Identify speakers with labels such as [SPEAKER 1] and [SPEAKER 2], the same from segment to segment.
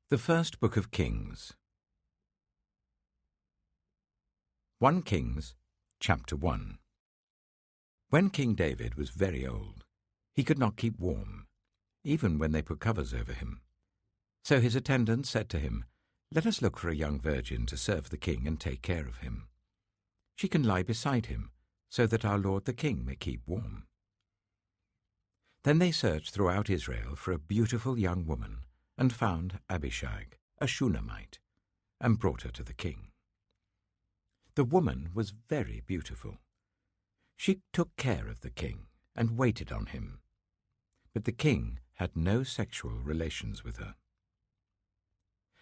[SPEAKER 1] The First Book of Kings. 1 Kings, chapter 1. When King David was very old, he could not keep warm, even when they put covers over him. So his attendants said to him, "Let us look for a young virgin to serve the king and take care of him. She can lie beside him, so that our lord the king may keep warm." Then they searched throughout Israel for a beautiful young woman, and found Abishag, a Shunammite, and brought her to the king. The woman was very beautiful. She took care of the king and waited on him, but the king had no sexual relations with her.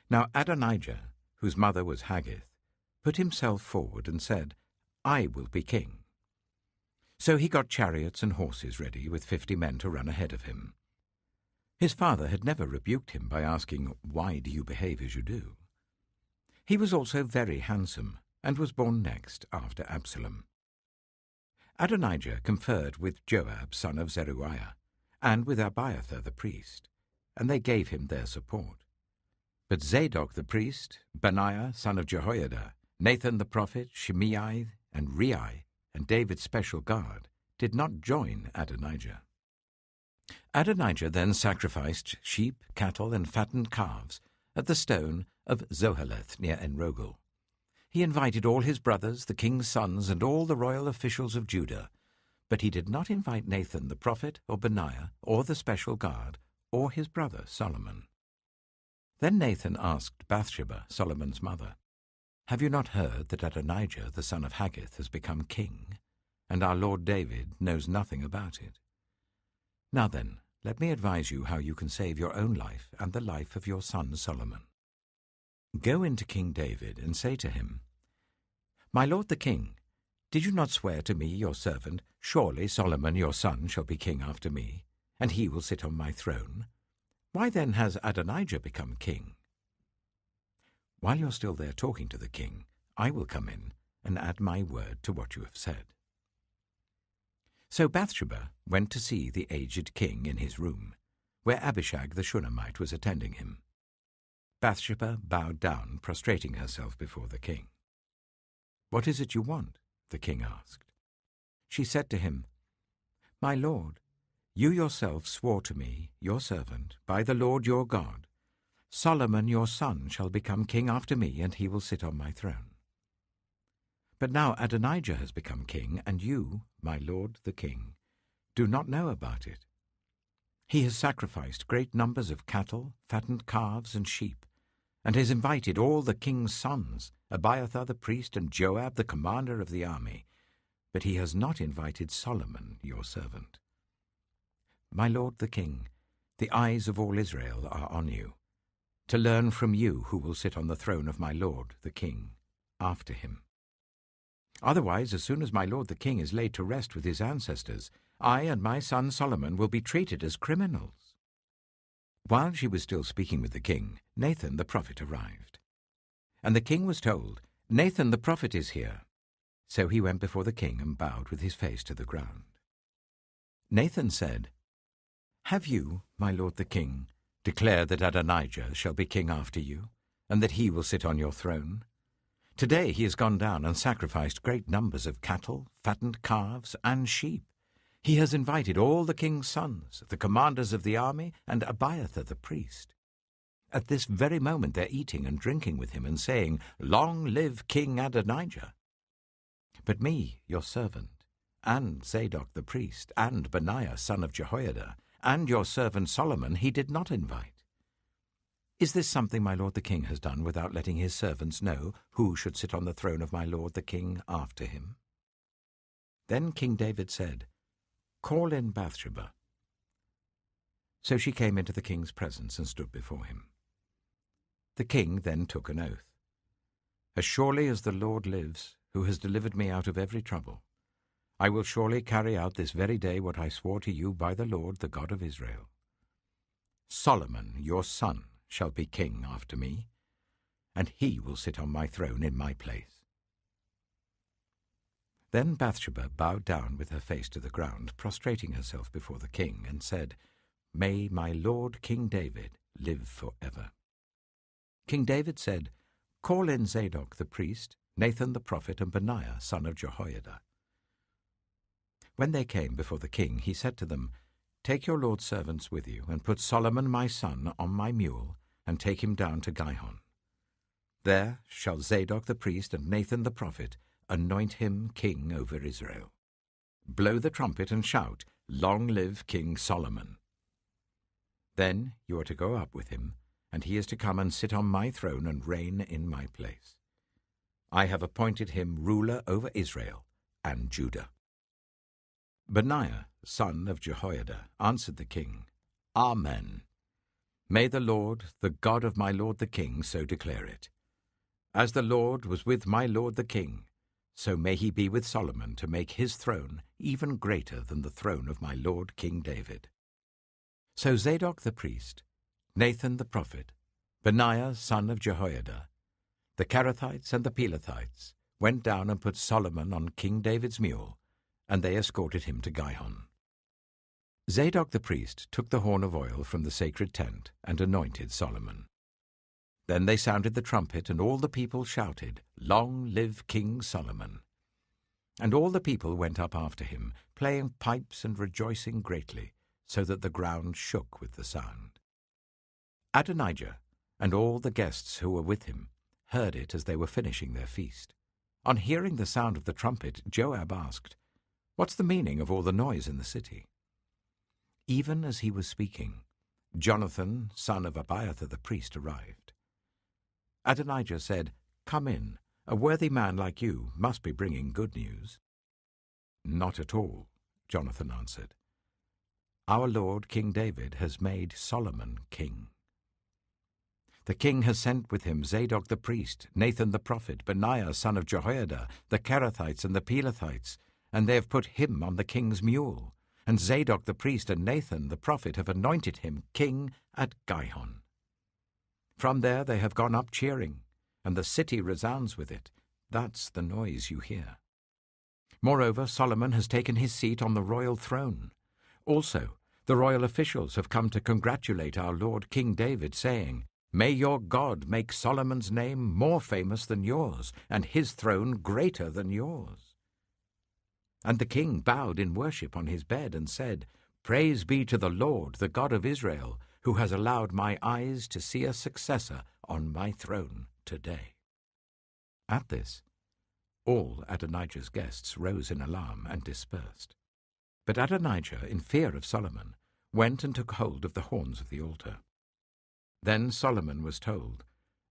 [SPEAKER 1] Now Adonijah, whose mother was Haggith, put himself forward and said, "I will be king." So he got chariots and horses ready with 50 men to run ahead of him. His father had never rebuked him by asking, "Why do you behave as you do?" He was also very handsome, and was born next after Absalom. Adonijah conferred with Joab, son of Zeruiah, and with Abiathar the priest, and they gave him their support. But Zadok the priest, Benaiah, son of Jehoiada, Nathan the prophet, Shimei, and Rei, and David's special guard, did not join Adonijah. Adonijah then sacrificed sheep, cattle, and fattened calves at the stone of Zoheleth near Enrogel. He invited all his brothers, the king's sons, and all the royal officials of Judah, but he did not invite Nathan the prophet, or Benaiah, or the special guard, or his brother Solomon. Then Nathan asked Bathsheba, Solomon's mother, "Have you not heard that Adonijah, the son of Haggith, has become king, and our lord David knows nothing about it? Now then, let me advise you how you can save your own life and the life of your son Solomon. Go into King David and say to him, 'My lord the king, did you not swear to me, your servant, surely Solomon your son shall be king after me, and he will sit on my throne? Why then has Adonijah become king? While you're still there talking to the king, I will come in and add my word to what you have said.'" So Bathsheba went to see the aged king in his room, where Abishag the Shunammite was attending him. Bathsheba bowed down, prostrating herself before the king. "What is it you want?" the king asked. She said to him, "My lord, you yourself swore to me, your servant, by the Lord your God, Solomon your son shall become king after me, and he will sit on my throne. But now Adonijah has become king, and you, my lord the king, do not know about it. He has sacrificed great numbers of cattle, fattened calves, and sheep, and has invited all the king's sons, Abiathar the priest, and Joab the commander of the army, but he has not invited Solomon your servant. My lord the king, the eyes of all Israel are on you, to learn from you who will sit on the throne of my lord the king after him. Otherwise, as soon as my lord the king is laid to rest with his ancestors, I and my son Solomon will be treated as criminals." While she was still speaking with the king, Nathan the prophet arrived. And the king was told, "Nathan the prophet is here." So he went before the king and bowed with his face to the ground. Nathan said, "Have you, my lord the king, declared that Adonijah shall be king after you, and that he will sit on your throne? Today he has gone down and sacrificed great numbers of cattle, fattened calves, and sheep. He has invited all the king's sons, the commanders of the army, and Abiathar the priest. At this very moment they're eating and drinking with him and saying, 'Long live King Adonijah.' But me, your servant, and Zadok the priest, and Benaiah son of Jehoiada, and your servant Solomon he did not invite. Is this something my lord the king has done without letting his servants know who should sit on the throne of my lord the king after him?" Then King David said, "Call in Bathsheba." So she came into the king's presence and stood before him. The king then took an oath. "As surely as the Lord lives, who has delivered me out of every trouble, I will surely carry out this very day what I swore to you by the Lord, the God of Israel. Solomon, your son, shall be king after me, and he will sit on my throne in my place." Then Bathsheba bowed down with her face to the ground, prostrating herself before the king, and said, "May my lord King David live forever." King David said, "Call in Zadok the priest, Nathan the prophet, and Benaiah son of Jehoiada." When they came before the king, he said to them, "Take your lord's servants with you, and put Solomon my son on my mule, and take him down to Gihon. There shall Zadok the priest and Nathan the prophet anoint him king over Israel. Blow the trumpet and shout, 'Long live King Solomon!' Then you are to go up with him, and he is to come and sit on my throne and reign in my place. I have appointed him ruler over Israel and Judah." Benaiah, son of Jehoiada, answered the king, "Amen. May the Lord, the God of my lord the king, so declare it. As the Lord was with my lord the king, so may he be with Solomon to make his throne even greater than the throne of my lord King David." So Zadok the priest, Nathan the prophet, Benaiah son of Jehoiada, the Kerethites and the Pelethites went down and put Solomon on King David's mule, and they escorted him to Gihon. Zadok the priest took the horn of oil from the sacred tent and anointed Solomon. Then they sounded the trumpet, and all the people shouted, "Long live King Solomon!" And all the people went up after him, playing pipes and rejoicing greatly, so that the ground shook with the sound. Adonijah and all the guests who were with him heard it as they were finishing their feast. On hearing the sound of the trumpet, Joab asked, "What's the meaning of all the noise in the city?" Even as he was speaking, Jonathan, son of Abiathar the priest, arrived. Adonijah said, "Come in. A worthy man like you must be bringing good news." "Not at all," Jonathan answered. "Our lord King David has made Solomon king. The king has sent with him Zadok the priest, Nathan the prophet, Benaiah son of Jehoiada, the Kerethites and the Pelethites, and they have put him on the king's mule. And Zadok the priest and Nathan the prophet have anointed him king at Gihon. From there they have gone up cheering, and the city resounds with it. That's the noise you hear. Moreover, Solomon has taken his seat on the royal throne. Also, the royal officials have come to congratulate our lord King David, saying, 'May your God make Solomon's name more famous than yours, and his throne greater than yours.' And the king bowed in worship on his bed and said, 'Praise be to the Lord, the God of Israel, who has allowed my eyes to see a successor on my throne today.'" At this, all Adonijah's guests rose in alarm and dispersed. But Adonijah, in fear of Solomon, went and took hold of the horns of the altar. Then Solomon was told,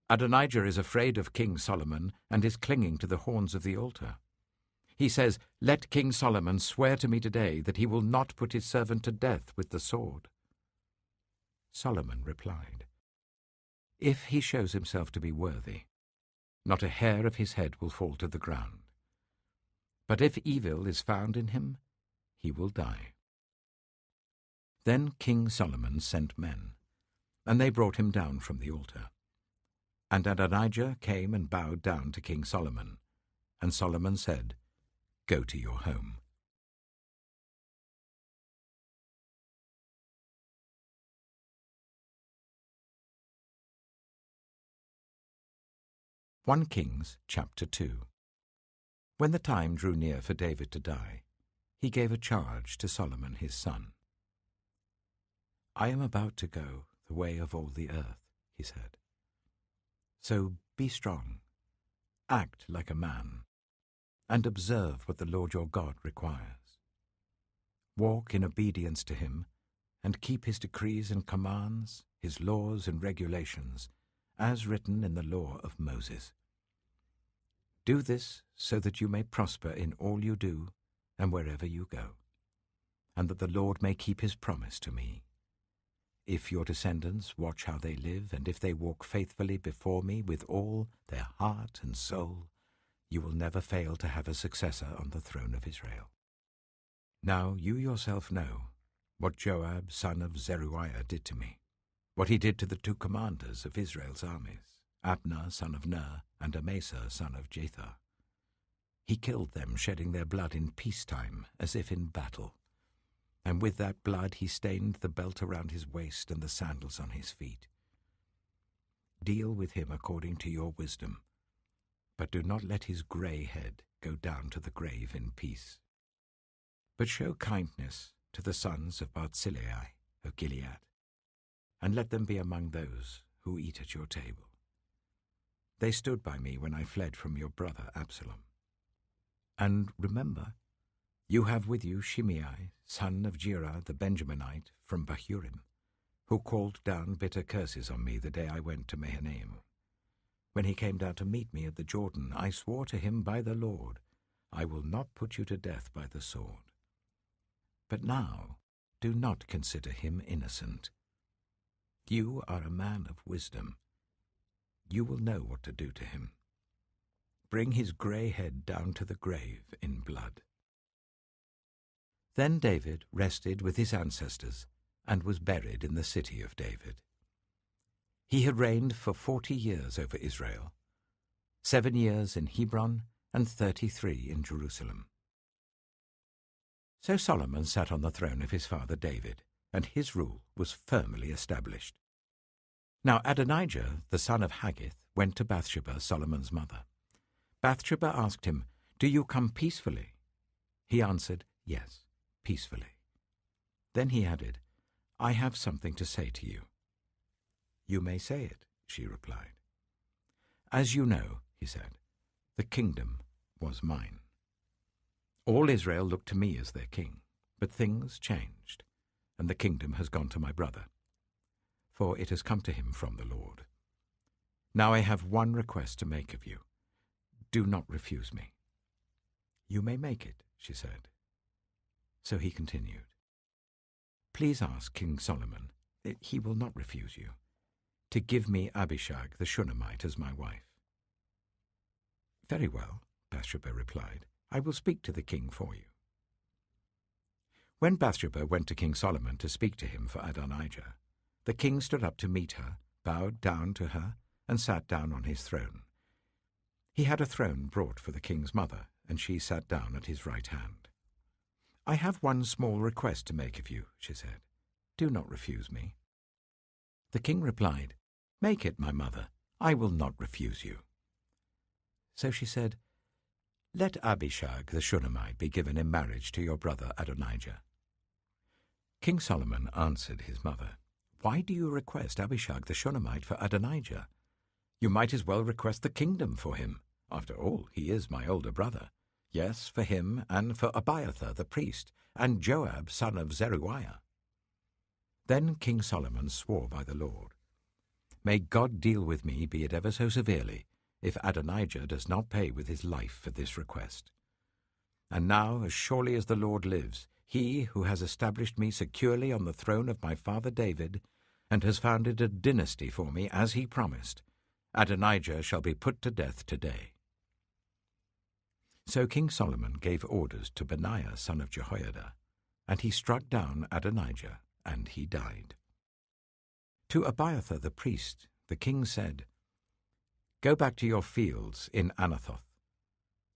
[SPEAKER 1] "Adonijah is afraid of King Solomon and is clinging to the horns of the altar. He says, 'Let King Solomon swear to me today that he will not put his servant to death with the sword.'" Solomon replied, "If he shows himself to be worthy, not a hair of his head will fall to the ground. But if evil is found in him, he will die." Then King Solomon sent men, and they brought him down from the altar. And Adonijah came and bowed down to King Solomon, and Solomon said, "Go to your home." 1 Kings chapter 2. When the time drew near for David to die, he gave a charge to Solomon his son. "I am about to go the way of all the earth," he said. "So be strong, act like a man, and observe what the Lord your God requires. Walk in obedience to him, and keep his decrees and commands, his laws and regulations, as written in the law of Moses. Do this so that you may prosper in all you do and wherever you go, and that the Lord may keep his promise to me. If your descendants watch how they live, and if they walk faithfully before me with all their heart and soul, you will never fail to have a successor on the throne of Israel. Now you yourself know what Joab, son of Zeruiah, did to me, what he did to the two commanders of Israel's armies, Abner, son of Ner, and Amasa, son of Jether. He killed them, shedding their blood in peacetime, as if in battle. And with that blood he stained the belt around his waist and the sandals on his feet. deal with him according to your wisdom, but do not let his grey head go down to the grave in peace. But show kindness to the sons of Barzillai of Gilead, and let them be among those who eat at your table. They stood by me when I fled from your brother Absalom. And remember, you have with you Shimei, son of Gera the Benjaminite from Bahurim, who called down bitter curses on me the day I went to Mahanaim. When he came down to meet me at the Jordan, I swore to him by the Lord, I will not put you to death by the sword. But now do not consider him innocent. You are a man of wisdom. You will know what to do to him. Bring his grey head down to the grave in blood. Then David rested with his ancestors and was buried in the city of David. He had reigned for 40 years over Israel, 7 years in Hebron and 33 in Jerusalem. So Solomon sat on the throne of his father David, and his rule was firmly established. Now Adonijah, the son of Haggith, went to Bathsheba, Solomon's mother. Bathsheba asked him, "Do you come peacefully?" He answered, "Yes, peacefully." Then he added, "I have something to say to you." "You may say it," she replied. "As you know," he said, "the kingdom was mine. All Israel looked to me as their king, but things changed, and the kingdom has gone to my brother, for it has come to him from the Lord. Now I have one request to make of you. Do not refuse me." "You may make it," she said. So he continued, "Please ask King Solomon, he will not refuse you, to give me Abishag the Shunammite as my wife." "Very well," Bathsheba replied, "I will speak to the king for you." When Bathsheba went to King Solomon to speak to him for Adonijah, the king stood up to meet her, bowed down to her, and sat down on his throne. He had a throne brought for the king's mother, and she sat down at his right hand. "I have one small request to make of you," she said. "Do not refuse me." The king replied, "Make it, my mother. I will not refuse you." So she said, "Let Abishag the Shunammite be given in marriage to your brother Adonijah." King Solomon answered his mother, "Why do you request Abishag the Shunammite for Adonijah? You might as well request the kingdom for him. After all, he is my older brother. Yes, for him and for Abiathar the priest, and Joab son of Zeruiah." Then King Solomon swore by the Lord, "May God deal with me, be it ever so severely, if Adonijah does not pay with his life for this request. And now, as surely as the Lord lives, he who has established me securely on the throne of my father David, and has founded a dynasty for me as he promised, Adonijah shall be put to death today." So King Solomon gave orders to Benaiah son of Jehoiada, and he struck down Adonijah, and he died. To Abiathar the priest the king said, "Go back to your fields in Anathoth.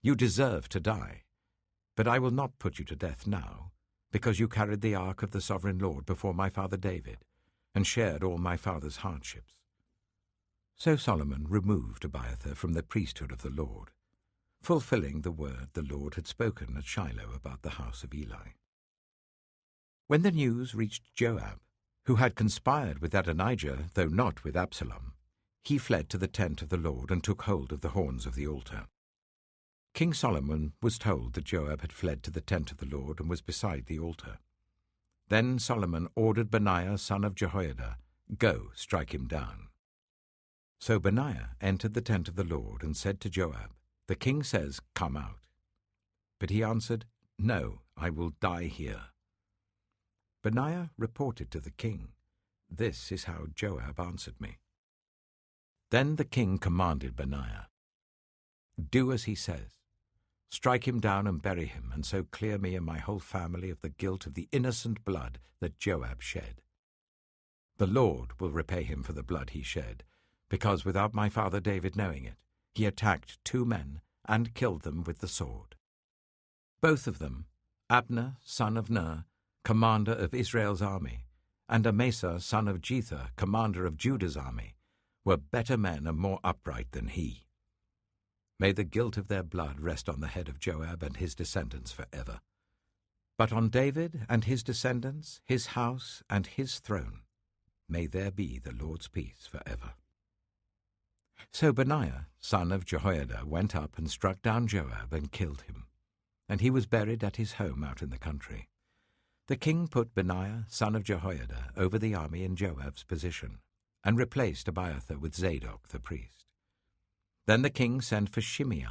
[SPEAKER 1] You deserve to die, but I will not put you to death now, because you carried the ark of the sovereign Lord before my father David, and shared all my father's hardships." So Solomon removed Abiathar from the priesthood of the Lord, fulfilling the word the Lord had spoken at Shiloh about the house of Eli. When the news reached Joab, who had conspired with Adonijah, though not with Absalom, he fled to the tent of the Lord and took hold of the horns of the altar. King Solomon was told that Joab had fled to the tent of the Lord and was beside the altar. Then Solomon ordered Benaiah son of Jehoiada, "Go, strike him down." So Benaiah entered the tent of the Lord and said to Joab, "The king says, 'Come out.'" But he answered, "No, I will die here." Benaiah reported to the king, "This is how Joab answered me." Then the king commanded Benaiah, "Do as he says. Strike him down and bury him, and so clear me and my whole family of the guilt of the innocent blood that Joab shed. The Lord will repay him for the blood he shed, because without my father David knowing it, he attacked 2 men and killed them with the sword. Both of them, Abner, son of Ner, commander of Israel's army, and Amasa, son of Jether, commander of Judah's army, were better men and more upright than he. May the guilt of their blood rest on the head of Joab and his descendants forever. But on David and his descendants, his house and his throne, may there be the Lord's peace forever." So Benaiah, son of Jehoiada, went up and struck down Joab and killed him, and he was buried at his home out in the country. The king put Benaiah, son of Jehoiada, over the army in Joab's position, and replaced Abiathar with Zadok the priest. Then the king sent for Shimei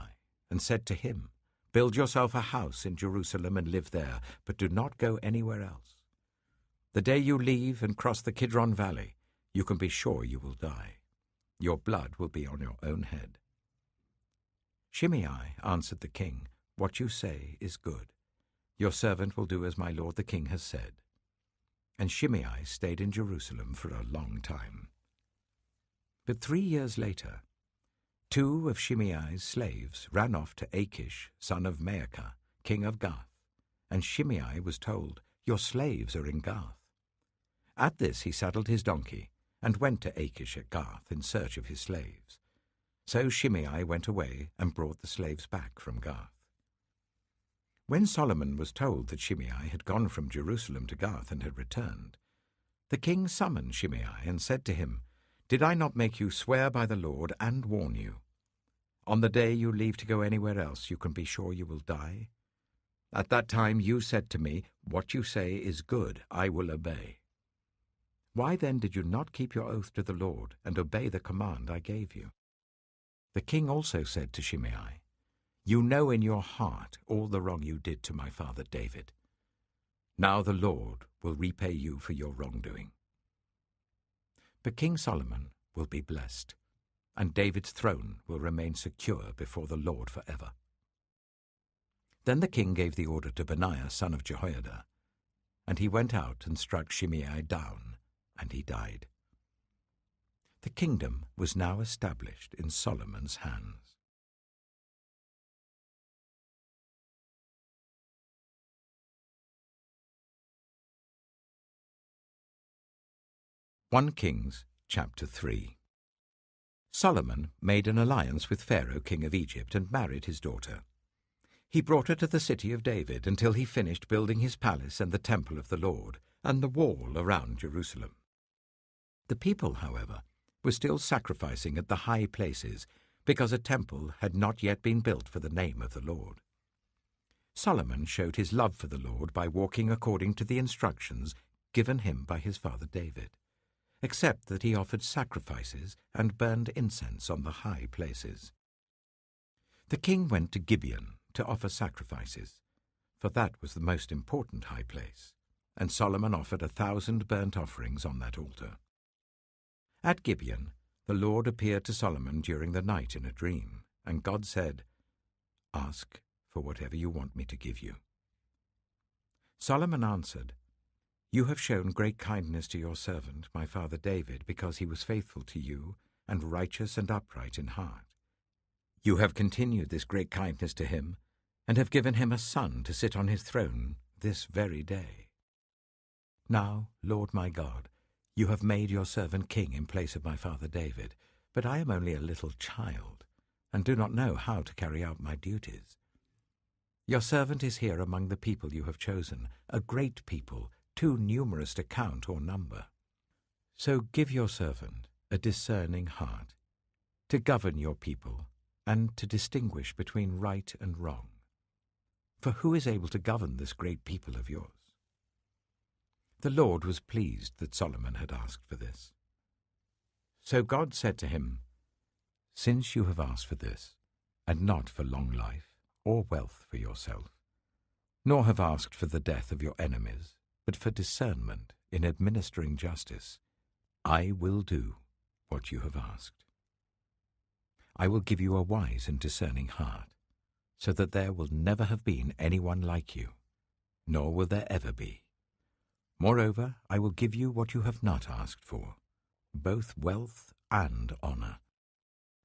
[SPEAKER 1] and said to him, "Build yourself a house in Jerusalem and live there, but do not go anywhere else. The day you leave and cross the Kidron Valley, you can be sure you will die. Your blood will be on your own head." Shimei answered the king, "What you say is good. Your servant will do as my lord the king has said." And Shimei stayed in Jerusalem for a long time. But 3 years later, 2 of Shimei's slaves ran off to Achish, son of Maacah, king of Gath, and Shimei was told, "Your slaves are in Gath." At this he saddled his donkey and went to Achish at Gath in search of his slaves. So Shimei went away and brought the slaves back from Gath. When Solomon was told that Shimei had gone from Jerusalem to Gath and had returned, the king summoned Shimei and said to him, "Did I not make you swear by the Lord and warn you? On the day you leave to go anywhere else, you can be sure you will die. At that time you said to me, 'What you say is good, I will obey.' Why then did you not keep your oath to the Lord and obey the command I gave you?" The king also said to Shimei, "You know in your heart all the wrong you did to my father David. Now the Lord will repay you for your wrongdoing." But King Solomon will be blessed, and David's throne will remain secure before the Lord forever. Then the king gave the order to Benaiah, son of Jehoiada, and he went out and struck Shimei down, and he died. The kingdom was now established in Solomon's hands. 1 Kings chapter 3. Solomon made an alliance with Pharaoh, king of Egypt, and married his daughter. He brought her to the city of David until he finished building his palace and the temple of the Lord, and the wall around Jerusalem. The people, however, were still sacrificing at the high places, because a temple had not yet been built for the name of the Lord. Solomon showed his love for the Lord by walking according to the instructions given him by his father David, except that he offered sacrifices and burned incense on the high places. The king went to Gibeon to offer sacrifices, for that was the most important high place, and Solomon offered 1,000 burnt offerings on that altar. At Gibeon, the Lord appeared to Solomon during the night in a dream, and God said, "Ask for whatever you want me to give you." Solomon answered, "You have shown great kindness to your servant, my father David, because he was faithful to you and righteous and upright in heart. You have continued this great kindness to him and have given him a son to sit on his throne this very day. Now, Lord my God, you have made your servant king in place of my father David, but I am only a little child and do not know how to carry out my duties. Your servant is here among the people you have chosen, a great people, too numerous to count or number. So give your servant a discerning heart, to govern your people and to distinguish between right and wrong. For who is able to govern this great people of yours?" The Lord was pleased that Solomon had asked for this. So God said to him, "Since you have asked for this, and not for long life or wealth for yourself, nor have asked for the death of your enemies, but for discernment in administering justice, I will do what you have asked. I will give you a wise and discerning heart, so that there will never have been anyone like you, nor will there ever be. Moreover, I will give you what you have not asked for, both wealth and honor,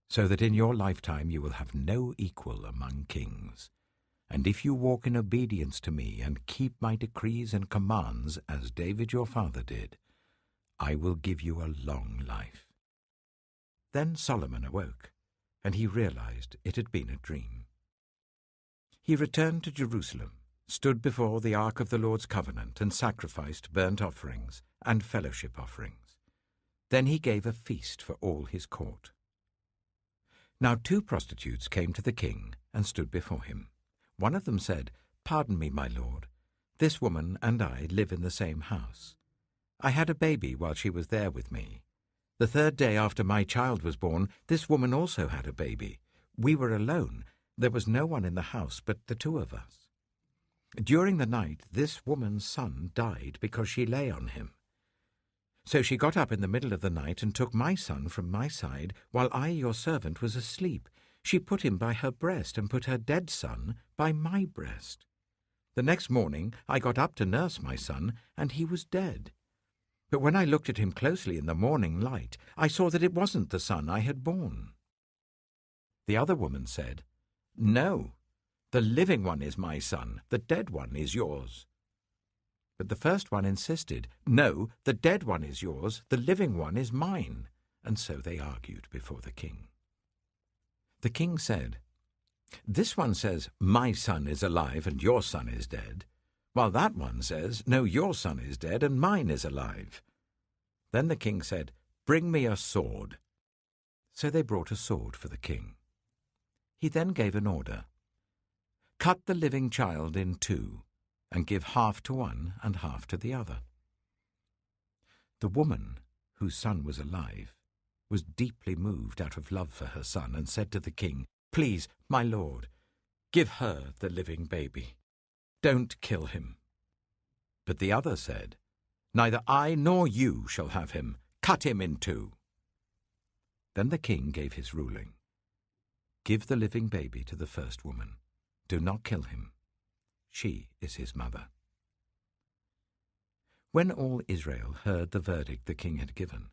[SPEAKER 1] so that in your lifetime you will have no equal among kings. And if you walk in obedience to me and keep my decrees and commands as David your father did, I will give you a long life. Then Solomon awoke, and he realized it had been a dream. He returned to Jerusalem, stood before the ark of the Lord's covenant, and sacrificed burnt offerings and fellowship offerings. Then he gave a feast for all his court. Now 2 prostitutes came to the king and stood before him. One of them said, "Pardon me, my lord. This woman and I live in the same house. I had a baby while she was there with me. The 3rd day after my child was born, this woman also had a baby. We were alone. There was no one in the house but the 2 of us. During the night, this woman's son died because she lay on him. So she got up in the middle of the night and took my son from my side while I, your servant, was asleep. She put him by her breast and put her dead son by my breast. The next morning I got up to nurse my son, and he was dead. But when I looked at him closely in the morning light, I saw that it wasn't the son I had borne." The other woman said, "No, the living one is my son, the dead one is yours." But the first one insisted, "No, the dead one is yours, the living one is mine." And so they argued before the king. The king said, "This one says, 'My son is alive and your son is dead,' while that one says, 'No, your son is dead and mine is alive.'" Then the king said, "Bring me a sword." So they brought a sword for the king. He then gave an order, "Cut the living child in 2, and give half to one and half to the other." The woman, whose son was alive, was deeply moved out of love for her son, and said to the king, "Please, my lord, give her the living baby. Don't kill him." But the other said, "Neither I nor you shall have him. Cut him in 2. Then the king gave his ruling. "Give the living baby to the first woman. Do not kill him. She is his mother." When all Israel heard the verdict the king had given,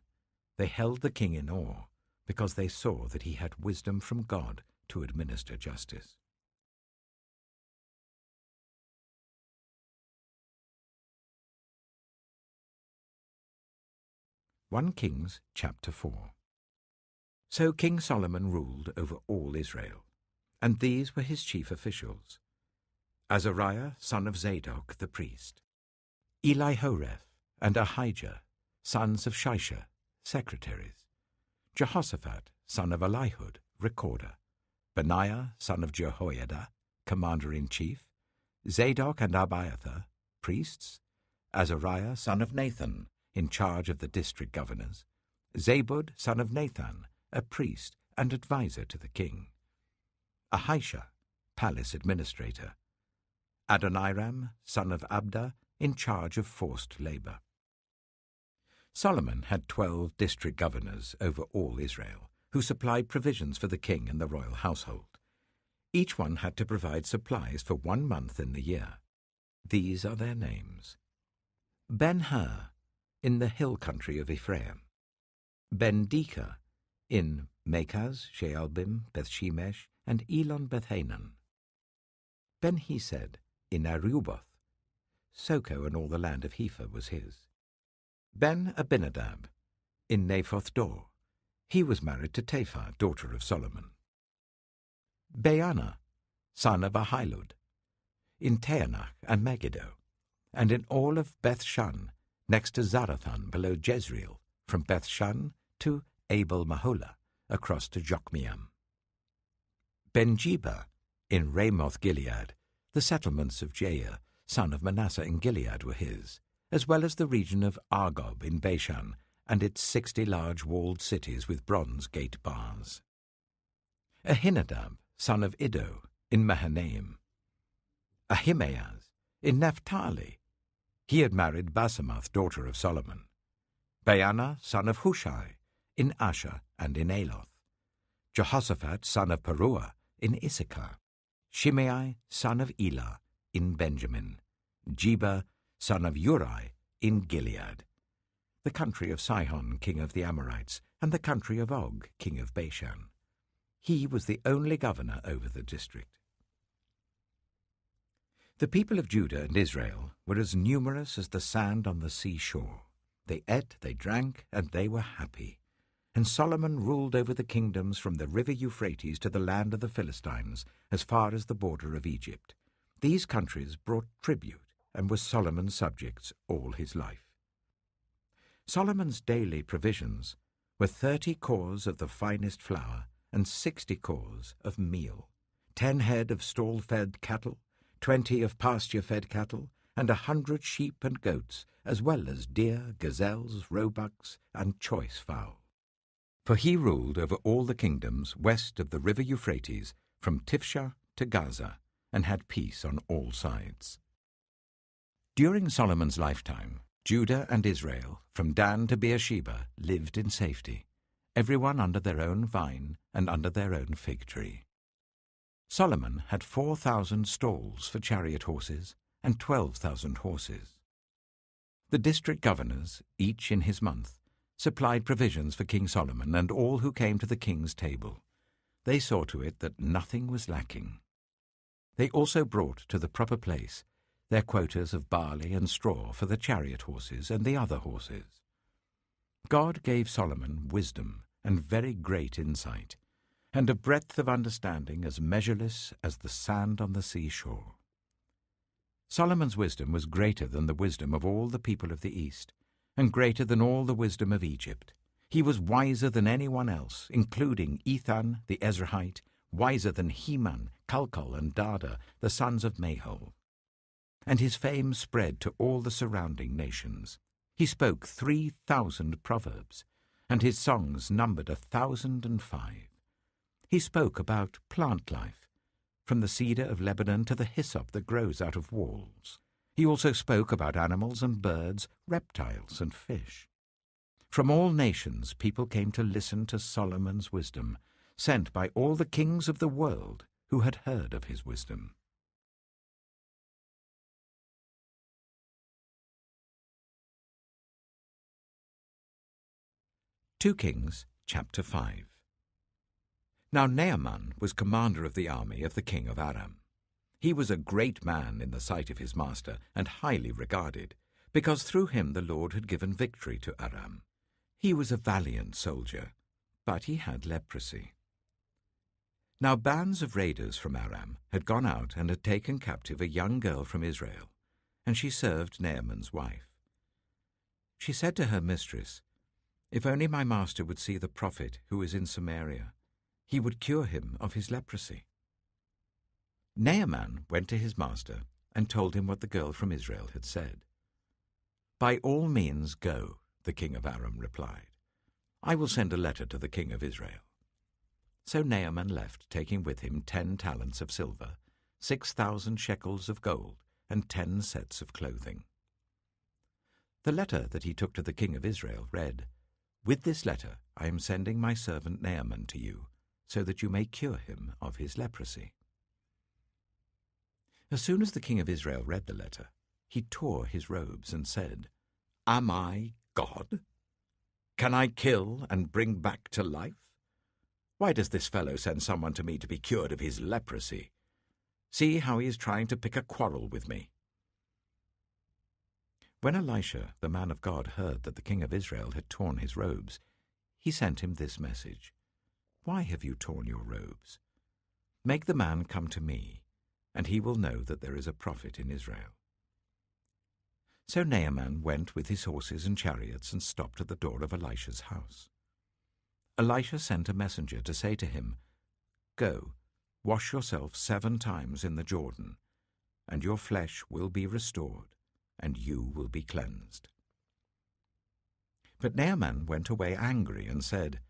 [SPEAKER 1] they held the king in awe, because they saw that he had wisdom from God to administer justice. 1 Kings chapter 4. So King Solomon ruled over all Israel, and these were his chief officials: Azariah, son of Zadok the priest; Elihoreph and Ahijah, sons of Shisha, secretaries; Jehoshaphat, son of Elihud, recorder; Benaiah, son of Jehoiada, commander-in-chief; Zadok and Abiathar, priests; Azariah, son of Nathan, in charge of the district governors; Zabud, son of Nathan, a priest and adviser to the king; Ahisha, palace administrator; Adoniram, son of Abda, in charge of forced labor. Solomon had 12 district governors over all Israel, who supplied provisions for the king and the royal household. Each one had to provide supplies for 1 month in the year. These are their names: Ben-Hur, in the hill country of Ephraim; Ben-Deka, in Makaz, Shealbim, Bethshemesh, and Elon Bethhanan; Ben-Hesed, in Aruboth. Soko and all the land of Hepher was his; Ben-Abinadab, in Naphoth Dor. He was married to Taphar, daughter of Solomon; Baana, son of Ahilud, in Taanach and Megiddo, and in all of Beth-Shan, next to Zarathan below Jezreel, from Beth-Shan to Abel-Maholah, across to Jokmeam; Ben-Jeba, in Ramoth-Gilead. The settlements of Jair, son of Manasseh in Gilead, were his, as well as the region of Argob in Bashan, and its 60 large walled cities with bronze gate bars; Ahinadab, son of Iddo, in Mahanaim; Ahimaaz, in Naphtali. He had married Basemath, daughter of Solomon; Baana, son of Hushai, in Asher and in Aloth; Jehoshaphat, son of Paruah, in Issachar; Shimei, son of Elah, in Benjamin; Jeba, son of Uri, in Gilead; the country of Sihon, king of the Amorites, and the country of Og, king of Bashan. He was the only governor over the district. The people of Judah and Israel were as numerous as the sand on the seashore. They ate, they drank, and they were happy. And Solomon ruled over the kingdoms from the river Euphrates to the land of the Philistines, as far as the border of Egypt. These countries brought tribute and were Solomon's subjects all his life. Solomon's daily provisions were 30 cors of the finest flour and 60 cors of meal, 10 head of stall-fed cattle, 20 of pasture-fed cattle, and 100 sheep and goats, as well as deer, gazelles, roebucks, and choice fowl. For he ruled over all the kingdoms west of the river Euphrates, from Tifsha to Gaza, and had peace on all sides. During Solomon's lifetime, Judah and Israel, from Dan to Beersheba, lived in safety, everyone under their own vine and under their own fig tree. Solomon had 4,000 stalls for chariot horses and 12,000 horses. The district governors, each in his month, supplied provisions for King Solomon and all who came to the king's table. They saw to it that nothing was lacking. They also brought to the proper place their quotas of barley and straw for the chariot horses and the other horses. God gave Solomon wisdom and very great insight, and a breadth of understanding as measureless as the sand on the seashore. Solomon's wisdom was greater than the wisdom of all the people of the East, and greater than all the wisdom of Egypt. He was wiser than anyone else, including Ethan the Ezrahite, wiser than Heman, Calcol, and Dada, the sons of Mahol. And his fame spread to all the surrounding nations. He spoke 3,000 proverbs, and his songs numbered 1,005. He spoke about plant life, from the cedar of Lebanon to the hyssop that grows out of walls. He also spoke about animals and birds, reptiles and fish. From all nations people came to listen to Solomon's wisdom, sent by all the kings of the world who had heard of his wisdom. Two Kings, chapter 5. Now Naaman was commander of the army of the king of Aram. He was a great man in the sight of his master, and highly regarded, because through him the Lord had given victory to Aram. He was a valiant soldier, but he had leprosy. Now bands of raiders from Aram had gone out and had taken captive a young girl from Israel, and she served Naaman's wife. She said to her mistress, "If only my master would see the prophet who is in Samaria, he would cure him of his leprosy." Naaman went to his master and told him what the girl from Israel had said. "By all means go," the king of Aram replied. "I will send a letter to the king of Israel." So Naaman left, taking with him 10 talents of silver, 6,000 shekels of gold, and 10 sets of clothing. The letter that he took to the king of Israel read, "With this letter I am sending my servant Naaman to you, so that you may cure him of his leprosy." As soon as the king of Israel read the letter, he tore his robes and said, "Am I God? Can I kill and bring back to life? Why does this fellow send someone to me to be cured of his leprosy? See how he is trying to pick a quarrel with me." When Elisha, the man of God, heard that the king of Israel had torn his robes, he sent him this message, "Why have you torn your robes? Make the man come to me, and he will know that there is a prophet in Israel." So Naaman went with his horses and chariots and stopped at the door of Elisha's house. Elisha sent a messenger to say to him, "Go, wash yourself 7 times in the Jordan, and your flesh will be restored, and you will be cleansed." But Naaman went away angry and said,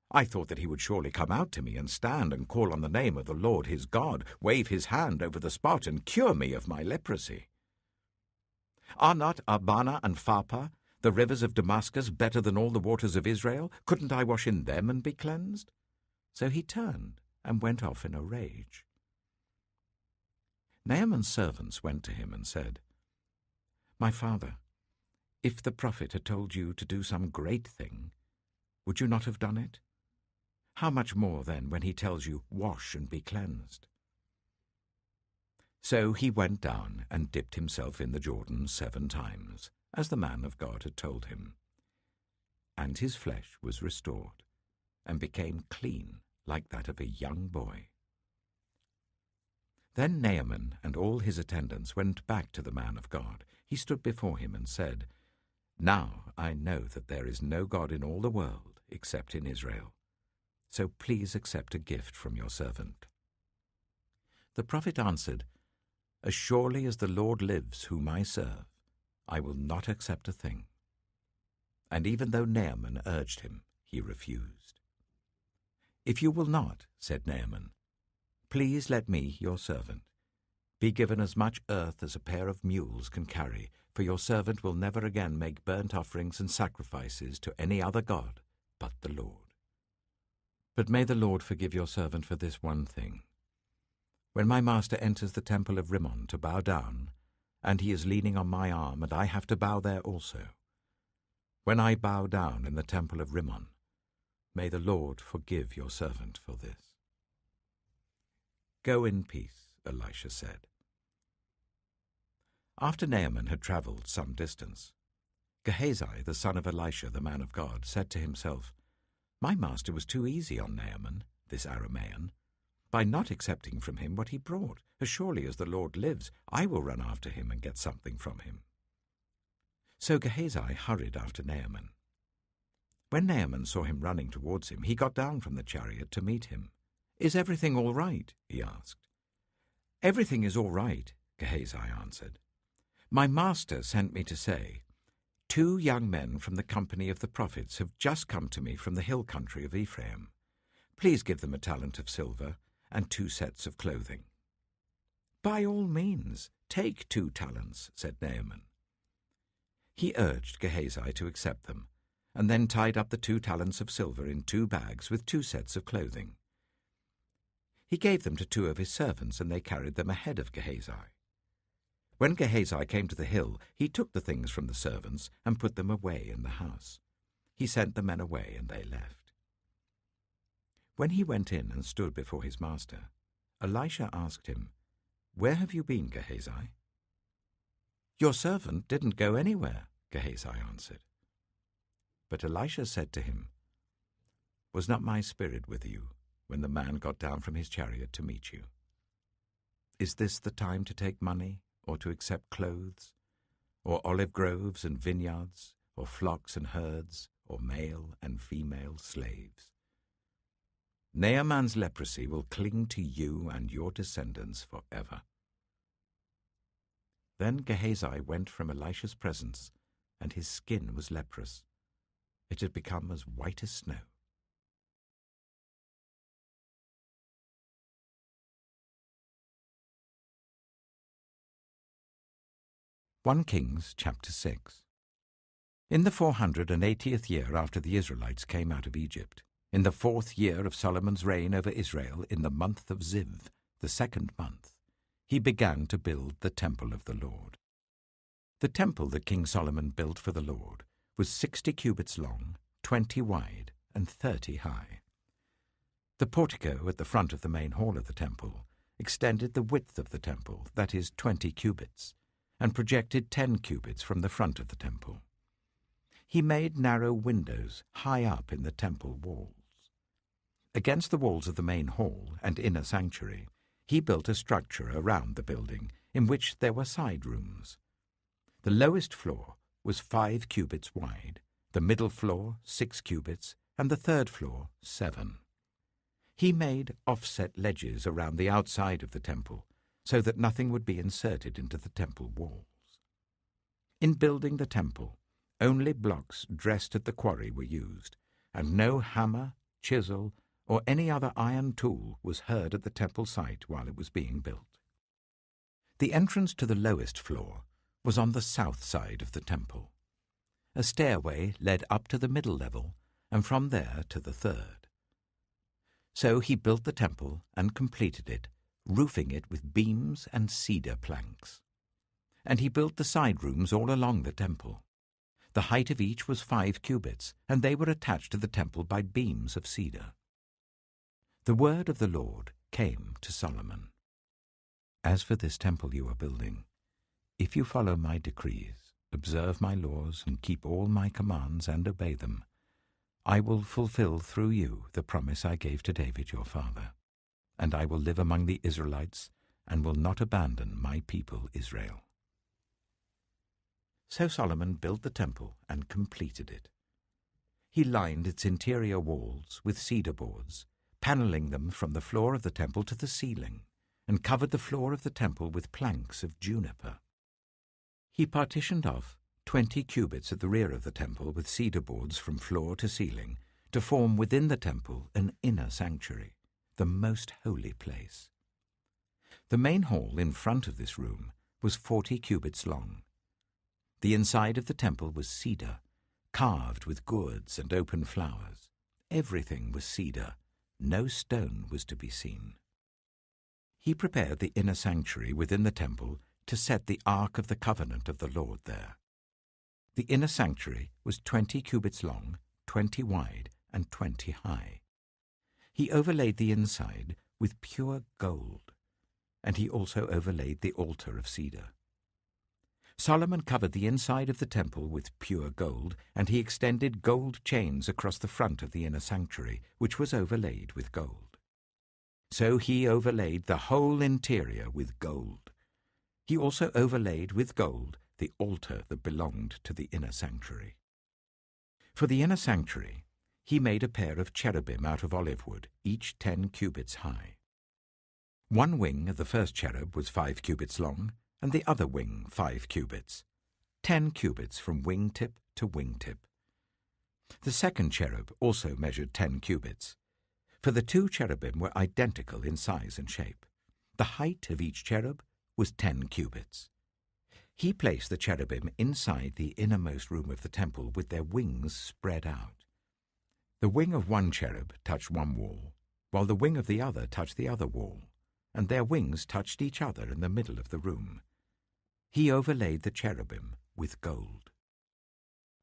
[SPEAKER 1] "I thought that he would surely come out to me and stand and call on the name of the Lord his God, wave his hand over the spot and cure me of my leprosy. Are not Abana and Pharpar, the rivers of Damascus, better than all the waters of Israel? Couldn't I wash in them and be cleansed?" So he turned and went off in a rage. Naaman's servants went to him and said, "My father, if the prophet had told you to do some great thing, would you not have done it? How much more then when he tells you, 'Wash and be cleansed'?" So he went down and dipped himself in the Jordan 7 times, as the man of God had told him. and his flesh was restored, and became clean like that of a young boy. Then Naaman and all his attendants went back to the man of God. He stood before him and said, "Now I know that there is no God in all the world except in Israel. So please accept a gift from your servant." The prophet answered, "As surely as the Lord lives whom I serve, I will not accept a thing." And even though Naaman urged him, he refused. "If you will not," said Naaman, "please let me, your servant, be given as much earth as a pair of mules can carry, for your servant will never again make burnt offerings and sacrifices to any other god but the Lord. But may the Lord forgive your servant for this one thing. When my master enters the temple of Rimmon to bow down, and he is leaning on my arm, and I have to bow there also, when I bow down in the temple of Rimmon, may the Lord forgive your servant for this." "Go in peace," Elisha said. After Naaman had travelled some distance, Gehazi, the son of Elisha, the man of God, said to himself, "My master was too easy on Naaman, this Aramean, by not accepting from him what he brought. As surely as the Lord lives, I will run after him and get something from him." So Gehazi hurried after Naaman. When Naaman saw him running towards him, he got down from the chariot to meet him. "Is everything all right?" he asked. "Everything is all right," Gehazi answered. "My master sent me to say, 2 young men from the company of the prophets have just come to me from the hill country of Ephraim. Please give them a talent of silver and 2 sets of clothing." "By all means, take 2 talents," said Naaman. He urged Gehazi to accept them, and then tied up the 2 talents of silver in 2 bags with 2 sets of clothing. He gave them to 2 of his servants, and they carried them ahead of Gehazi. When Gehazi came to the hill, he took the things from the servants and put them away in the house. He sent the men away, and they left. When he went in and stood before his master, Elisha asked him, "Where have you been, Gehazi?" "Your servant didn't go anywhere," Gehazi answered. But Elisha said to him, "Was not my spirit with you when the man got down from his chariot to meet you? Is this the time to take money, or to accept clothes, or olive groves and vineyards, or flocks and herds, or male and female slaves? Naaman's leprosy will cling to you and your descendants forever." Then Gehazi went from Elisha's presence, and his skin was leprous. It had become as white as snow. 1 Kings chapter 6. In the 480th year after the Israelites came out of Egypt, in the 4th year of Solomon's reign over Israel, in the month of Ziv, the 2nd month, he began to build the temple of the Lord. The temple that King Solomon built for the Lord was 60 cubits long, 20 wide, and 30 high. The portico at the front of the main hall of the temple extended the width of the temple, that is, 20 cubits, and projected 10 cubits from the front of the temple. He made narrow windows high up in the temple walls. Against the walls of the main hall and inner sanctuary, he built a structure around the building in which there were side rooms. The lowest floor was 5 cubits wide, the middle floor 6 cubits, and the 3rd floor 7. He made offset ledges around the outside of the temple, so that nothing would be inserted into the temple walls. In building the temple, only blocks dressed at the quarry were used, and no hammer, chisel, or any other iron tool was heard at the temple site while it was being built. The entrance to the lowest floor was on the south side of the temple. A stairway led up to the middle level, and from there to the 3rd. So he built the temple and completed it, roofing it with beams and cedar planks. And he built the side rooms all along the temple. The height of each was 5 cubits, and they were attached to the temple by beams of cedar. The word of the Lord came to Solomon. "As for this temple you are building, if you follow my decrees, observe my laws, and keep all my commands and obey them, I will fulfill through you the promise I gave to David your father, and I will live among the Israelites and will not abandon my people Israel." So Solomon built the temple and completed it. He lined its interior walls with cedar boards, paneling them from the floor of the temple to the ceiling, and covered the floor of the temple with planks of juniper. He partitioned off 20 cubits at the rear of the temple with cedar boards from floor to ceiling to form within the temple an inner sanctuary, the most holy place. The main hall in front of this room was 40 cubits long. The inside of the temple was cedar, carved with gourds and open flowers. Everything was cedar. No stone was to be seen. He prepared the inner sanctuary within the temple to set the Ark of the Covenant of the Lord there. The inner sanctuary was 20 cubits long, 20 wide, and 20 high. He overlaid the inside with pure gold, and he also overlaid the altar of cedar. Solomon covered the inside of the temple with pure gold, and he extended gold chains across the front of the inner sanctuary, which was overlaid with gold. So he overlaid the whole interior with gold. He also overlaid with gold the altar that belonged to the inner sanctuary. For the inner sanctuary, he made a pair of cherubim out of olive wood, each 10 cubits high. One wing of the first cherub was 5 cubits long, and the other wing 5 cubits, 10 cubits from wing-tip to wing-tip. The second cherub also measured 10 cubits, for the 2 cherubim were identical in size and shape. The height of each cherub was 10 cubits. He placed the cherubim inside the innermost room of the temple with their wings spread out. The wing of one cherub touched one wall, while the wing of the other touched the other wall, and their wings touched each other in the middle of the room. He overlaid the cherubim with gold.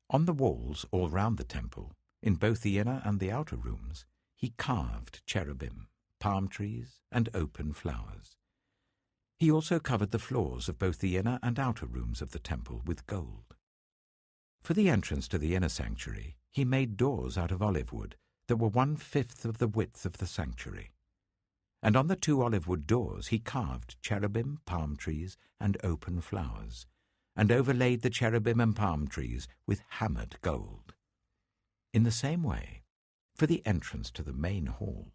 [SPEAKER 1] On the walls all round the temple, in both the inner and the outer rooms, he carved cherubim, palm trees, and open flowers. He also covered the floors of both the inner and outer rooms of the temple with gold. For the entrance to the inner sanctuary, he made doors out of olive wood that were 1/5 of the width of the sanctuary. And on the 2 olive wood doors he carved cherubim, palm trees, and open flowers, and overlaid the cherubim and palm trees with hammered gold. In the same way, for the entrance to the main hall,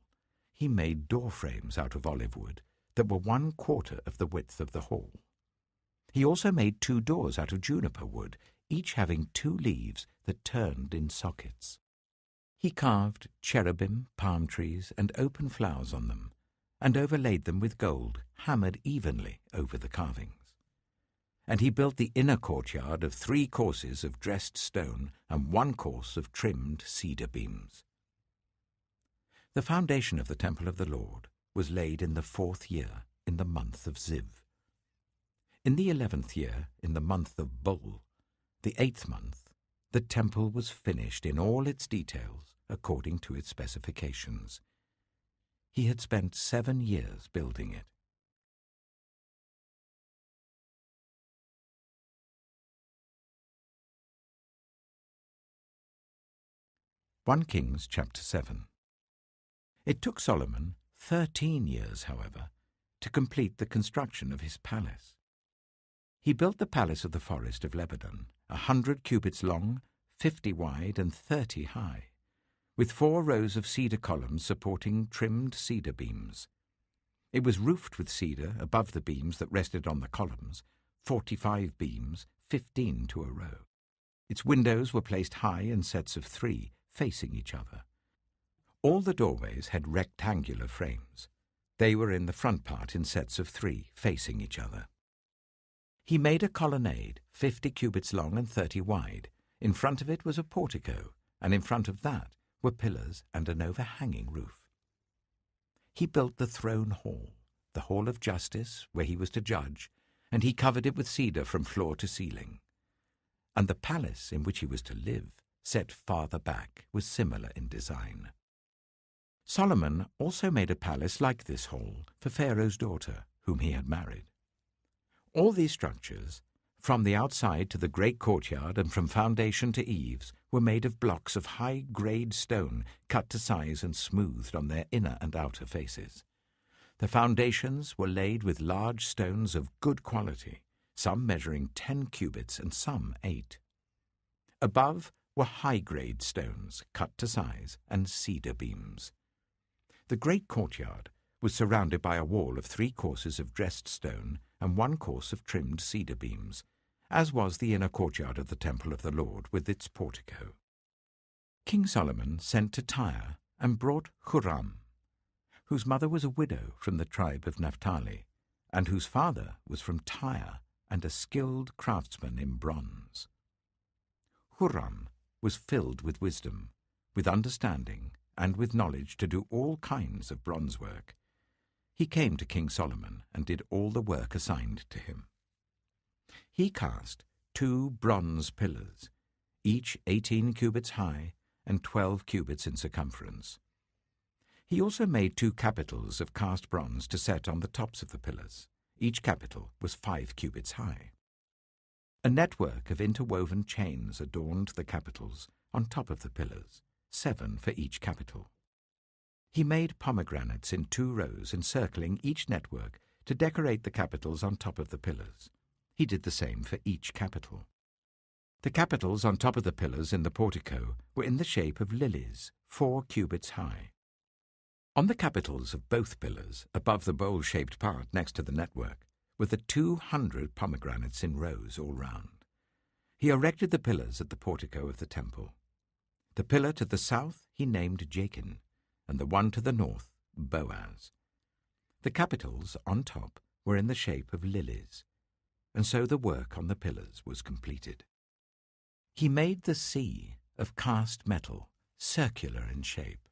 [SPEAKER 1] he made door frames out of olive wood that were 1/4 of the width of the hall. He also made 2 doors out of juniper wood, each having 2 leaves that turned in sockets. He carved cherubim, palm trees, and open flowers on them, and overlaid them with gold, hammered evenly over the carvings. And he built the inner courtyard of 3 courses of dressed stone and 1 course of trimmed cedar beams. The foundation of the temple of the Lord was laid in the 4th year, in the month of Ziv. In the 11th year, in the month of Bul, the 8th month, the temple was finished in all its details according to its specifications. He had spent 7 years building it. One Kings chapter 7. It took Solomon 13 years, however, to complete the construction of his palace. He built the palace of the forest of Lebanon, 100 cubits long, 50 wide, and 30 high, with 4 rows of cedar columns supporting trimmed cedar beams. It was roofed with cedar above the beams that rested on the columns, 45 beams, 15 to a row. Its windows were placed high in sets of 3, facing each other. All the doorways had rectangular frames. They were in the front part in sets of 3, facing each other. He made a colonnade, 50 cubits long and 30 wide. In front of it was a portico, and in front of that were pillars and an overhanging roof. He built the throne hall, the hall of justice, where he was to judge, and he covered it with cedar from floor to ceiling. And the palace in which he was to live, set farther back, was similar in design. Solomon also made a palace like this hall for Pharaoh's daughter, whom he had married. All these structures From the outside to the great courtyard and from foundation to eaves were made of blocks of high-grade stone cut to size and smoothed on their inner and outer faces. The foundations were laid with large stones of good quality, some measuring 10 cubits and some 8. Above were high-grade stones cut to size and cedar beams. The great courtyard was surrounded by a wall of 3 courses of dressed stone and 1 course of trimmed cedar beams, as was the inner courtyard of the temple of the Lord with its portico. King Solomon sent to Tyre and brought Huram, whose mother was a widow from the tribe of Naphtali, and whose father was from Tyre and a skilled craftsman in bronze. Huram was filled with wisdom, with understanding, and with knowledge to do all kinds of bronze work. He came to King Solomon and did all the work assigned to him. He cast 2 bronze pillars, each 18 cubits high and 12 cubits in circumference. He also made 2 capitals of cast bronze to set on the tops of the pillars. Each capital was 5 cubits high. A network of interwoven chains adorned the capitals on top of the pillars, 7 for each capital. He made pomegranates in 2 rows encircling each network to decorate the capitals on top of the pillars. He did the same for each capital. The capitals on top of the pillars in the portico were in the shape of lilies, 4 cubits high. On the capitals of both pillars, above the bowl-shaped part next to the network, were the 200 pomegranates in rows all round. He erected the pillars at the portico of the temple. The pillar to the south he named Jachin, and the one to the north Boaz. The capitals on top were in the shape of lilies, and so the work on the pillars was completed. He made the sea of cast metal, circular in shape,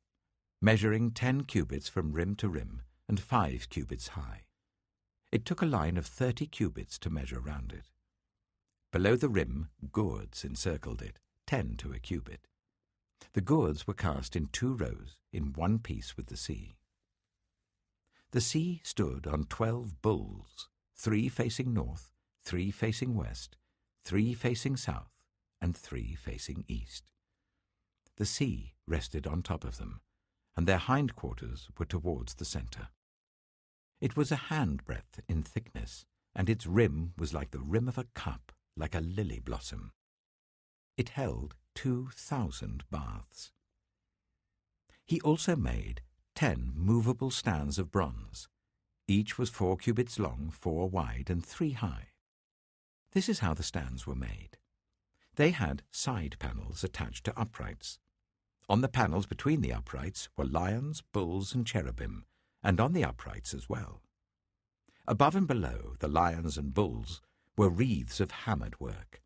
[SPEAKER 1] measuring 10 cubits from rim to rim and 5 cubits high. It took a line of 30 cubits to measure round it. Below the rim, gourds encircled it, 10 to a cubit. The gourds were cast in 2 rows in one piece with the sea. The sea stood on 12 bulls, 3 facing north, 3 facing west, 3 facing south, and 3 facing east. The sea rested on top of them, and their hindquarters were towards the centre. It was a handbreadth in thickness, and its rim was like the rim of a cup, like a lily blossom. It held 2,000 baths. He also made 10 movable stands of bronze. Each was 4 cubits long, 4 wide, and 3 high. This is how the stands were made. They had side panels attached to uprights. On the panels between the uprights were lions, bulls, and cherubim, and on the uprights as well. Above and below the lions and bulls were wreaths of hammered work.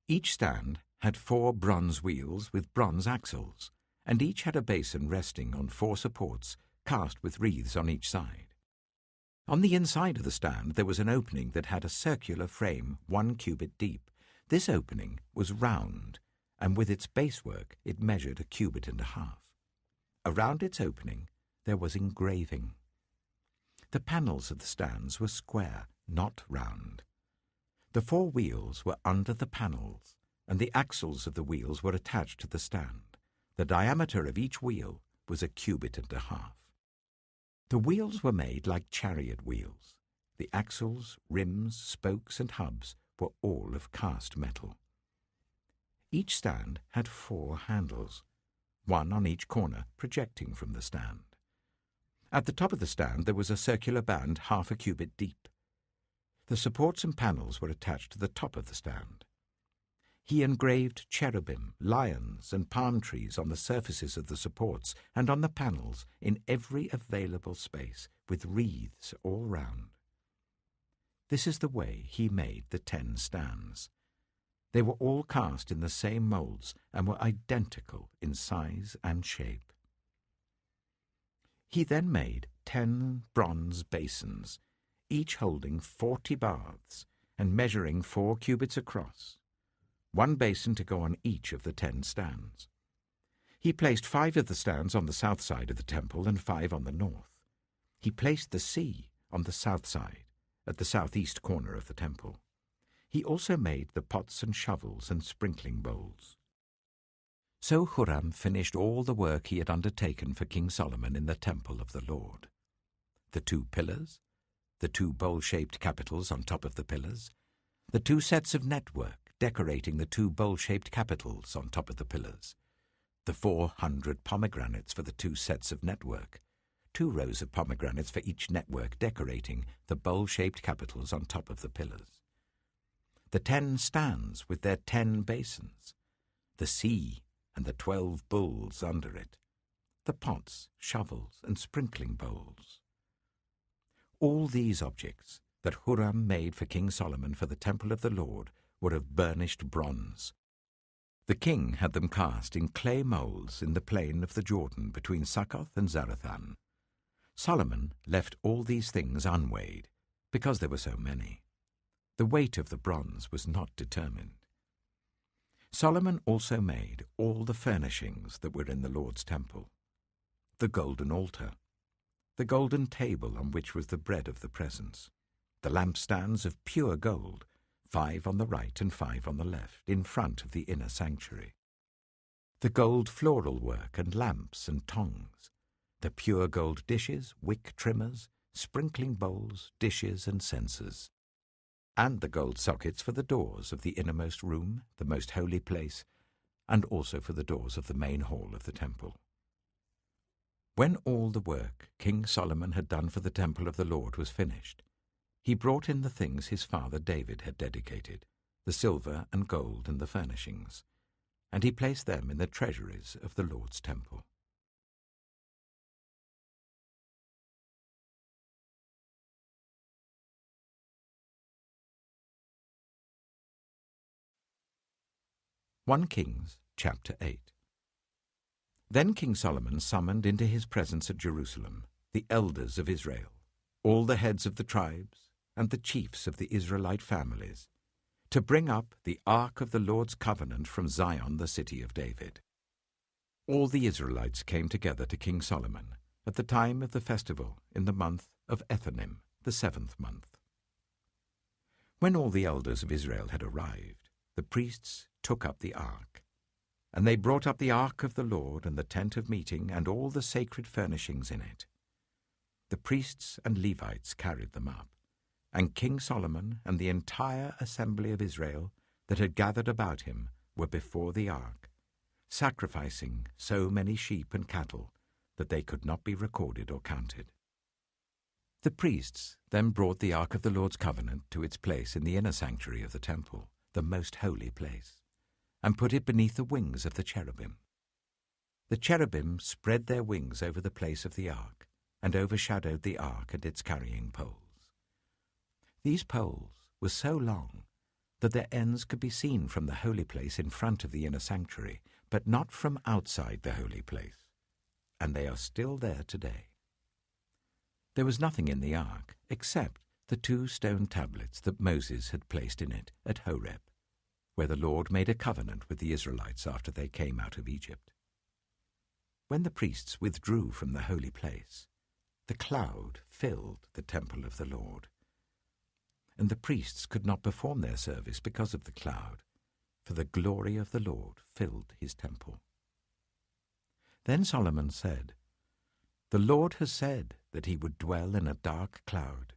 [SPEAKER 1] Each stand had 4 bronze wheels with bronze axles, and each had a basin resting on 4 supports cast with wreaths on each side. On the inside of the stand there was an opening that had a circular frame 1 cubit deep. This opening was round, and with its basework it measured 1.5 cubits. Around its opening there was engraving. The panels of the stands were square, not round. The 4 wheels were under the panels, and the axles of the wheels were attached to the stand. The diameter of each wheel was 1.5 cubits. The wheels were made like chariot wheels. The axles, rims, spokes, and hubs were all of cast metal. Each stand had 4 handles, 1 on each corner projecting from the stand. At the top of the stand there was a circular band 1/2 cubit deep. The supports and panels were attached to the top of the stand. He engraved cherubim, lions, and palm trees on the surfaces of the supports and on the panels in every available space, with wreaths all round. This is the way he made the 10 stands. They were all cast in the same moulds and were identical in size and shape. He then made 10 bronze basins, each holding 40 baths and measuring 4 cubits across, 1 basin to go on each of the 10 stands. He placed 5 of the stands on the south side of the temple and 5 on the north. He placed the sea on the south side, at the southeast corner of the temple. He also made the pots and shovels and sprinkling bowls. So Huram finished all the work he had undertaken for King Solomon in the temple of the Lord. The 2 pillars, the 2 bowl-shaped capitals on top of the pillars, the 2 sets of network decorating the 2 bowl-shaped capitals on top of the pillars, the 400 pomegranates for the 2 sets of network, 2 rows of pomegranates for each network decorating the bowl-shaped capitals on top of the pillars, the 10 stands with their 10 basins, the sea and the 12 bulls under it, the pots, shovels, and sprinkling bowls. All these objects that Huram made for King Solomon for the temple of the Lord were of burnished bronze. The king had them cast in clay moulds in the plain of the Jordan between Succoth and Zarethan. Solomon left all these things unweighed, because there were so many. The weight of the bronze was not determined. Solomon also made all the furnishings that were in the Lord's temple: the golden altar, the golden table on which was the bread of the presence, the lampstands of pure gold, 5 on the right and 5 on the left, in front of the inner sanctuary, the gold floral work and lamps and tongs, the pure gold dishes, wick trimmers, sprinkling bowls, dishes and censers, and the gold sockets for the doors of the innermost room, the most holy place, and also for the doors of the main hall of the temple. When all the work King Solomon had done for the temple of the Lord was finished, he brought in the things his father David had dedicated, the silver and gold and the furnishings, and he placed them in the treasuries of the Lord's temple. Kings chapter 8. Then King Solomon summoned into his presence at Jerusalem the elders of Israel, all the heads of the tribes, and the chiefs of the Israelite families, to bring up the ark of the Lord's covenant from Zion, the city of David. All the Israelites came together to King Solomon at the time of the festival in the month of Ethanim, the 7th month. When all the elders of Israel had arrived, the priests took up the ark, and they brought up the ark of the Lord and the tent of meeting and all the sacred furnishings in it. The priests and Levites carried them up, and King Solomon and the entire assembly of Israel that had gathered about him were before the ark, sacrificing so many sheep and cattle that they could not be recorded or counted. The priests then brought the ark of the Lord's covenant to its place in the inner sanctuary of the temple, the most holy place, and put it beneath the wings of the cherubim. The cherubim spread their wings over the place of the ark, and overshadowed the ark and its carrying poles. These poles were so long that their ends could be seen from the holy place in front of the inner sanctuary, but not from outside the holy place, and they are still there today. There was nothing in the ark except the 2 stone tablets that Moses had placed in it at Horeb, where the Lord made a covenant with the Israelites after they came out of Egypt. When the priests withdrew from the holy place, the cloud filled the temple of the Lord, and the priests could not perform their service because of the cloud, for the glory of the Lord filled his temple. Then Solomon said, "The Lord has said that he would dwell in a dark cloud.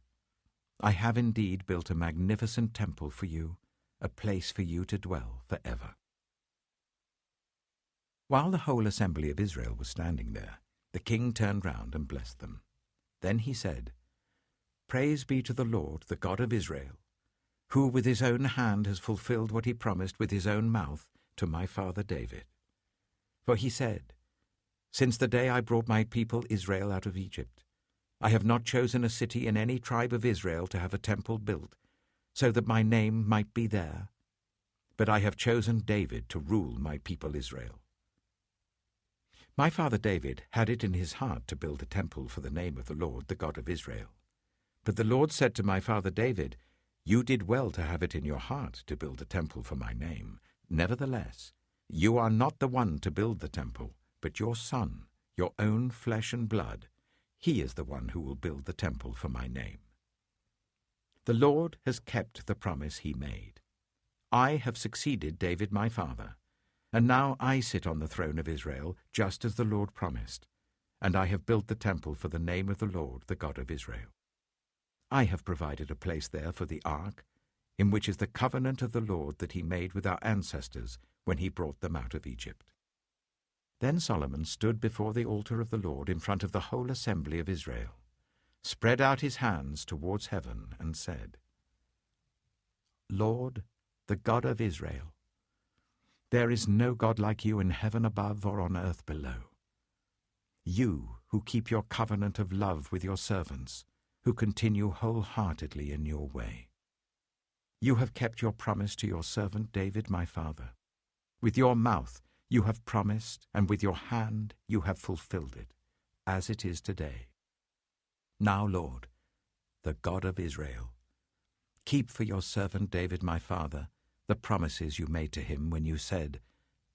[SPEAKER 1] I have indeed built a magnificent temple for you, a place for you to dwell forever." While the whole assembly of Israel was standing there, the king turned round and blessed them. Then he said, "Praise be to the Lord, the God of Israel, who with his own hand has fulfilled what he promised with his own mouth to my father David. For he said, 'Since the day I brought my people Israel out of Egypt, I have not chosen a city in any tribe of Israel to have a temple built, so that my name might be there. But I have chosen David to rule my people Israel.' My father David had it in his heart to build a temple for the name of the Lord, the God of Israel. But the Lord said to my father David, 'You did well to have it in your heart to build a temple for my name. Nevertheless, you are not the one to build the temple, but your son, your own flesh and blood. He is the one who will build the temple for my name.' The Lord has kept the promise he made. I have succeeded David my father, and now I sit on the throne of Israel, just as the Lord promised, and I have built the temple for the name of the Lord, the God of Israel. I have provided a place there for the ark, in which is the covenant of the Lord that he made with our ancestors when he brought them out of Egypt. Then Solomon stood before the altar of the Lord in front of the whole assembly of Israel, spread out his hands towards heaven, and said, Lord, the God of Israel, there is no God like you in heaven above or on earth below. You who keep your covenant of love with your servants, who continue wholeheartedly in your way. You have kept your promise to your servant David my father. With your mouth you have promised, and with your hand you have fulfilled it, as it is today. Now, Lord, the God of Israel, keep for your servant David my father the promises you made to him when you said,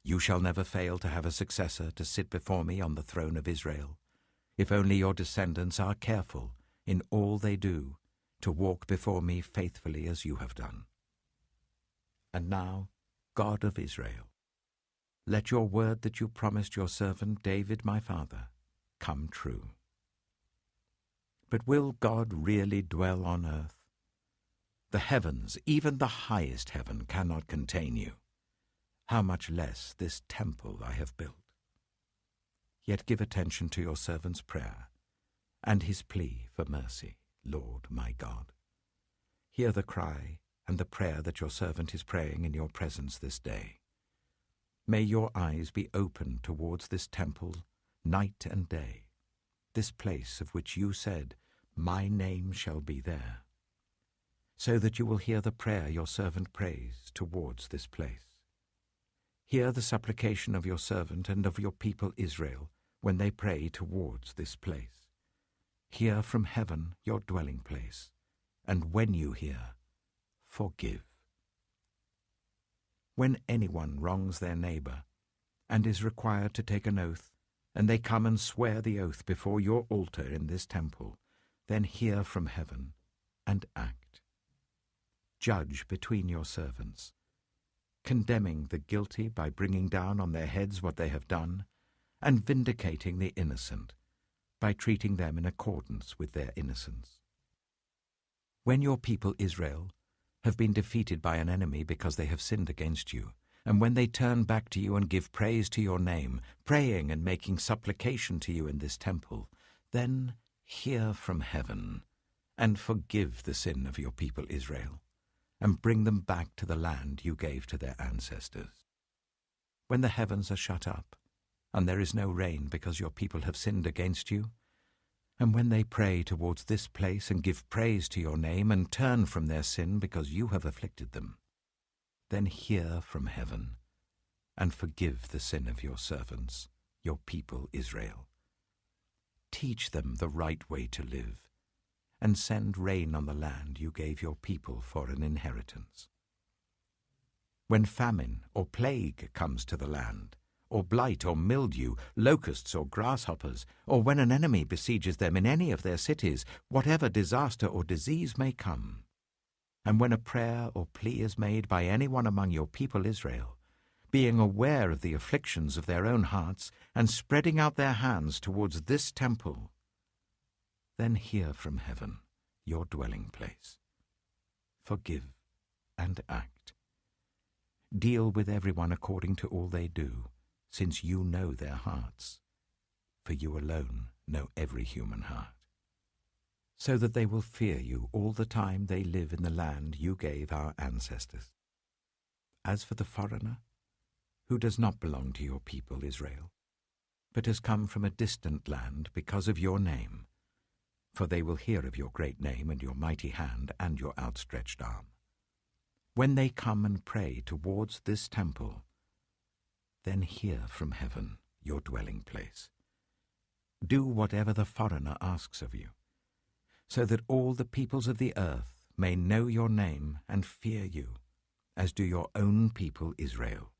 [SPEAKER 1] You shall never fail to have a successor to sit before me on the throne of Israel, if only your descendants are careful in all they do to walk before me faithfully as you have done. And now, God of Israel, let your word that you promised your servant David my father come true. But will God really dwell on earth? The heavens, even the highest heaven, cannot contain you. How much less this temple I have built? Yet give attention to your servant's prayer and his plea for mercy, Lord my God. Hear the cry and the prayer that your servant is praying in your presence this day. May your eyes be open towards this temple night and day, this place of which you said, My name shall be there, so that you will hear the prayer your servant prays towards this place. Hear the supplication of your servant and of your people Israel when they pray towards this place. Hear from heaven your dwelling place, and when you hear, forgive. When anyone wrongs their neighbor and is required to take an oath, and they come and swear the oath before your altar in this temple, then hear from heaven and act. Judge between your servants, condemning the guilty by bringing down on their heads what they have done, and vindicating the innocent by treating them in accordance with their innocence. When your people Israel have been defeated by an enemy because they have sinned against you, and when they turn back to you and give praise to your name, praying and making supplication to you in this temple, then hear from heaven and forgive the sin of your people Israel, and bring them back to the land you gave to their ancestors. When the heavens are shut up, and there is no rain because your people have sinned against you, and when they pray towards this place and give praise to your name and turn from their sin because you have afflicted them, then hear from heaven and forgive the sin of your servants, your people Israel. Teach them the right way to live, and send rain on the land you gave your people for an inheritance. When famine or plague comes to the land, or blight or mildew, locusts or grasshoppers, or when an enemy besieges them in any of their cities, whatever disaster or disease may come, and when a prayer or plea is made by anyone among your people Israel, being aware of the afflictions of their own hearts, and spreading out their hands towards this temple, then hear from heaven your dwelling place. Forgive and act. Deal with everyone according to all they do, since you know their hearts, for you alone know every human heart, so that they will fear you all the time they live in the land you gave our ancestors. As for the foreigner, who does not belong to your people Israel, but has come from a distant land because of your name, for they will hear of your great name and your mighty hand and your outstretched arm. When they come and pray towards this temple, then hear from heaven your dwelling place. Do whatever the foreigner asks of you, so that all the peoples of the earth may know your name and fear you, as do your own people Israel,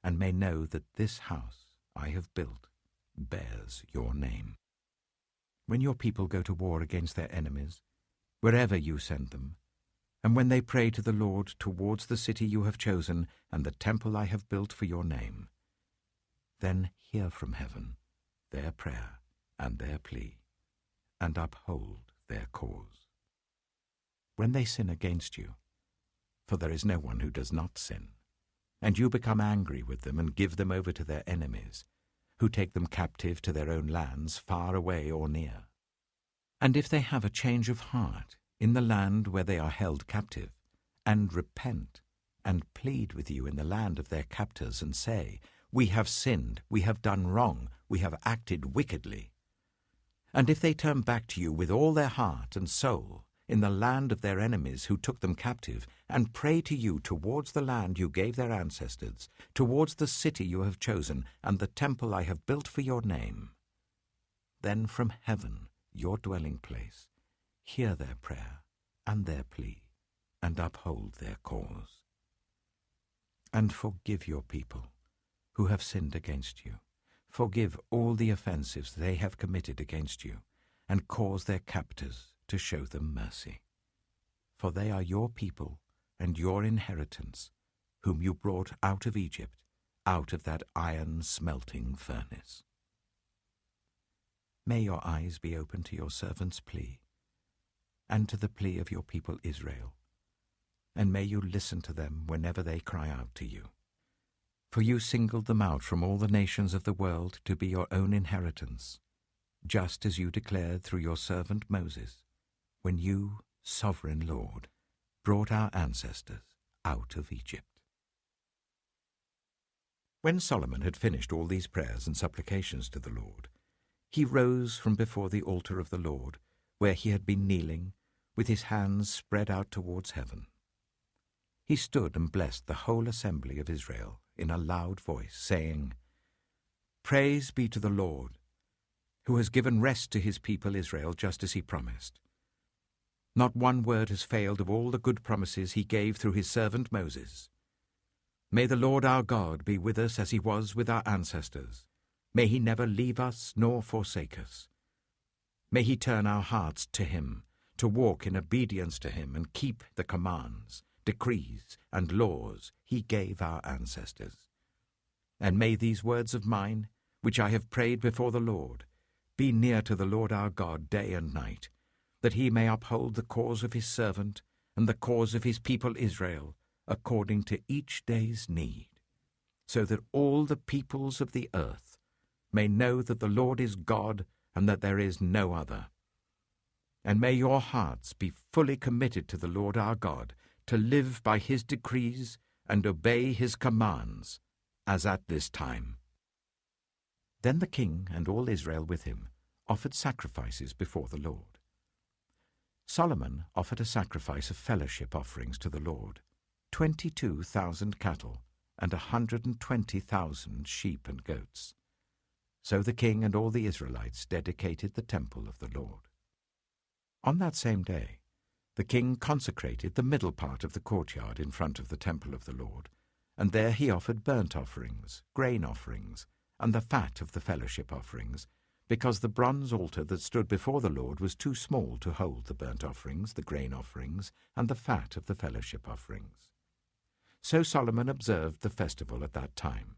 [SPEAKER 1] and may know that this house I have built bears your name. When your people go to war against their enemies, wherever you send them, and when they pray to the Lord towards the city you have chosen and the temple I have built for your name, then hear from heaven their prayer and their plea, and uphold their cause. When they sin against you, for there is no one who does not sin, and you become angry with them and give them over to their enemies, who take them captive to their own lands, far away or near. And if they have a change of heart in the land where they are held captive, and repent, and plead with you in the land of their captors, and say, We have sinned, we have done wrong, we have acted wickedly. And if they turn back to you with all their heart and soul in the land of their enemies who took them captive, and pray to you towards the land you gave their ancestors, towards the city you have chosen, and the temple I have built for your name, then from heaven, your dwelling place, hear their prayer and their plea, and uphold their cause. And forgive your people who have sinned against you. Forgive all the offences they have committed against you, and cause their captors to show them mercy. For they are your people and your inheritance, whom you brought out of Egypt, out of that iron smelting furnace. May your eyes be open to your servant's plea, and to the plea of your people Israel, and may you listen to them whenever they cry out to you. For you singled them out from all the nations of the world to be your own inheritance, just as you declared through your servant Moses, when you, sovereign Lord, brought our ancestors out of Egypt. When Solomon had finished all these prayers and supplications to the Lord, he rose from before the altar of the Lord, where he had been kneeling, with his hands spread out towards heaven. He stood and blessed the whole assembly of Israel in a loud voice, saying, Praise be to the Lord, who has given rest to his people Israel just as he promised. Not one word has failed of all the good promises he gave through his servant Moses. May the Lord our God be with us as he was with our ancestors. May he never leave us nor forsake us. May he turn our hearts to him, to walk in obedience to him and keep the commands, decrees, and laws he gave our ancestors. And may these words of mine, which I have prayed before the Lord, be near to the Lord our God day and night, that he may uphold the cause of his servant and the cause of his people Israel, according to each day's need, so that all the peoples of the earth may know that the Lord is God and that there is no other. And may your hearts be fully committed to the Lord our God, to live by his decrees and obey his commands, as at this time. Then the king and all Israel with him offered sacrifices before the Lord. Solomon offered a sacrifice of fellowship offerings to the Lord, 22,000 cattle and 120,000 sheep and goats. So the king and all the Israelites dedicated the temple of the Lord. On that same day, the king consecrated the middle part of the courtyard in front of the temple of the Lord, and there he offered burnt offerings, grain offerings, and the fat of the fellowship offerings, because the bronze altar that stood before the Lord was too small to hold the burnt offerings, the grain offerings, and the fat of the fellowship offerings. So Solomon observed the festival at that time,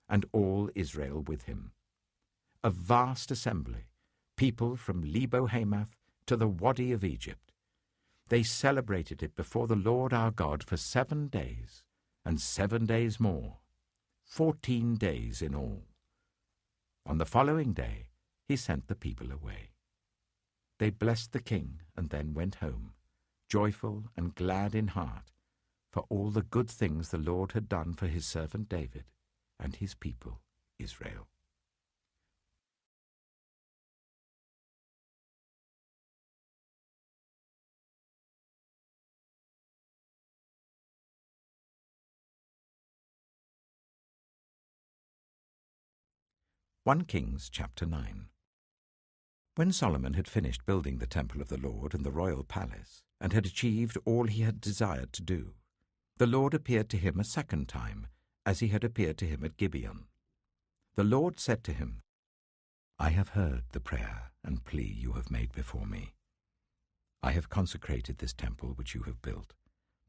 [SPEAKER 1] and all Israel with him. A vast assembly, people from Lebo-Hamath to the Wadi of Egypt. They celebrated it before the Lord our God for 7 days, and 7 days more, 14 days in all. On the following day, he sent the people away. They blessed the king and then went home, joyful and glad in heart, for all the good things the Lord had done for his servant David and his people Israel. One Kings chapter 9. When Solomon had finished building the temple of the Lord and the royal palace, and had achieved all he had desired to do, the Lord appeared to him a second time, as he had appeared to him at Gibeon. The Lord said to him, I have heard the prayer and plea you have made before me. I have consecrated this temple which you have built,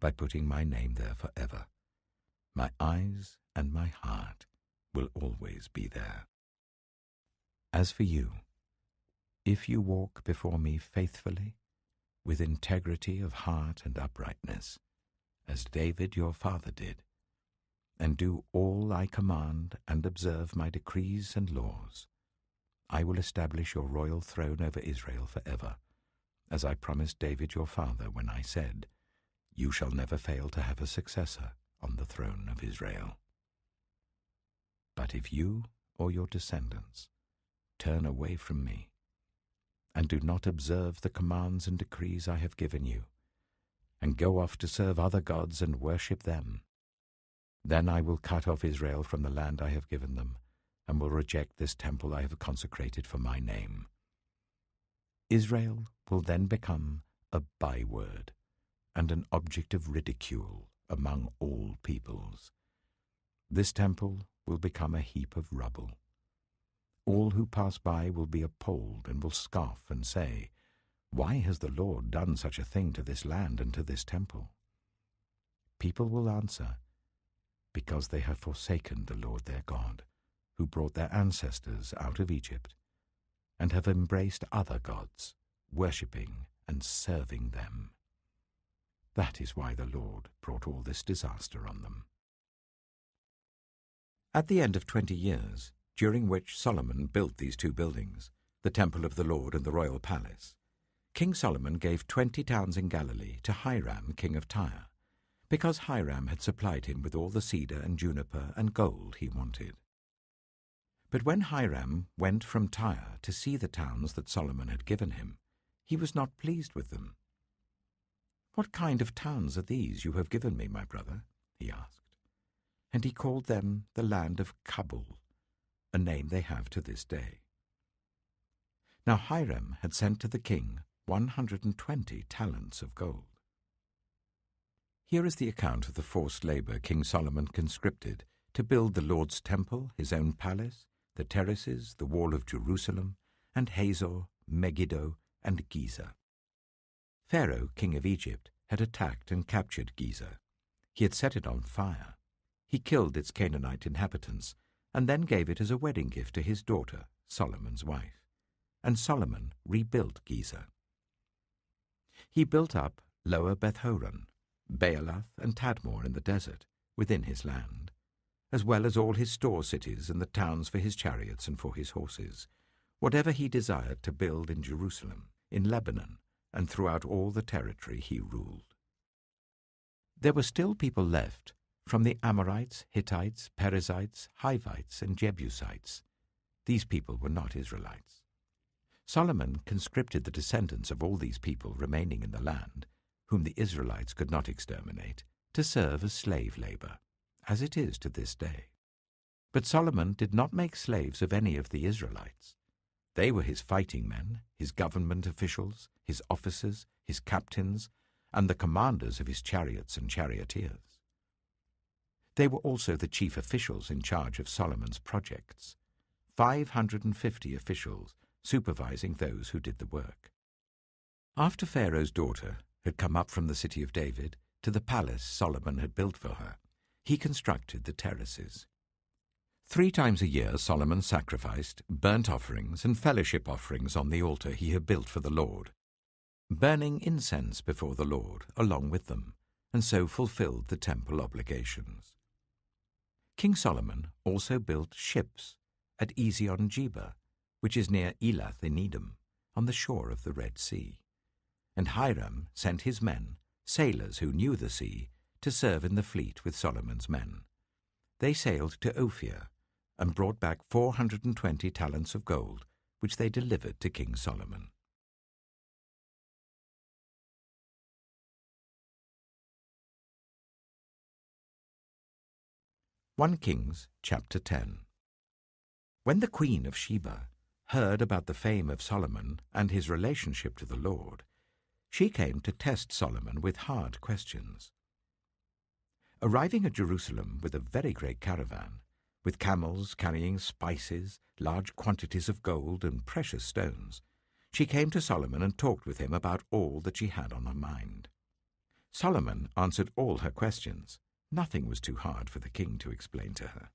[SPEAKER 1] by putting my name there forever. My eyes and my heart will always be there. As for you, if you walk before me faithfully, with integrity of heart and uprightness, as David your father did, and do all I command and observe my decrees and laws, I will establish your royal throne over Israel forever, as I promised David your father when I said, You shall never fail to have a successor on the throne of Israel. But if you or your descendants turn away from me, and do not observe the commands and decrees I have given you, and go off to serve other gods and worship them, then I will cut off Israel from the land I have given them, and will reject this temple I have consecrated for my name. Israel will then become a byword and an object of ridicule among all peoples. This temple will become a heap of rubble. All who pass by will be appalled and will scoff and say, Why has the Lord done such a thing to this land and to this temple? People will answer, Because they have forsaken the Lord their God, who brought their ancestors out of Egypt, and have embraced other gods, worshipping and serving them. That is why the Lord brought all this disaster on them. At the end of 20 years, during which Solomon built these two buildings, the temple of the Lord and the royal palace, King Solomon gave 20 towns in Galilee to Hiram, king of Tyre, because Hiram had supplied him with all the cedar and juniper and gold he wanted. But when Hiram went from Tyre to see the towns that Solomon had given him, he was not pleased with them. What kind of towns are these you have given me, my brother? He asked. And he called them the land of Kabul, a name they have to this day. Now Hiram had sent to the king 120 talents of gold. Here is the account of the forced labor King Solomon conscripted to build the Lord's temple, his own palace, the terraces, the wall of Jerusalem, and Hazor, Megiddo, and Giza. Pharaoh, king of Egypt, had attacked and captured Giza. He had set it on fire. He killed its Canaanite inhabitants, and then gave it as a wedding gift to his daughter, Solomon's wife. And Solomon rebuilt Giza. He built up Lower Beth-horon, Baalath, and Tadmor in the desert, within his land, as well as all his store cities and the towns for his chariots and for his horses, whatever he desired to build in Jerusalem, in Lebanon, and throughout all the territory he ruled. There were still people left from the Amorites, Hittites, Perizzites, Hivites, and Jebusites. These people were not Israelites. Solomon conscripted the descendants of all these people remaining in the land, whom the Israelites could not exterminate, to serve as slave labor, as it is to this day. But Solomon did not make slaves of any of the Israelites. They were his fighting men, his government officials, his officers, his captains, and the commanders of his chariots and charioteers. They were also the chief officials in charge of Solomon's projects, 550 officials supervising those who did the work. After Pharaoh's daughter had come up from the city of David to the palace Solomon had built for her, he constructed the terraces. 3 times a year Solomon sacrificed burnt offerings and fellowship offerings on the altar he had built for the Lord, burning incense before the Lord along with them, and so fulfilled the temple obligations. King Solomon also built ships at Ezion-Geber, which is near Elath in Edom, on the shore of the Red Sea. And Hiram sent his men, sailors who knew the sea, to serve in the fleet with Solomon's men. They sailed to Ophir and brought back 420 talents of gold, which they delivered to King Solomon. One Kings chapter 10. When the Queen of Sheba heard about the fame of Solomon and his relationship to the Lord, she came to test Solomon with hard questions. Arriving at Jerusalem with a very great caravan, with camels carrying spices, large quantities of gold and precious stones, she came to Solomon and talked with him about all that she had on her mind. Solomon answered all her questions. Nothing was too hard for the king to explain to her.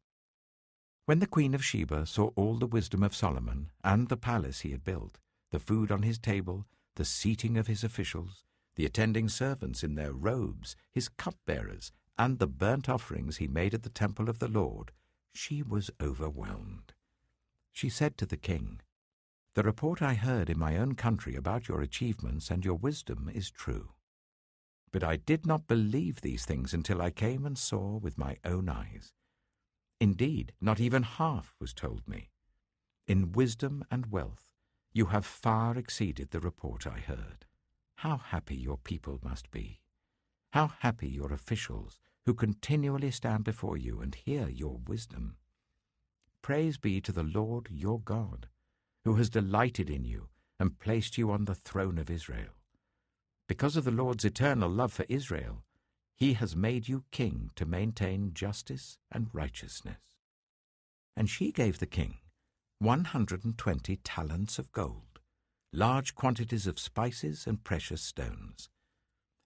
[SPEAKER 1] When the Queen of Sheba saw all the wisdom of Solomon and the palace he had built, the food on his table, the seating of his officials, the attending servants in their robes, his cupbearers, and the burnt offerings he made at the temple of the Lord, she was overwhelmed. She said to the king, "The report I heard in my own country about your achievements and your wisdom is true. But I did not believe these things until I came and saw with my own eyes. Indeed, not even half was told me. In wisdom and wealth, you have far exceeded the report I heard. How happy your people must be! How happy your officials who continually stand before you and hear your wisdom! Praise be to the Lord your God, who has delighted in you and placed you on the throne of Israel. Because of the Lord's eternal love for Israel, he has made you king to maintain justice and righteousness." And she gave the king 120 talents of gold, large quantities of spices and precious stones.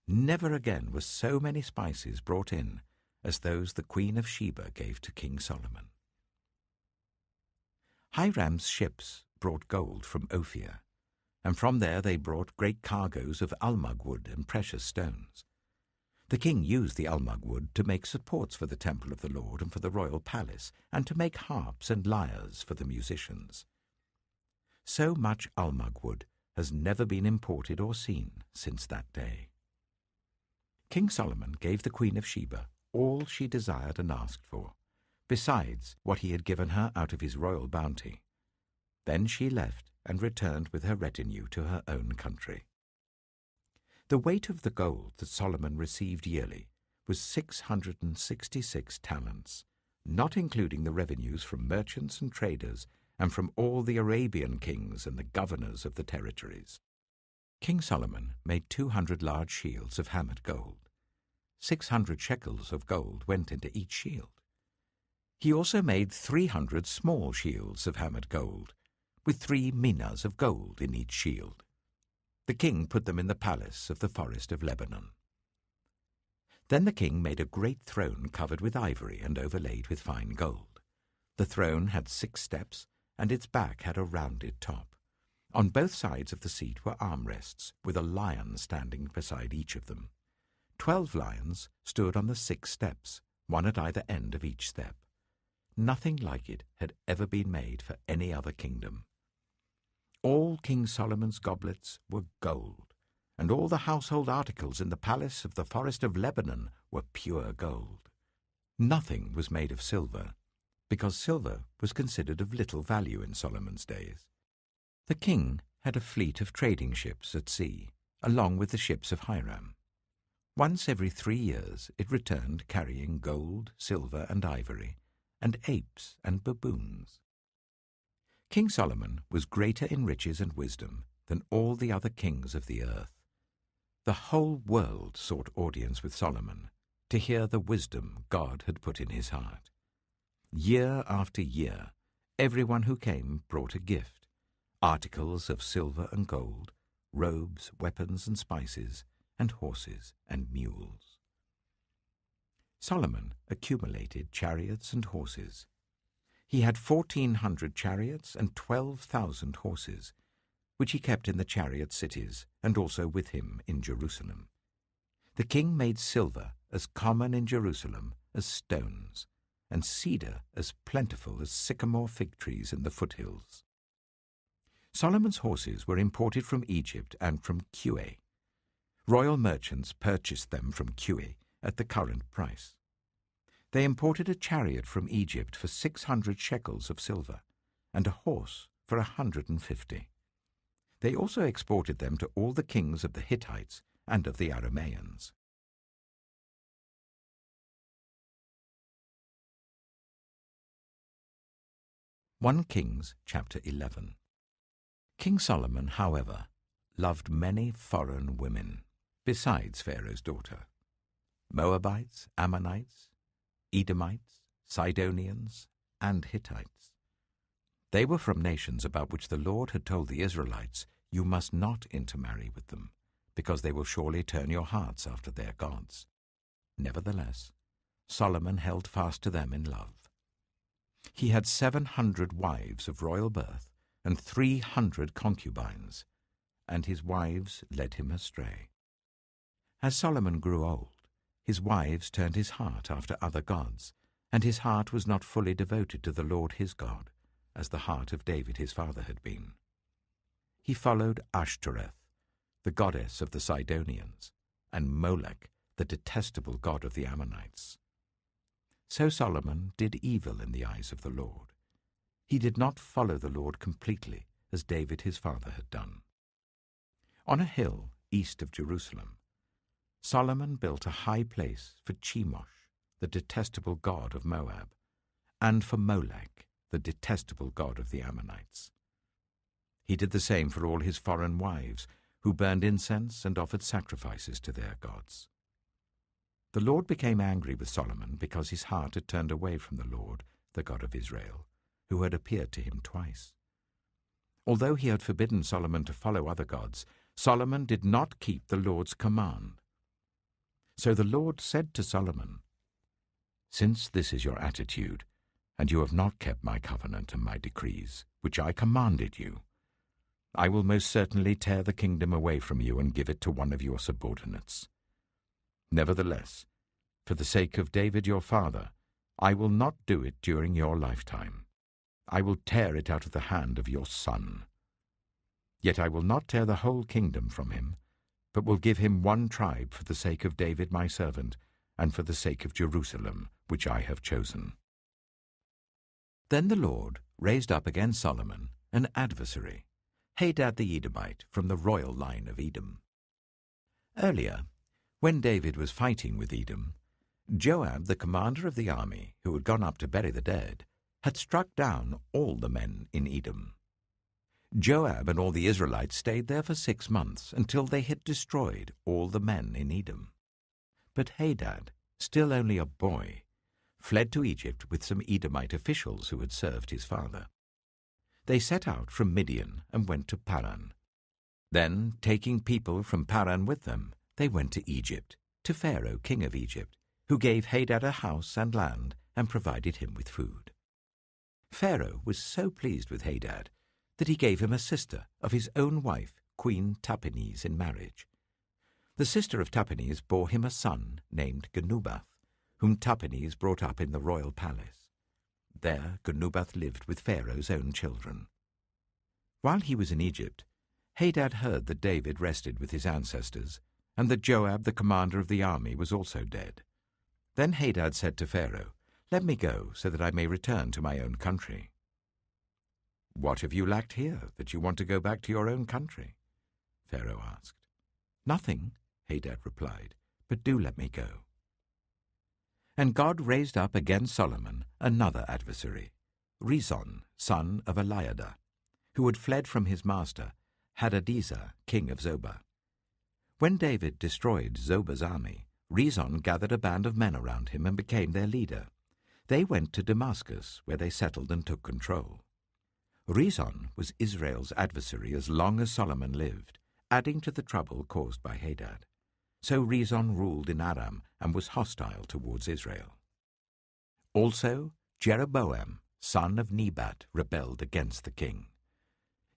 [SPEAKER 1] Never again were so many spices brought in as those the Queen of Sheba gave to King Solomon. Hiram's ships brought gold from Ophir, and from there they brought great cargoes of almug wood and precious stones. The king used the almug wood to make supports for the temple of the Lord and for the royal palace, and to make harps and lyres for the musicians. So much almug wood has never been imported or seen since that day. King Solomon gave the Queen of Sheba all she desired and asked for, besides what he had given her out of his royal bounty. Then she left and returned with her retinue to her own country. The weight of the gold that Solomon received yearly was 666 talents, not including the revenues from merchants and traders and from all the Arabian kings and the governors of the territories. King Solomon made 200 large shields of hammered gold. 600 shekels of gold went into each shield. He also made 300 small shields of hammered gold, with 3 minas of gold in each shield. The king put them in the palace of the forest of Lebanon. Then the king made a great throne covered with ivory and overlaid with fine gold. The throne had 6 steps, and its back had a rounded top. On both sides of the seat were armrests, with a lion standing beside each of them. 12 lions stood on the 6 steps, one at either end of each step. Nothing like it had ever been made for any other kingdom. All King Solomon's goblets were gold, and all the household articles in the palace of the forest of Lebanon were pure gold. Nothing was made of silver, because silver was considered of little value in Solomon's days. The king had a fleet of trading ships at sea, along with the ships of Hiram. Once every 3 years it returned carrying gold, silver, and ivory, and apes and baboons. King Solomon was greater in riches and wisdom than all the other kings of the earth. The whole world sought audience with Solomon to hear the wisdom God had put in his heart. Year after year, everyone who came brought a gift, articles of silver and gold, robes, weapons and spices, and horses and mules. Solomon accumulated chariots and horses. He had 1,400 chariots and 12,000 horses, which he kept in the chariot cities and also with him in Jerusalem. The king made silver as common in Jerusalem as stones, and cedar as plentiful as sycamore fig trees in the foothills. Solomon's horses were imported from Egypt and from Kue. Royal merchants purchased them from Kue at the current price. They imported a chariot from Egypt for 600 shekels of silver, and a horse for 150. They also exported them to all the kings of the Hittites and of the Arameans. One Kings chapter 11. King Solomon, however, loved many foreign women, besides Pharaoh's daughter: Moabites, Ammonites, Edomites, Sidonians, and Hittites. They were from nations about which the Lord had told the Israelites, "You must not intermarry with them, because they will surely turn your hearts after their gods." Nevertheless, Solomon held fast to them in love. He had 700 wives of royal birth and 300 concubines, and his wives led him astray. As Solomon grew old, his wives turned his heart after other gods, and his heart was not fully devoted to the Lord his God, as the heart of David his father had been. He followed Ashtoreth, the goddess of the Sidonians, and Molech, the detestable god of the Ammonites. So Solomon did evil in the eyes of the Lord. He did not follow the Lord completely, as David his father had done. On a hill east of Jerusalem, Solomon built a high place for Chemosh, the detestable god of Moab, and for Molech, the detestable god of the Ammonites. He did the same for all his foreign wives, who burned incense and offered sacrifices to their gods. The Lord became angry with Solomon because his heart had turned away from the Lord, the God of Israel, who had appeared to him twice. Although he had forbidden Solomon to follow other gods, Solomon did not keep the Lord's command. So the Lord said to Solomon, "Since this is your attitude, and you have not kept my covenant and my decrees, which I commanded you, I will most certainly tear the kingdom away from you and give it to one of your subordinates. Nevertheless, for the sake of David your father, I will not do it during your lifetime. I will tear it out of the hand of your son. Yet I will not tear the whole kingdom from him, but will give him one tribe for the sake of David my servant, and for the sake of Jerusalem, which I have chosen." Then the Lord raised up against Solomon an adversary, Hadad the Edomite, from the royal line of Edom. Earlier, when David was fighting with Edom, Joab, the commander of the army, who had gone up to bury the dead, had struck down all the men in Edom. Joab and all the Israelites stayed there for 6 months, until they had destroyed all the men in Edom. But Hadad, still only a boy, fled to Egypt with some Edomite officials who had served his father. They set out from Midian and went to Paran. Then, taking people from Paran with them, they went to Egypt, to Pharaoh, king of Egypt, who gave Hadad a house and land and provided him with food. Pharaoh was so pleased with Hadad that he gave him a sister of his own wife, Queen Tahpenes, in marriage. The sister of Tahpenes bore him a son named Genubath, whom Tahpenes brought up in the royal palace. There Genubath lived with Pharaoh's own children. While he was in Egypt, Hadad heard that David rested with his ancestors, and that Joab, the commander of the army, was also dead. Then Hadad said to Pharaoh, "Let me go, so that I may return to my own country." "What have you lacked here, that you want to go back to your own country?" Pharaoh asked. "Nothing," Hadad replied, "but do let me go." And God raised up against Solomon another adversary, Rezon, son of Eliada, who had fled from his master, Hadadezer, king of Zobah. When David destroyed Zobah's army, Rezon gathered a band of men around him and became their leader. They went to Damascus, where they settled and took control. Rezon was Israel's adversary as long as Solomon lived, adding to the trouble caused by Hadad. So Rezon ruled in Aram and was hostile towards Israel. Also, Jeroboam, son of Nebat, rebelled against the king.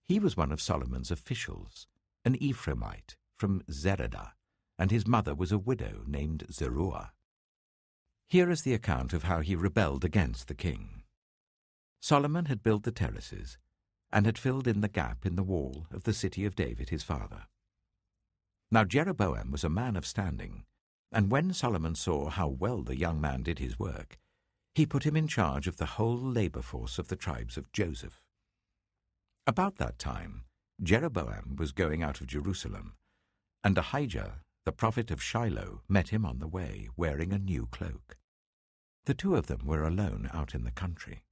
[SPEAKER 1] He was one of Solomon's officials, an Ephraimite from Zeradah, and his mother was a widow named Zeruah. Here is the account of how he rebelled against the king. Solomon had built the terraces and had filled in the gap in the wall of the city of David his father. Now Jeroboam was a man of standing, and when Solomon saw how well the young man did his work, he put him in charge of the whole labor force of the tribes of Joseph. About that time, Jeroboam was going out of Jerusalem, and Ahijah, the prophet of Shiloh, met him on the way, wearing a new cloak. The two of them were alone out in the country,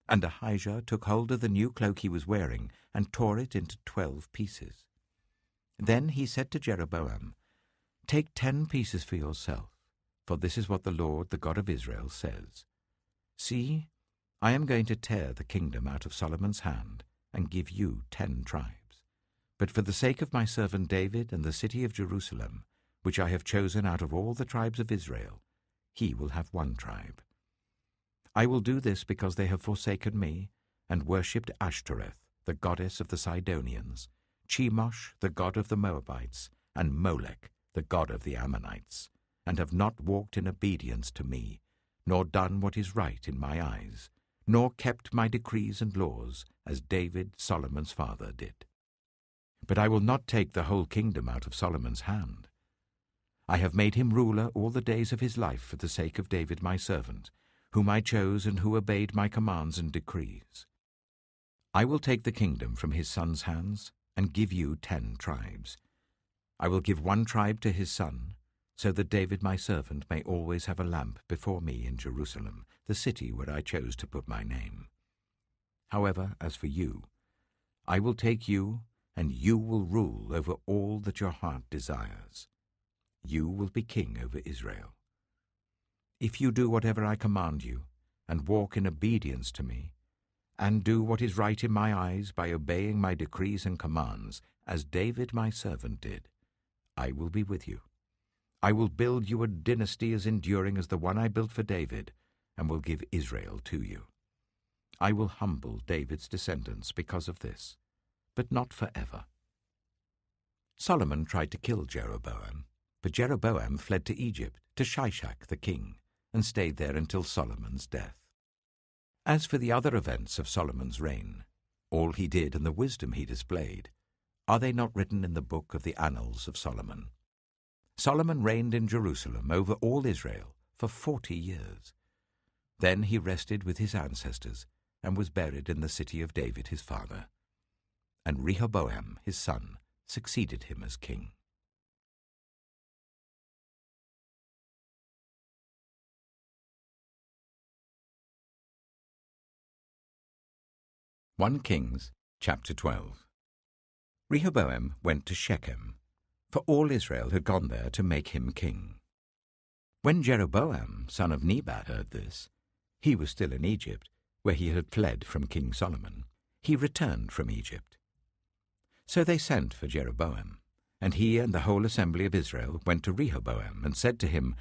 [SPEAKER 1] and Ahijah took hold of the new cloak he was wearing and tore it into 12 pieces. Then he said to Jeroboam, "Take 10 pieces for yourself, for this is what the Lord, the God of Israel, says. See, I am going to tear the kingdom out of Solomon's hand and give you 10 tribes. But for the sake of my servant David and the city of Jerusalem, which I have chosen out of all the tribes of Israel, he will have one tribe. I will do this because they have forsaken me and worshipped Ashtoreth, the goddess of the Sidonians, Chemosh, the god of the Moabites, and Molech, the god of the Ammonites, and have not walked in obedience to me, nor done what is right in my eyes, nor kept my decrees and laws, as David, Solomon's father, did. But I will not take the whole kingdom out of Solomon's hand. I have made him ruler all the days of his life for the sake of David my servant, whom I chose and who obeyed my commands and decrees. I will take the kingdom from his son's hands and give you 10 tribes. I will give 1 tribe to his son, so that David my servant may always have a lamp before me in Jerusalem, the city where I chose to put my name. However, as for you, I will take you, and you will rule over all that your heart desires. You will be king over Israel. If you do whatever I command you, and walk in obedience to me, and do what is right in my eyes by obeying my decrees and commands, as David my servant did, I will be with you. I will build you a dynasty as enduring as the one I built for David, and will give Israel to you. I will humble David's descendants because of this, but not forever. Solomon tried to kill Jeroboam, but Jeroboam fled to Egypt, to Shishak the king, and stayed there until Solomon's death. As for the other events of Solomon's reign, all he did and the wisdom he displayed, are they not written in the book of the Annals of Solomon? Solomon reigned in Jerusalem over all Israel for 40 years. Then he rested with his ancestors and was buried in the city of David his father. And Rehoboam his son succeeded him as king. One Kings, chapter 12. Rehoboam went to Shechem, for all Israel had gone there to make him king. When Jeroboam, son of Nebat, heard this, he was still in Egypt, where he had fled from King Solomon. He returned from Egypt. So they sent for Jeroboam, and he and the whole assembly of Israel went to Rehoboam and said to him,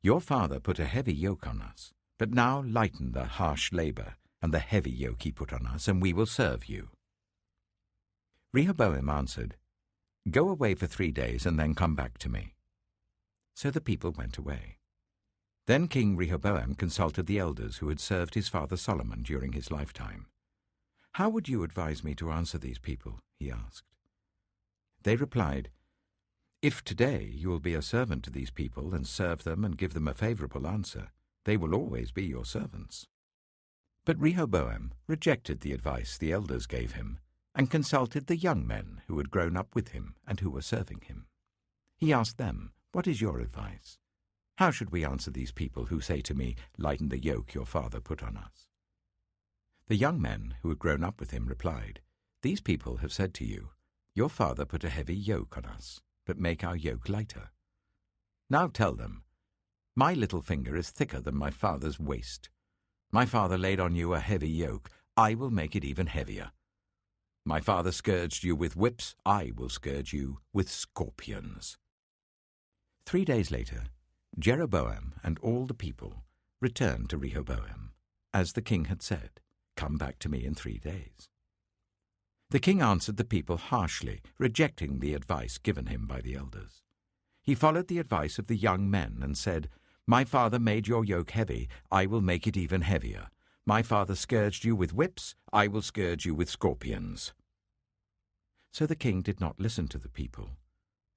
[SPEAKER 1] Your father put a heavy yoke on us, but now lighten the harsh labor and the heavy yoke he put on us, and we will serve you. Rehoboam answered, Go away for 3 days and then come back to me. So the people went away. Then King Rehoboam consulted the elders who had served his father Solomon during his lifetime. How would you advise me to answer these people? He asked. They replied, If today you will be a servant to these people and serve them and give them a favorable answer, they will always be your servants. But Rehoboam rejected the advice the elders gave him and consulted the young men who had grown up with him and who were serving him. He asked them, What is your advice? How should we answer these people who say to me, Lighten the yoke your father put on us? The young men who had grown up with him replied, These people have said to you, Your father put a heavy yoke on us, but make our yoke lighter. Now tell them, My little finger is thicker than my father's waist. My father laid on you a heavy yoke, I will make it even heavier. My father scourged you with whips, I will scourge you with scorpions. 3 days later, Jeroboam and all the people returned to Rehoboam, as the king had said, Come back to me in 3 days. The king answered the people harshly, rejecting the advice given him by the elders. He followed the advice of the young men and said, My father made your yoke heavy, I will make it even heavier. My father scourged you with whips, I will scourge you with scorpions. So the king did not listen to the people,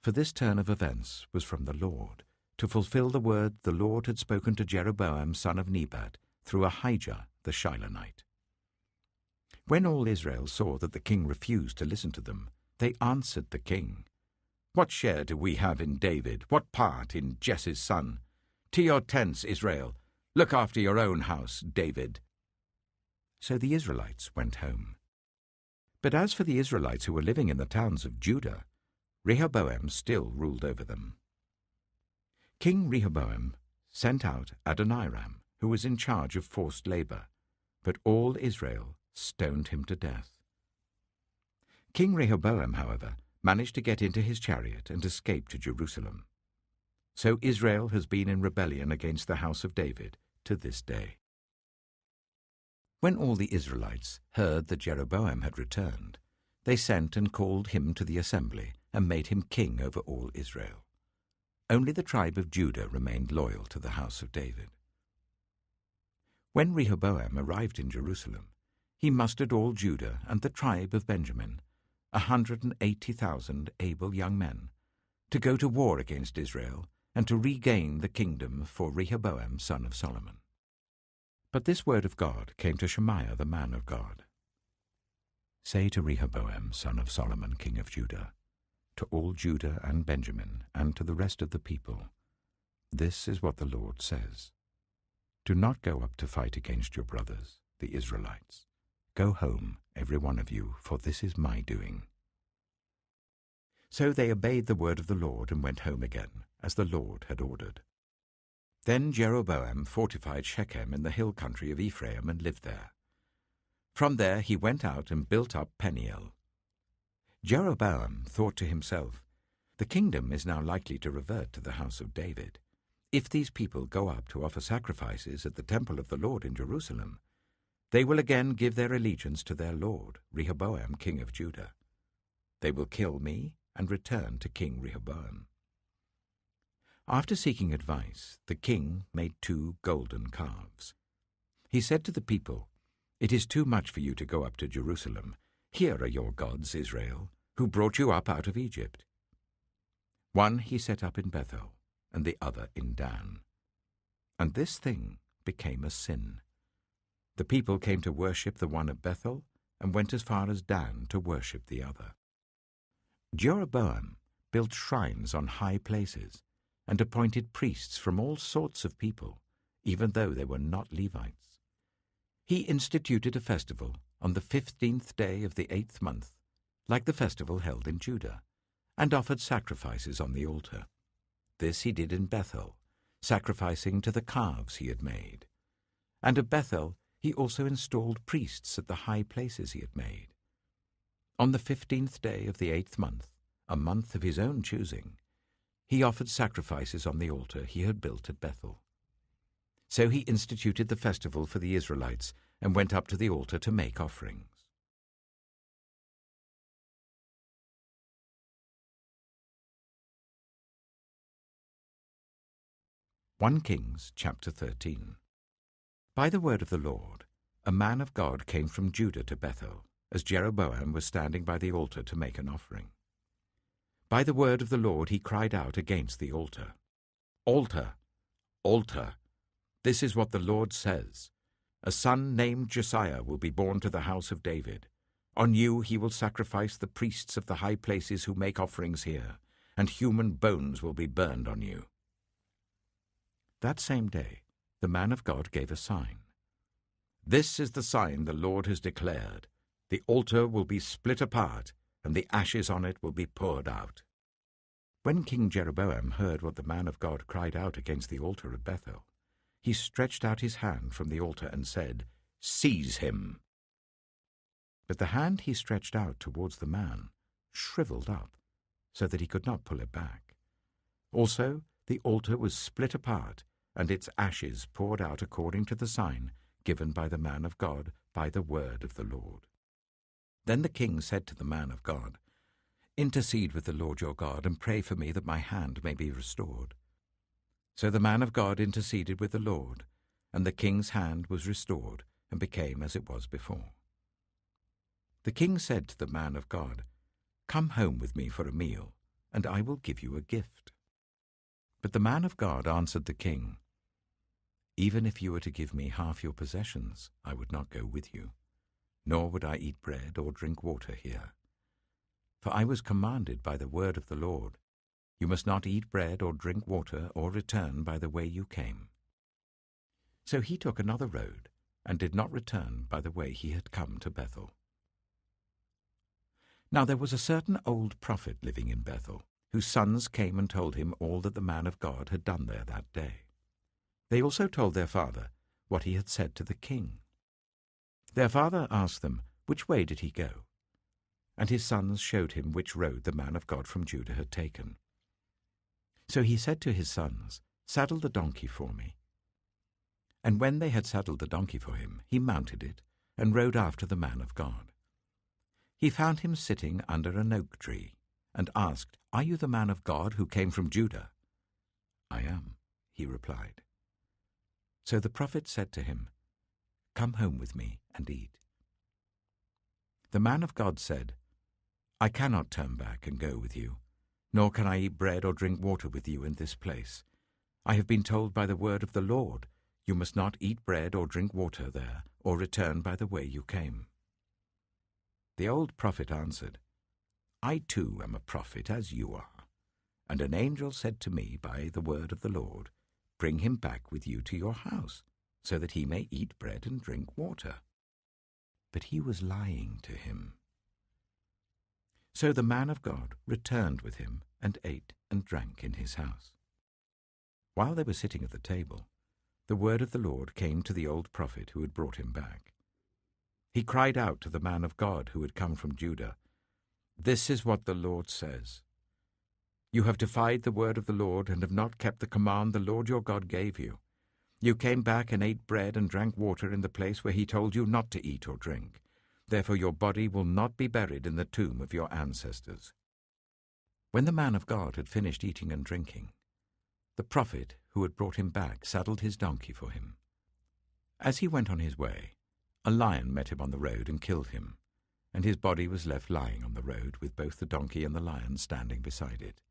[SPEAKER 1] for this turn of events was from the Lord, to fulfill the word the Lord had spoken to Jeroboam son of Nebat through Ahijah the Shilonite. When all Israel saw that the king refused to listen to them, they answered the king, What share do we have in David? What part in Jesse's son? To your tents, Israel. Look after your own house, David. So the Israelites went home. But as for the Israelites who were living in the towns of Judah, Rehoboam still ruled over them. King Rehoboam sent out Adoniram, who was in charge of forced labor, but all Israel stoned him to death. King Rehoboam, however, managed to get into his chariot and escape to Jerusalem. So Israel has been in rebellion against the house of David to this day. When all the Israelites heard that Jeroboam had returned, they sent and called him to the assembly and made him king over all Israel. Only the tribe of Judah remained loyal to the house of David. When Rehoboam arrived in Jerusalem, he mustered all Judah and the tribe of Benjamin, 180,000 able young men, to go to war against Israel and to regain the kingdom for Rehoboam son of Solomon. But this word of God came to Shemaiah the man of God. Say to Rehoboam son of Solomon king of Judah, to all Judah and Benjamin, and to the rest of the people, this is what the Lord says. Do not go up to fight against your brothers, the Israelites. Go home, every one of you, for this is my doing. So they obeyed the word of the Lord and went home again, as the Lord had ordered. Then Jeroboam fortified Shechem in the hill country of Ephraim and lived there. From there he went out and built up Peniel. Jeroboam thought to himself, the kingdom is now likely to revert to the house of David. If these people go up to offer sacrifices at the temple of the Lord in Jerusalem, they will again give their allegiance to their lord, Rehoboam king of Judah. They will kill me and return to King Rehoboam. After seeking advice, the king made 2 golden calves. He said to the people, It is too much for you to go up to Jerusalem. Here are your gods, Israel, who brought you up out of Egypt. One he set up in Bethel, and the other in Dan. And this thing became a sin. The people came to worship the one at Bethel, and went as far as Dan to worship the other. Jeroboam built shrines on high places, and appointed priests from all sorts of people, even though they were not Levites. He instituted a festival on the 15th day of the 8th month, like the festival held in Judah, and offered sacrifices on the altar. This he did in Bethel, sacrificing to the calves he had made. And at Bethel he also installed priests at the high places he had made. On the 15th day of the 8th month, a month of his own choosing, he offered sacrifices on the altar he had built at Bethel. So he instituted the festival for the Israelites and went up to the altar to make offerings. One Kings chapter 13. By the word of the Lord, a man of God came from Judah to Bethel, as Jeroboam was standing by the altar to make an offering. By the word of the Lord he cried out against the altar. Altar, altar, this is what the Lord says. A son named Josiah will be born to the house of David. On you he will sacrifice the priests of the high places who make offerings here, and human bones will be burned on you. That same day, the man of God gave a sign. This is the sign the Lord has declared. The altar will be split apart, and the ashes on it will be poured out. When King Jeroboam heard what the man of God cried out against the altar at Bethel, he stretched out his hand from the altar and said, Seize him! But the hand he stretched out towards the man shriveled up, so that he could not pull it back. Also, the altar was split apart, and its ashes poured out according to the sign given by the man of God by the word of the Lord. Then the king said to the man of God, Intercede with the Lord your God, and pray for me that my hand may be restored. So the man of God interceded with the Lord, and the king's hand was restored, and became as it was before. The king said to the man of God, Come home with me for a meal, and I will give you a gift. But the man of God answered the king, Even if you were to give me half your possessions, I would not go with you, nor would I eat bread or drink water here. For I was commanded by the word of the Lord, You must not eat bread or drink water or return by the way you came. So he took another road, and did not return by the way he had come to Bethel. Now there was a certain old prophet living in Bethel, whose sons came and told him all that the man of God had done there that day. They also told their father what he had said to the king. Their father asked them, Which way did he go? and his sons showed him which road the man of God from Judah had taken. So he said to his sons, "Saddle the donkey for me." And when they had saddled the donkey for him, he mounted it and rode after the man of God. He found him sitting under an oak tree, and asked, "Are you the man of God who came from Judah?" "I am," he replied. So the prophet said to him, "Come home with me and eat." The man of God said, "I cannot turn back and go with you, nor can I eat bread or drink water with you in this place. I have been told by the word of the Lord, you must not eat bread or drink water there, or return by the way you came." The old prophet answered, "I too am a prophet as you are, and an angel said to me by the word of the Lord, bring him back with you to your house, so that he may eat bread and drink water." But he was lying to him. So the man of God returned with him and ate and drank in his house. While they were sitting at the table, the word of the Lord came to the old prophet who had brought him back. He cried out to the man of God who had come from Judah, "This is what the Lord says. You have defied the word of the Lord and have not kept the command the Lord your God gave you. You came back and ate bread and drank water in the place where he told you not to eat or drink. Therefore your body will not be buried in the tomb of your ancestors." When the man of God had finished eating and drinking, the prophet who had brought him back saddled his donkey for him. As he went on his way, a lion met him on the road and killed him, and his body was left lying on the road with both the donkey and the lion standing beside it.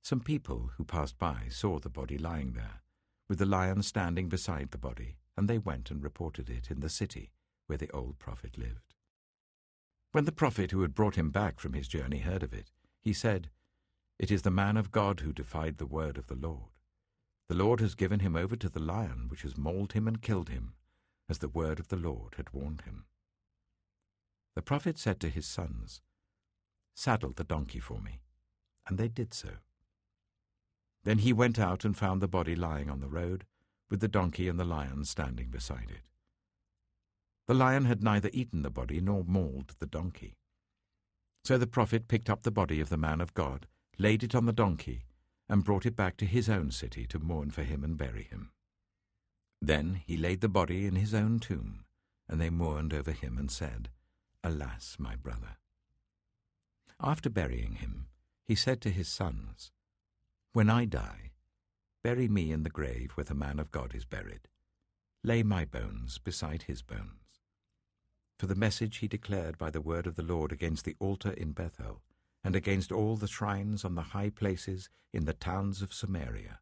[SPEAKER 1] Some people who passed by saw the body lying there, with the lion standing beside the body, and they went and reported it in the city where the old prophet lived. When the prophet who had brought him back from his journey heard of it, he said, "It is the man of God who defied the word of the Lord. The Lord has given him over to the lion, which has mauled him and killed him, as the word of the Lord had warned him." The prophet said to his sons, "Saddle the donkey for me," and they did so. Then he went out and found the body lying on the road, with the donkey and the lion standing beside it. The lion had neither eaten the body nor mauled the donkey. So the prophet picked up the body of the man of God, laid it on the donkey, and brought it back to his own city to mourn for him and bury him. Then he laid the body in his own tomb, and they mourned over him and said, "Alas, my brother." After burying him, he said to his sons, "When I die, bury me in the grave where the man of God is buried. Lay my bones beside his bones." For the message he declared by the word of the Lord against the altar in Bethel, and against all the shrines on the high places in the towns of Samaria,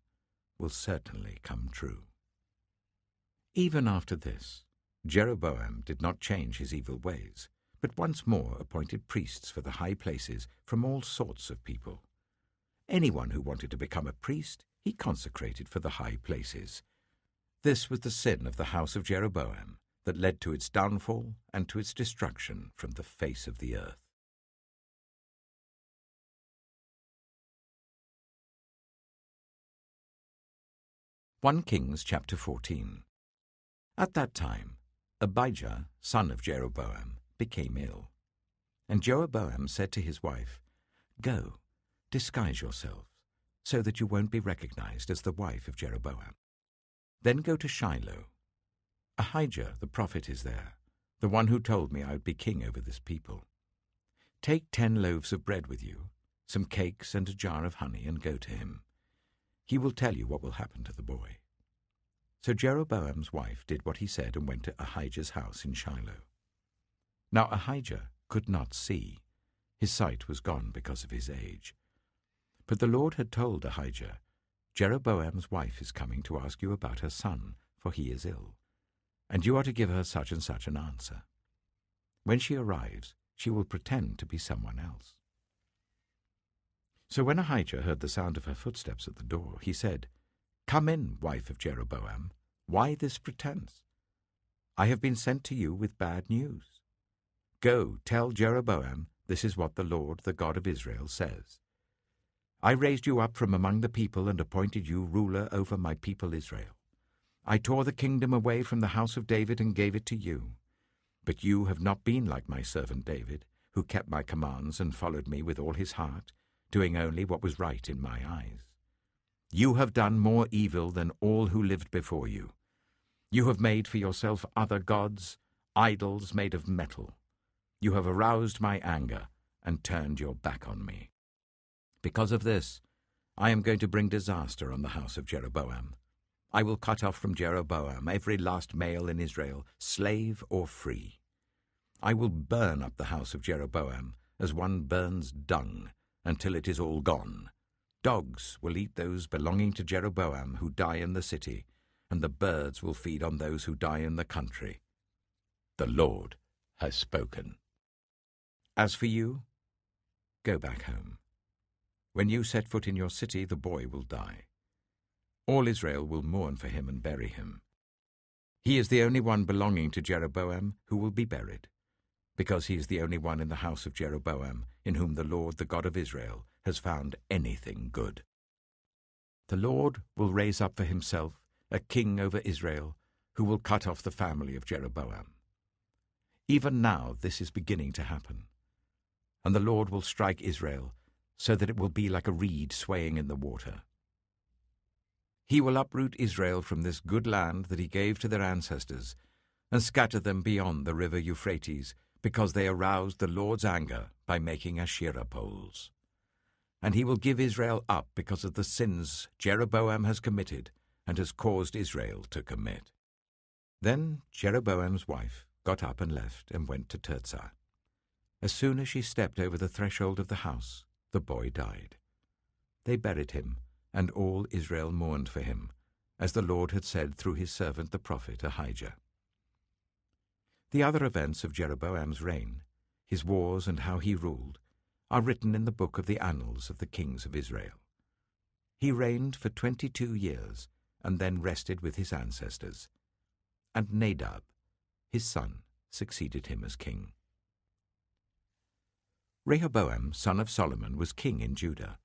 [SPEAKER 1] will certainly come true. Even after this, Jeroboam did not change his evil ways, but once more appointed priests for the high places from all sorts of people. Anyone who wanted to become a priest, he consecrated for the high places. This was the sin of the house of Jeroboam that led to its downfall and to its destruction from the face of the earth. 1 Kings chapter 14. At that time, Abijah, son of Jeroboam, became ill. And Jeroboam said to his wife, "Go, disguise yourself, so that you won't be recognized as the wife of Jeroboam. Then go to Shiloh. Ahijah the prophet is there, the one who told me I would be king over this people. Take 10 loaves of bread with you, some cakes and a jar of honey, and go to him. He will tell you what will happen to the boy." So Jeroboam's wife did what he said and went to Ahijah's house in Shiloh. Now Ahijah could not see. His sight was gone because of his age. But the Lord had told Ahijah, "Jeroboam's wife is coming to ask you about her son, for he is ill, and you are to give her such and such an answer. When she arrives, she will pretend to be someone else." So when Ahijah heard the sound of her footsteps at the door, he said, "Come in, wife of Jeroboam. Why this pretense? I have been sent to you with bad news. Go, tell Jeroboam, this is what the Lord, the God of Israel, says. I raised you up from among the people and appointed you ruler over my people Israel. I tore the kingdom away from the house of David and gave it to you. But you have not been like my servant David, who kept my commands and followed me with all his heart, doing only what was right in my eyes. You have done more evil than all who lived before you. You have made for yourself other gods, idols made of metal. You have aroused my anger and turned your back on me. Because of this, I am going to bring disaster on the house of Jeroboam. I will cut off from Jeroboam every last male in Israel, slave or free. I will burn up the house of Jeroboam as one burns dung until it is all gone. Dogs will eat those belonging to Jeroboam who die in the city, and the birds will feed on those who die in the country. The Lord has spoken. As for you, go back home. When you set foot in your city, the boy will die. All Israel will mourn for him and bury him. He is the only one belonging to Jeroboam who will be buried, because he is the only one in the house of Jeroboam in whom the Lord, the God of Israel, has found anything good. The Lord will raise up for himself a king over Israel who will cut off the family of Jeroboam. Even now this is beginning to happen, and the Lord will strike Israel so that it will be like a reed swaying in the water. He will uproot Israel from this good land that he gave to their ancestors and scatter them beyond the river Euphrates, because they aroused the Lord's anger by making Asherah poles. And he will give Israel up because of the sins Jeroboam has committed and has caused Israel to commit. Then Jeroboam's wife got up and left and went to Tirzah. As soon as she stepped over the threshold of the house, the boy died. They buried him, and all Israel mourned for him, as the Lord had said through his servant the prophet Ahijah. The other events of Jeroboam's reign, his wars and how he ruled, are written in the book of the annals of the kings of Israel. He reigned for 22 years, and then rested with his ancestors. And Nadab, his son, succeeded him as king. Rehoboam, son of Solomon, was king in Judah.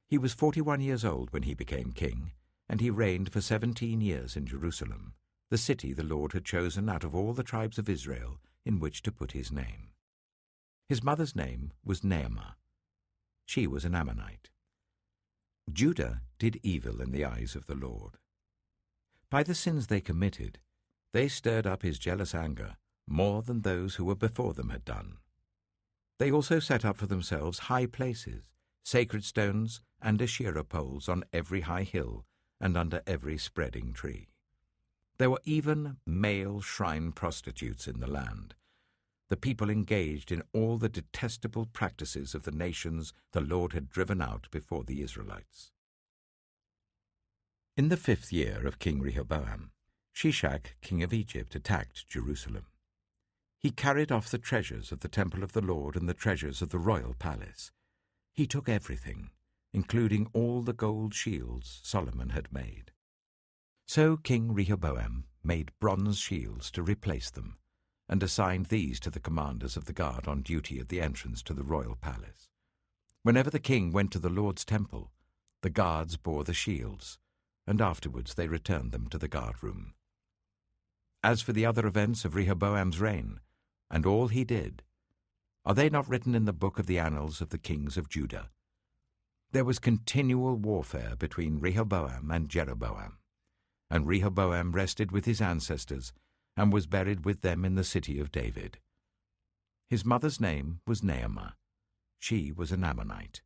[SPEAKER 1] He was 41 years old when he became king, and he reigned for 17 years in Jerusalem, the city the Lord had chosen out of all the tribes of Israel in which to put his name. His mother's name was Naamah. She was an Ammonite. Judah did evil in the eyes of the Lord. By the sins they committed, they stirred up his jealous anger more than those who were before them had done. They also set up for themselves high places, sacred stones, and Asherah poles on every high hill and under every spreading tree. There were even male shrine prostitutes in the land. The people engaged in all the detestable practices of the nations the Lord had driven out before the Israelites. In the 5th year of King Rehoboam, Shishak, king of Egypt, attacked Jerusalem. He carried off the treasures of the temple of the Lord and the treasures of the royal palace. He took everything, including all the gold shields Solomon had made. So King Rehoboam made bronze shields to replace them, and assigned these to the commanders of the guard on duty at the entrance to the royal palace. Whenever the king went to the Lord's temple, the guards bore the shields, and afterwards they returned them to the guard-room. As for the other events of Rehoboam's reign, and all he did, are they not written in the book of the annals of the kings of Judah? There was continual warfare between Rehoboam and Jeroboam, and Rehoboam rested with his ancestors and was buried with them in the city of David. His mother's name was Naamah. She was an Ammonite,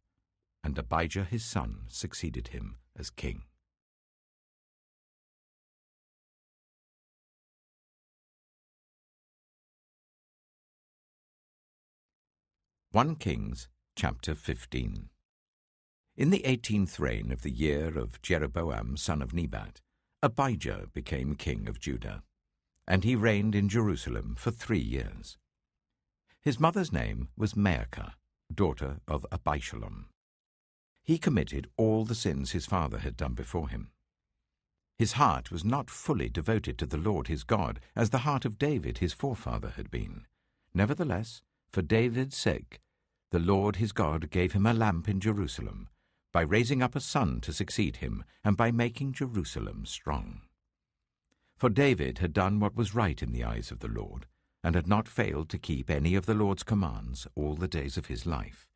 [SPEAKER 1] and Abijah his son succeeded him as king. 1 Kings chapter 15. In the 18th reign of the year of Jeroboam son of Nebat, Abijah became king of Judah, and he reigned in Jerusalem for 3 years. His mother's name was Maacah, daughter of Abishalom. He committed all the sins his father had done before him. His heart was not fully devoted to the Lord his God, as the heart of David his forefather had been. Nevertheless, for David's sake, the Lord his God gave him a lamp in Jerusalem, by raising up a son to succeed him, and by making Jerusalem strong. For David had done what was right in the eyes of the Lord, and had not failed to keep any of the Lord's commands all the days of his life,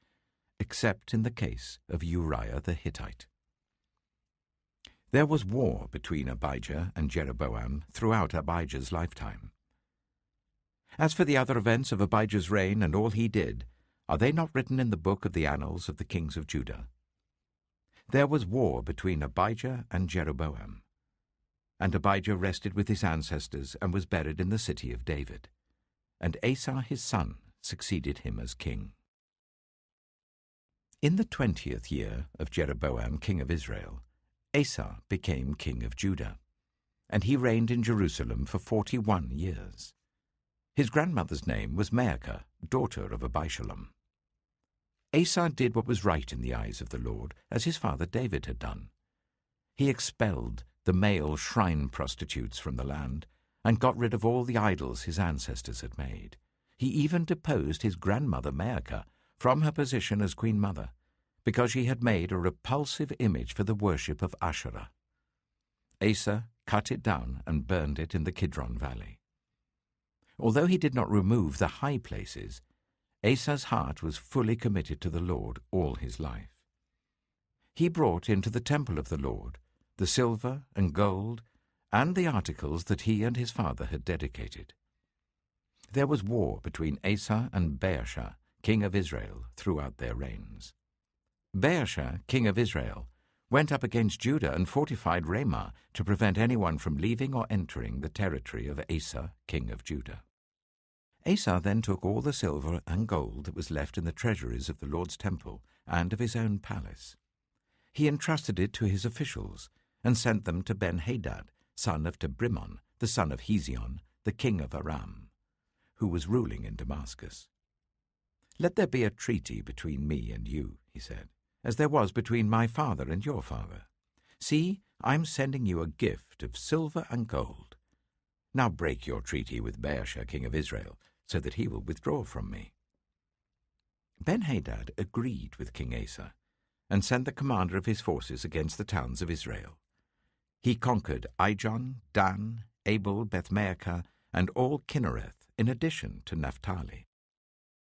[SPEAKER 1] except in the case of Uriah the Hittite. There was war between Abijah and Jeroboam throughout Abijah's lifetime. As for the other events of Abijah's reign and all he did, are they not written in the book of the annals of the kings of Judah? There was war between Abijah and Jeroboam. And Abijah rested with his ancestors and was buried in the city of David. And Asa his son succeeded him as king. In the 20th year of Jeroboam king of Israel, Asa became king of Judah, and he reigned in Jerusalem for 41 years. His grandmother's name was Maacah, daughter of Abishalom. Asa did what was right in the eyes of the Lord, as his father David had done. He expelled the male shrine prostitutes from the land and got rid of all the idols his ancestors had made. He even deposed his grandmother Maacah from her position as queen mother, because she had made a repulsive image for the worship of Asherah. Asa cut it down and burned it in the Kidron Valley. Although he did not remove the high places, Asa's heart was fully committed to the Lord all his life. He brought into the temple of the Lord the silver and gold and the articles that he and his father had dedicated. There was war between Asa and Baasha, king of Israel, throughout their reigns. Baasha, king of Israel, went up against Judah and fortified Ramah to prevent anyone from leaving or entering the territory of Asa, king of Judah. Asa then took all the silver and gold that was left in the treasuries of the Lord's temple and of his own palace. He entrusted it to his officials and sent them to Ben-Hadad, son of Tabrimon, the son of Hezion, the king of Aram, who was ruling in Damascus. "Let there be a treaty between me and you," he said, "as there was between my father and your father. See, I'm sending you a gift of silver and gold. Now break your treaty with Baasha, king of Israel, so that he will withdraw from me." Ben-Hadad agreed with King Asa and sent the commander of his forces against the towns of Israel. He conquered Ijon, Dan, Abel, Beth-Maacah, and all Kinnereth, in addition to Naphtali.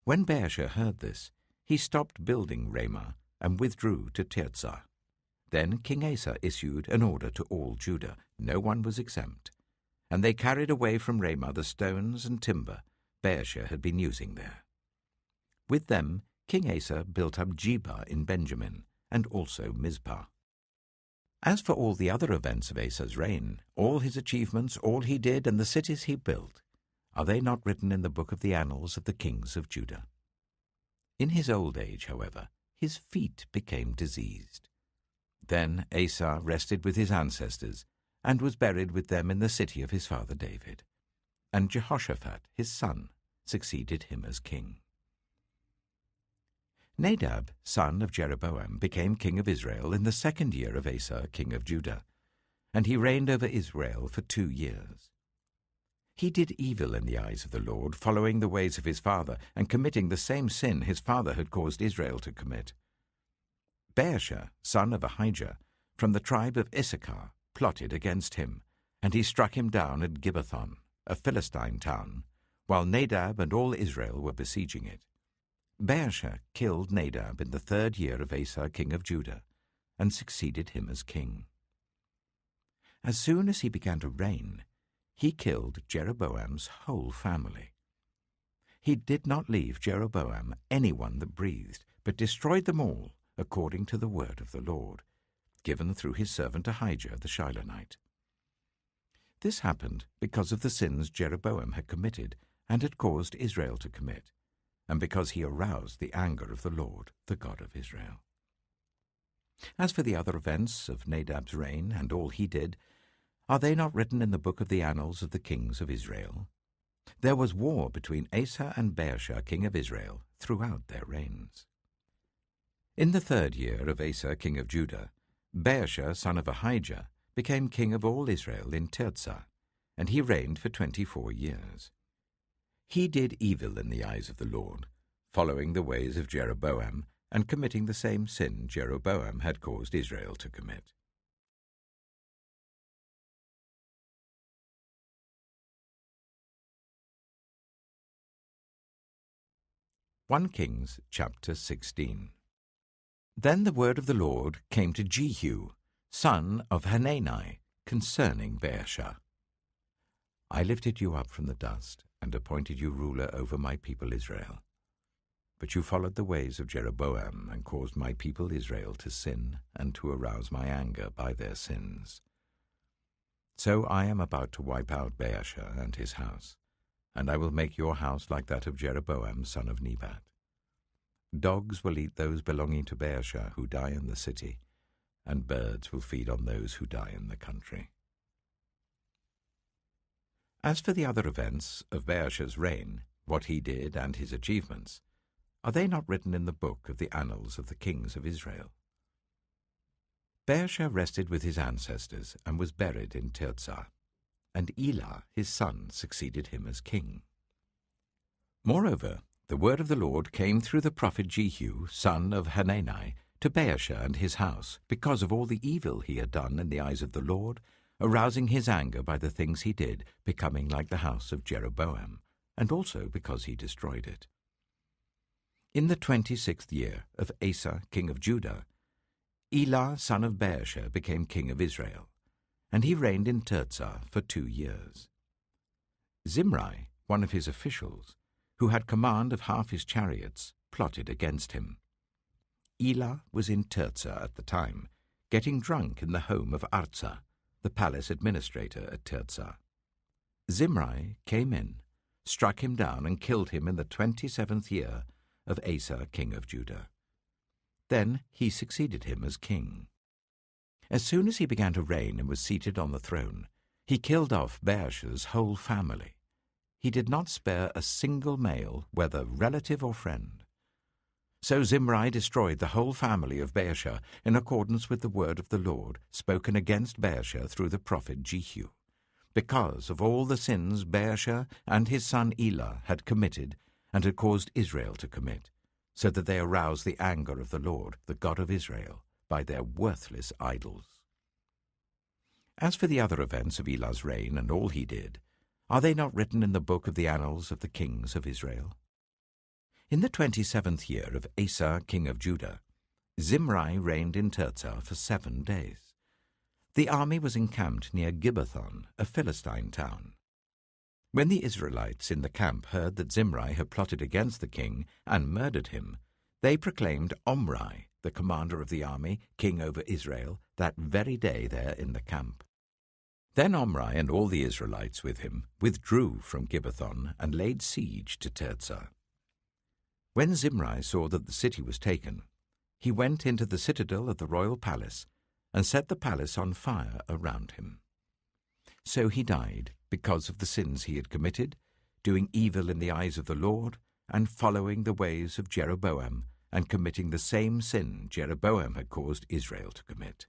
[SPEAKER 1] When Baasha heard this, he stopped building Ramah and withdrew to Tirzah. Then King Asa issued an order to all Judah. No one was exempt. And they carried away from Ramah the stones and timber Baasha had been using there. With them, King Asa built up Geba in Benjamin, and also Mizpah. As for all the other events of Asa's reign, all his achievements, all he did, and the cities he built, are they not written in the book of the annals of the kings of Judah? In his old age, however, his feet became diseased. Then Asa rested with his ancestors, and was buried with them in the city of his father David. And Jehoshaphat, his son, succeeded him as king. Nadab, son of Jeroboam, became king of Israel in the 2nd year of Asa, king of Judah, and he reigned over Israel for 2 years. He did evil in the eyes of the Lord, following the ways of his father, and committing the same sin his father had caused Israel to commit. Baasha, son of Ahijah, from the tribe of Issachar, plotted against him, and he struck him down at Gibbethon, a Philistine town, while Nadab and all Israel were besieging it. Baasha killed Nadab in the 3rd year of Asa, king of Judah, and succeeded him as king. As soon as he began to reign, he killed Jeroboam's whole family. He did not leave Jeroboam anyone that breathed, but destroyed them all according to the word of the Lord, given through his servant Ahijah the Shilonite. This happened because of the sins Jeroboam had committed and had caused Israel to commit, and because he aroused the anger of the Lord, the God of Israel. As for the other events of Nadab's reign and all he did, are they not written in the book of the annals of the kings of Israel? There was war between Asa and Baasha, king of Israel, throughout their reigns. In the 3rd year of Asa, king of Judah, Baasha, son of Ahijah, became king of all Israel in Tirzah, and he reigned for 24 years. He did evil in the eyes of the Lord, following the ways of Jeroboam and committing the same sin Jeroboam had caused Israel to commit. 1 Kings chapter 16. Then the word of the Lord came to Jehu, son of Hanani, concerning Baasha. I lifted you up from the dust and appointed you ruler over my people Israel. But you followed the ways of Jeroboam and caused my people Israel to sin and to arouse my anger by their sins. So I am about to wipe out Baasha and his house, and I will make your house like that of Jeroboam son of Nebat. Dogs will eat those belonging to Baasha who die in the city, and birds will feed on those who die in the country. As for the other events of Baasha's reign, what he did and his achievements, are they not written in the book of the annals of the kings of Israel? Baasha rested with his ancestors and was buried in Tirzah, and Elah his son succeeded him as king. Moreover, the word of the Lord came through the prophet Jehu, son of Hanani, to Baasha and his house, because of all the evil he had done in the eyes of the Lord, arousing his anger by the things he did, becoming like the house of Jeroboam, and also because he destroyed it. In the 26th year of Asa king of Judah, Elah son of Baasha became king of Israel, and he reigned in Tirzah for 2 years. Zimri, one of his officials, who had command of half his chariots, plotted against him. Elah was in Tirzah at the time, getting drunk in the home of Arza, the palace administrator at Tirzah. Zimri came in, struck him down, and killed him in the 27th year of Asa king of Judah. Then he succeeded him as king. As soon as he began to reign and was seated on the throne, he killed off Baasha's whole family. He did not spare a single male, whether relative or friend. So Zimri destroyed the whole family of Baasha in accordance with the word of the Lord spoken against Baasha through the prophet Jehu, because of all the sins Baasha and his son Elah had committed and had caused Israel to commit, so that they aroused the anger of the Lord, the God of Israel, by their worthless idols. As for the other events of Elah's reign and all he did, are they not written in the book of the annals of the kings of Israel? In the 27th year of Asa king of Judah, Zimri reigned in Tirzah for 7 days. The army was encamped near Gibbethon, a Philistine town. When the Israelites in the camp heard that Zimri had plotted against the king and murdered him, they proclaimed Omri, the commander of the army, king over Israel, that very day there in the camp. Then Omri and all the Israelites with him withdrew from Gibbethon and laid siege to Tirzah. When Zimri saw that the city was taken, he went into the citadel of the royal palace and set the palace on fire around him. So he died because of the sins he had committed, doing evil in the eyes of the Lord, and following the ways of Jeroboam, and committing the same sin Jeroboam had caused Israel to commit.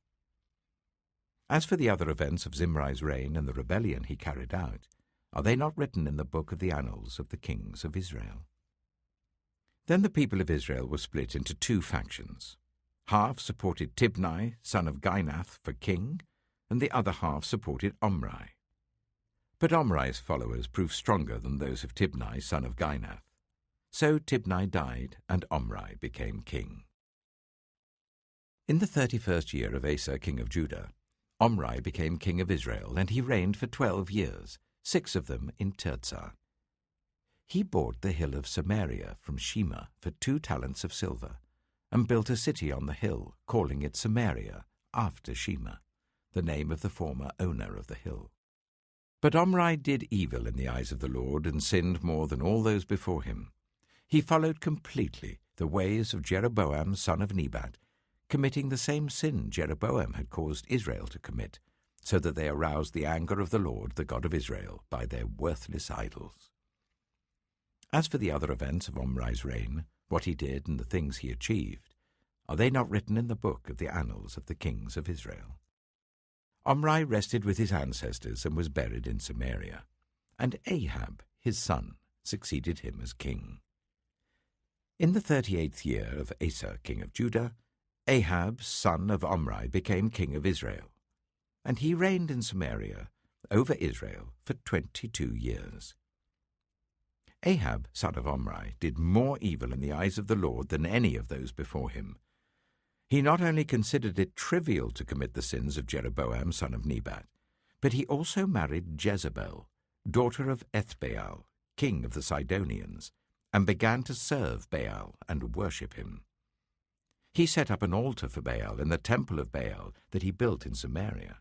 [SPEAKER 1] As for the other events of Zimri's reign and the rebellion he carried out, are they not written in the book of the annals of the kings of Israel? Then the people of Israel were split into 2 factions. Half supported Tibni, son of Ginath, for king, and the other half supported Omri. But Omri's followers proved stronger than those of Tibni, son of Ginath. So Tibni died, and Omri became king. In the 31st year of Asa king of Judah, Omri became king of Israel, and he reigned for 12 years, 6 of them in Tirzah. He bought the hill of Samaria from Shema for 2 talents of silver, and built a city on the hill, calling it Samaria, after Shema, the name of the former owner of the hill. But Omri did evil in the eyes of the Lord, and sinned more than all those before him. He followed completely the ways of Jeroboam son of Nebat, committing the same sin Jeroboam had caused Israel to commit, so that they aroused the anger of the Lord, the God of Israel, by their worthless idols. As for the other events of Omri's reign, what he did and the things he achieved, are they not written in the book of the annals of the kings of Israel? Omri rested with his ancestors and was buried in Samaria, and Ahab, his son, succeeded him as king. In the 38th year of Asa king of Judah, Ahab, son of Omri, became king of Israel, and he reigned in Samaria over Israel for 22 years. Ahab, son of Omri, did more evil in the eyes of the Lord than any of those before him. He not only considered it trivial to commit the sins of Jeroboam, son of Nebat, but he also married Jezebel, daughter of Ethbaal, king of the Sidonians, and began to serve Baal and worship him. He set up an altar for Baal in the temple of Baal that he built in Samaria.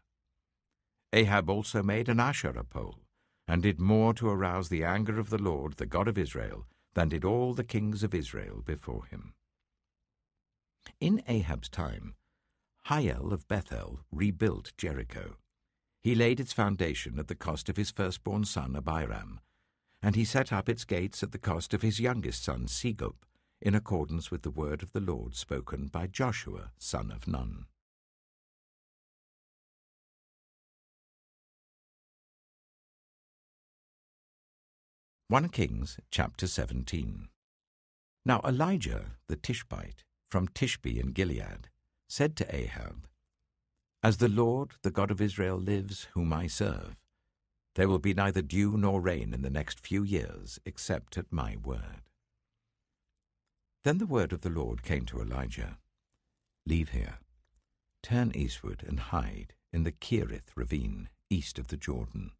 [SPEAKER 1] Ahab also made an Asherah pole, and did more to arouse the anger of the Lord, the God of Israel, than did all the kings of Israel before him. In Ahab's time, Hiel of Bethel rebuilt Jericho. He laid its foundation at the cost of his firstborn son Abiram, and he set up its gates at the cost of his youngest son Segub, in accordance with the word of the Lord spoken by Joshua, son of Nun. One Kings chapter 17. Now Elijah the Tishbite, from Tishbe in Gilead, said to Ahab, "As the Lord, the God of Israel, lives, whom I serve, there will be neither dew nor rain in the next few years, except at my word." Then the word of the Lord came to Elijah, "Leave here, turn eastward and hide in the Kerith ravine, east of the Jordan.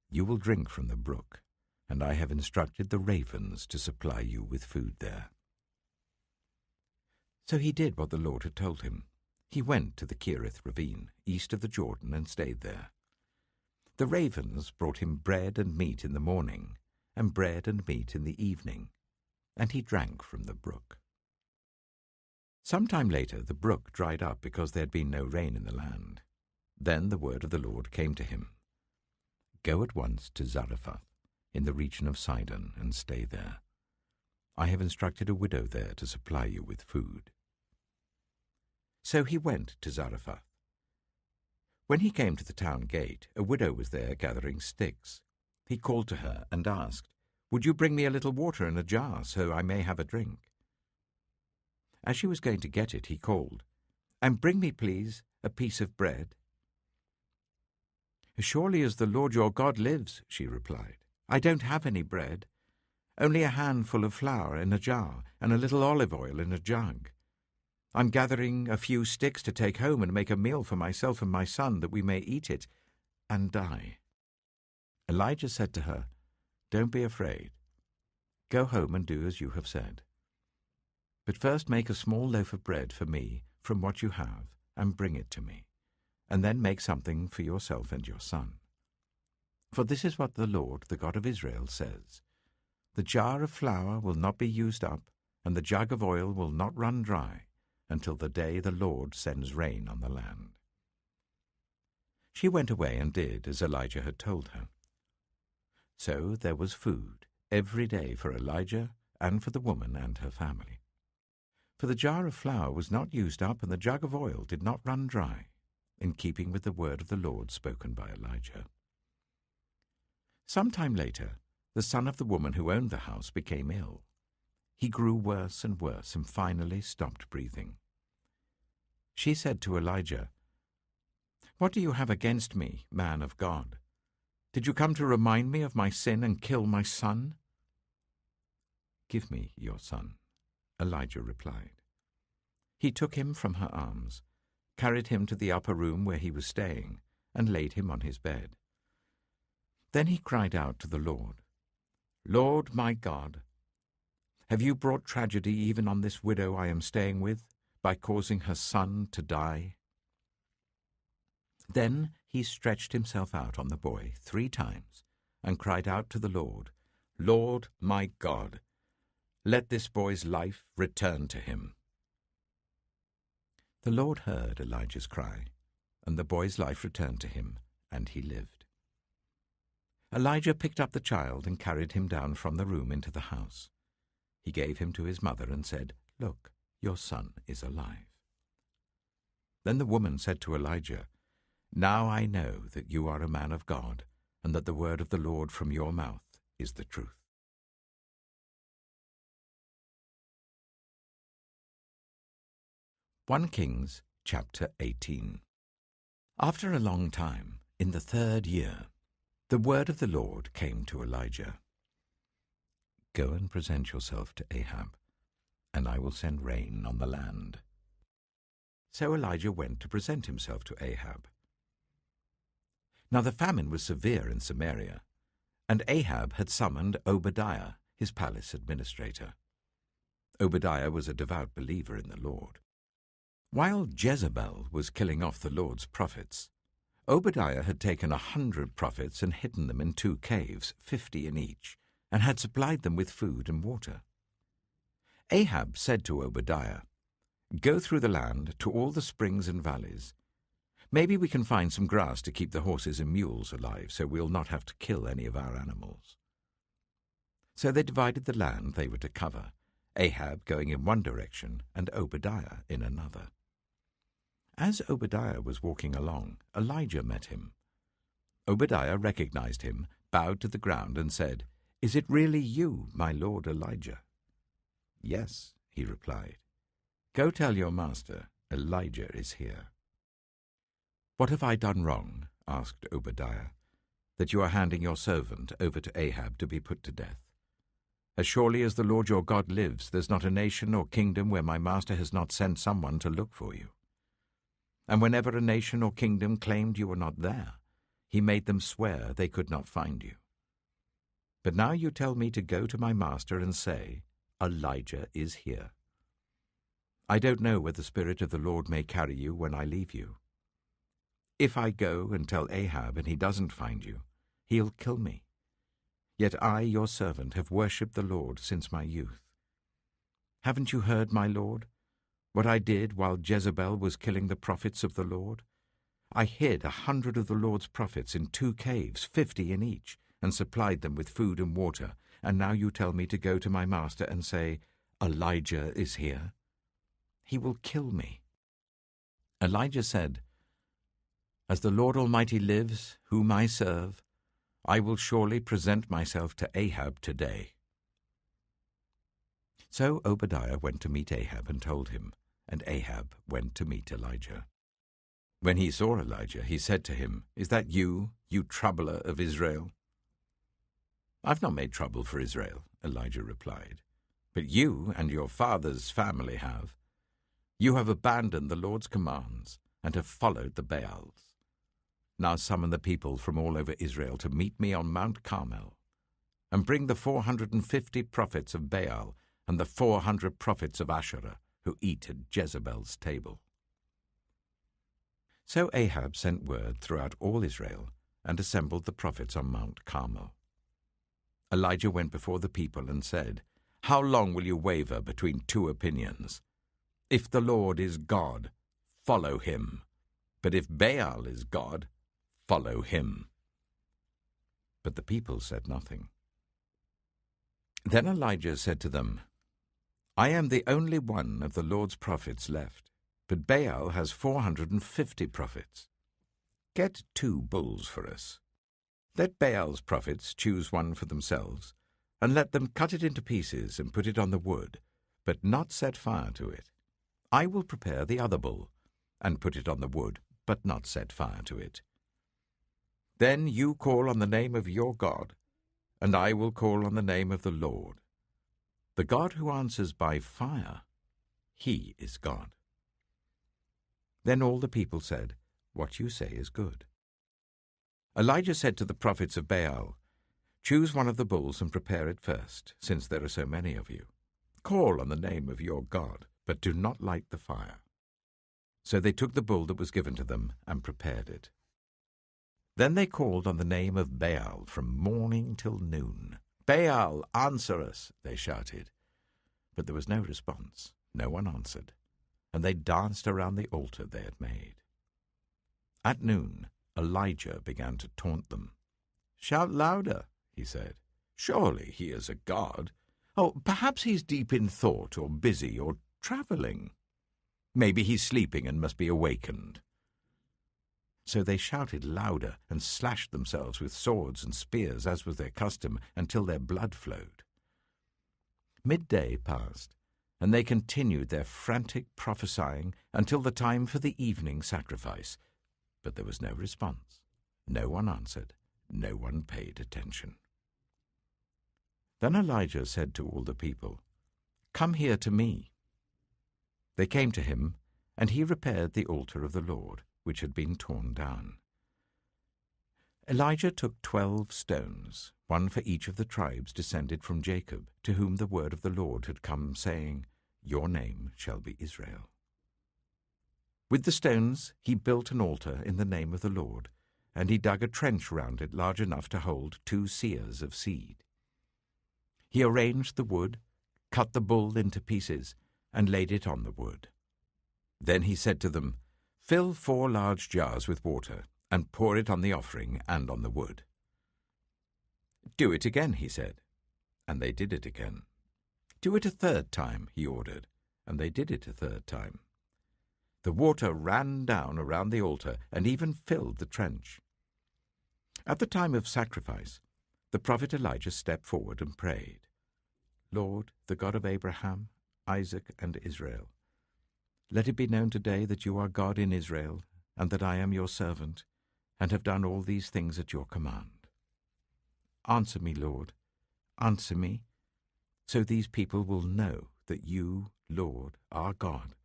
[SPEAKER 1] You will drink from the brook, and I have instructed the ravens to supply you with food there." So he did what the Lord had told him. He went to the Kerith ravine, east of the Jordan, and stayed there. The ravens brought him bread and meat in the morning, and bread and meat in the evening, and he drank from the brook. Some time later the brook dried up because there had been no rain in the land. Then the word of the Lord came to him, "Go at once to Zarephath, in the region of Sidon, and stay there. I have instructed a widow there to supply you with food." So he went to Zarephath. When he came to the town gate, a widow was there gathering sticks. He called to her and asked, "Would you bring me a little water in a jar, so I may have a drink?" As she was going to get it, he called, "And bring me, please, a piece of bread." "Surely as the Lord your God lives," she replied, "I don't have any bread, only a handful of flour in a jar and a little olive oil in a jug. I'm gathering a few sticks to take home and make a meal for myself and my son, that we may eat it and die." Elijah said to her, "Don't be afraid. Go home and do as you have said. But first make a small loaf of bread for me from what you have and bring it to me, and then make something for yourself and your son. For this is what the Lord, the God of Israel, says, the jar of flour will not be used up, and the jug of oil will not run dry, until the day the Lord sends rain on the land." She went away and did as Elijah had told her. So there was food every day for Elijah and for the woman and her family. For the jar of flour was not used up, and the jug of oil did not run dry, in keeping with the word of the Lord spoken by Elijah. Some time later, the son of the woman who owned the house became ill. He grew worse and worse and finally stopped breathing. She said to Elijah, "What do you have against me, man of God? Did you come to remind me of my sin and kill my son?" "Give me your son," Elijah replied. He took him from her arms, carried him to the upper room where he was staying, and laid him on his bed. Then he cried out to the Lord, "Lord my God, have you brought tragedy even on this widow I am staying with, by causing her son to die?" Then he stretched himself out on the boy 3 times and cried out to the Lord, "Lord my God, let this boy's life return to him." The Lord heard Elijah's cry, and the boy's life returned to him, and he lived. Elijah picked up the child and carried him down from the room into the house. He gave him to his mother and said, "Look, your son is alive." Then the woman said to Elijah, "Now I know that you are a man of God, and that the word of the Lord from your mouth is the truth." 1 Kings chapter 18. After a long time, in the 3rd year, the word of the Lord came to Elijah. Go and present yourself to Ahab, and I will send rain on the land." So Elijah went to present himself to Ahab. Now the famine was severe in Samaria, and Ahab had summoned Obadiah, his palace administrator. Obadiah was a devout believer in the Lord. While Jezebel was killing off the Lord's prophets, Obadiah had taken 100 prophets and hidden them in 2 caves, 50 in each, and had supplied them with food and water. Ahab said to Obadiah, "Go through the land to all the springs and valleys. Maybe we can find some grass to keep the horses and mules alive, so we'll not have to kill any of our animals." So they divided the land they were to cover, Ahab going in one direction and Obadiah in another. As Obadiah was walking along, Elijah met him. Obadiah recognized him, bowed to the ground, and said, "Is it really you, my lord Elijah?" "Yes," he replied. "Go tell your master, Elijah is here." "What have I done wrong," asked Obadiah, "that you are handing your servant over to Ahab to be put to death? As surely as the Lord your God lives, there's not a nation or kingdom where my master has not sent someone to look for you. And whenever a nation or kingdom claimed you were not there, he made them swear they could not find you. But now you tell me to go to my master and say, 'Elijah is here.' I don't know where the Spirit of the Lord may carry you when I leave you. If I go and tell Ahab and he doesn't find you, he'll kill me. Yet I, your servant, have worshipped the Lord since my youth. Haven't you heard, my lord, what I did while Jezebel was killing the prophets of the Lord? I hid 100 of the Lord's prophets in 2 caves, 50 in each, and supplied them with food and water, and now you tell me to go to my master and say, 'Elijah is here.' He will kill me." Elijah said, "As the Lord Almighty lives, whom I serve, I will surely present myself to Ahab today." So Obadiah went to meet Ahab and told him, and Ahab went to meet Elijah. When he saw Elijah, he said to him, "Is that you, you troubler of Israel?" "I've not made trouble for Israel," Elijah replied, "but you and your father's family have. You have abandoned the Lord's commands and have followed the Baals. Now summon the people from all over Israel to meet me on Mount Carmel, and bring the 450 prophets of Baal and the 400 prophets of Asherah who eat at Jezebel's table." So Ahab sent word throughout all Israel and assembled the prophets on Mount Carmel. Elijah went before the people and said, "How long will you waver between 2 opinions? If the Lord is God, follow him. But if Baal is God, follow him." But the people said nothing. Then Elijah said to them, "I am the only one of the Lord's prophets left, but Baal has 450 prophets. Get 2 bulls for us. Let Baal's prophets choose one for themselves, and let them cut it into pieces and put it on the wood, but not set fire to it. I will prepare the other bull, and put it on the wood, but not set fire to it. Then you call on the name of your God, and I will call on the name of the Lord. The God who answers by fire, he is God." Then all the people said, "What you say is good." Elijah said to the prophets of Baal, "Choose one of the bulls and prepare it first, since there are so many of you. Call on the name of your God, but do not light the fire." So they took the bull that was given to them and prepared it. Then they called on the name of Baal from morning till noon. "Baal, answer us," they shouted. But there was no response. No one answered, and they danced around the altar they had made. At noon, Elijah began to taunt them. "Shout louder," he said. "Surely he is a god. Oh, perhaps he's deep in thought or busy or traveling. Maybe he's sleeping and must be awakened." So they shouted louder and slashed themselves with swords and spears, as was their custom, until their blood flowed. Midday passed, and they continued their frantic prophesying until the time for the evening sacrifice. But there was no response. No one answered. No one paid attention. Then Elijah said to all the people, "Come here to me." They came to him, and he repaired the altar of the Lord, which had been torn down. Elijah took 12 stones, one for each of the tribes descended from Jacob, to whom the word of the Lord had come, saying, "Your name shall be Israel." With the stones he built an altar in the name of the Lord, and he dug a trench round it large enough to hold 2 seahs of seed. He arranged the wood, cut the bull into pieces, and laid it on the wood. Then he said to them, "Fill 4 large jars with water, and pour it on the offering and on the wood." "Do it again," he said, and they did it again. "Do it a 3rd time," he ordered, and they did it a 3rd time. The water ran down around the altar and even filled the trench. At the time of sacrifice, the prophet Elijah stepped forward and prayed, "Lord, the God of Abraham, Isaac, and Israel, let it be known today that you are God in Israel, and that I am your servant, and have done all these things at your command. Answer me, Lord, answer me, so these people will know that you, Lord, are God,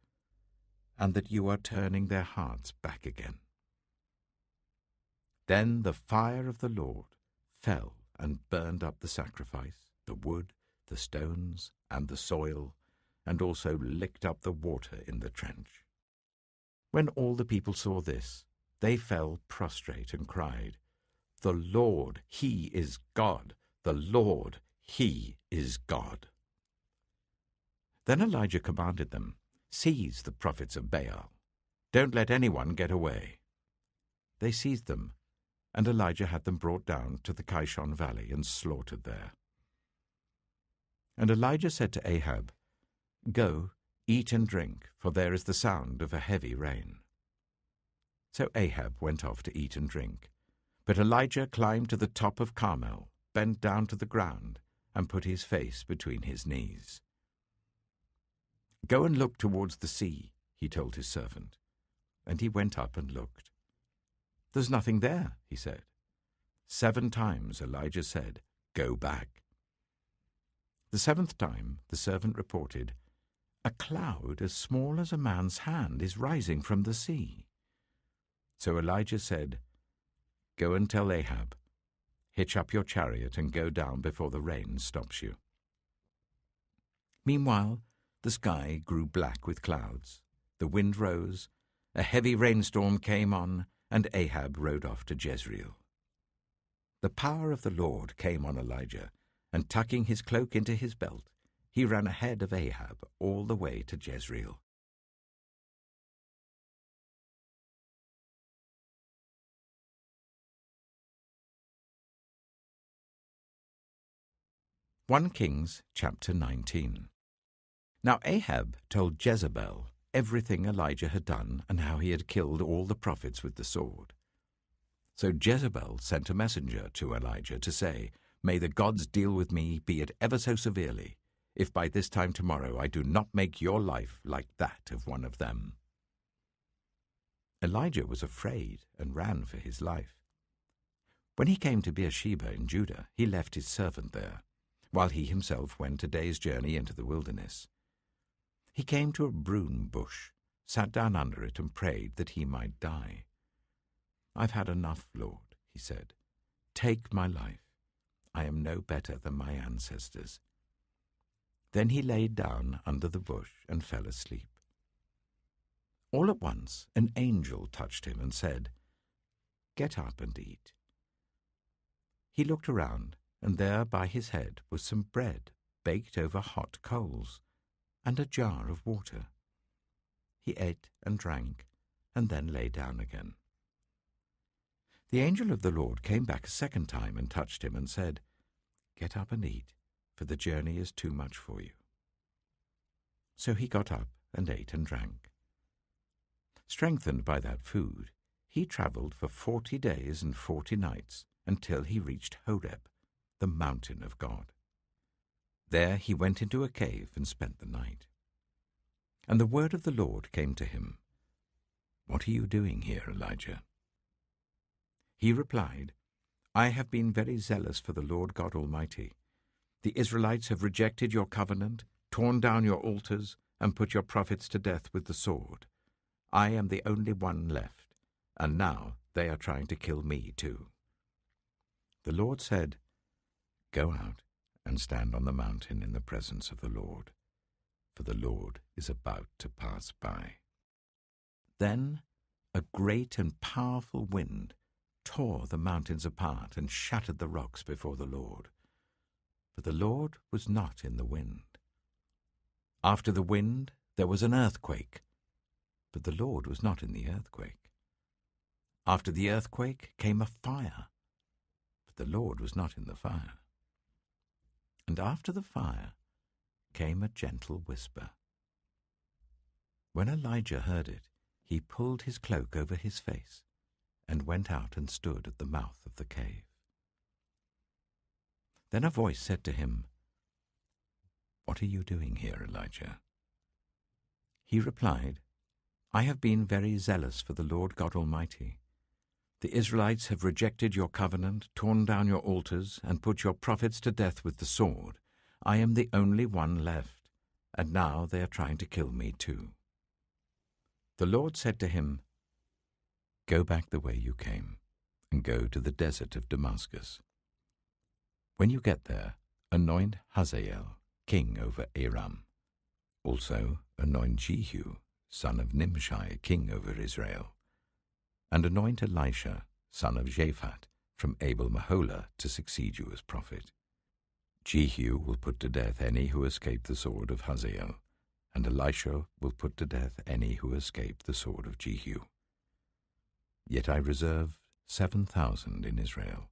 [SPEAKER 1] and that you are turning their hearts back again." Then the fire of the Lord fell and burned up the sacrifice, the wood, the stones, and the soil, and also licked up the water in the trench. When all the people saw this, they fell prostrate and cried, "The Lord, He is God! The Lord, He is God!" Then Elijah commanded them, "Seize the prophets of Baal. Don't let anyone get away." They seized them, and Elijah had them brought down to the Kishon Valley and slaughtered there. And Elijah said to Ahab, "Go, eat and drink, for there is the sound of a heavy rain." So Ahab went off to eat and drink, but Elijah climbed to the top of Carmel, bent down to the ground, and put his face between his knees. "Go and look towards the sea," he told his servant, and he went up and looked. "There's nothing there," he said. 7 times Elijah said, "Go back." The 7th time the servant reported, "A cloud as small as a man's hand is rising from the sea." So Elijah said, "Go and tell Ahab, hitch up your chariot and go down before the rain stops you." Meanwhile, the sky grew black with clouds, the wind rose, a heavy rainstorm came on, and Ahab rode off to Jezreel. The power of the Lord came on Elijah, and tucking his cloak into his belt, he ran ahead of Ahab all the way to Jezreel. One Kings chapter 19. Now Ahab told Jezebel everything Elijah had done and how he had killed all the prophets with the sword. So Jezebel sent a messenger to Elijah to say, "May the gods deal with me, be it ever so severely, if by this time tomorrow I do not make your life like that of one of them." Elijah was afraid and ran for his life. When he came to Beersheba in Judah, he left his servant there, while he himself went a day's journey into the wilderness. He came to a broom bush, sat down under it, and prayed that he might die. "I've had enough, Lord," he said. "Take my life. I am no better than my ancestors." Then he laid down under the bush and fell asleep. All at once an angel touched him and said, "Get up and eat." He looked around, and there by his head was some bread baked over hot coals, and a jar of water. He ate and drank, and then lay down again. The angel of the Lord came back a 2nd time and touched him and said, "Get up and eat, for the journey is too much for you." So he got up and ate and drank. Strengthened by that food, he travelled for 40 days and 40 nights until he reached Horeb, the mountain of God. There he went into a cave and spent the night. And the word of the Lord came to him, "What are you doing here, Elijah?" He replied, "I have been very zealous for the Lord God Almighty. The Israelites have rejected your covenant, torn down your altars, and put your prophets to death with the sword. I am the only one left, and now they are trying to kill me too." The Lord said, "Go out and stand on the mountain in the presence of the Lord, for the Lord is about to pass by." Then a great and powerful wind tore the mountains apart and shattered the rocks before the Lord. But the Lord was not in the wind. After the wind there was an earthquake, but the Lord was not in the earthquake. After the earthquake came a fire, but the Lord was not in the fire. And after the fire came a gentle whisper. When Elijah heard it, he pulled his cloak over his face and went out and stood at the mouth of the cave. Then a voice said to him, "What are you doing here, Elijah?" He replied, "I have been very zealous for the Lord God Almighty. The Israelites have rejected your covenant, torn down your altars, and put your prophets to death with the sword. I am the only one left, and now they are trying to kill me too." The Lord said to him, "Go back the way you came, and go to the desert of Damascus. When you get there, anoint Hazael king over Aram. Also anoint Jehu, son of Nimshi, king over Israel. And anoint Elisha, son of Shaphat, from Abel-Meholah, to succeed you as prophet. Jehu will put to death any who escape the sword of Hazael, and Elisha will put to death any who escape the sword of Jehu. Yet I reserve 7,000 in Israel,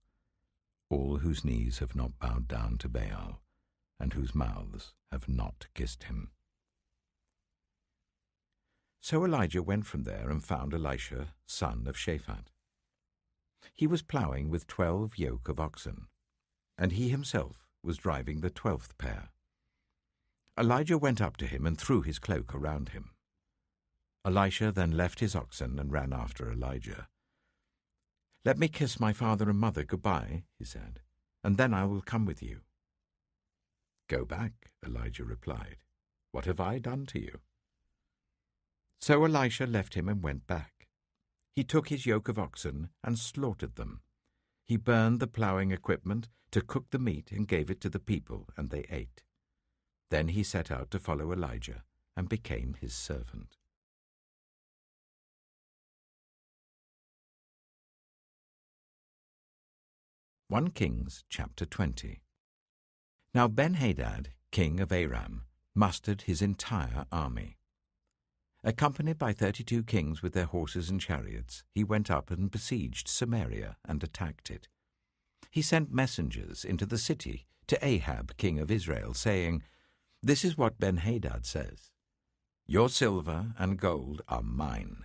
[SPEAKER 1] all whose knees have not bowed down to Baal, and whose mouths have not kissed him." So Elijah went from there and found Elisha, son of Shaphat. He was ploughing with 12 yoke of oxen, and he himself was driving the 12th pair. Elijah went up to him and threw his cloak around him. Elisha then left his oxen and ran after Elijah. "Let me kiss my father and mother goodbye," he said, "and then I will come with you." "Go back," Elijah replied. "What have I done to you?" So Elisha left him and went back. He took his yoke of oxen and slaughtered them. He burned the ploughing equipment to cook the meat and gave it to the people, and they ate. Then he set out to follow Elijah and became his servant. 1 Kings chapter 20. Now Ben-Hadad, king of Aram, mustered his entire army. Accompanied by 32 kings with their horses and chariots, he went up and besieged Samaria and attacked it. He sent messengers into the city to Ahab, king of Israel, saying, "This is what Ben-Hadad says, 'Your silver and gold are mine,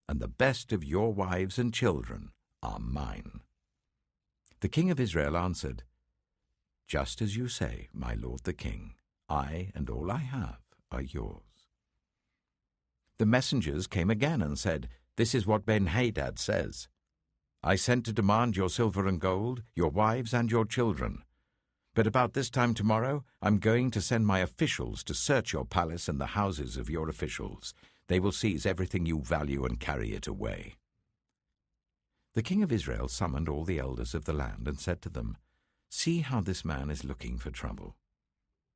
[SPEAKER 1] and the best of your wives and children are mine.' The king of Israel answered, 'Just as you say, my lord the king, I and all I have are yours.' The messengers came again and said, 'This is what Ben-Hadad says, I sent to demand your silver and gold, your wives and your children. But about this time tomorrow I'm going to send my officials to search your palace and the houses of your officials. They will seize everything you value and carry it away.' The king of Israel summoned all the elders of the land and said to them, 'See how this man is looking for trouble.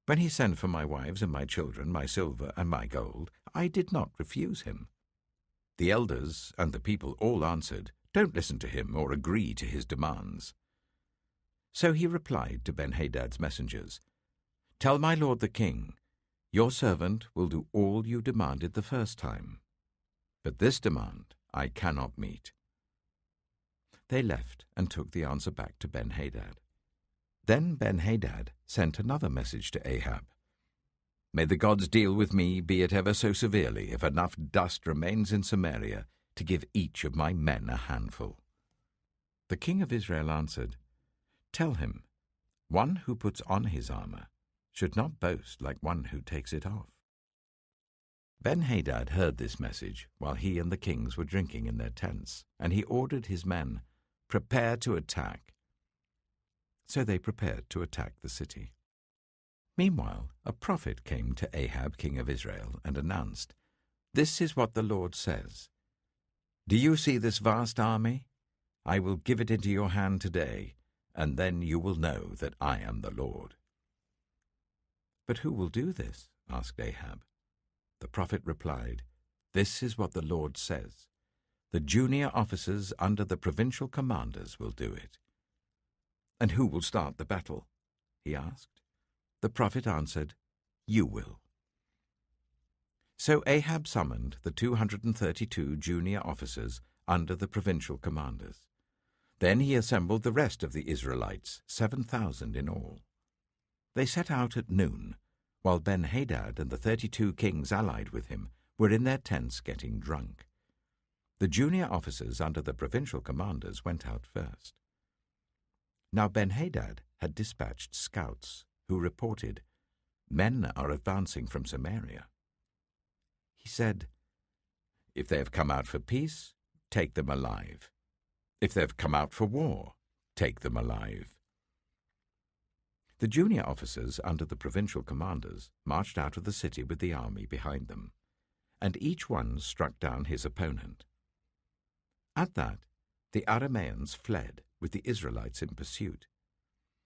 [SPEAKER 1] When he sent for my wives and my children, my silver and my gold, I did not refuse him.' The elders and the people all answered, 'Don't listen to him or agree to his demands.' So he replied to Ben-Hadad's messengers, 'Tell my lord the king, your servant will do all you demanded the first time. But this demand I cannot meet.' They left and took the answer back to Ben-Hadad. Then Ben-Hadad sent another message to Ahab. 'May the gods deal with me, be it ever so severely, if enough dust remains in Samaria to give each of my men a handful.' The king of Israel answered, 'Tell him, one who puts on his armor should not boast like one who takes it off.' Ben-Hadad heard this message while he and the kings were drinking in their tents, and he ordered his men, 'Prepare to attack.' So they prepared to attack the city. Meanwhile, a prophet came to Ahab, king of Israel, and announced, "This is what the Lord says. Do you see this vast army? I will give it into your hand today, and then you will know that I am the Lord." "But who will do this?" asked Ahab. The prophet replied, "This is what the Lord says. The junior officers under the provincial commanders will do it." "And who will start the battle?" he asked. The prophet answered, "You will." So Ahab summoned the 232 junior officers under the provincial commanders. Then he assembled the rest of the Israelites, 7,000 in all. They set out at noon, while Ben-Hadad and the 32 kings allied with him were in their tents getting drunk. The junior officers under the provincial commanders went out first. Now Ben-Hadad had dispatched scouts who reported, "Men are advancing from Samaria." He said, "If they have come out for peace, take them alive. If they have come out for war, take them alive." The junior officers under the provincial commanders marched out of the city with the army behind them, and each one struck down his opponent. At that, the Arameans fled with the Israelites in pursuit.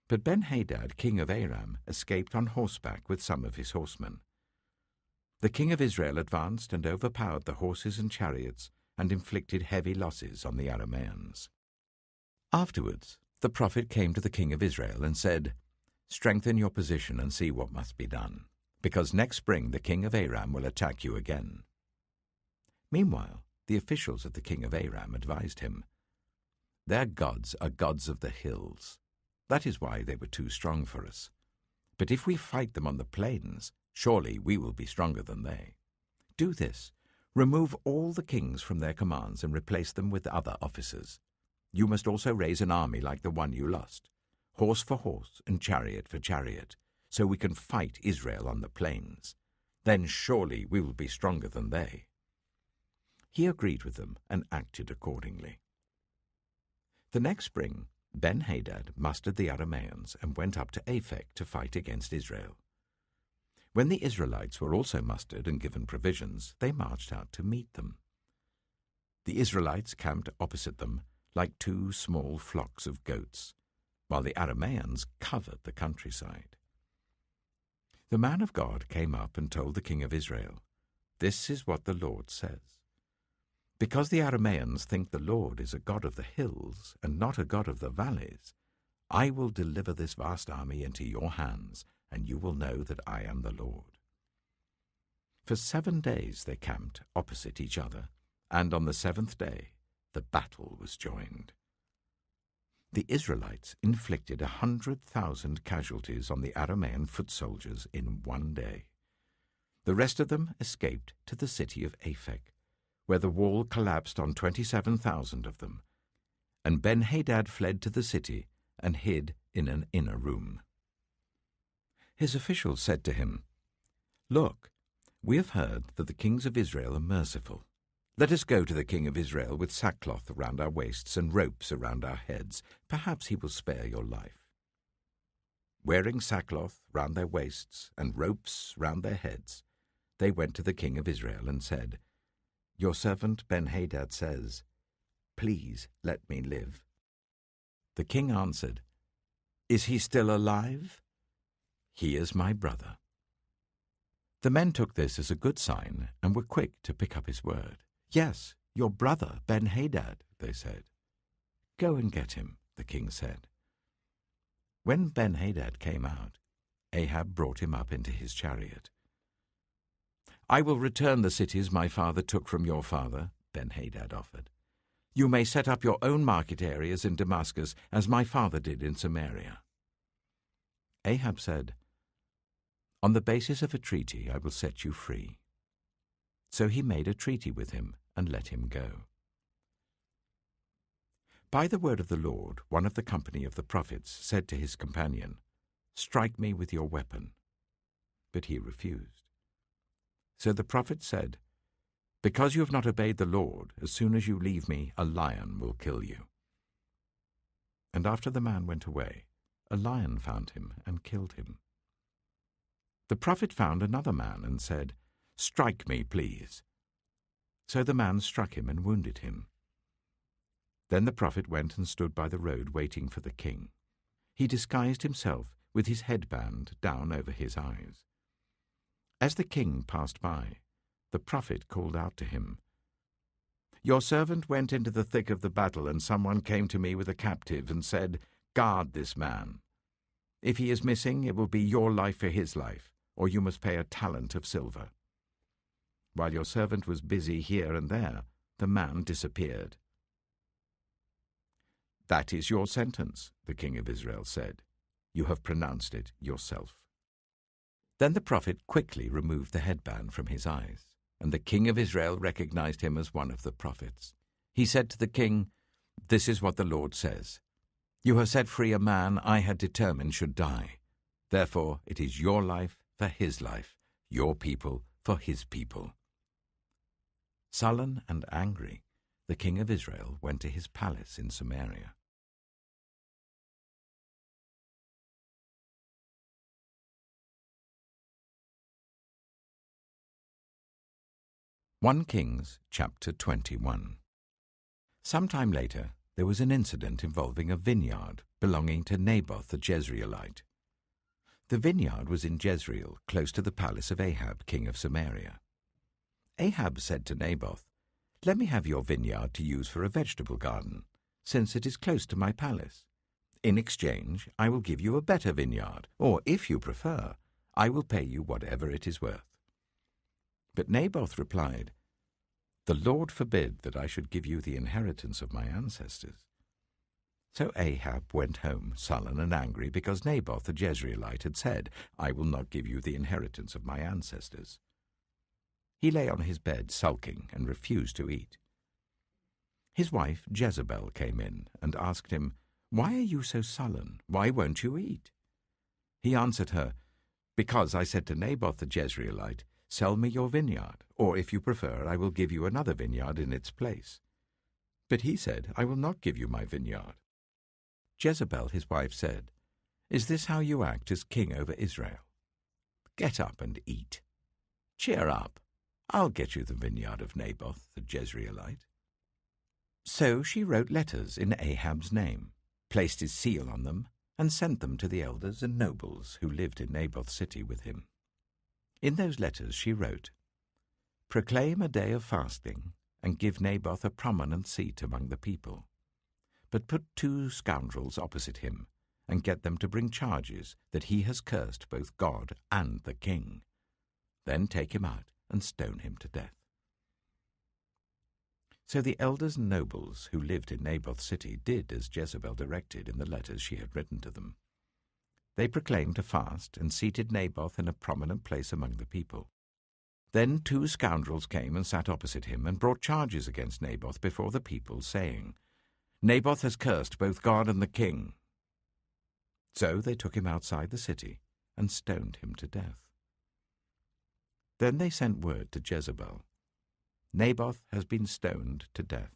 [SPEAKER 1] But Ben-Hadad, king of Aram, escaped on horseback with some of his horsemen. The king of Israel advanced and overpowered the horses and chariots and inflicted heavy losses on the Arameans. Afterwards, the prophet came to the king of Israel and said, "Strengthen your position and see what must be done, because next spring the king of Aram will attack you again." Meanwhile, the officials of the king of Aram advised him, "Their gods are gods of the hills. That is why they were too strong for us. But if we fight them on the plains, surely we will be stronger than they. Do this: remove all the kings from their commands and replace them with other officers. You must also raise an army like the one you lost, horse for horse and chariot for chariot, so we can fight Israel on the plains. Then surely we will be stronger than they." He agreed with them and acted accordingly. The next spring, Ben-Hadad mustered the Arameans and went up to Aphek to fight against Israel. When the Israelites were also mustered and given provisions, they marched out to meet them. The Israelites camped opposite them like two small flocks of goats, while the Arameans covered the countryside. The man of God came up and told the king of Israel, "This is what the Lord says. Because the Arameans think the Lord is a God of the hills and not a God of the valleys, I will deliver this vast army into your hands, and you will know that I am the Lord." For 7 days they camped opposite each other, and on the 7th day the battle was joined. The Israelites inflicted 100,000 casualties on the Aramean foot soldiers in 1 day. The rest of them escaped to the city of Aphek, where the wall collapsed on 27,000 of them, and Ben-Hadad fled to the city and hid in an inner room. His officials said to him, "Look, we have heard that the kings of Israel are merciful. Let us go to the king of Israel with sackcloth around our waists and ropes around our heads. Perhaps he will spare your life." Wearing sackcloth round their waists and ropes round their heads, they went to the king of Israel and said, "Your servant Ben-Hadad says, 'Please let me live.'" The king answered, "Is he still alive?" "He is my brother." The men took this as a good sign and were quick to pick up his word. "Yes, your brother Ben-Hadad," they said. "Go and get him," the king said. When Ben-Hadad came out, Ahab brought him up into his chariot. "I will return the cities my father took from your father," Ben-Hadad offered. "You may set up your own market areas in Damascus, as my father did in Samaria." Ahab said, "On the basis of a treaty I will set you free." So he made a treaty with him and let him go. By the word of the Lord, one of the company of the prophets said to his companion, "Strike me with your weapon." But he refused. So the prophet said, "Because you have not obeyed the Lord, as soon as you leave me, a lion will kill you." And after the man went away, a lion found him and killed him. The prophet found another man and said, "Strike me, please." So the man struck him and wounded him. Then the prophet went and stood by the road waiting for the king. He disguised himself with his headband down over his eyes. As the king passed by, the prophet called out to him, "Your servant went into the thick of the battle, and someone came to me with a captive and said, 'Guard this man. If he is missing, it will be your life for his life, or you must pay a talent of silver.' While your servant was busy here and there, the man disappeared." "That is your sentence," the king of Israel said. "You have pronounced it yourself." Then the prophet quickly removed the headband from his eyes, and the king of Israel recognized him as one of the prophets. He said to the king, "This is what the Lord says. You have set free a man I had determined should die. Therefore it is your life for his life, your people for his people." Sullen and angry, the king of Israel went to his palace in Samaria. 1 Kings chapter 21. Some time later, there was an incident involving a vineyard belonging to Naboth the Jezreelite. The vineyard was in Jezreel, close to the palace of Ahab, king of Samaria. Ahab said to Naboth, "Let me have your vineyard to use for a vegetable garden, since it is close to my palace. In exchange, I will give you a better vineyard, or, if you prefer, I will pay you whatever it is worth." But Naboth replied, "The Lord forbid that I should give you the inheritance of my ancestors." So Ahab went home sullen and angry because Naboth the Jezreelite had said, "I will not give you the inheritance of my ancestors." He lay on his bed sulking and refused to eat. His wife Jezebel came in and asked him, "Why are you so sullen? Why won't you eat?" He answered her, "Because I said to Naboth the Jezreelite, 'Sell me your vineyard, or if you prefer, I will give you another vineyard in its place.' But he said, 'I will not give you my vineyard.'" Jezebel, his wife, said, "Is this how you act as king over Israel? Get up and eat. Cheer up. I'll get you the vineyard of Naboth the Jezreelite." So she wrote letters in Ahab's name, placed his seal on them, and sent them to the elders and nobles who lived in Naboth's city with him. In those letters she wrote, "Proclaim a day of fasting, and give Naboth a prominent seat among the people. But put 2 scoundrels opposite him, and get them to bring charges that he has cursed both God and the king. Then take him out and stone him to death." So the elders and nobles who lived in Naboth's city did as Jezebel directed in the letters she had written to them. They proclaimed a fast and seated Naboth in a prominent place among the people. Then 2 scoundrels came and sat opposite him and brought charges against Naboth before the people, saying, "Naboth has cursed both God and the king." So they took him outside the city and stoned him to death. Then they sent word to Jezebel, "Naboth has been stoned to death."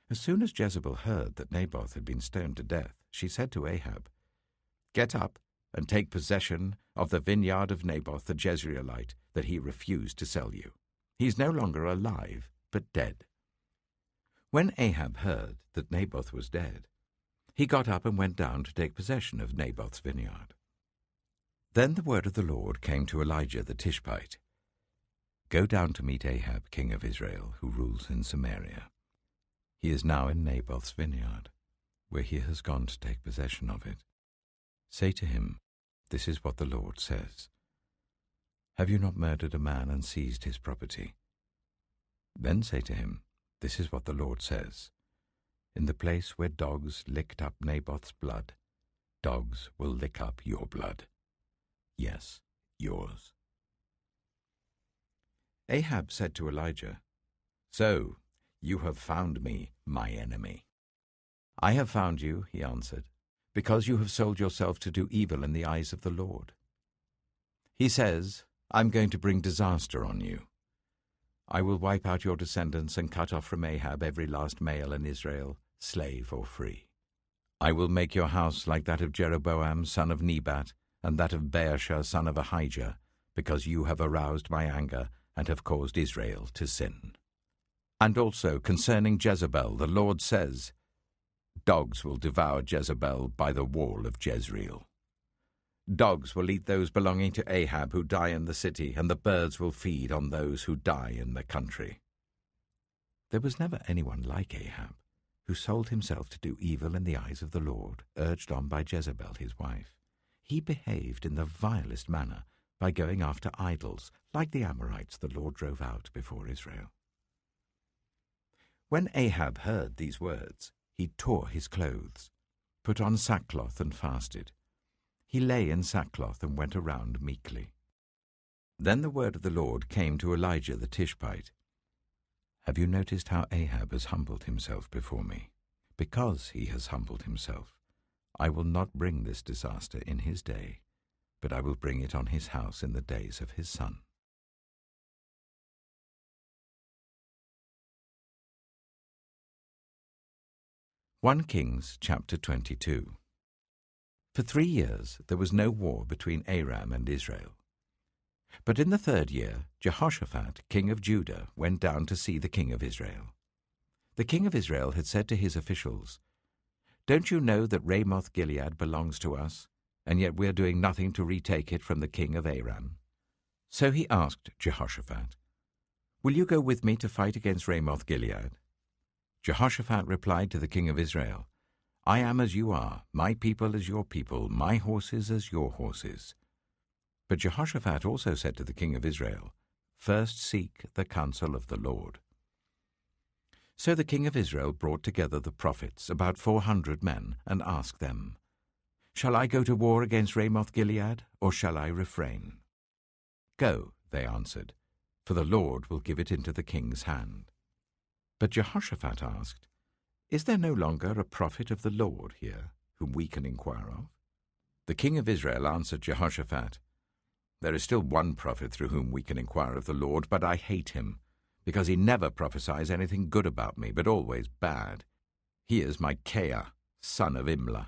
[SPEAKER 1] As soon as Jezebel heard that Naboth had been stoned to death, she said to Ahab, "Get up and take possession of the vineyard of Naboth the Jezreelite that he refused to sell you. He is no longer alive, but dead." When Ahab heard that Naboth was dead, he got up and went down to take possession of Naboth's vineyard. Then the word of the Lord came to Elijah the Tishbite, "Go down to meet Ahab, king of Israel, who rules in Samaria. He is now in Naboth's vineyard, where he has gone to take possession of it. Say to him, 'This is what the Lord says. Have you not murdered a man and seized his property?' Then say to him, 'This is what the Lord says. In the place where dogs licked up Naboth's blood, dogs will lick up your blood. Yes, yours." Ahab said to Elijah, "So you have found me, my enemy." "I have found you," he answered, "because you have sold yourself to do evil in the eyes of the Lord. He says, 'I'm going to bring disaster on you. I will wipe out your descendants and cut off from Ahab every last male in Israel, slave or free. I will make your house like that of Jeroboam, son of Nebat, and that of Baasha son of Ahijah, because you have aroused my anger and have caused Israel to sin. And also concerning Jezebel, the Lord says, Dogs will devour Jezebel by the wall of Jezreel. Dogs will eat those belonging to Ahab who die in the city, and the birds will feed on those who die in the country. There was never anyone like Ahab, who sold himself to do evil in the eyes of the Lord, urged on by Jezebel his wife. He behaved in the vilest manner by going after idols, like the Amorites the Lord drove out before Israel. When Ahab heard these words, he tore his clothes, put on sackcloth and fasted. He lay in sackcloth and went around meekly. Then the word of the Lord came to Elijah the Tishbite. Have you noticed how Ahab has humbled himself before me? Because he has humbled himself, I will not bring this disaster in his day, but I will bring it on his house in the days of his son. 1 Kings chapter 22. For 3 years there was no war between Aram and Israel. But in the 3rd year, Jehoshaphat, king of Judah, went down to see the king of Israel. The king of Israel had said to his officials, Don't you know that Ramoth-Gilead belongs to us, and yet we are doing nothing to retake it from the king of Aram? So he asked Jehoshaphat, Will you go with me to fight against Ramoth-Gilead? Jehoshaphat replied to the king of Israel, I am as you are, my people as your people, my horses as your horses. But Jehoshaphat also said to the king of Israel, First seek the counsel of the Lord. So the king of Israel brought together the prophets, about 400 men, and asked them, Shall I go to war against Ramoth-Gilead, or shall I refrain? Go, they answered, for the Lord will give it into the king's hand. But Jehoshaphat asked, Is there no longer a prophet of the Lord here, whom we can inquire of? The king of Israel answered Jehoshaphat, There is still one prophet through whom we can inquire of the Lord, but I hate him, because he never prophesies anything good about me, but always bad. He is Micaiah, son of Imlah.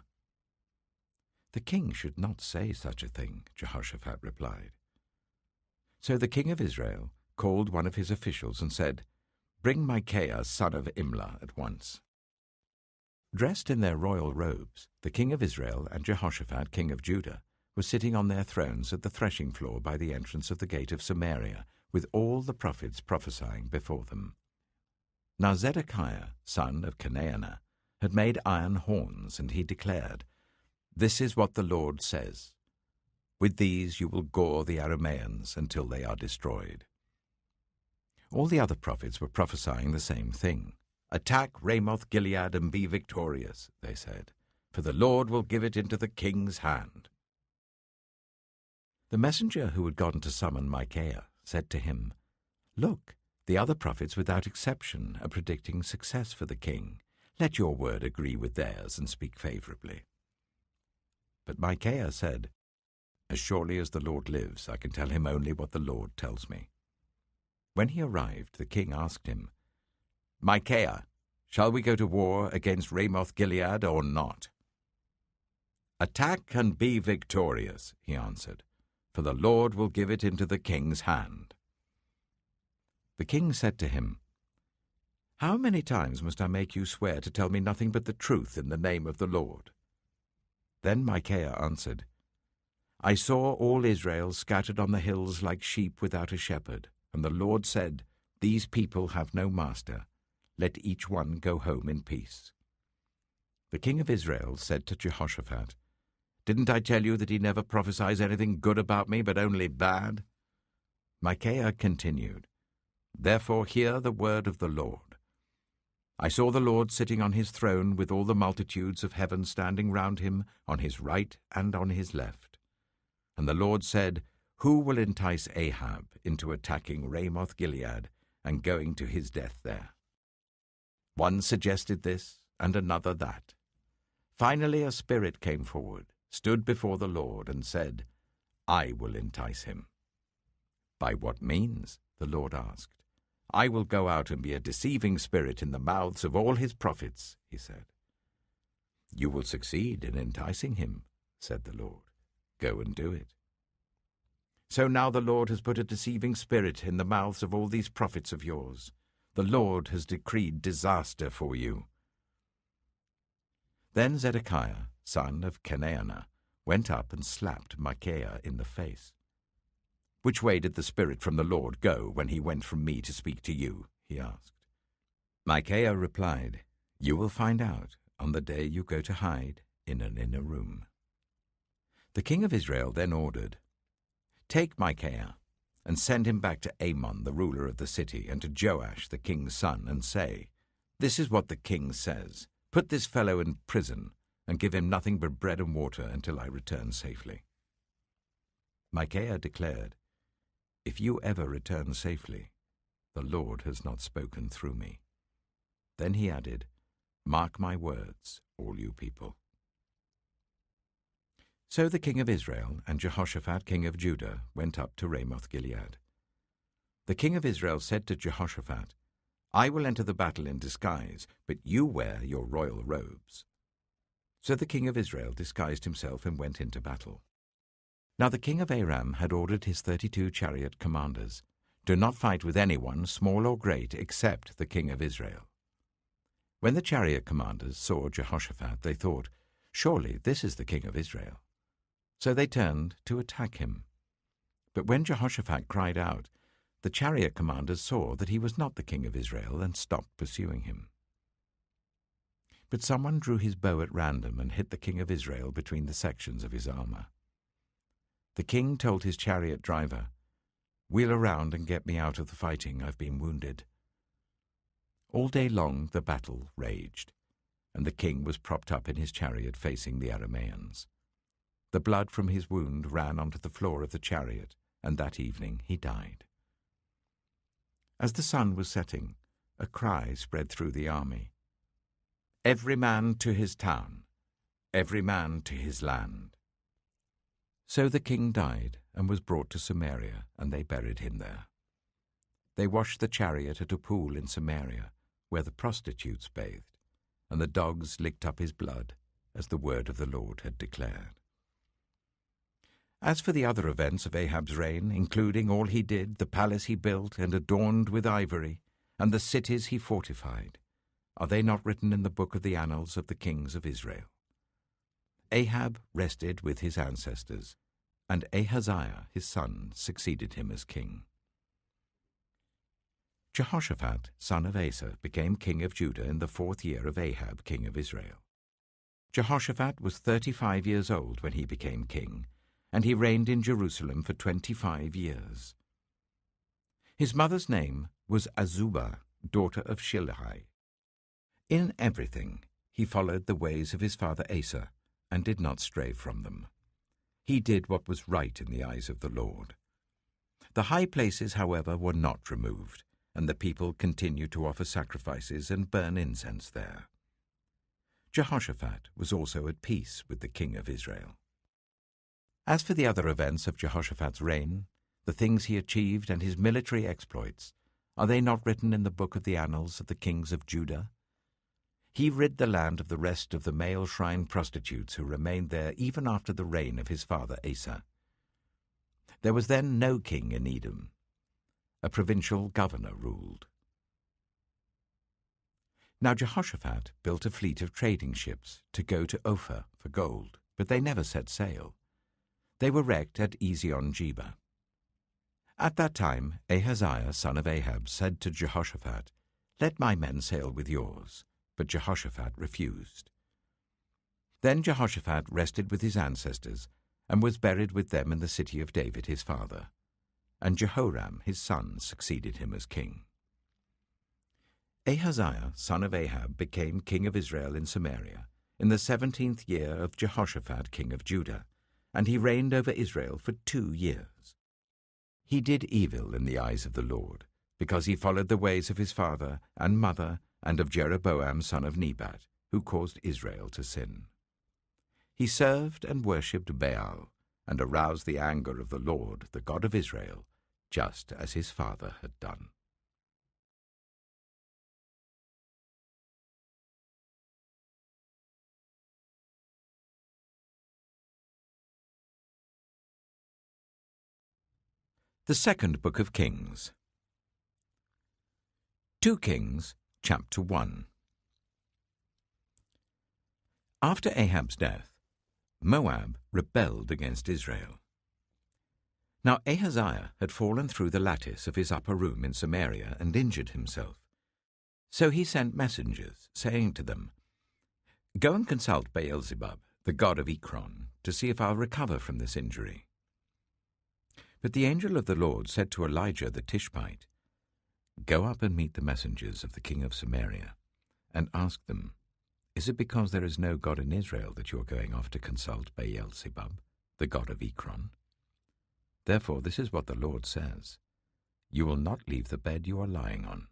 [SPEAKER 1] The king should not say such a thing, Jehoshaphat replied. So the king of Israel called one of his officials and said, Bring Micaiah, son of Imlah, at once. Dressed in their royal robes, the king of Israel and Jehoshaphat, king of Judah, were sitting on their thrones at the threshing floor by the entrance of the gate of Samaria, with all the prophets prophesying before them. Now Zedekiah, son of Chenaanah, had made iron horns, and he declared, This is what the Lord says, With these you will gore the Arameans until they are destroyed. All the other prophets were prophesying the same thing. Attack Ramoth-Gilead and be victorious, they said, for the Lord will give it into the king's hand. The messenger who had gone to summon Micaiah said to him, Look, the other prophets without exception are predicting success for the king. Let your word agree with theirs and speak favorably. But Micaiah said, As surely as the Lord lives, I can tell him only what the Lord tells me. When he arrived, the king asked him, Micaiah, shall we go to war against Ramoth-Gilead or not? Attack and be victorious, he answered, for the Lord will give it into the king's hand. The king said to him, How many times must I make you swear to tell me nothing but the truth in the name of the Lord? Then Micaiah answered, I saw all Israel scattered on the hills like sheep without a shepherd, and the Lord said, These people have no master. Let each one go home in peace. The king of Israel said to Jehoshaphat, Didn't I tell you that he never prophesies anything good about me, but only bad? Micaiah continued, Therefore hear the word of the Lord. I saw the Lord sitting on his throne with all the multitudes of heaven standing round him on his right and on his left. And the Lord said, Who will entice Ahab into attacking Ramoth-Gilead and going to his death there? One suggested this, and another that. Finally a spirit came forward, stood before the Lord, and said, I will entice him. By what means? The Lord asked. I will go out and be a deceiving spirit in the mouths of all his prophets, he said. You will succeed in enticing him, said the Lord. Go and do it. So now the Lord has put a deceiving spirit in the mouths of all these prophets of yours. The Lord has decreed disaster for you." Then Zedekiah, son of Chenaanah, went up and slapped Micaiah in the face. "Which way did the spirit from the Lord go when he went from me to speak to you?" he asked. Micaiah replied, "You will find out on the day you go to hide in an inner room." The king of Israel then ordered, "Take Micaiah and send him back to Amon, the ruler of the city, and to Joash, the king's son, and say, 'This is what the king says. Put this fellow in prison and give him nothing but bread and water until I return safely.'" Micaiah declared, "If you ever return safely, the Lord has not spoken through me." Then he added, "Mark my words, all you people." So the king of Israel and Jehoshaphat king of Judah went up to Ramoth-Gilead. The king of Israel said to Jehoshaphat, "I will enter the battle in disguise, but you wear your royal robes." So the king of Israel disguised himself and went into battle. Now the king of Aram had ordered his 32 chariot commanders, "Do not fight with anyone, small or great, except the king of Israel." When the chariot commanders saw Jehoshaphat, they thought, "Surely this is the king of Israel." So they turned to attack him. But when Jehoshaphat cried out, the chariot commanders saw that he was not the king of Israel and stopped pursuing him. But someone drew his bow at random and hit the king of Israel between the sections of his armor. The king told his chariot driver, "Wheel around and get me out of the fighting. I've been wounded." All day long the battle raged, and the king was propped up in his chariot facing the Arameans. The blood from his wound ran onto the floor of the chariot, and that evening he died. As the sun was setting, a cry spread through the army, "Every man to his town, every man to his land." So the king died and was brought to Samaria, and they buried him there. They washed the chariot at a pool in Samaria, where the prostitutes bathed, and the dogs licked up his blood, as the word of the Lord had declared. As for the other events of Ahab's reign, including all he did, the palace he built and adorned with ivory, and the cities he fortified, are they not written in the book of the annals of the kings of Israel? Ahab rested with his ancestors, and Ahaziah his son succeeded him as king. Jehoshaphat, son of Asa, became king of Judah in the 4th year of Ahab, king of Israel. Jehoshaphat was 35 years old when he became king, and he reigned in Jerusalem for 25 years. His mother's name was Azubah, daughter of Shilhi. In everything he followed the ways of his father Asa, and did not stray from them. He did what was right in the eyes of the Lord. The high places, however, were not removed, and the people continued to offer sacrifices and burn incense there. Jehoshaphat was also at peace with the king of Israel. As for the other events of Jehoshaphat's reign, the things he achieved and his military exploits, are they not written in the book of the annals of the kings of Judah? He rid the land of the rest of the male shrine prostitutes who remained there even after the reign of his father Asa. There was then no king in Edom. A provincial governor ruled. Now Jehoshaphat built a fleet of trading ships to go to Ophir for gold, but they never set sail. They were wrecked at Ezion-Geber. At that time Ahaziah, son of Ahab, said to Jehoshaphat, "Let my men sail with yours." But Jehoshaphat refused. Then Jehoshaphat rested with his ancestors, and was buried with them in the city of David his father. And Jehoram his son succeeded him as king. Ahaziah, son of Ahab, became king of Israel in Samaria in the 17th year of Jehoshaphat king of Judah, and he reigned over Israel for 2 years. He did evil in the eyes of the Lord, because he followed the ways of his father and mother and of Jeroboam son of Nebat, who caused Israel to sin. He served and worshipped Baal, and aroused the anger of the Lord, the God of Israel, just as his father had done. The Second Book of Kings. 2 Kings, chapter 1. After Ahab's death, Moab rebelled against Israel. Now Ahaziah had fallen through the lattice of his upper room in Samaria and injured himself. So he sent messengers, saying to them, "Go and consult Beelzebub, the god of Ekron, to see if I'll recover from this injury." But the angel of the Lord said to Elijah the Tishbite, "Go up and meet the messengers of the king of Samaria, and ask them, is it because there is no God in Israel that you are going off to consult Beelzebub, the god of Ekron? Therefore this is what the Lord says, you will not leave the bed you are lying on.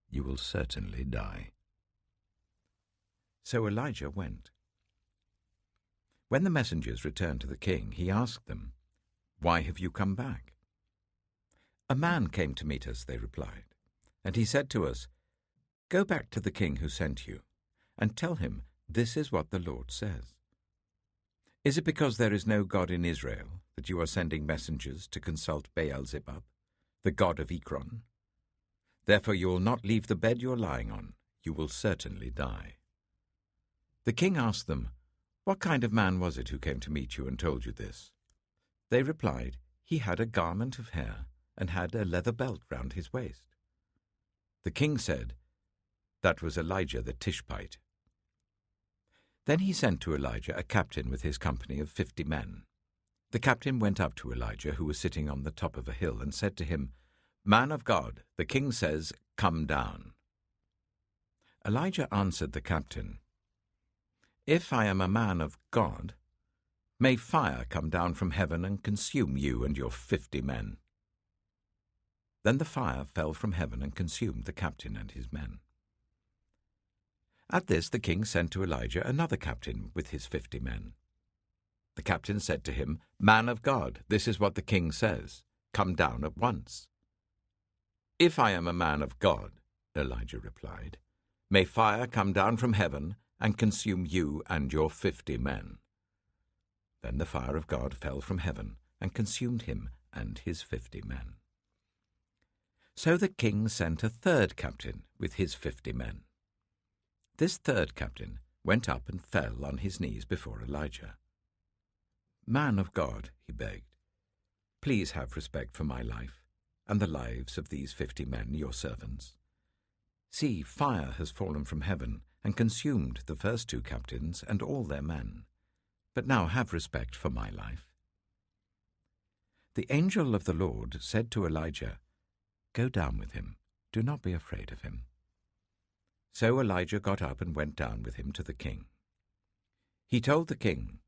[SPEAKER 1] You will certainly die." So Elijah went. When the messengers returned to the king, he asked them, "Why have you come back?" "A man came to meet us," they replied, "and he said to us, 'Go back to the king who sent you, and tell him this is what the Lord says. Is it because there is no God in Israel that you are sending messengers to consult Beelzebub, the god of Ekron? Therefore you will not leave the bed you are lying on. You will certainly die.'" The king asked them, "What kind of man was it who came to meet you and told you this?" They replied, "He had a garment of hair and had a leather belt round his waist." The king said, "That was Elijah the Tishbite." Then he sent to Elijah a captain with his company of 50 men. The captain went up to Elijah, who was sitting on the top of a hill, and said to him, "Man of God, the king says, 'Come down.'" Elijah answered the captain, "If I am a man of God, may fire come down from heaven and consume you and your 50 men." Then the fire fell from heaven and consumed the captain and his men. At this the king sent to Elijah another captain with his 50 men. The captain said to him, "Man of God, this is what the king says, 'Come down at once.'" "If I am a man of God," Elijah replied, "may fire come down from heaven and consume you and your 50 men." Then the fire of God fell from heaven and consumed him and his 50 men. So the king sent a third captain with his 50 men. This third captain went up and fell on his knees before Elijah. "Man of God," he begged, "please have respect for my life and the lives of these 50 men, your servants. See, fire has fallen from heaven and consumed the first 2 captains and all their men. But now have respect for my life." The angel of the Lord said to Elijah, "Go down with him. Do not be afraid of him." So Elijah got up and went down with him to the king. He told the king,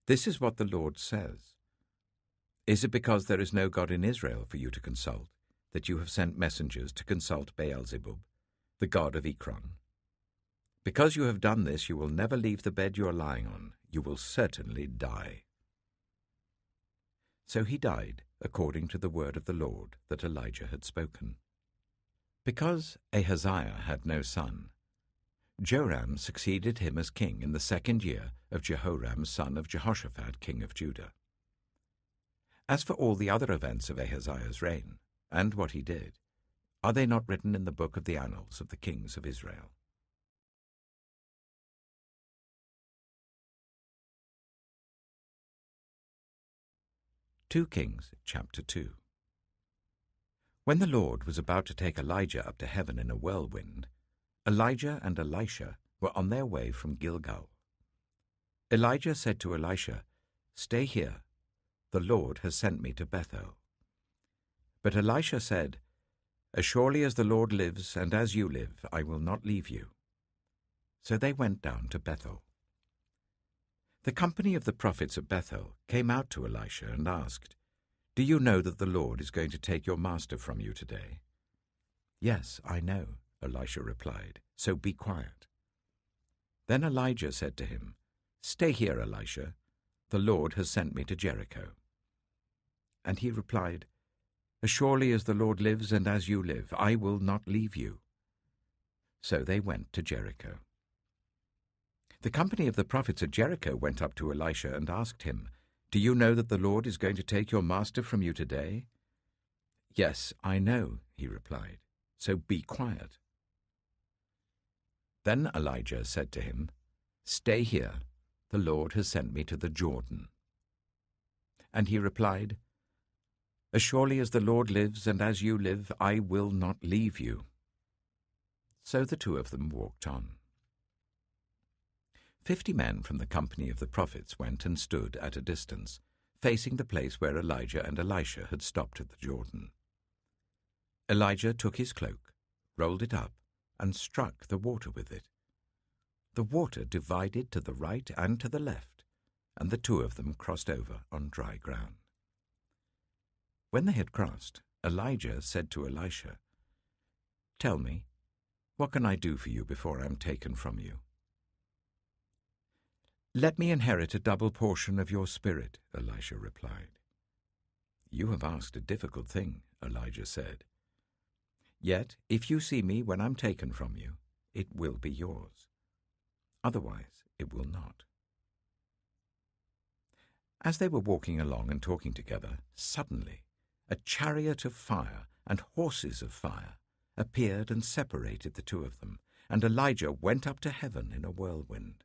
[SPEAKER 1] "This is what the Lord says. Is it because there is no God in Israel for you to consult that you have sent messengers to consult Beelzebub, the god of Ekron? Because you have done this, you will never leave the bed you are lying on. You will certainly die." So he died according to the word of the Lord that Elijah had spoken. Because Ahaziah had no son, Joram succeeded him as king in the 2nd year of Jehoram son of Jehoshaphat, king of Judah. As for all the other events of Ahaziah's reign, and what he did, are they not written in the book of the annals of the kings of Israel? 2 Kings, chapter 2. When the Lord was about to take Elijah up to heaven in a whirlwind, Elijah and Elisha were on their way from Gilgal. Elijah said to Elisha, "Stay here. The Lord has sent me to Bethel." But Elisha said, "As surely as the Lord lives and as you live, I will not leave you." So they went down to Bethel. The company of the prophets at Bethel came out to Elisha and asked, "Do you know that the Lord is going to take your master from you today?" "Yes, I know," Elisha replied, "so be quiet." Then Elijah said to him, "Stay here, Elisha. The Lord has sent me to Jericho." And he replied, "As surely as the Lord lives and as you live, I will not leave you." So they went to Jericho. The company of the prophets at Jericho went up to Elisha and asked him, "Do you know that the Lord is going to take your master from you today?" "Yes, I know," he replied, "so be quiet." Then Elijah said to him, "Stay here, the Lord has sent me to the Jordan." And he replied, "As surely as the Lord lives and as you live, I will not leave you." So the two of them walked on. 50 men from the company of the prophets went and stood at a distance, facing the place where Elijah and Elisha had stopped at the Jordan. Elijah took his cloak, rolled it up, and struck the water with it. The water divided to the right and to the left, and the two of them crossed over on dry ground. When they had crossed, Elijah said to Elisha, "Tell me, what can I do for you before I am taken from you?" "Let me inherit a double portion of your spirit," Elisha replied. "You have asked a difficult thing," Elijah said. "Yet, if you see me when I'm taken from you, it will be yours. Otherwise, it will not." As they were walking along and talking together, suddenly a chariot of fire and horses of fire appeared and separated the two of them, and Elijah went up to heaven in a whirlwind.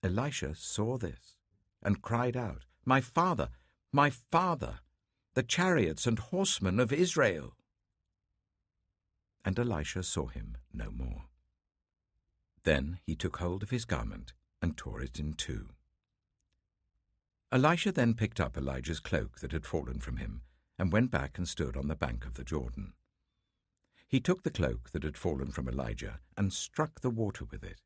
[SPEAKER 1] Elisha saw this and cried out, "My father, my father, the chariots and horsemen of Israel!" And Elisha saw him no more. Then he took hold of his garment and tore it in two. Elisha then picked up Elijah's cloak that had fallen from him and went back and stood on the bank of the Jordan. He took the cloak that had fallen from Elijah and struck the water with it.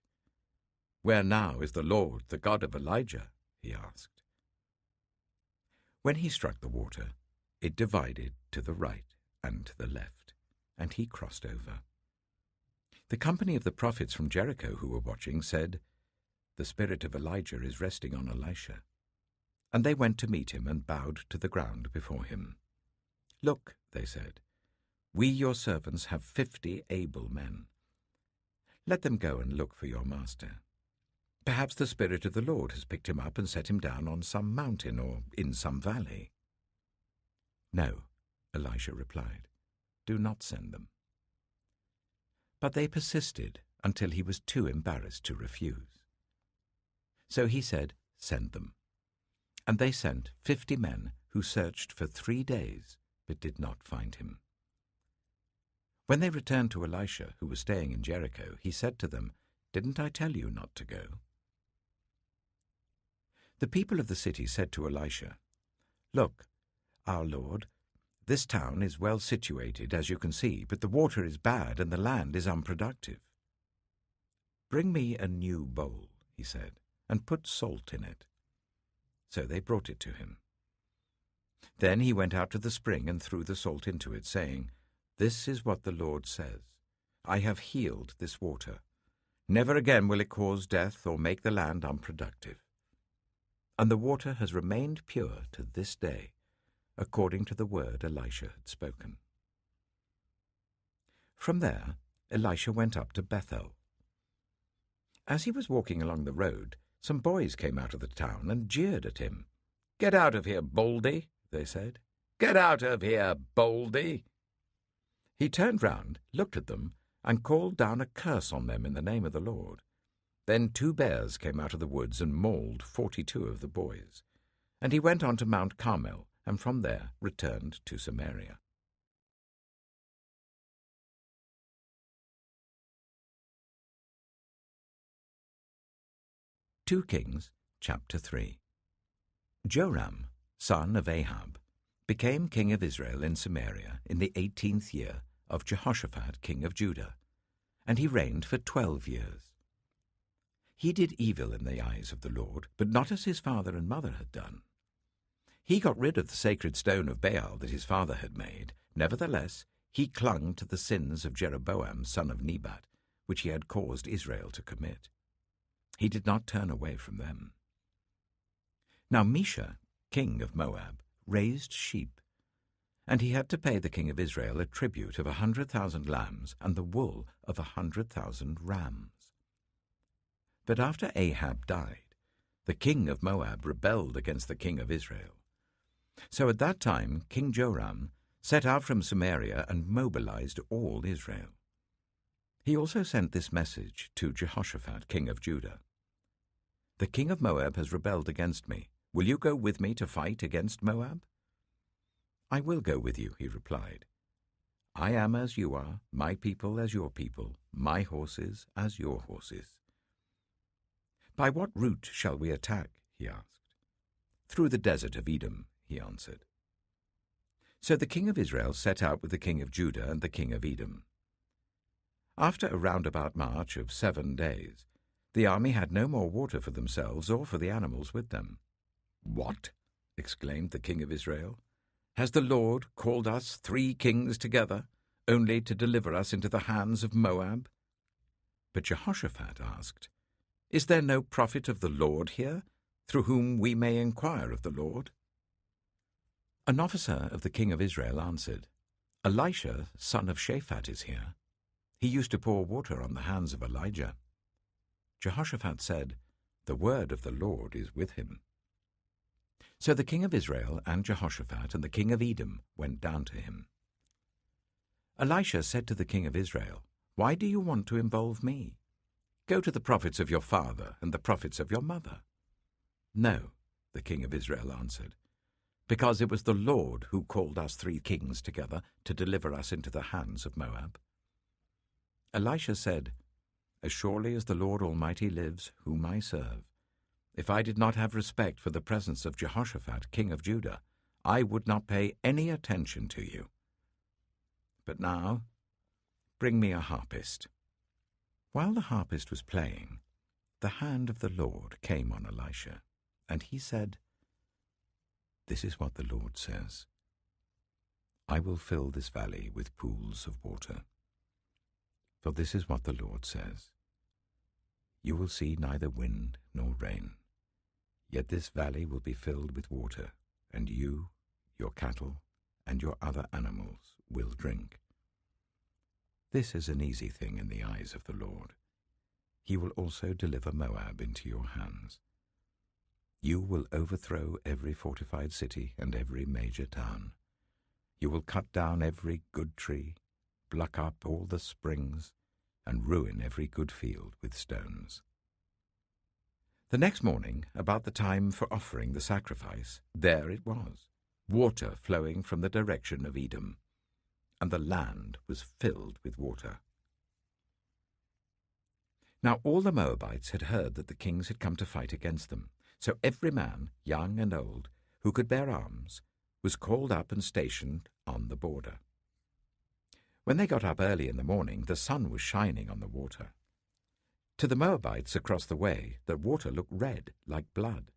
[SPEAKER 1] "Where now is the Lord, the God of Elijah?" he asked. When he struck the water, it divided to the right and to the left, and he crossed over. The company of the prophets from Jericho who were watching said, "The spirit of Elijah is resting on Elisha." And they went to meet him and bowed to the ground before him. "Look," they said, "we your servants have 50 able men. Let them go and look for your master. Perhaps the Spirit of the Lord has picked him up and set him down on some mountain or in some valley." "No," Elisha replied, "do not send them." But they persisted until he was too embarrassed to refuse. So he said, "Send them." And they sent 50 men who searched for 3 days but did not find him. When they returned to Elisha, who was staying in Jericho, he said to them, "Didn't I tell you not to go?" The people of the city said to Elisha, "Look, our lord, this town is well situated, as you can see, but the water is bad and the land is unproductive." "Bring me a new bowl," he said, "and put salt in it." So they brought it to him. Then he went out to the spring and threw the salt into it, saying, "This is what the Lord says, I have healed this water. Never again will it cause death or make the land unproductive." And the water has remained pure to this day, according to the word Elisha had spoken. From there, Elisha went up to Bethel. As he was walking along the road, some boys came out of the town and jeered at him. "Get out of here, Baldy," they said. "Get out of here, Baldy." He turned round, looked at them, and called down a curse on them in the name of the Lord. Then 2 bears came out of the woods and mauled 42 of the boys. And he went on to Mount Carmel, and from there returned to Samaria. 2 Kings, chapter 3. Joram, son of Ahab, became king of Israel in Samaria in the 18th year of Jehoshaphat, king of Judah, and he reigned for 12 years. He did evil in the eyes of the Lord, but not as his father and mother had done. He got rid of the sacred stone of Baal that his father had made. Nevertheless, he clung to the sins of Jeroboam, son of Nebat, which he had caused Israel to commit. He did not turn away from them. Now Mesha, king of Moab, raised sheep, and he had to pay the king of Israel a tribute of 100,000 lambs and the wool of 100,000 rams. But after Ahab died, the king of Moab rebelled against the king of Israel. So at that time King Joram set out from Samaria and mobilized all Israel. He also sent this message to Jehoshaphat, king of Judah. "The king of Moab has rebelled against me. Will you go with me to fight against Moab?" "I will go with you," he replied. "I am as you are, my people as your people, my horses as your horses." "By what route shall we attack?" he asked. "Through the desert of Edom," he answered. So the king of Israel set out with the king of Judah and the king of Edom. After a roundabout march of 7 days, the army had no more water for themselves or for the animals with them. "What?" exclaimed the king of Israel. "Has the Lord called us 3 kings together, only to deliver us into the hands of Moab?" But Jehoshaphat asked, "Is there no prophet of the Lord here, through whom we may inquire of the Lord?" An officer of the king of Israel answered, "Elisha, son of Shaphat, is here. He used to pour water on the hands of Elijah." Jehoshaphat said, "The word of the Lord is with him." So the king of Israel and Jehoshaphat and the king of Edom went down to him. Elisha said to the king of Israel, "Why do you want to involve me? Go to the prophets of your father and the prophets of your mother." "No," the king of Israel answered, "because it was the Lord who called us 3 kings together to deliver us into the hands of Moab." Elisha said, "As surely as the Lord Almighty lives, whom I serve, if I did not have respect for the presence of Jehoshaphat, king of Judah, I would not pay any attention to you. But now, bring me a harpist." While the harpist was playing, the hand of the Lord came on Elisha, and he said, "This is what the Lord says. I will fill this valley with pools of water. For this is what the Lord says. You will see neither wind nor rain, yet this valley will be filled with water, and you, your cattle, and your other animals will drink. This is an easy thing in the eyes of the Lord. He will also deliver Moab into your hands. You will overthrow every fortified city and every major town. You will cut down every good tree, pluck up all the springs, and ruin every good field with stones." The next morning, about the time for offering the sacrifice, there it was, water flowing from the direction of Edom, and the land was filled with water. Now all the Moabites had heard that the kings had come to fight against them, so every man, young and old, who could bear arms, was called up and stationed on the border. When they got up early in the morning, the sun was shining on the water. To the Moabites across the way, the water looked red, like blood.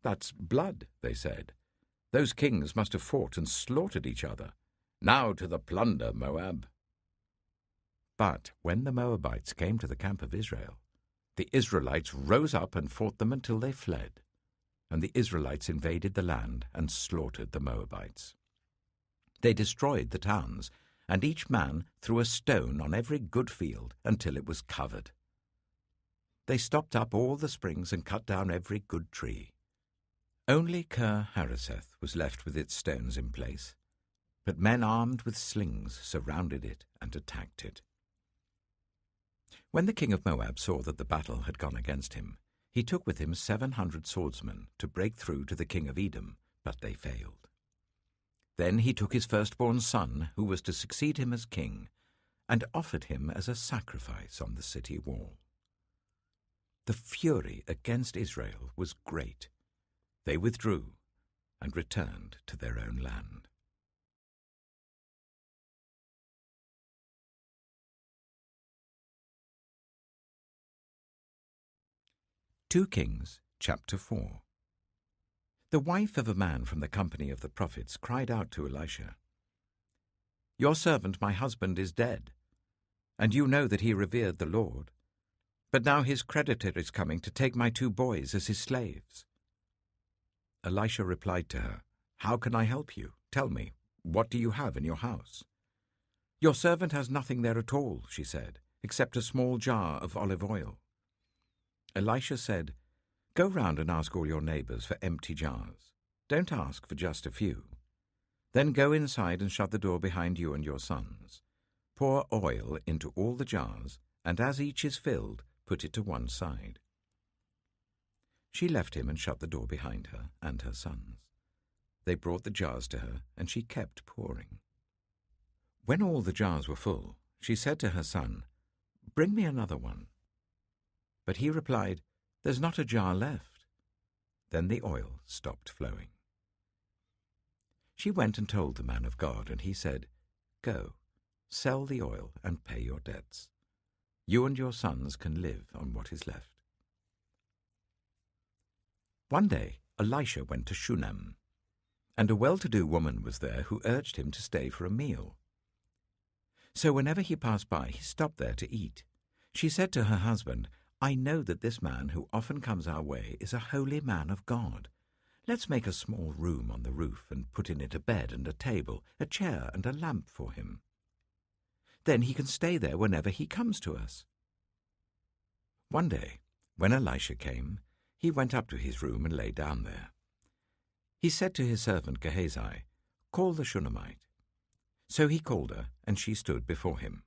[SPEAKER 1] "That's blood," they said. "Those kings must have fought and slaughtered each other. Now to the plunder, Moab." But when the Moabites came to the camp of Israel, the Israelites rose up and fought them until they fled, and the Israelites invaded the land and slaughtered the Moabites. They destroyed the towns, and each man threw a stone on every good field until it was covered. They stopped up all the springs and cut down every good tree. Only Kir-Hareseth was left with its stones in place, but men armed with slings surrounded it and attacked it. When the king of Moab saw that the battle had gone against him, he took with him 700 swordsmen to break through to the king of Edom, but they failed. Then he took his firstborn son, who was to succeed him as king, and offered him as a sacrifice on the city wall. The fury against Israel was great. They withdrew and returned to their own land. 2 Kings, chapter 4. The wife of a man from the company of the prophets cried out to Elisha, "Your servant, my husband, is dead, and you know that he revered the Lord. But now his creditor is coming to take my 2 boys as his slaves." Elisha replied to her, "How can I help you? Tell me, what do you have in your house?" "Your servant has nothing there at all," she said, "except a small jar of olive oil." Elisha said, "Go round and ask all your neighbors for empty jars. Don't ask for just a few." Then go inside and shut the door behind you and your sons. Pour oil into all the jars, and as each is filled, put it to one side." She left him and shut the door behind her and her sons. They brought the jars to her, and she kept pouring. When all the jars were full, she said to her son, "Bring me another one." But he replied, "There's not a jar left." Then the oil stopped flowing. She went and told the man of God, and he said, "Go, sell the oil and pay your debts. You and your sons can live on what is left." One day Elisha went to Shunem, and a well-to-do woman was there who urged him to stay for a meal. So whenever he passed by, he stopped there to eat. She said to her husband, "I know that this man who often comes our way is a holy man of God. Let's make a small room on the roof and put in it a bed and a table, a chair and a lamp for him. Then he can stay there whenever he comes to us." One day, when Elisha came, he went up to his room and lay down there. He said to his servant Gehazi, "Call the Shunammite." So he called her, and she stood before him.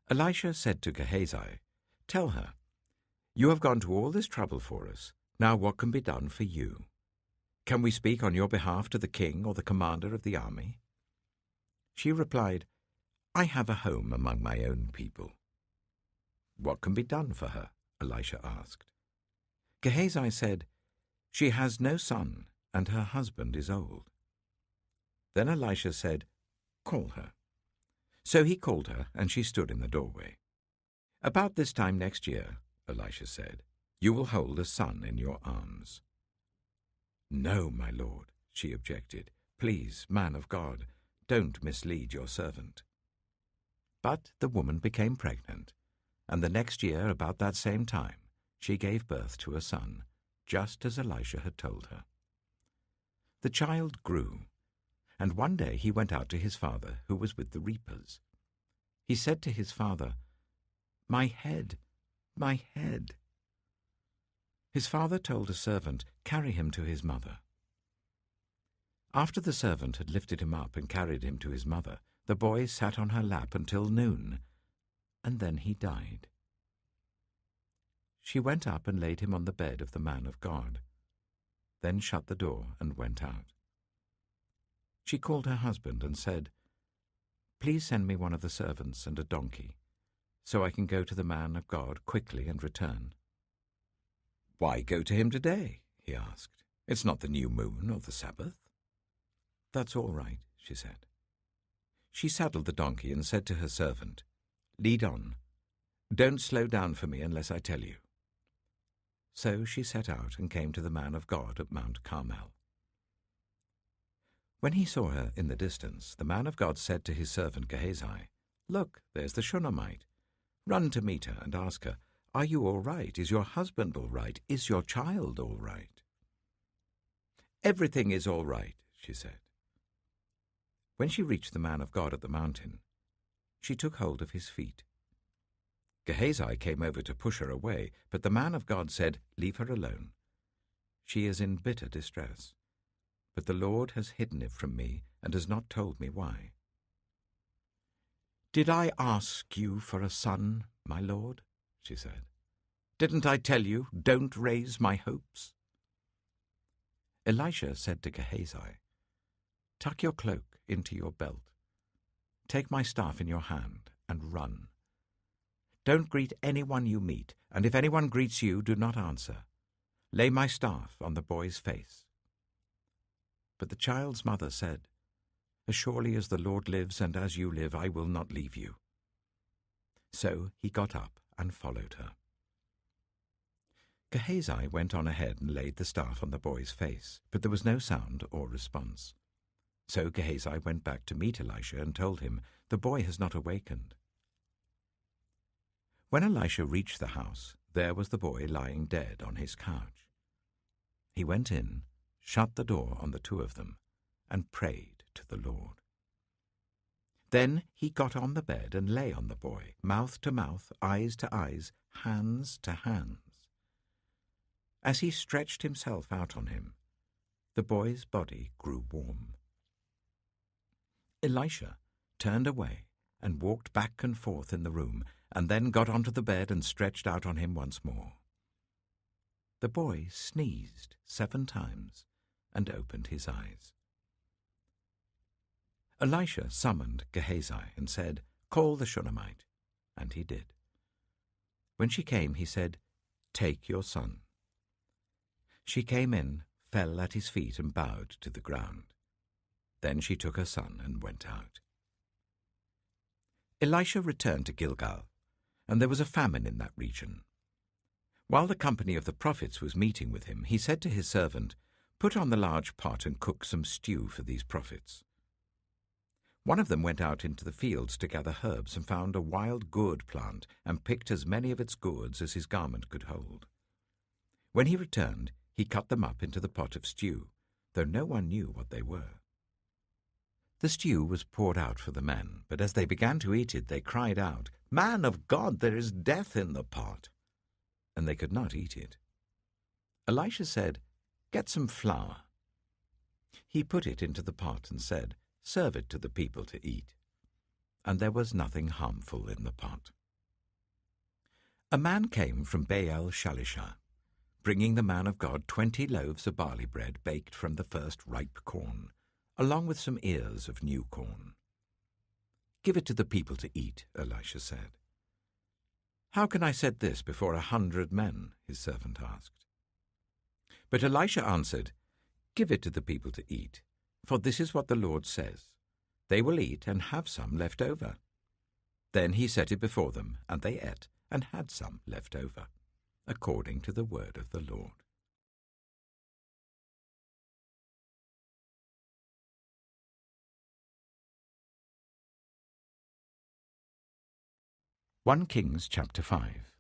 [SPEAKER 1] Elisha said to Gehazi, "Tell her, you have gone to all this trouble for us. Now what can be done for you? Can we speak on your behalf to the king or the commander of the army?" She replied, "I have a home among my own people." "What can be done for her?" Elisha asked. Gehazi said, "She has no son, and her husband is old." Then Elisha said, "Call her." So he called her, and she stood in the doorway. "About this time next year," Elisha said, "you will hold a son in your arms." "No, my lord," she objected. "Please, man of God, don't mislead your servant." But the woman became pregnant, and the next year, about that same time, she gave birth to a son, just as Elisha had told her. The child grew, and one day he went out to his father, who was with the reapers. He said to his father, "My head, my head." His father told a servant, "Carry him to his mother." After the servant had lifted him up and carried him to his mother, the boy sat on her lap until noon, and then he died. She went up and laid him on the bed of the man of God, then shut the door and went out. She called her husband and said, "Please send me one of the servants and a donkey, so I can go to the man of God quickly and return." "Why go to him today?" he asked. "It's not the new moon or the Sabbath." "That's all right," she said. She saddled the donkey and said to her servant, "Lead on. Don't slow down for me unless I tell you." So she set out and came to the man of God at Mount Carmel. When he saw her in the distance, the man of God said to his servant Gehazi, "Look, there's the Shunammite. Run to meet her and ask her, 'Are you all right? Is your husband all right? Is your child all right?'" "Everything is all right," she said. When she reached the man of God at the mountain, she took hold of his feet. Gehazi came over to push her away, but the man of God said, "Leave her alone. She is in bitter distress, but the Lord has hidden it from me and has not told me why." "Did I ask you for a son, my lord?" she said. "Didn't I tell you, don't raise my hopes?" Elisha said to Gehazi, "Tuck your cloak into your belt. Take my staff in your hand and run. Don't greet anyone you meet, and if anyone greets you, do not answer. Lay my staff on the boy's face." But the child's mother said, "As surely as the Lord lives and as you live, I will not leave you." So he got up and followed her. Gehazi went on ahead and laid the staff on the boy's face, but there was no sound or response. So Gehazi went back to meet Elisha and told him, "The boy has not awakened." When Elisha reached the house, there was the boy lying dead on his couch. He went in, shut the door on the two of them, and prayed to the Lord. Then he got on the bed and lay on the boy, mouth to mouth, eyes to eyes, hands to hands. As he stretched himself out on him, the boy's body grew warm. Elisha turned away and walked back and forth in the room, and then got onto the bed and stretched out on him once more. The boy sneezed 7 times and opened his eyes. Elisha summoned Gehazi and said, "Call the Shunammite." And he did. When she came, he said, "Take your son." She came in, fell at his feet, and bowed to the ground. Then she took her son and went out. Elisha returned to Gilgal, and there was a famine in that region. While the company of the prophets was meeting with him, he said to his servant, "Put on the large pot and cook some stew for these prophets." One of them went out into the fields to gather herbs and found a wild gourd plant and picked as many of its gourds as his garment could hold. When he returned, he cut them up into the pot of stew, though no one knew what they were. The stew was poured out for the men, but as they began to eat it, they cried out, "Man of God, there is death in the pot!" And they could not eat it. Elisha said, "Get some flour." He put it into the pot and said, "Serve it to the people to eat." And there was nothing harmful in the pot. A man came from Baal Shalisha, bringing the man of God 20 loaves of barley bread baked from the first ripe corn, along with some ears of new corn. "Give it to the people to eat," Elisha said. "How can I set this before 100 men?" his servant asked. But Elisha answered, "Give it to the people to eat, for this is what the Lord says. They will eat and have some left over." Then he set it before them, and they ate and had some left over, according to the word of the Lord. Kings chapter 5.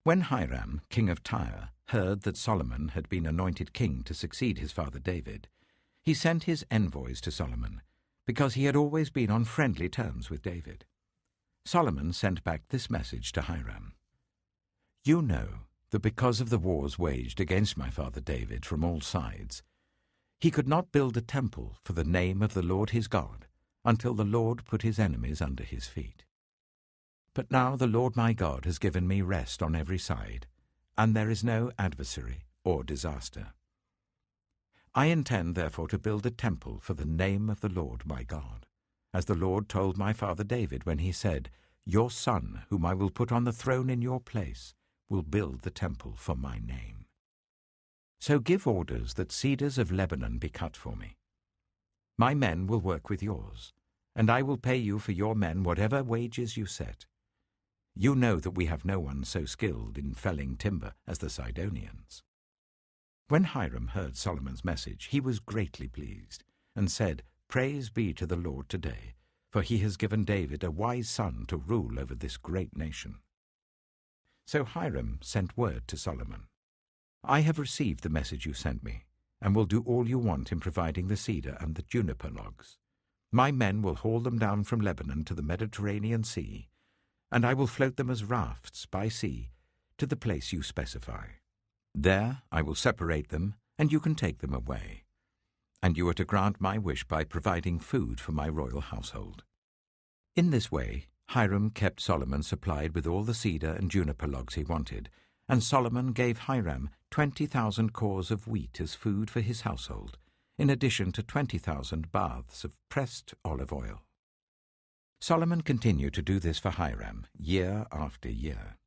[SPEAKER 1] When Hiram, king of Tyre, heard that Solomon had been anointed king to succeed his father David, he sent his envoys to Solomon, because he had always been on friendly terms with David. Solomon sent back this message to Hiram: "You know that because of the wars waged against my father David from all sides, he could not build a temple for the name of the Lord his God until the Lord put his enemies under his feet. But now the Lord my God has given me rest on every side, and there is no adversary or disaster. I intend therefore to build a temple for the name of the Lord my God, as the Lord told my father David when he said, 'Your son, whom I will put on the throne in your place, will build the temple for my name.' So give orders that cedars of Lebanon be cut for me. My men will work with yours, and I will pay you for your men whatever wages you set. You know that we have no one so skilled in felling timber as the Sidonians." When Hiram heard Solomon's message, he was greatly pleased, and said, "Praise be to the Lord today, for he has given David a wise son to rule over this great nation." So Hiram sent word to Solomon, "I have received the message you sent me, and will do all you want in providing the cedar and the juniper logs. My men will haul them down from Lebanon to the Mediterranean Sea, and I will float them as rafts by sea to the place you specify. There I will separate them, and you can take them away. And you are to grant my wish by providing food for my royal household." In this way, Hiram kept Solomon supplied with all the cedar and juniper logs he wanted, and Solomon gave Hiram 20,000 cores of wheat as food for his household, in addition to 20,000 baths of pressed olive oil. Solomon continued to do this for Hiram year after year.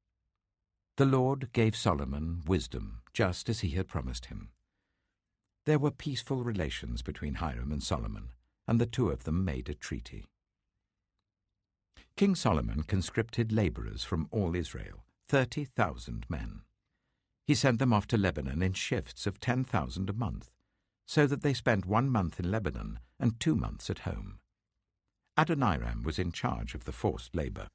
[SPEAKER 1] The Lord gave Solomon wisdom, just as he had promised him. There were peaceful relations between Hiram and Solomon, and the two of them made a treaty. King Solomon conscripted laborers from all Israel, 30,000 men. He sent them off to Lebanon in shifts of 10,000 a month, so that they spent 1 month in Lebanon and 2 months at home. Adoniram was in charge of the forced labor.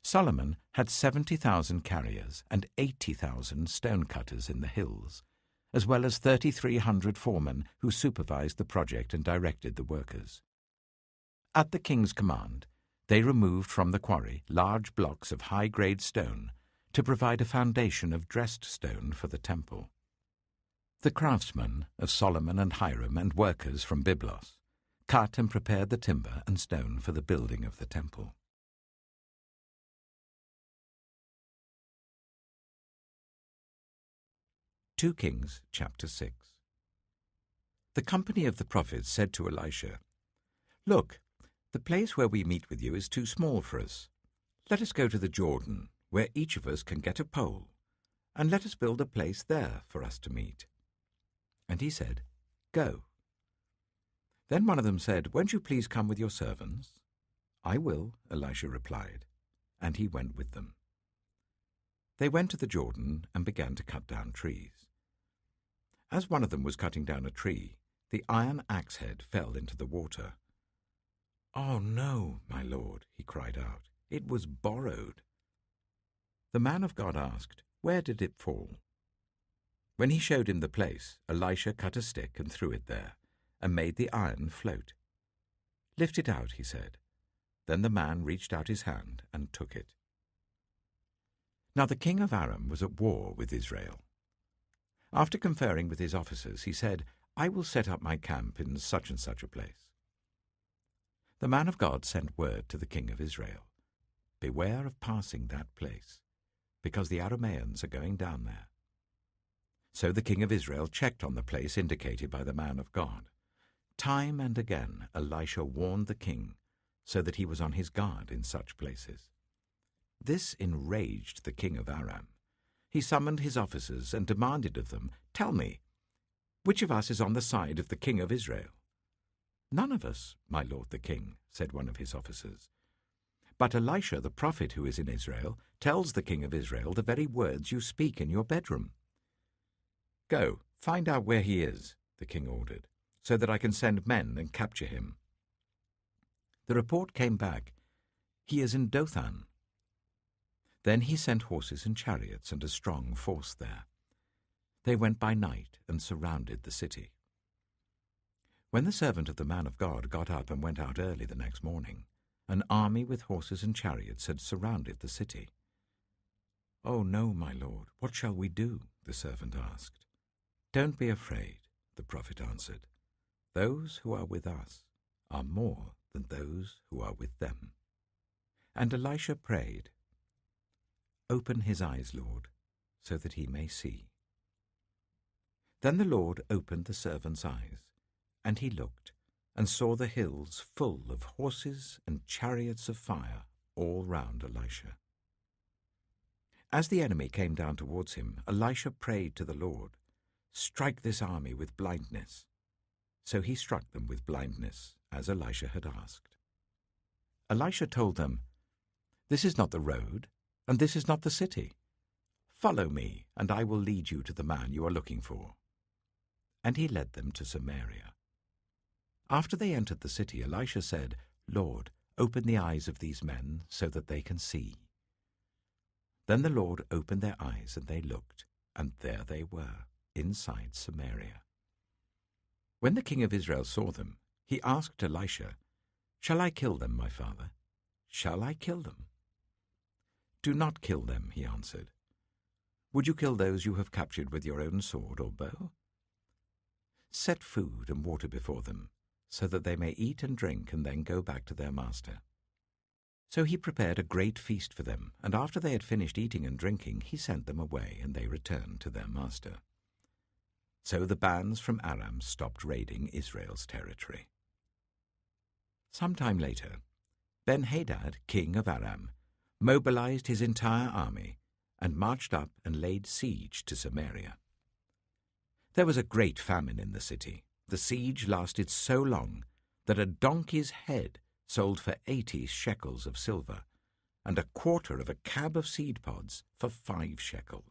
[SPEAKER 1] Solomon had 70,000 carriers and 80,000 stonecutters in the hills, as well as 3,300 foremen who supervised the project and directed the workers. At the king's command, they removed from the quarry large blocks of high-grade stone to provide a foundation of dressed stone for the temple. The craftsmen of Solomon and Hiram and workers from Byblos cut and prepared the timber and stone for the building of the temple. Two Kings, chapter 6. The company of the prophets said to Elisha, "Look, the place where we meet with you is too small for us. Let us go to the Jordan, where each of us can get a pole, and let us build a place there for us to meet." And he said, "Go." Then one of them said, "Won't you please come with your servants?" "I will," Elisha replied, and he went with them. They went to the Jordan and began to cut down trees. As one of them was cutting down a tree, the iron axe head fell into the water. "Oh no, my lord," he cried out, "it was borrowed." The man of God asked, "Where did it fall?" When he showed him the place, Elisha cut a stick and threw it there, and made the iron float. "Lift it out," he said. Then the man reached out his hand and took it. Now the king of Aram was at war with Israel. After conferring with his officers, he said, "I will set up my camp in such and such a place." The man of God sent word to the king of Israel, "Beware of passing that place, because the Arameans are going down there." So the king of Israel checked on the place indicated by the man of God. Time and again Elisha warned the king, so that he was on his guard in such places. This enraged the king of Aram. He summoned his officers and demanded of them, "Tell me, which of us is on the side of the king of Israel?" "None of us, my lord the king," said one of his officers. "But Elisha the prophet who is in Israel tells the king of Israel the very words you speak in your bedroom." "Go, find out where he is," the king ordered, "so that I can send men and capture him." The report came back, "He is in Dothan." Then he sent horses and chariots and a strong force there. They went by night and surrounded the city. When the servant of the man of God got up and went out early the next morning, an army with horses and chariots had surrounded the city. "Oh no, my lord, what shall we do?" the servant asked. "Don't be afraid," the prophet answered. "Those who are with us are more than those who are with them." And Elisha prayed, "Open his eyes, Lord, so that he may see." Then the Lord opened the servant's eyes, and he looked, and saw the hills full of horses and chariots of fire all round Elisha. As the enemy came down towards him, Elisha prayed to the Lord, "Strike this army with blindness." So he struck them with blindness, as Elisha had asked. Elisha told them, "This is not the road, and this is not the city. Follow me, and I will lead you to the man you are looking for." And he led them to Samaria. After they entered the city, Elisha said, "Lord, open the eyes of these men so that they can see." Then the Lord opened their eyes, and they looked, and there they were, inside Samaria. When the king of Israel saw them, he asked Elisha, "Shall I kill them, my father? Shall I kill them?" "Do not kill them," he answered. "Would you kill those you have captured with your own sword or bow?" Set food and water before them, so that they may eat and drink and then go back to their master." So he prepared a great feast for them, and after they had finished eating and drinking, he sent them away, and they returned to their master. So the bands from Aram stopped raiding Israel's territory. Some time later, Ben-Hadad, king of Aram, mobilized his entire army and marched up and laid siege to Samaria. There was a great famine in the city. The siege lasted so long that a donkey's head sold for 80 shekels of silver, and a quarter of a cab of seed pods for 5 shekels.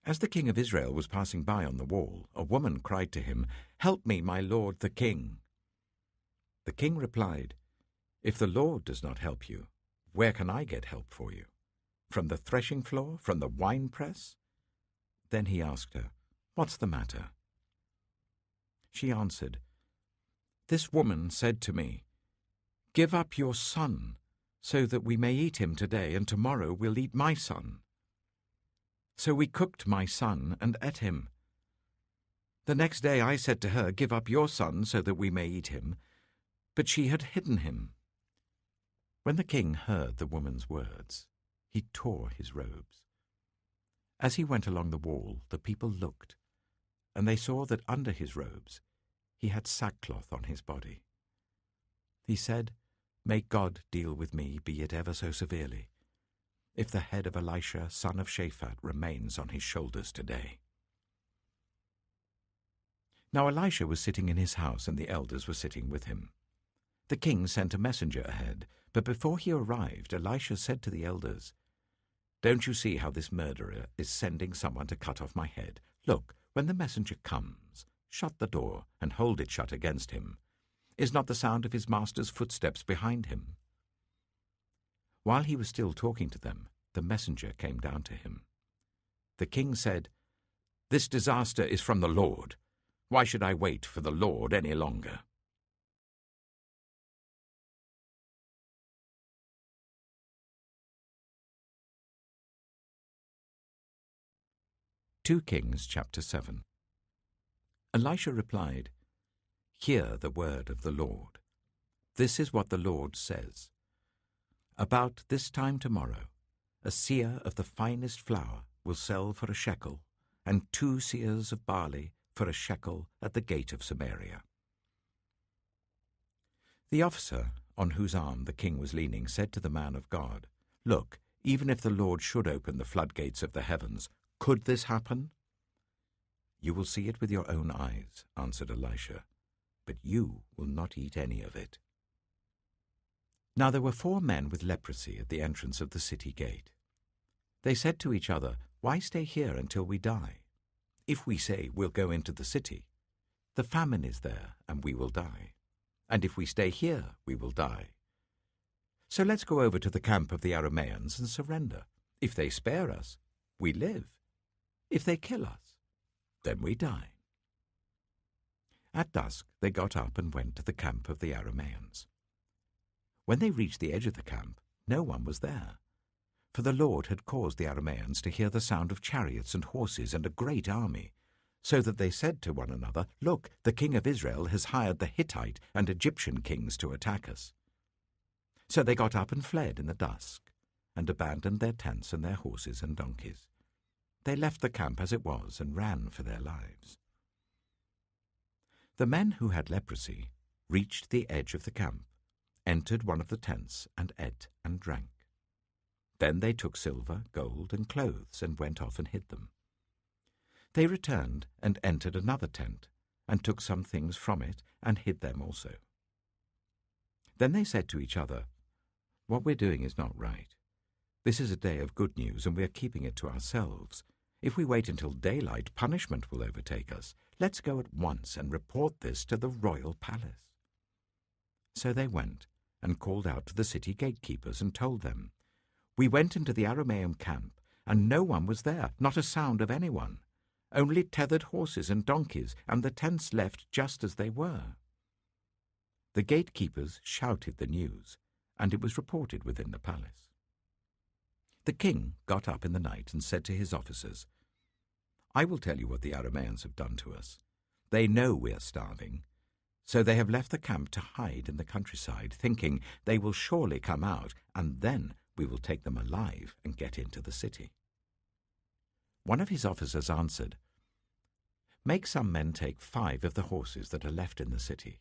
[SPEAKER 1] As the king of Israel was passing by on the wall, a woman cried to him, "Help me, my lord the king." The king replied, "If the Lord does not help you, where can I get help for you? From the threshing floor? From the winepress?" Then he asked her, "What's the matter?" She answered, "This woman said to me, 'Give up your son, so that we may eat him today, and tomorrow we'll eat my son.' So we cooked my son and ate him. The next day I said to her, 'Give up your son so that we may eat him.' But she had hidden him." When the king heard the woman's words, he tore his robes. As he went along the wall, the people looked, and they saw that under his robes he had sackcloth on his body. He said, "May God deal with me, be it ever so severely, if the head of Elisha, son of Shaphat, remains on his shoulders today." Now Elisha was sitting in his house, and the elders were sitting with him. The king sent a messenger ahead, but before he arrived, Elisha said to the elders, "Don't you see how this murderer is sending someone to cut off my head? Look, when the messenger comes, shut the door and hold it shut against him. Is not the sound of his master's footsteps behind him?" While he was still talking to them, the messenger came down to him. The king said, "This disaster is from the Lord. Why should I wait for the Lord any longer?" 2 Kings chapter 7. Elisha replied, "Hear the word of the Lord. This is what the Lord says. About this time tomorrow, a seah of the finest flour will sell for a shekel, and 2 seahs of barley for a shekel at the gate of Samaria." The officer on whose arm the king was leaning said to the man of God, "Look, even if the Lord should open the floodgates of the heavens, could this happen?" "You will see it with your own eyes," answered Elisha, "but you will not eat any of it." Now there were 4 men with leprosy at the entrance of the city gate. They said to each other, "Why stay here until we die? If we say, 'We'll go into the city,' the famine is there and we will die. And if we stay here, we will die. So let's go over to the camp of the Arameans and surrender. If they spare us, we live. If they kill us, then we die." At dusk they got up and went to the camp of the Arameans. When they reached the edge of the camp, no one was there, for the Lord had caused the Arameans to hear the sound of chariots and horses and a great army, so that they said to one another, "Look, the king of Israel has hired the Hittite and Egyptian kings to attack us." So they got up and fled in the dusk, and abandoned their tents and their horses and donkeys. They left the camp as it was and ran for their lives. The men who had leprosy reached the edge of the camp, entered one of the tents, and ate and drank. Then they took silver, gold, and clothes and went off and hid them. They returned and entered another tent, and took some things from it and hid them also. Then they said to each other, "What we're doing is not right. This is a day of good news, and we are keeping it to ourselves. If we wait until daylight, punishment will overtake us. Let's go at once and report this to the royal palace." So they went and called out to the city gatekeepers and told them, "We went into the Aramean camp, and no one was there, not a sound of anyone, only tethered horses and donkeys, and the tents left just as they were." The gatekeepers shouted the news, and it was reported within the palace. The king got up in the night and said to his officers, "I will tell you what the Arameans have done to us. They know we are starving, so they have left the camp to hide in the countryside, thinking they will surely come out, and then we will take them alive and get into the city." One of his officers answered, "Make some men take 5 of the horses that are left in the city.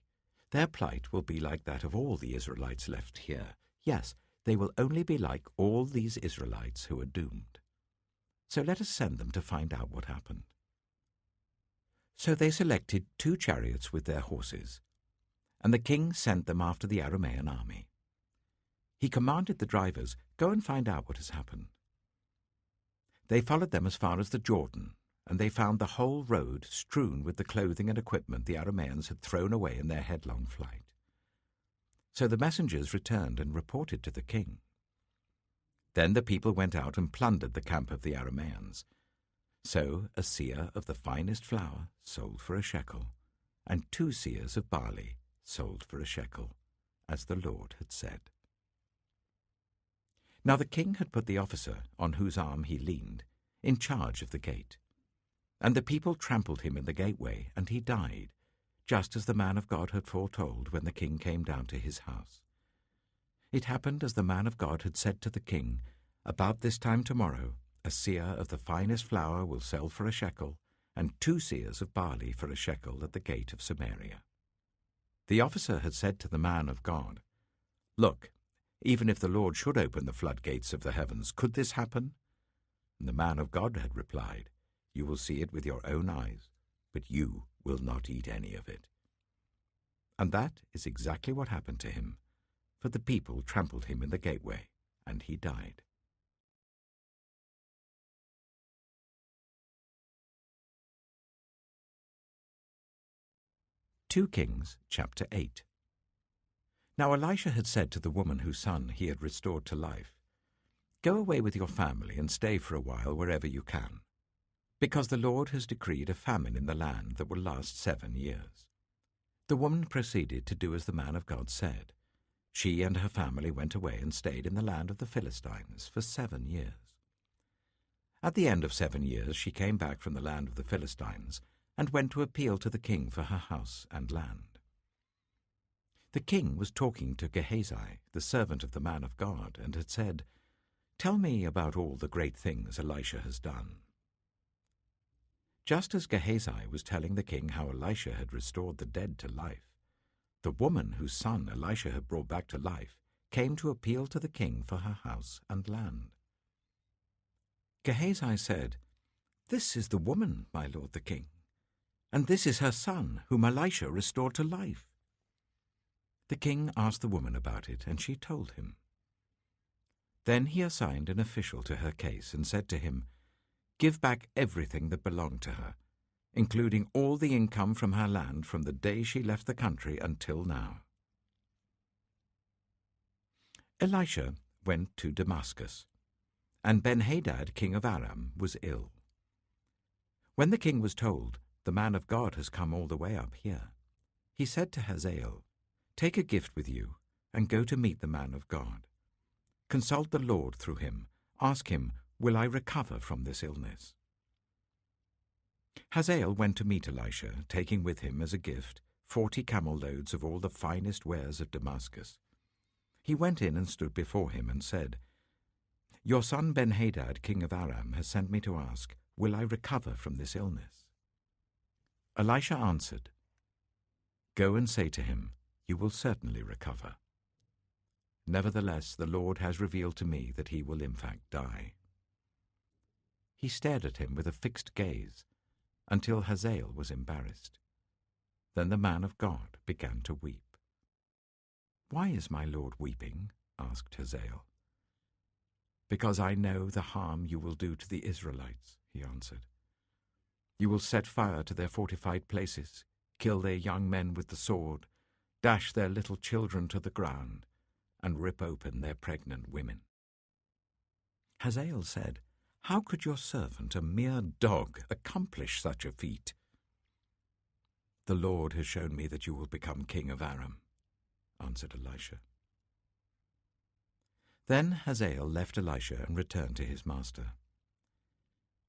[SPEAKER 1] Their plight will be like that of all the Israelites left here. Yes, they will only be like all these Israelites who are doomed. So let us send them to find out what happened." So they selected 2 chariots with their horses, and the king sent them after the Aramean army. He commanded the drivers, "Go and find out what has happened." They followed them as far as the Jordan, and they found the whole road strewn with the clothing and equipment the Arameans had thrown away in their headlong flight. So the messengers returned and reported to the king. Then the people went out and plundered the camp of the Arameans. So a seah of the finest flour sold for a shekel, and 2 seahs of barley sold for a shekel, as the Lord had said. Now the king had put the officer on whose arm he leaned in charge of the gate. And the people trampled him in the gateway, and he died, just as the man of God had foretold when the king came down to his house. It happened as the man of God had said to the king, "About this time tomorrow, a seah of the finest flour will sell for a shekel, and 2 seahs of barley for a shekel at the gate of Samaria." The officer had said to the man of God, "Look, even if the Lord should open the floodgates of the heavens, could this happen?" And the man of God had replied, "You will see it with your own eyes, but you will not eat any of it." And that is exactly what happened to him, for the people trampled him in the gateway, and he died. Two Kings, chapter 8. Now Elisha had said to the woman whose son he had restored to life, "Go away with your family and stay for a while wherever you can, because the Lord has decreed a famine in the land that will last 7 years." The woman proceeded to do as the man of God said. She and her family went away and stayed in the land of the Philistines for 7 years. At the end of 7 years she came back from the land of the Philistines and went to appeal to the king for her house and land. The king was talking to Gehazi, the servant of the man of God, and had said, "Tell me about all the great things Elisha has done." Just as Gehazi was telling the king how Elisha had restored the dead to life, the woman whose son Elisha had brought back to life came to appeal to the king for her house and land. Gehazi said, "This is the woman, my lord the king, and this is her son, whom Elisha restored to life." The king asked the woman about it, and she told him. Then he assigned an official to her case and said to him, "Give back everything that belonged to her, including all the income from her land from the day she left the country until now." Elisha went to Damascus, and Ben-Hadad, king of Aram, was ill. When the king was told, "The man of God has come all the way up here," he said to Hazael, "Take a gift with you and go to meet the man of God. Consult the Lord through him. Ask him, 'Will I recover from this illness?'" Hazael went to meet Elisha, taking with him as a gift 40 camel loads of all the finest wares of Damascus. He went in and stood before him and said, "Your son Ben-Hadad, king of Aram, has sent me to ask, 'Will I recover from this illness?'" Elisha answered, "Go and say to him, 'You will certainly recover.' Nevertheless, the Lord has revealed to me that he will in fact die." He stared at him with a fixed gaze until Hazael was embarrassed. Then the man of God began to weep. "Why is my lord weeping?" asked Hazael. "Because I know the harm you will do to the Israelites," he answered. "You will set fire to their fortified places, kill their young men with the sword, dash their little children to the ground, and rip open their pregnant women." Hazael said, "How could your servant, a mere dog, accomplish such a feat?" "The Lord has shown me that you will become king of Aram," answered Elisha. Then Hazael left Elisha and returned to his master.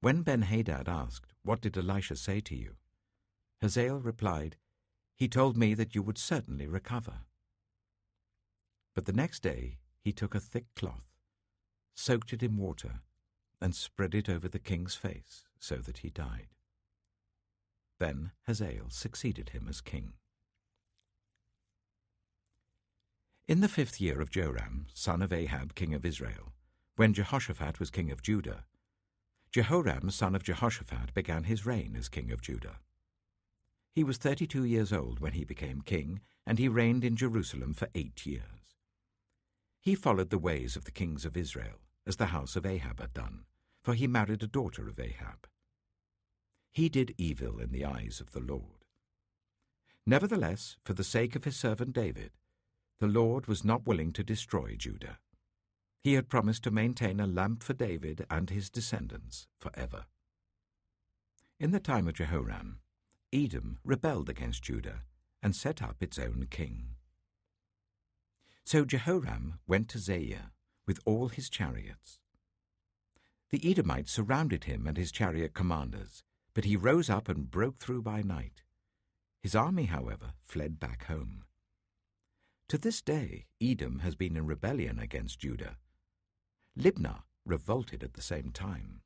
[SPEAKER 1] When Ben-Hadad asked, "What did Elisha say to you?" Hazael replied, "He told me that you would certainly recover." But the next day he took a thick cloth, soaked it in water, and spread it over the king's face so that he died. Then Hazael succeeded him as king. In the 5th year of Joram, son of Ahab, king of Israel, when Jehoshaphat was king of Judah, Jehoram, son of Jehoshaphat, began his reign as king of Judah. He was 32 years old when he became king, and he reigned in Jerusalem for 8 years. He followed the ways of the kings of Israel, as the house of Ahab had done, for he married a daughter of Ahab. He did evil in the eyes of the Lord. Nevertheless, for the sake of his servant David, the Lord was not willing to destroy Judah. He had promised to maintain a lamp for David and his descendants forever. In the time of Jehoram, Edom rebelled against Judah and set up its own king. So Jehoram went to Zair with all his chariots. The Edomites surrounded him and his chariot commanders, but he rose up and broke through by night. His army, however, fled back home. To this day, Edom has been in rebellion against Judah. Libnah revolted at the same time.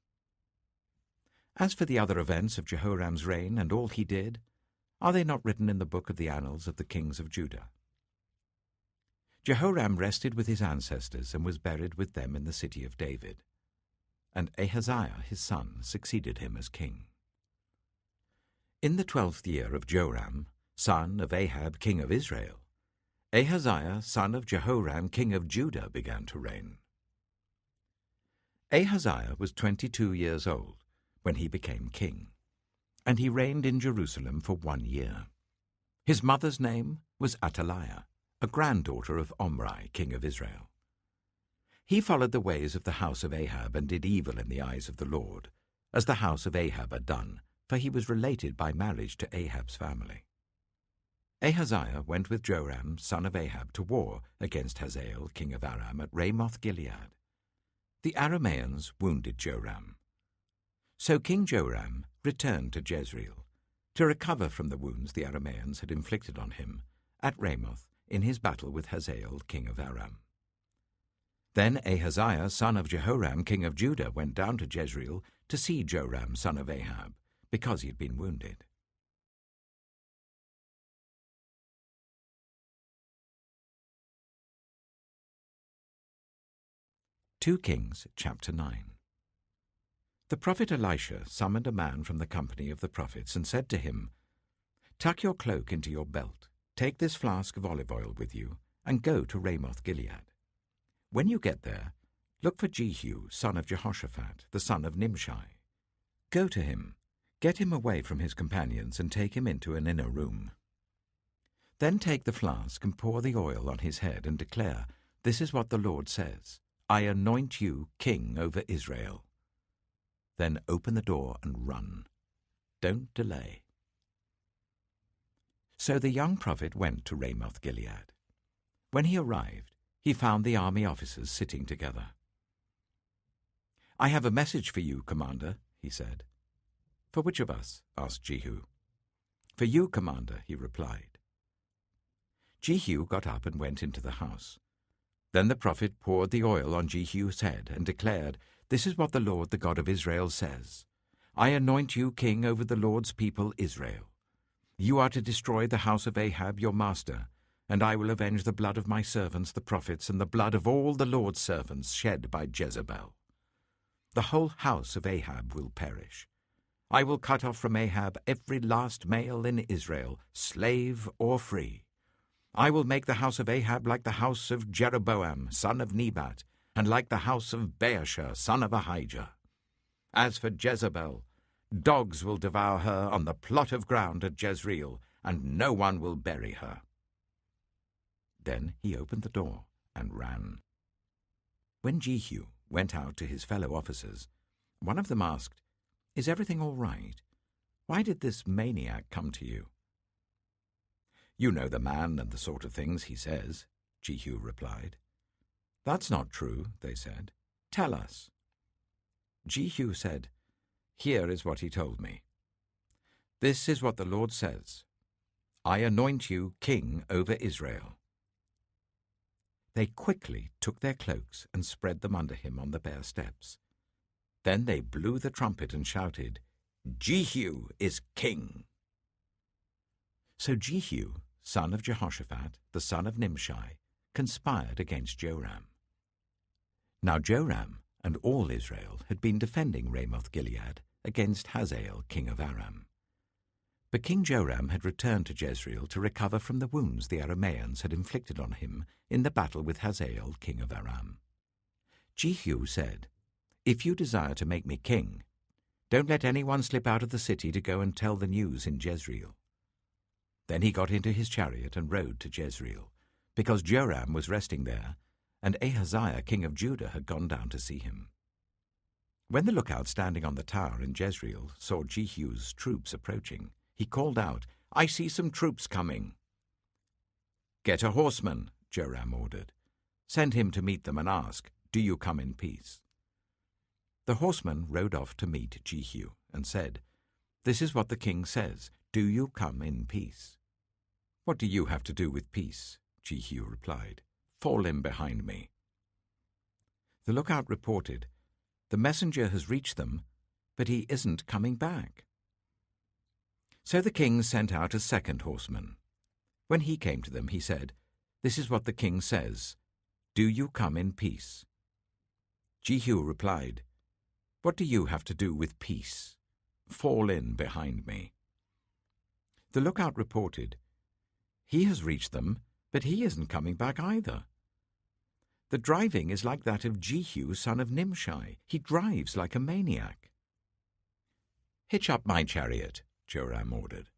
[SPEAKER 1] As for the other events of Jehoram's reign and all he did, are they not written in the book of the annals of the kings of Judah? Jehoram rested with his ancestors and was buried with them in the city of David. And Ahaziah his son succeeded him as king. In the 12th year of Joram, son of Ahab king of Israel, Ahaziah son of Jehoram king of Judah began to reign. Ahaziah was 22 years old when he became king, and he reigned in Jerusalem for 1 year. His mother's name was Athaliah, a granddaughter of Omri, king of Israel. He followed the ways of the house of Ahab and did evil in the eyes of the Lord, as the house of Ahab had done, for he was related by marriage to Ahab's family. Ahaziah went with Joram, son of Ahab, to war against Hazael, king of Aram, at Ramoth-Gilead. The Arameans wounded Joram. So King Joram returned to Jezreel to recover from the wounds the Arameans had inflicted on him at Ramoth in his battle with Hazael, king of Aram. Then Ahaziah, son of Jehoram, king of Judah, went down to Jezreel to see Joram, son of Ahab, because he had been wounded. Two Kings, chapter 9. The prophet Elisha summoned a man from the company of the prophets and said to him, "Tuck your cloak into your belt, take this flask of olive oil with you, and go to Ramoth-Gilead. When you get there, look for Jehu, son of Jehoshaphat, the son of Nimshi. Go to him, get him away from his companions, and take him into an inner room. Then take the flask and pour the oil on his head and declare, 'This is what the Lord says, I anoint you king over Israel.' Then open the door and run. Don't delay." So the young prophet went to Ramoth-Gilead. When he arrived, he found the army officers sitting together. "I have a message for you, Commander," he said. "For which of us?" asked Jehu. "For you, Commander," he replied. Jehu got up and went into the house. Then the prophet poured the oil on Jehu's head and declared, "This is what the Lord, the God of Israel, says. I anoint you king over the Lord's people Israel. You are to destroy the house of Ahab your master, and I will avenge the blood of my servants the prophets and the blood of all the Lord's servants shed by Jezebel. The whole house of Ahab will perish. I will cut off from Ahab every last male in Israel, slave or free. I will make the house of Ahab like the house of Jeroboam, son of Nebat, and like the house of Baasha, son of Ahijah. As for Jezebel, dogs will devour her on the plot of ground at Jezreel, and no one will bury her." Then he opened the door and ran. When Jehu went out to his fellow officers, one of them asked, "Is everything all right? Why did this maniac come to you?" "You know the man and the sort of things he says," Jehu replied. "That's not true," they said. "Tell us." Jehu said, "Here is what he told me. This is what the Lord says. I anoint you king over Israel." They quickly took their cloaks and spread them under him on the bare steps. Then they blew the trumpet and shouted, "Jehu is king." So Jehu, son of Jehoshaphat, the son of Nimshi, conspired against Joram. Now Joram and all Israel had been defending Ramoth-Gilead against Hazael, king of Aram. But King Joram had returned to Jezreel to recover from the wounds the Arameans had inflicted on him in the battle with Hazael, king of Aram. Jehu said, "If you desire to make me king, don't let anyone slip out of the city to go and tell the news in Jezreel." Then he got into his chariot and rode to Jezreel, because Joram was resting there, and Ahaziah king of Judah had gone down to see him. When the lookout standing on the tower in Jezreel saw Jehu's troops approaching, he called out, "I see some troops coming." "Get a horseman," Joram ordered. "Send him to meet them and ask, 'Do you come in peace?'" The horseman rode off to meet Jehu and said, This is what the king says. Do you come in peace? What do you have to do with peace? Jehu replied. Fall in behind me. The lookout reported, The messenger has reached them, but he isn't coming back. So the king sent out a second horseman. When he came to them, he said, This is what the king says. Do you come in peace? Jehu replied, What do you have to do with peace? Fall in behind me. The lookout reported, He has reached them, but he isn't coming back either. The driving is like that of Jehu, son of Nimshi. He drives like a maniac. Hitch up my chariot, Joram ordered.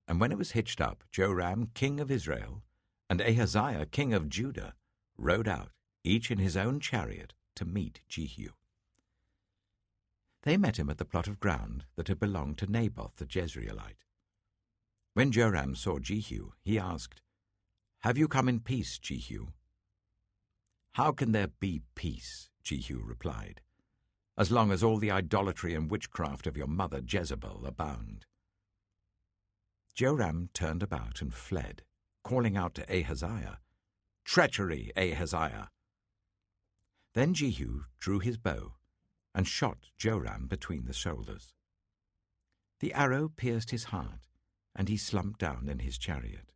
[SPEAKER 1] And when it was hitched up, Joram, king of Israel, and Ahaziah, king of Judah, rode out, each in his own chariot, to meet Jehu. They met him at the plot of ground that had belonged to Naboth the Jezreelite. When Joram saw Jehu, he asked, Have you come in peace, Jehu? How can there be peace, Jehu replied, as long as all the idolatry and witchcraft of your mother Jezebel abound? Joram turned about and fled, calling out to Ahaziah, Treachery, Ahaziah! Then Jehu drew his bow and shot Joram between the shoulders. The arrow pierced his heart, and he slumped down in his chariot.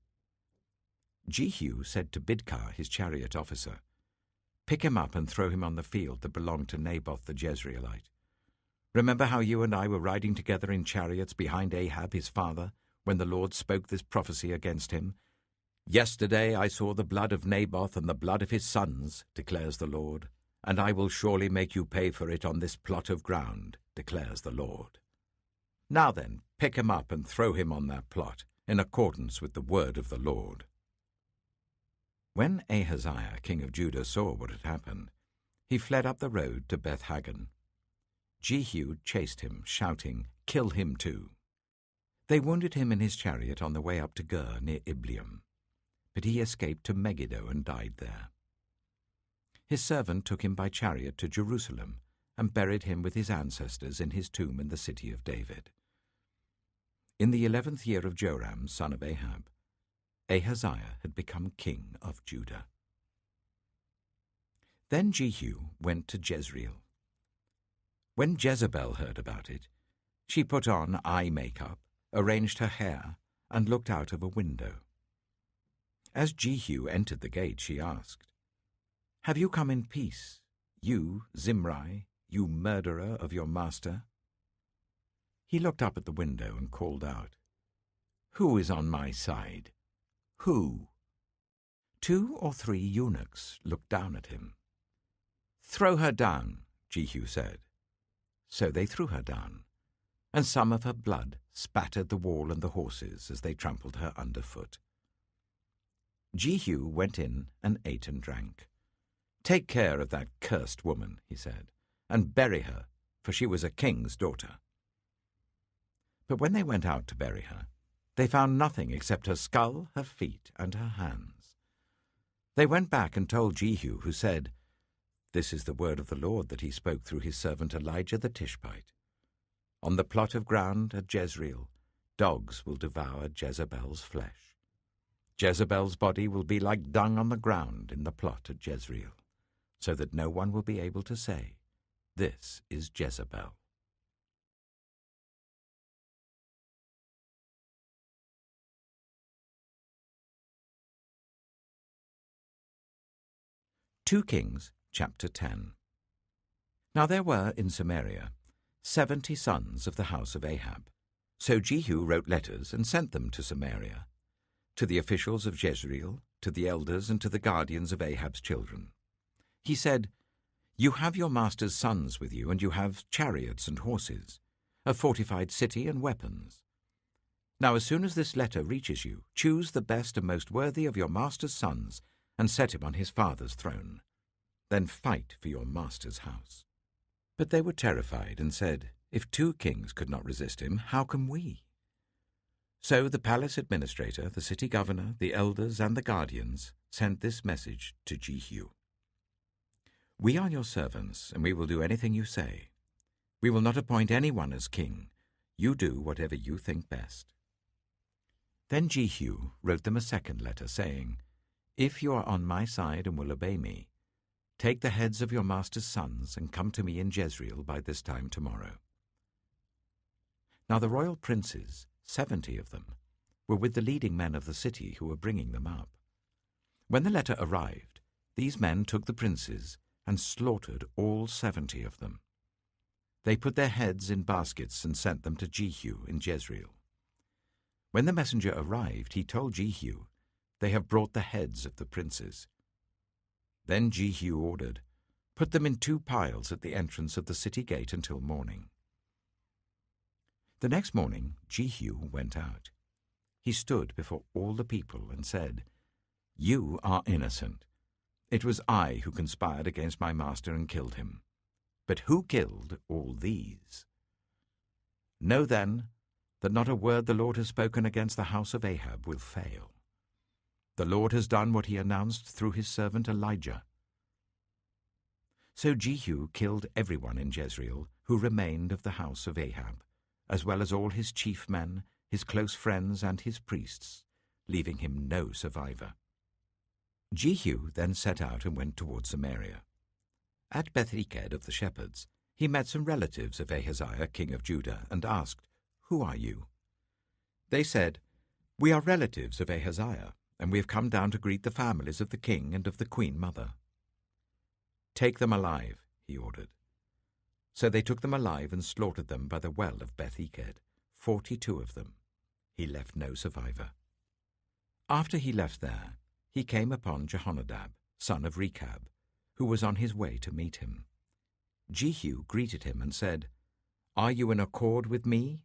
[SPEAKER 1] Jehu said to Bidkar, his chariot officer, Pick him up and throw him on the field that belonged to Naboth the Jezreelite. Remember how you and I were riding together in chariots behind Ahab his father, when the Lord spoke this prophecy against him? Yesterday I saw the blood of Naboth and the blood of his sons, declares the Lord, and I will surely make you pay for it on this plot of ground, declares the Lord. Now then, pick him up and throw him on that plot, in accordance with the word of the Lord. When Ahaziah, king of Judah, saw what had happened, he fled up the road to Beth-Hagan. Jehu chased him, shouting, Kill him too. They wounded him in his chariot on the way up to Gur near Ibleam, but he escaped to Megiddo and died there. His servant took him by chariot to Jerusalem and buried him with his ancestors in his tomb in the city of David. In the 11th year of Joram, son of Ahab, Ahaziah had become king of Judah. Then Jehu went to Jezreel. When Jezebel heard about it, she put on eye makeup, arranged her hair, and looked out of a window. As Jehu entered the gate, she asked, Have you come in peace, you, Zimri, you murderer of your master? He looked up at the window and called out, Who is on my side? Who? 2 or 3 eunuchs looked down at him. Throw her down, Jehu said. So they threw her down, and some of her blood spattered the wall and the horses as they trampled her underfoot. Jehu went in and ate and drank. Take care of that cursed woman, he said, and bury her, for she was a king's daughter. But when they went out to bury her, they found nothing except her skull, her feet, and her hands. They went back and told Jehu, who said, This is the word of the Lord that he spoke through his servant Elijah the Tishbite. On the plot of ground at Jezreel, dogs will devour Jezebel's flesh. Jezebel's body will be like dung on the ground in the plot at Jezreel, so that no one will be able to say, This is Jezebel. Two Kings, chapter 10. Now there were in Samaria 70 sons of the house of Ahab. So Jehu wrote letters and sent them to Samaria, to the officials of Jezreel, to the elders, and to the guardians of Ahab's children. He said, You have your master's sons with you, and you have chariots and horses, a fortified city and weapons. Now as soon as this letter reaches you, choose the best and most worthy of your master's sons, and set him on his father's throne. Then fight for your master's house. But they were terrified and said, If 2 kings could not resist him, how can we? So the palace administrator, the city governor, the elders, and the guardians sent this message to Jehu. We are your servants, and we will do anything you say. We will not appoint anyone as king. You do whatever you think best." Then Jehu wrote them a second letter, saying, "If you are on my side and will obey me, take the heads of your master's sons and come to me in Jezreel by this time tomorrow." Now the royal princes, 70 of them, were with the leading men of the city who were bringing them up. When the letter arrived, these men took the princes and slaughtered all 70 of them. They put their heads in baskets and sent them to Jehu in Jezreel. When the messenger arrived, he told Jehu, "They have brought the heads of the princes." Then Jehu ordered, "Put them in 2 piles at the entrance of the city gate until morning." The next morning Jehu went out. He stood before all the people and said, "You are innocent. It was I who conspired against my master and killed him. But who killed all these? Know then that not a word the Lord has spoken against the house of Ahab will fail. The Lord has done what he announced through his servant Elijah." So Jehu killed everyone in Jezreel who remained of the house of Ahab, as well as all his chief men, his close friends, and his priests, leaving him no survivor. Jehu then set out and went toward Samaria. At Beth-eked of the shepherds, he met some relatives of Ahaziah, king of Judah, and asked, "Who are you?" They said, "We are relatives of Ahaziah, and we have come down to greet the families of the king and of the queen mother." "Take them alive," he ordered. So they took them alive and slaughtered them by the well of Beth-eked, 42 of them. He left no survivor. After he left there, he came upon Jehonadab, son of Rechab, who was on his way to meet him. Jehu greeted him and said, "Are you in accord with me,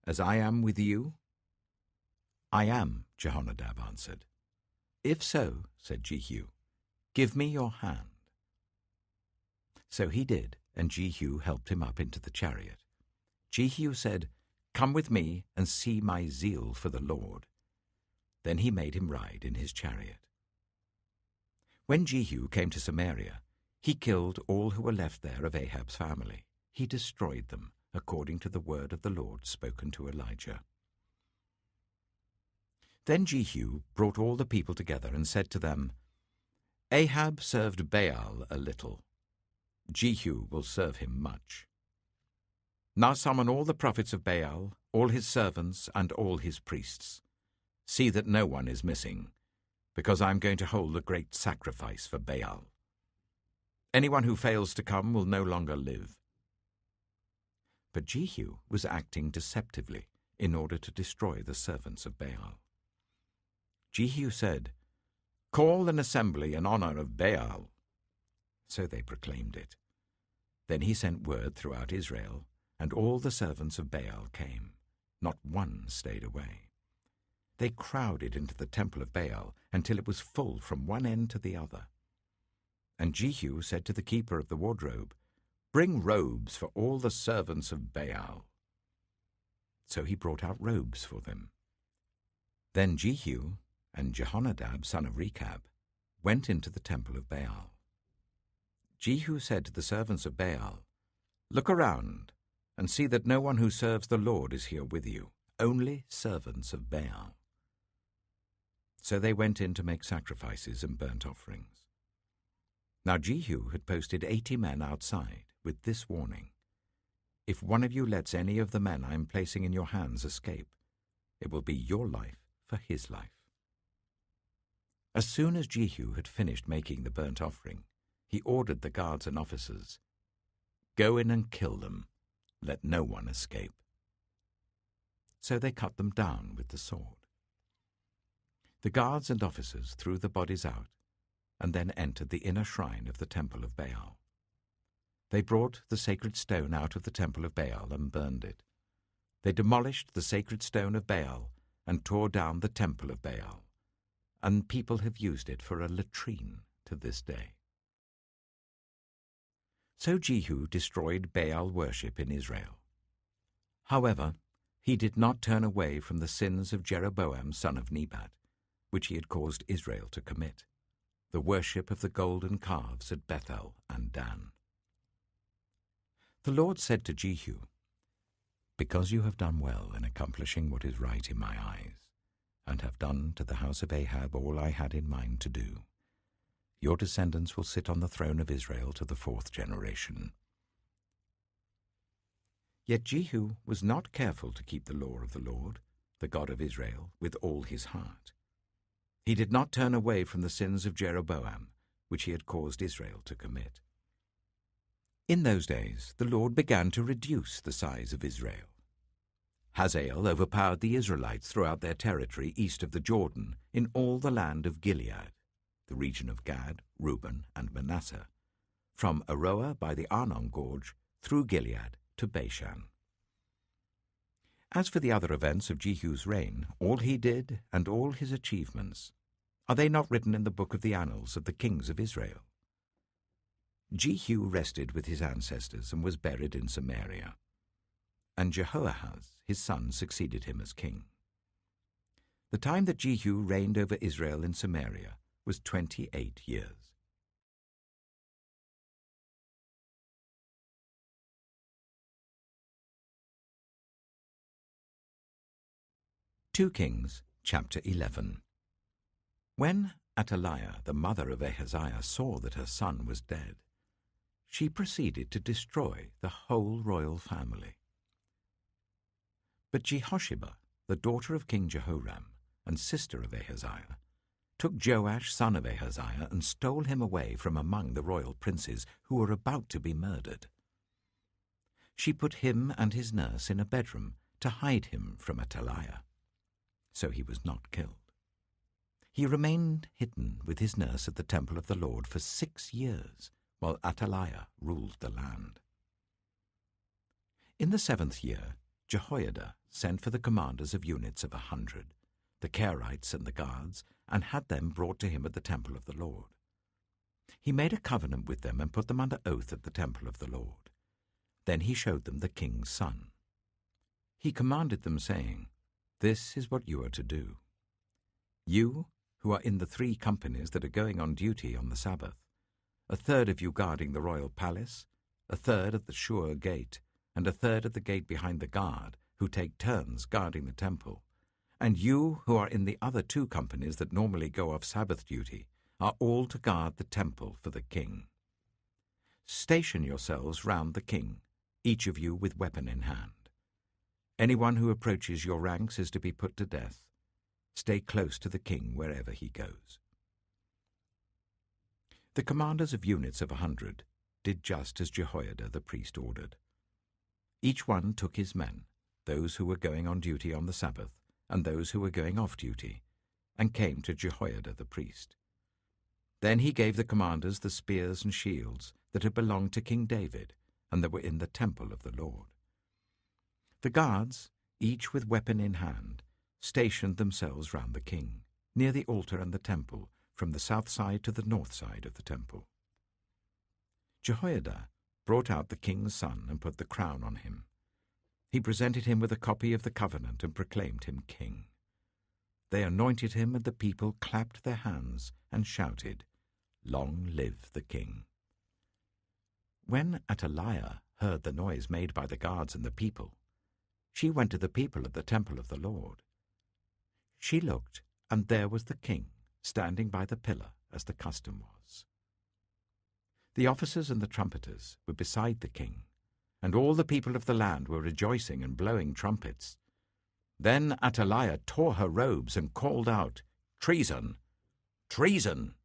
[SPEAKER 1] as I am with you?" "I am," Jehonadab answered. "If so," said Jehu, "give me your hand." So he did, and Jehu helped him up into the chariot. Jehu said, "Come with me and see my zeal for the Lord." Then he made him ride in his chariot. When Jehu came to Samaria, he killed all who were left there of Ahab's family. He destroyed them, according to the word of the Lord spoken to Elijah. Then Jehu brought all the people together and said to them, "Ahab served Baal a little. Jehu will serve him much. Now summon all the prophets of Baal, all his servants, and all his priests. See that no one is missing, because I am going to hold a great sacrifice for Baal. Anyone who fails to come will no longer live." But Jehu was acting deceptively in order to destroy the servants of Baal. Jehu said, "Call an assembly in honor of Baal." So they proclaimed it. Then he sent word throughout Israel, and all the servants of Baal came. Not one stayed away. They crowded into the temple of Baal until it was full from one end to the other. And Jehu said to the keeper of the wardrobe, "Bring robes for all the servants of Baal." So he brought out robes for them. Then Jehu and Jehonadab, son of Rechab, went into the temple of Baal. Jehu said to the servants of Baal, "Look around and see that no one who serves the Lord is here with you, only servants of Baal." So they went in to make sacrifices and burnt offerings. Now Jehu had posted 80 men outside with this warning, "If one of you lets any of the men I am placing in your hands escape, it will be your life for his life." As soon as Jehu had finished making the burnt offering, he ordered the guards and officers, "Go in and kill them. Let no one escape." So they cut them down with the sword. The guards and officers threw the bodies out and then entered the inner shrine of the temple of Baal. They brought the sacred stone out of the temple of Baal and burned it. They demolished the sacred stone of Baal and tore down the temple of Baal, and people have used it for a latrine to this day. So Jehu destroyed Baal worship in Israel. However, he did not turn away from the sins of Jeroboam son of Nebat, which he had caused Israel to commit, the worship of the golden calves at Bethel and Dan. The Lord said to Jehu, Because you have done well in accomplishing what is right in my eyes, and have done to the house of Ahab all I had in mind to do, your descendants will sit on the throne of Israel to the 4th generation. Yet Jehu was not careful to keep the law of the Lord, the God of Israel, with all his heart. He did not turn away from the sins of Jeroboam, which he had caused Israel to commit. In those days the Lord began to reduce the size of Israel. Hazael overpowered the Israelites throughout their territory east of the Jordan in all the land of Gilead, the region of Gad, Reuben, and Manasseh, from Aroer by the Arnon Gorge through Gilead to Bashan. As for the other events of Jehu's reign, all he did and all his achievements, are they not written in the book of the annals of the kings of Israel? Jehu rested with his ancestors and was buried in Samaria, and Jehoahaz his son succeeded him as king. The time that Jehu reigned over Israel in Samaria was 28 years. 2 Kings, chapter 11. When Athaliah, the mother of Ahaziah, saw that her son was dead, she proceeded to destroy the whole royal family. But Jehosheba, the daughter of King Jehoram and sister of Ahaziah, took Joash, son of Ahaziah, and stole him away from among the royal princes who were about to be murdered. She put him and his nurse in a bedroom to hide him from Athaliah, so he was not killed. He remained hidden with his nurse at the temple of the Lord for 6 years, while Athaliah ruled the land. In the 7th year, Jehoiada sent for the commanders of units of 100, the Kerites and the guards, and had them brought to him at the temple of the Lord. He made a covenant with them and put them under oath at the temple of the Lord. Then he showed them the king's son. He commanded them, saying, "This is what you are to do. You, who are in the 3 companies that are going on duty on the Sabbath, 1/3 of you guarding the royal palace, 1/3 at the Shur gate, and 1/3 at the gate behind the guard, who take turns guarding the temple, and you who are in the other 2 companies that normally go off Sabbath duty, are all to guard the temple for the king. Station yourselves round the king, each of you with weapon in hand. Anyone who approaches your ranks is to be put to death. Stay close to the king wherever he goes." The commanders of units of 100 did just as Jehoiada the priest ordered. Each one took his men, those who were going on duty on the Sabbath, and those who were going off duty, and came to Jehoiada the priest. Then he gave the commanders the spears and shields that had belonged to King David, and that were in the temple of the Lord. The guards, each with weapon in hand, stationed themselves round the king, near the altar and the temple, from the south side to the north side of the temple. Jehoiada brought out the king's son and put the crown on him. He presented him with a copy of the covenant and proclaimed him king. They anointed him, and the people clapped their hands and shouted, "Long live the king." When Athaliah heard the noise made by the guards and the people, she went to the people at the temple of the Lord. She looked, and there was the king, standing by the pillar, as the custom was. The officers and the trumpeters were beside the king, and all the people of the land were rejoicing and blowing trumpets. Then Athaliah tore her robes and called out, "Treason! Treason!"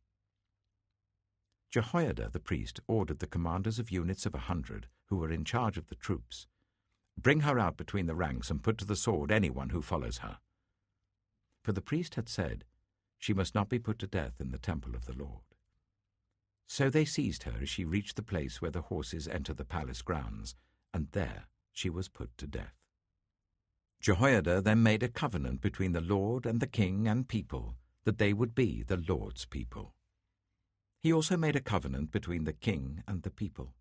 [SPEAKER 1] Jehoiada the priest ordered the commanders of units of 100 who were in charge of the troops, "Bring her out between the ranks and put to the sword anyone who follows her." For the priest had said, she must not be put to death in the temple of the Lord. So they seized her as she reached the place where the horses enter the palace grounds, and there she was put to death. Jehoiada then made a covenant between the Lord and the king and people, that they would be the Lord's people. He also made a covenant between the king and the people.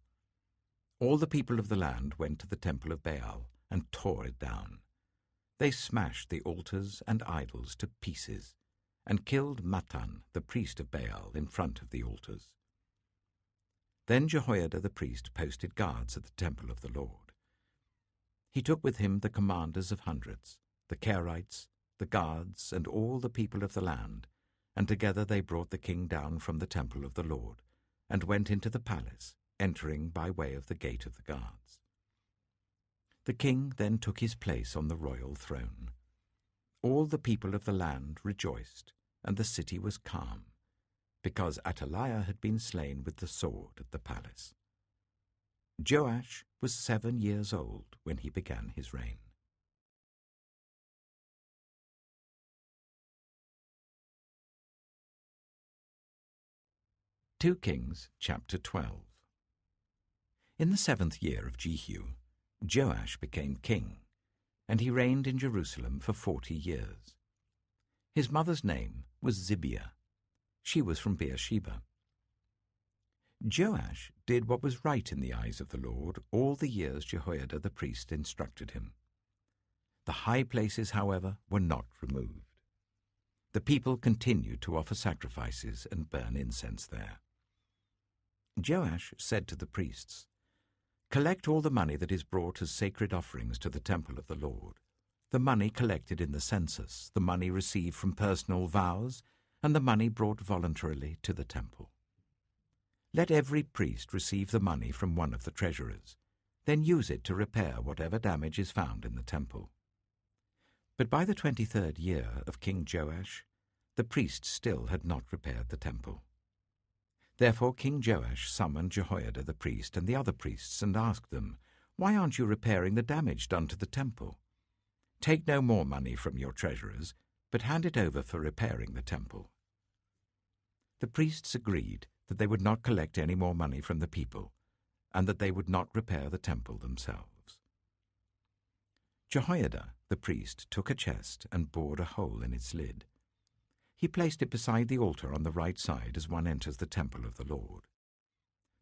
[SPEAKER 1] All the people of the land went to the temple of Baal and tore it down. They smashed the altars and idols to pieces, and killed Mattan, the priest of Baal, in front of the altars. Then Jehoiada the priest posted guards at the temple of the Lord. he took with him the commanders of hundreds, the Kerites, the guards, and all the people of the land, and together they brought the king down from the temple of the Lord, and went into the palace, entering by way of the gate of the guards. The king then took his place on the royal throne. All the people of the land rejoiced, and the city was calm, because Athaliah had been slain with the sword at the palace. Joash was 7 years old when he began his reign. 2 Kings chapter 12. In the 7th year of Jehu, Joash became king, and he reigned in Jerusalem for 40 years. His mother's name was Zibiah. She was from Beersheba. Joash did what was right in the eyes of the Lord all the years Jehoiada the priest instructed him. The high places, however, were not removed. The people continued to offer sacrifices and burn incense there. Joash said to the priests, "Collect all the money that is brought as sacred offerings to the temple of the Lord, the money collected in the census, the money received from personal vows, and the money brought voluntarily to the temple. Let every priest receive the money from one of the treasurers, then use it to repair whatever damage is found in the temple." But by the 23rd year of King Joash, the priests still had not repaired the temple. Therefore King Joash summoned Jehoiada the priest and the other priests and asked them, "Why aren't you repairing the damage done to the temple? Take no more money from your treasurers, but hand it over for repairing the temple." The priests agreed that they would not collect any more money from the people, and that they would not repair the temple themselves. Jehoiada the priest took a chest and bored a hole in its lid. He placed it beside the altar on the right side as one enters the temple of the Lord.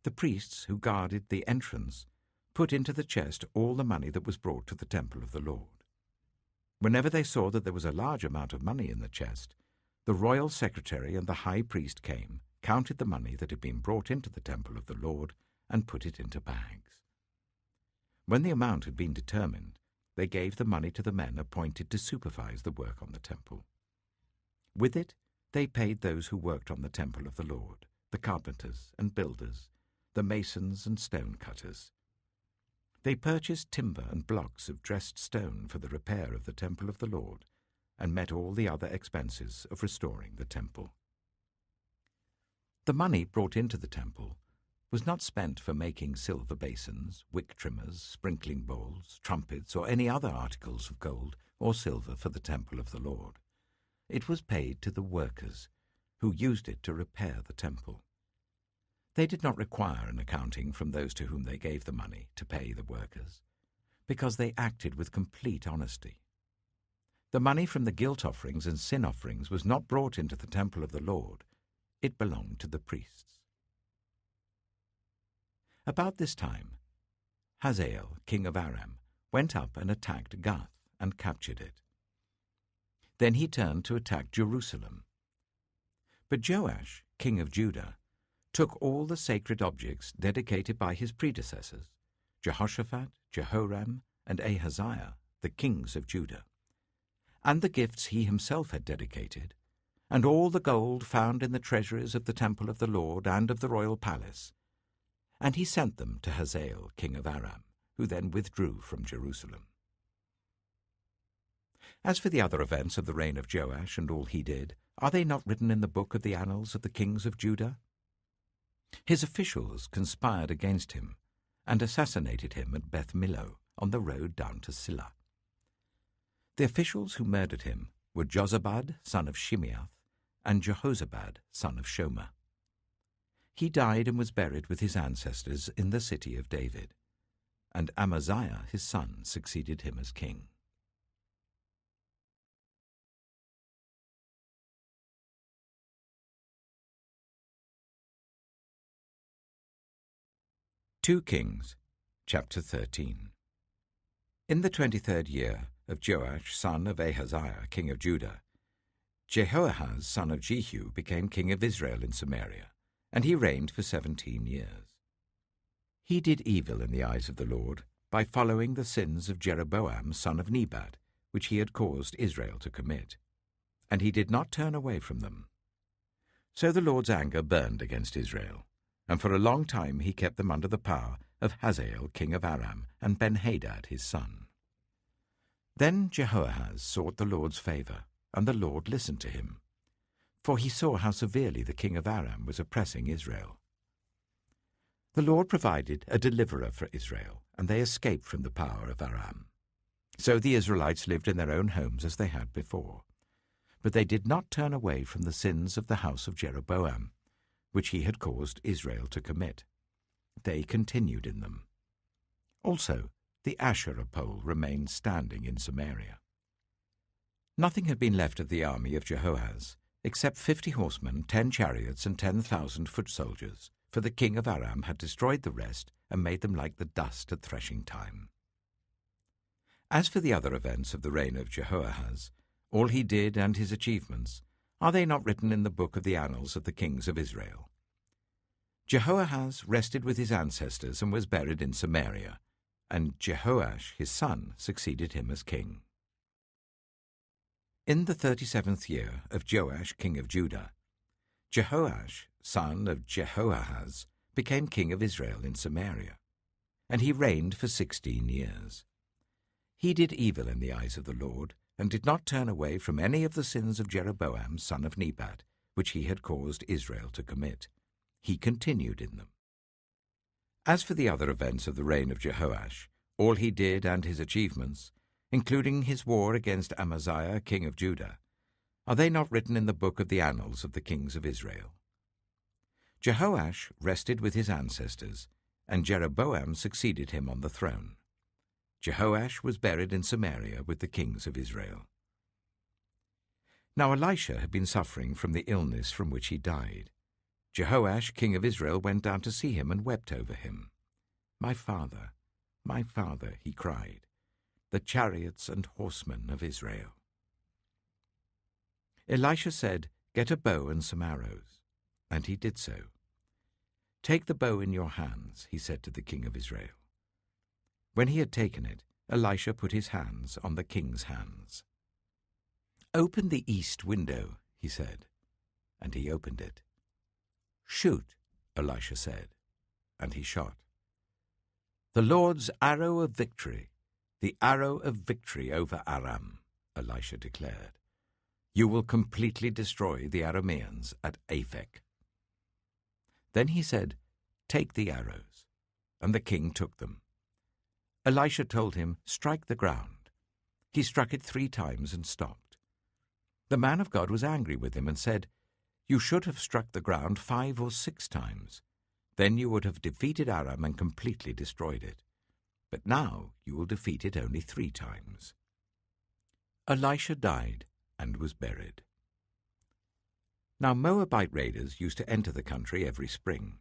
[SPEAKER 1] The priests who guarded the entrance put into the chest all the money that was brought to the temple of the Lord. Whenever they saw that there was a large amount of money in the chest, the royal secretary and the high priest came, counted the money that had been brought into the temple of the Lord, and put it into bags. When the amount had been determined, they gave the money to the men appointed to supervise the work on the temple. With it, they paid those who worked on the temple of the Lord, the carpenters and builders, the masons and stone cutters. They purchased timber and blocks of dressed stone for the repair of the temple of the Lord, and met all the other expenses of restoring the temple. The money brought into the temple was not spent for making silver basins, wick trimmers, sprinkling bowls, trumpets, or any other articles of gold or silver for the temple of the Lord. It was paid to the workers, who used it to repair the temple. They did not require an accounting from those to whom they gave the money to pay the workers, because they acted with complete honesty. The money from the guilt offerings and sin offerings was not brought into the temple of the Lord. It belonged to the priests. About this time, Hazael, king of Aram, went up and attacked Gath and captured it. Then he turned to attack Jerusalem. But Joash, king of Judah, took all the sacred objects dedicated by his predecessors, Jehoshaphat, Jehoram, and Ahaziah, the kings of Judah, and the gifts he himself had dedicated, and all the gold found in the treasuries of the temple of the Lord and of the royal palace, and he sent them to Hazael, king of Aram, who then withdrew from Jerusalem. As for the other events of the reign of Joash and all he did, are they not written in the book of the annals of the kings of Judah? His officials conspired against him and assassinated him at Beth Millo on the road down to Silla. The officials who murdered him were Jozabad, son of Shimeath, and Jehozabad, son of Shomer. He died and was buried with his ancestors in the city of David, and Amaziah his son succeeded him as king. 2 Kings, chapter 13. In the 23rd year of Joash, son of Ahaziah, king of Judah, Jehoahaz, son of Jehu, became king of Israel in Samaria, and he reigned for 17 years. He did evil in the eyes of the Lord, by following the sins of Jeroboam son of Nebat, which he had caused Israel to commit. And he did not turn away from them. So the Lord's anger burned against Israel, and for a long time he kept them under the power of Hazael king of Aram and Ben-Hadad his son. Then Jehoahaz sought the Lord's favour, and the Lord listened to him, for he saw how severely the king of Aram was oppressing Israel. The Lord provided a deliverer for Israel, and they escaped from the power of Aram. So the Israelites lived in their own homes as they had before. But they did not turn away from the sins of the house of Jeroboam, which he had caused Israel to commit. They continued in them. Also, the Asherah pole remained standing in Samaria. Nothing had been left of the army of Jehoahaz, except 50 horsemen, 10 chariots, and 10,000 foot soldiers, for the king of Aram had destroyed the rest and made them like the dust at threshing time. As for the other events of the reign of Jehoahaz, all he did and his achievements, are they not written in the book of the annals of the kings of Israel? Jehoahaz rested with his ancestors and was buried in Samaria, and Jehoash his son succeeded him as king. In the 37th year of Joash king of Judah, Jehoash son of Jehoahaz became king of Israel in Samaria, and he reigned for 16 years. He did evil in the eyes of the Lord, and did not turn away from any of the sins of Jeroboam son of Nebat, which he had caused Israel to commit. He continued in them. As for the other events of the reign of Jehoash, all he did and his achievements, including his war against Amaziah king of Judah, are they not written in the book of the annals of the kings of Israel? Jehoash rested with his ancestors, and Jeroboam succeeded him on the throne. Jehoash was buried in Samaria with the kings of Israel. Now Elisha had been suffering from the illness from which he died. Jehoash, king of Israel, went down to see him and wept over him. my father, he cried, the chariots and horsemen of Israel." Elisha said, "Get a bow and some arrows." And he did so. "Take the bow in your hands," he said to the king of Israel. When he had taken it, Elisha put his hands on the king's hands. "Open the east window," he said, and he opened it. "Shoot," Elisha said, and he shot. "The Lord's arrow of victory, the arrow of victory over Aram," Elisha declared. "You will completely destroy the Arameans at Aphek." Then he said, "Take the arrows," and the king took them. Elisha told him, "Strike the ground." He struck it 3 times and stopped. The man of God was angry with him and said, "You should have struck the ground 5 or 6 times. Then you would have defeated Aram and completely destroyed it. But now you will defeat it only 3 times. Elisha died and was buried. Now Moabite raiders used to enter the country every spring.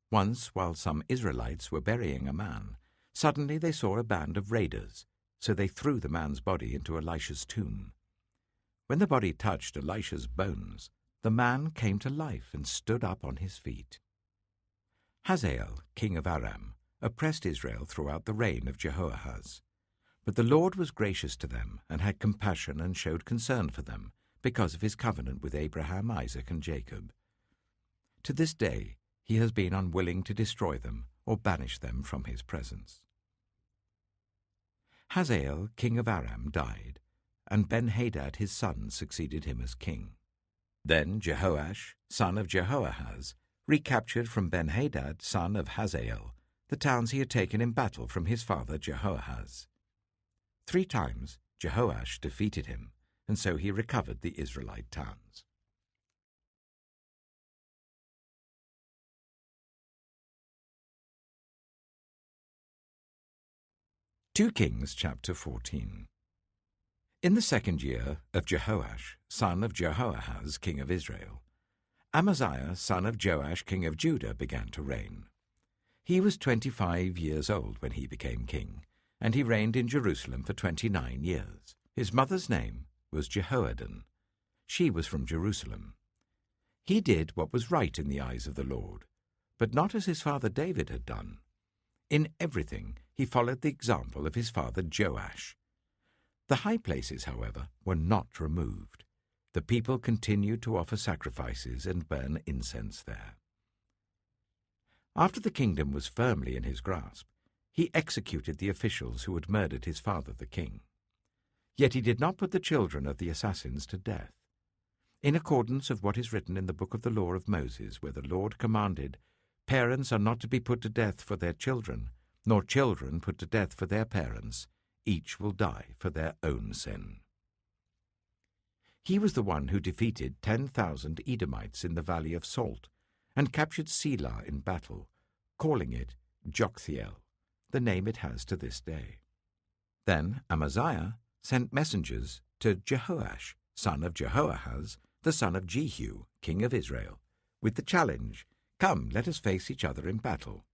[SPEAKER 1] Once, while some Israelites were burying a man, suddenly they saw a band of raiders, so they threw the man's body into Elisha's tomb. When the body touched Elisha's bones, the man came to life and stood up on his feet. Hazael, king of Aram, oppressed Israel throughout the reign of Jehoahaz. But the Lord was gracious to them and had compassion and showed concern for them because of his covenant with Abraham, Isaac, and Jacob. To this day he has been unwilling to destroy them or banish them from his presence. Hazael, king of Aram, died, and Ben-Hadad his son succeeded him as king. Then Jehoash, son of Jehoahaz, recaptured from Ben-Hadad, son of Hazael, the towns he had taken in battle from his father Jehoahaz. 3 times Jehoash defeated him, and so he recovered the Israelite towns. Two Kings chapter 14. In the 2nd year of Jehoash, son of Jehoahaz, king of Israel, Amaziah, son of Joash, king of Judah, began to reign. He was 25 years old when he became king, and he reigned in Jerusalem for 29 years. His mother's name was Jehoaddan. She was from Jerusalem. He did what was right in the eyes of the Lord, but not as his father David had done. In everything he followed the example of his father Joash. The high places, however, were not removed. The people continued to offer sacrifices and burn incense there. After the kingdom was firmly in his grasp, he executed the officials who had murdered his father the king. Yet he did not put the children of the assassins to death. In accordance with what is written in the book of the law of Moses, where the Lord commanded, "Parents are not to be put to death for their children, nor children put to death for their parents. Each will die for their own sin." He was the one who defeated 10,000 Edomites in the Valley of Salt and captured Selah in battle, calling it Joktheel, the name it has to this day. Then Amaziah sent messengers to Jehoash, son of Jehoahaz, the son of Jehu, king of Israel, with the challenge, "Come, let us face each other in battle."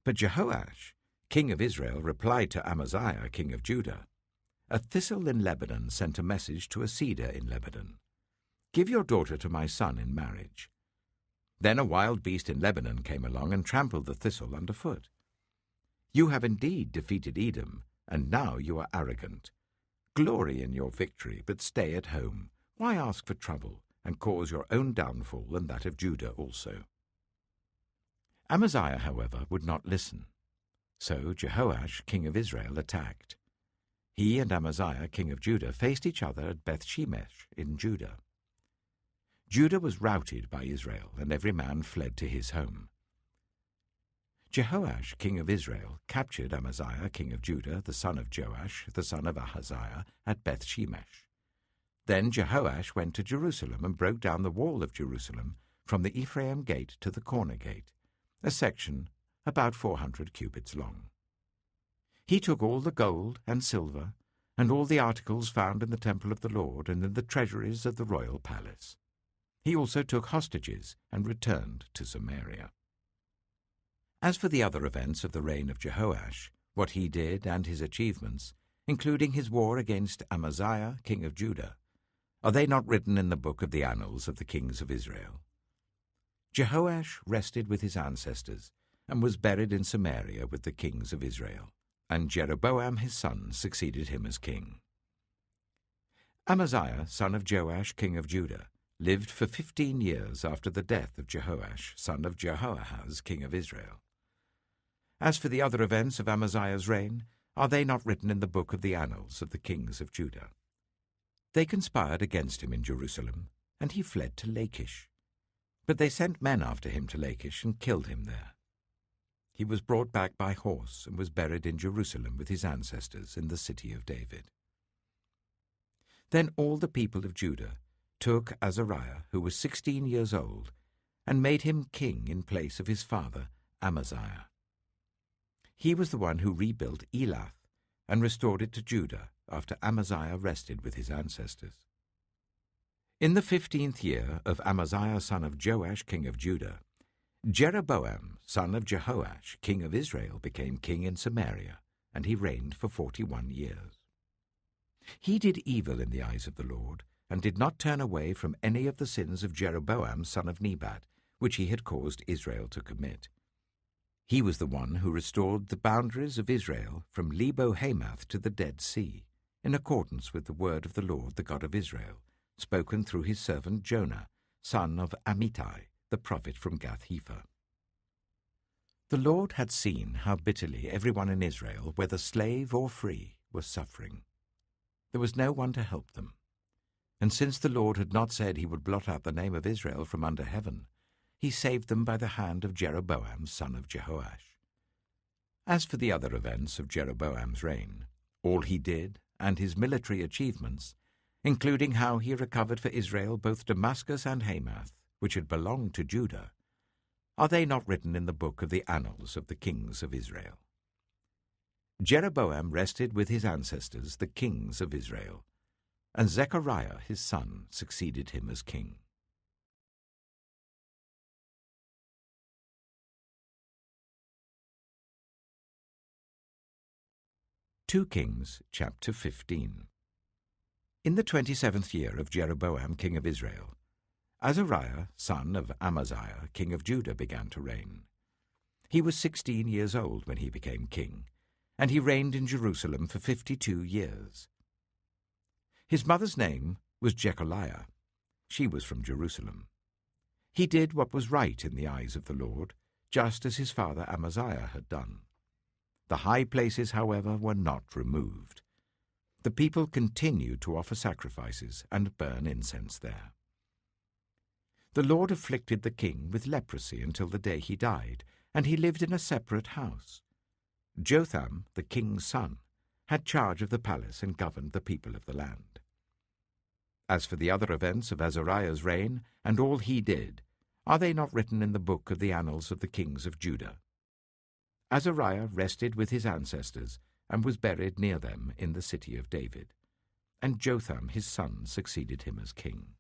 [SPEAKER 1] But Jehoash, king of Israel, replied to Amaziah, king of Judah, "A thistle in Lebanon sent a message to a cedar in Lebanon. Give your daughter to my son in marriage." Then a wild beast in Lebanon came along and trampled the thistle underfoot. "You have indeed defeated Edom, and now you are arrogant. Glory in your victory, but stay at home. Why ask for trouble and cause your own downfall and that of Judah also?" Amaziah, however, would not listen. So Jehoash, king of Israel, attacked. He and Amaziah, king of Judah, faced each other at Beth-shemesh in Judah. Judah was routed by Israel, and every man fled to his home. Jehoash, king of Israel, captured Amaziah, king of Judah, the son of Joash, the son of Ahaziah, at Beth-shemesh. Then Jehoash went to Jerusalem and broke down the wall of Jerusalem from the Ephraim gate to the corner gate, a section about 400 cubits long. He took all the gold and silver and all the articles found in the temple of the Lord and in the treasuries of the royal palace. He also took hostages and returned to Samaria. As for the other events of the reign of Jehoash, what he did and his achievements, including his war against Amaziah, king of Judah, are they not written in the book of the annals of the kings of Israel? Jehoash rested with his ancestors and was buried in Samaria with the kings of Israel, and Jeroboam his son succeeded him as king. Amaziah, son of Joash, king of Judah, lived for 15 years after the death of Jehoash, son of Jehoahaz, king of Israel. As for the other events of Amaziah's reign, are they not written in the book of the annals of the kings of Judah? They conspired against him in Jerusalem, and he fled to Lachish. But they sent men after him to Lachish and killed him there. He was brought back by horse and was buried in Jerusalem with his ancestors in the city of David. Then all the people of Judah took Azariah, who was 16 years old, and made him king in place of his father Amaziah. He was the one who rebuilt Elath and restored it to Judah after Amaziah rested with his ancestors. In the 15th year of Amaziah son of Joash, king of Judah, Jeroboam son of Jehoash, king of Israel, became king in Samaria, and he reigned for 41 years. He did evil in the eyes of the Lord, and did not turn away from any of the sins of Jeroboam son of Nebat, which he had caused Israel to commit. He was the one who restored the boundaries of Israel from Lebo-Hamath to the Dead Sea, in accordance with the word of the Lord, the God of Israel, spoken through his servant Jonah, son of Amittai, the prophet from Gath-hepher. The Lord had seen how bitterly everyone in Israel, whether slave or free, was suffering. There was no one to help them. And since the Lord had not said he would blot out the name of Israel from under heaven, he saved them by the hand of Jeroboam, son of Jehoash. As for the other events of Jeroboam's reign, all he did and his military achievements, including how he recovered for Israel both Damascus and Hamath, which had belonged to Judah, are they not written in the book of the annals of the kings of Israel? Jeroboam rested with his ancestors, the kings of Israel, and Zechariah his son succeeded him as king. 2 Kings, chapter 15. In the 27th year of Jeroboam king of Israel, Azariah son of Amaziah king of Judah began to reign. He was 16 years old when he became king, and he reigned in Jerusalem for 52 years. His mother's name was Jecholiah. She was from Jerusalem. He did what was right in the eyes of the Lord, just as his father Amaziah had done. The high places, however, were not removed. The people continued to offer sacrifices and burn incense there. The Lord afflicted the king with leprosy until the day he died, and he lived in a separate house. Jotham, the king's son, had charge of the palace and governed the people of the land. As for the other events of Azariah's reign and all he did, are they not written in the book of the annals of the kings of Judah? Azariah rested with his ancestors and was buried near them in the city of David, and Jotham his son succeeded him as king.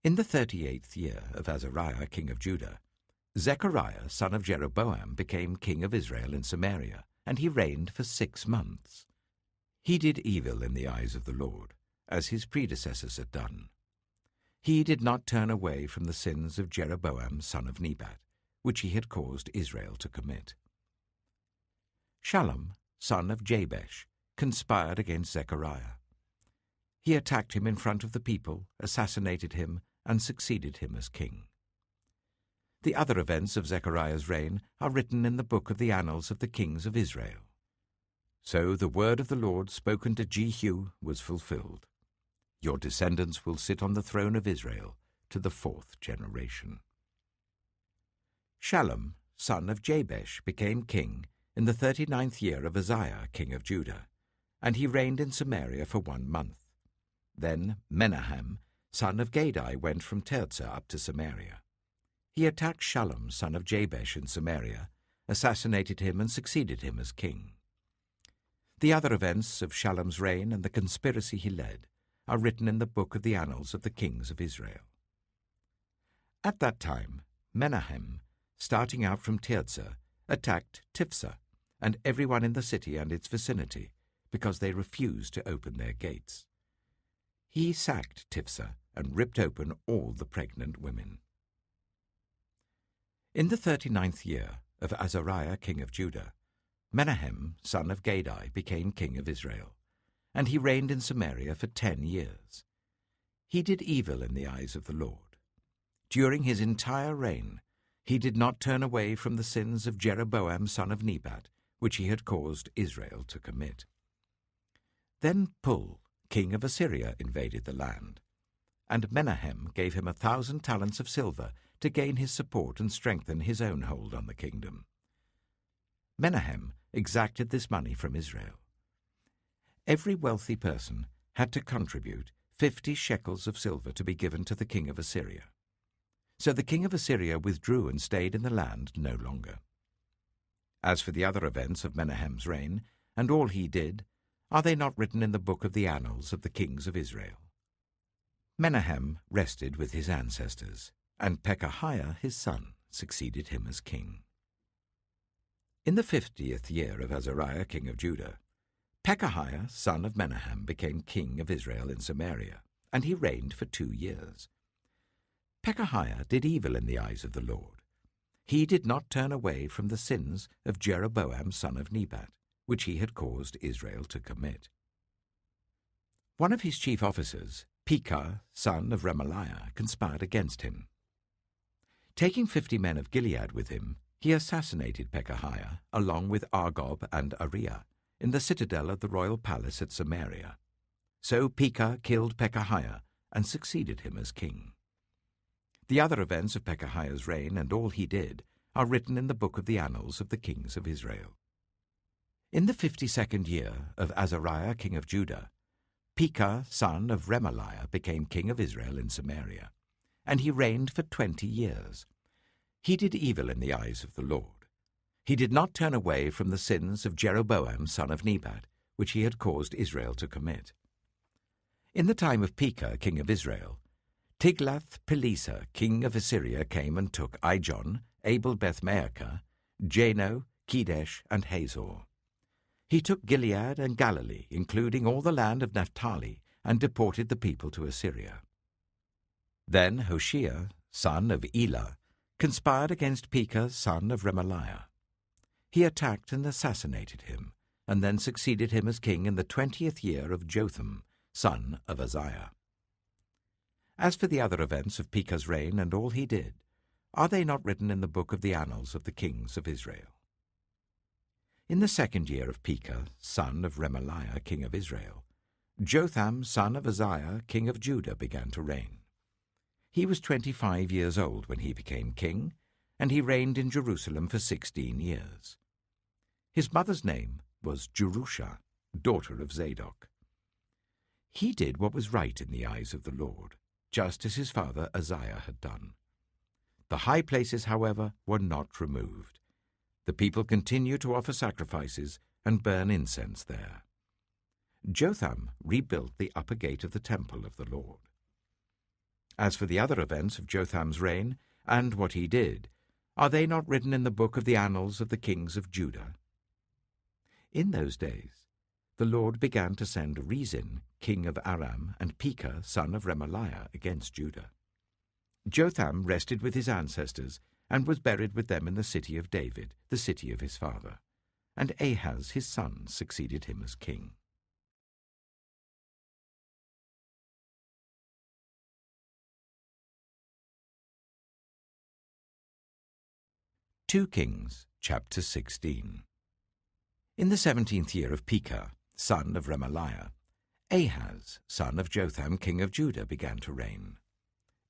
[SPEAKER 1] In the 38th year of Azariah king of Judah, Zechariah son of Jeroboam became king of Israel in Samaria, and he reigned for 6 months. He did evil in the eyes of the Lord, as his predecessors had done. He did not turn away from the sins of Jeroboam son of Nebat, which he had caused Israel to commit. Shallum, son of Jabesh, conspired against Zechariah. He attacked him in front of the people, assassinated him, and succeeded him as king. The other events of Zechariah's reign are written in the book of the annals of the kings of Israel. So the word of the Lord spoken to Jehu was fulfilled. Your descendants will sit on the throne of Israel to the 4th generation. Shallum, son of Jabesh, became king in the 39th year of Uzziah, king of Judah, and he reigned in Samaria for 1 month. Then Menahem, son of Gadai, went from Tirzah up to Samaria. He attacked Shallum, son of Jabesh, in Samaria, assassinated him, and succeeded him as king. The other events of Shallum's reign and the conspiracy he led are written in the book of the annals of the kings of Israel. At that time, Menahem, starting out from Tirzah, attacked Tiphsah and everyone in the city and its vicinity, because they refused to open their gates. He sacked Tiphsah and ripped open all the pregnant women. In the 39th year of Azariah king of Judah, Menahem son of Gadai became king of Israel, and he reigned in Samaria for 10 years. He did evil in the eyes of the Lord. During his entire reign, he did not turn away from the sins of Jeroboam son of Nebat, which he had caused Israel to commit. Then Pul, king of Assyria, invaded the land, and Menahem gave him 1,000 talents of silver to gain his support and strengthen his own hold on the kingdom. Menahem exacted this money from Israel. Every wealthy person had to contribute 50 shekels of silver to be given to the king of Assyria. So the king of Assyria withdrew and stayed in the land no longer. As for the other events of Menahem's reign, and all he did, are they not written in the book of the annals of the kings of Israel? Menahem rested with his ancestors, and Pekahiah his son succeeded him as king. In the 50th year of Azariah king of Judah, Pekahiah son of Menahem became king of Israel in Samaria, and he reigned for 2 years. Pekahiah did evil in the eyes of the Lord. He did not turn away from the sins of Jeroboam son of Nebat, which he had caused Israel to commit. One of his chief officers, Pekah son of Remaliah, conspired against him. Taking 50 men of Gilead with him, he assassinated Pekahiah along with Argob and Ariah in the citadel of the royal palace at Samaria. So Pekah killed Pekahiah and succeeded him as king. The other events of Pekahiah's reign and all he did are written in the book of the annals of the kings of Israel. In the 52nd year of Azariah king of Judah, Pekah son of Remaliah became king of Israel in Samaria, and he reigned for 20 years. He did evil in the eyes of the Lord. He did not turn away from the sins of Jeroboam son of Nebat, which he had caused Israel to commit. In the time of Pekah king of Israel, Tiglath-Pileser king of Assyria came and took Ijon, Abel-Beth-Maachah, Jano, Kedesh, and Hazor. He took Gilead and Galilee, including all the land of Naphtali, and deported the people to Assyria. Then Hoshea, son of Elah, conspired against Pekah, son of Remaliah. He attacked and assassinated him, and then succeeded him as king in the 20th year of Jotham, son of Uzziah. As for the other events of Pekah's reign and all he did, are they not written in the book of the annals of the kings of Israel? In the 2nd year of Pekah, son of Remaliah, king of Israel, Jotham, son of Uzziah, king of Judah, began to reign. He was 25 years old when he became king, and he reigned in Jerusalem for 16 years. His mother's name was Jerusha, daughter of Zadok. He did what was right in the eyes of the Lord, just as his father Uzziah had done. The high places, however, were not removed. The people continued to offer sacrifices and burn incense there. Jotham rebuilt the upper gate of the temple of the Lord. As for the other events of Jotham's reign and what he did, are they not written in the book of the annals of the kings of Judah? In those days the Lord began to send Rezin, king of Aram, and Pekah, son of Remaliah, against Judah. Jotham rested with his ancestors and was buried with them in the city of David, the city of his father, and Ahaz his son succeeded him as king. 2 Kings, chapter 16. In the 17th year of Pekah, son of Remaliah, Ahaz, son of Jotham, king of Judah, began to reign.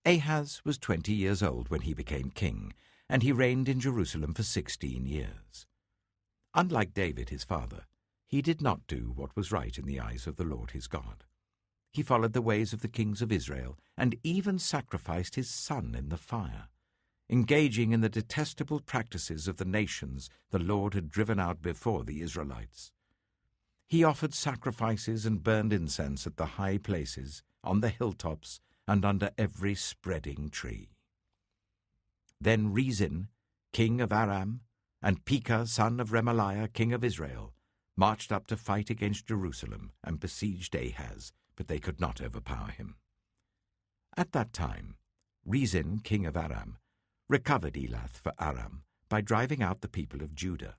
[SPEAKER 1] Ahaz was 20 years old when he became king, and he reigned in Jerusalem for 16 years. Unlike David his father, he did not do what was right in the eyes of the Lord his God. He followed the ways of the kings of Israel, and even sacrificed his son in the fire, engaging in the detestable practices of the nations the Lord had driven out before the Israelites. He offered sacrifices and burned incense at the high places, on the hilltops, and under every spreading tree. Then Rezin, king of Aram, and Pekah, son of Remaliah, king of Israel, marched up to fight against Jerusalem and besieged Ahaz, but they could not overpower him. At that time, Rezin, king of Aram, recovered Elath for Aram by driving out the people of Judah.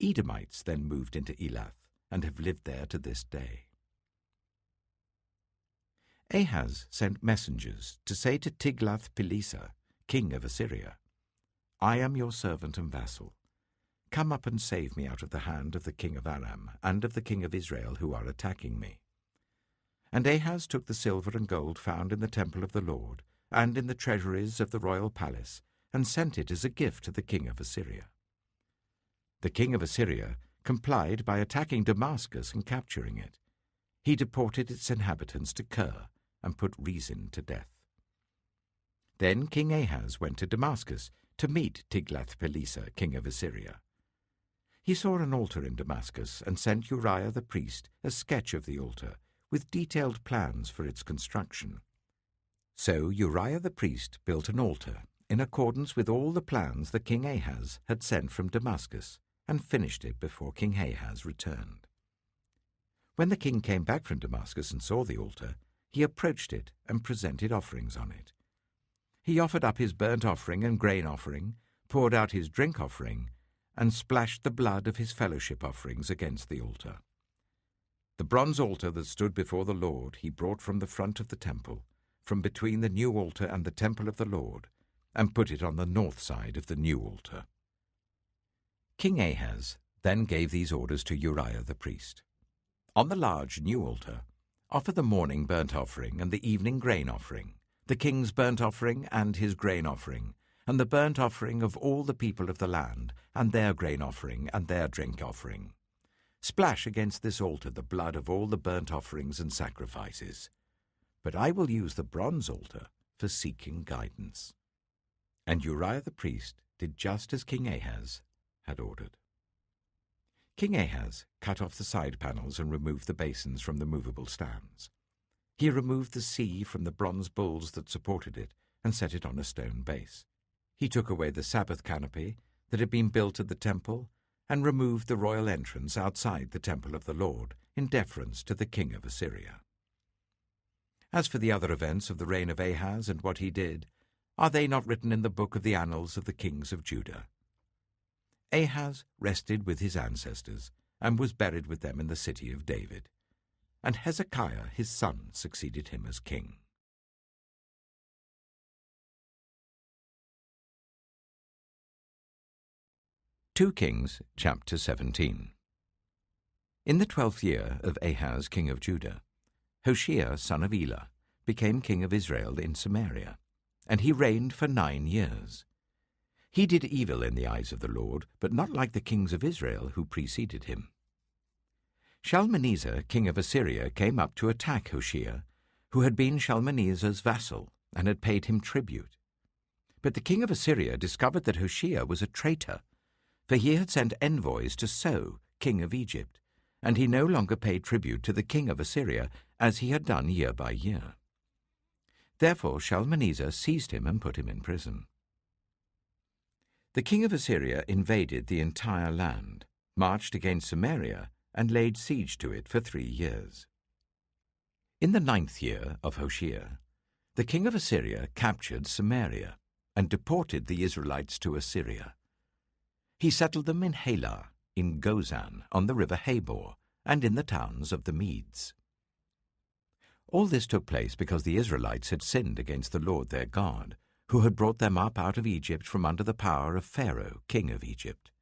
[SPEAKER 1] Edomites then moved into Elath and have lived there to this day. Ahaz sent messengers to say to Tiglath-Pileser, king of Assyria, "I am your servant and vassal. Come up and save me out of the hand of the king of Aram and of the king of Israel who are attacking me." And Ahaz took the silver and gold found in the temple of the Lord and in the treasuries of the royal palace, and sent it as a gift to the king of Assyria. The king of Assyria complied by attacking Damascus and capturing it. He deported its inhabitants to Kir and put Rezin to death. Then King Ahaz went to Damascus to meet Tiglath-Pileser, king of Assyria. He saw an altar in Damascus and sent Uriah the priest a sketch of the altar with detailed plans for its construction. So Uriah the priest built an altar in accordance with all the plans that King Ahaz had sent from Damascus, and finished it before King Ahaz returned. When the king came back from Damascus and saw the altar, he approached it and presented offerings on it. He offered up his burnt offering and grain offering, poured out his drink offering, and splashed the blood of his fellowship offerings against the altar. The bronze altar that stood before the Lord he brought from the front of the temple, from between the new altar and the temple of the Lord, and put it on the north side of the new altar. King Ahaz then gave these orders to Uriah the priest. On the large new altar, offer the morning burnt offering and the evening grain offering, the king's burnt offering and his grain offering, and the burnt offering of all the people of the land, and their grain offering and their drink offering. Splash against this altar the blood of all the burnt offerings and sacrifices. But I will use the bronze altar for seeking guidance. And Uriah the priest did just as King Ahaz had ordered. King Ahaz cut off the side panels and removed the basins from the movable stands. He removed the sea from the bronze bulls that supported it and set it on a stone base. He took away the Sabbath canopy that had been built at the temple and removed the royal entrance outside the temple of the Lord in deference to the king of Assyria. As for the other events of the reign of Ahaz and what he did, Are they not written in the book of the annals of the kings of Judah? Ahaz rested with his ancestors and was buried with them in the city of David, and Hezekiah his son succeeded him as king. Two Kings, chapter 17. In the 12th year of Ahaz king of Judah, Hoshea son of Elah became king of Israel in Samaria, and he reigned for 9 years. He did evil in the eyes of the Lord, but not like the kings of Israel who preceded him. Shalmaneser king of Assyria came up to attack Hoshea, who had been Shalmaneser's vassal and had paid him tribute. But the king of Assyria discovered that Hoshea was a traitor, for he had sent envoys to So, king of Egypt, and he no longer paid tribute to the king of Assyria as he had done year by year. Therefore Shalmaneser seized him and put him in prison. The king of Assyria invaded the entire land, marched against Samaria, and laid siege to it for 3 years. In the 9th year of Hoshea, the king of Assyria captured Samaria and deported the Israelites to Assyria. He settled them in Halah, in Gozan, on the river Habor, and in the towns of the Medes. All this took place because the Israelites had sinned against the Lord their God, who had brought them up out of Egypt from under the power of Pharaoh, king of Egypt.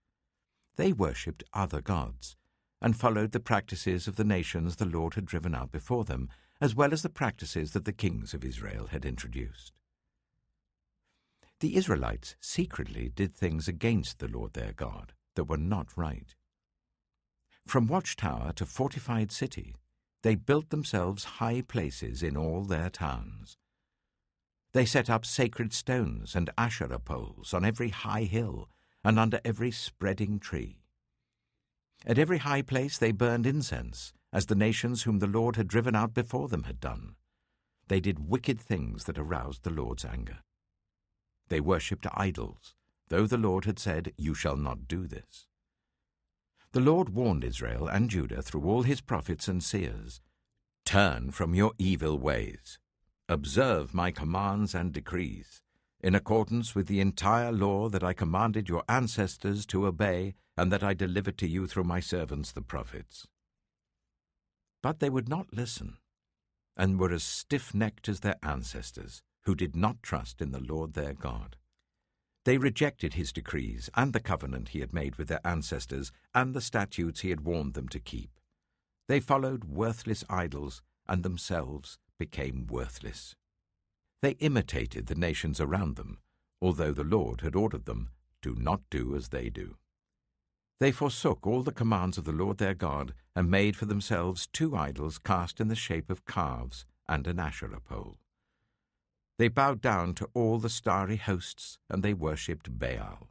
[SPEAKER 1] They worshipped other gods, and followed the practices of the nations the Lord had driven out before them, as well as the practices that the kings of Israel had introduced. The Israelites secretly did things against the Lord their God that were not right. From watchtower to fortified city, they built themselves high places in all their towns. They set up sacred stones and Asherah poles on every high hill and under every spreading tree. At every high place they burned incense, as the nations whom the Lord had driven out before them had done. They did wicked things that aroused the Lord's anger. They worshipped idols, though the Lord had said, "You shall not do this." The Lord warned Israel and Judah through all his prophets and seers, "Turn from your evil ways. Observe my commands and decrees, in accordance with the entire law that I commanded your ancestors to obey and that I delivered to you through my servants the prophets." But they would not listen, and were as stiff-necked as their ancestors, who did not trust in the Lord their God. They rejected his decrees and the covenant he had made with their ancestors and the statutes he had warned them to keep. They followed worthless idols and themselves became worthless. They imitated the nations around them, although the Lord had ordered them, "Do not do as they do." They forsook all the commands of the Lord their God and made for themselves 2 idols cast in the shape of calves and an Asherah pole. They bowed down to all the starry hosts, and they worshipped Baal.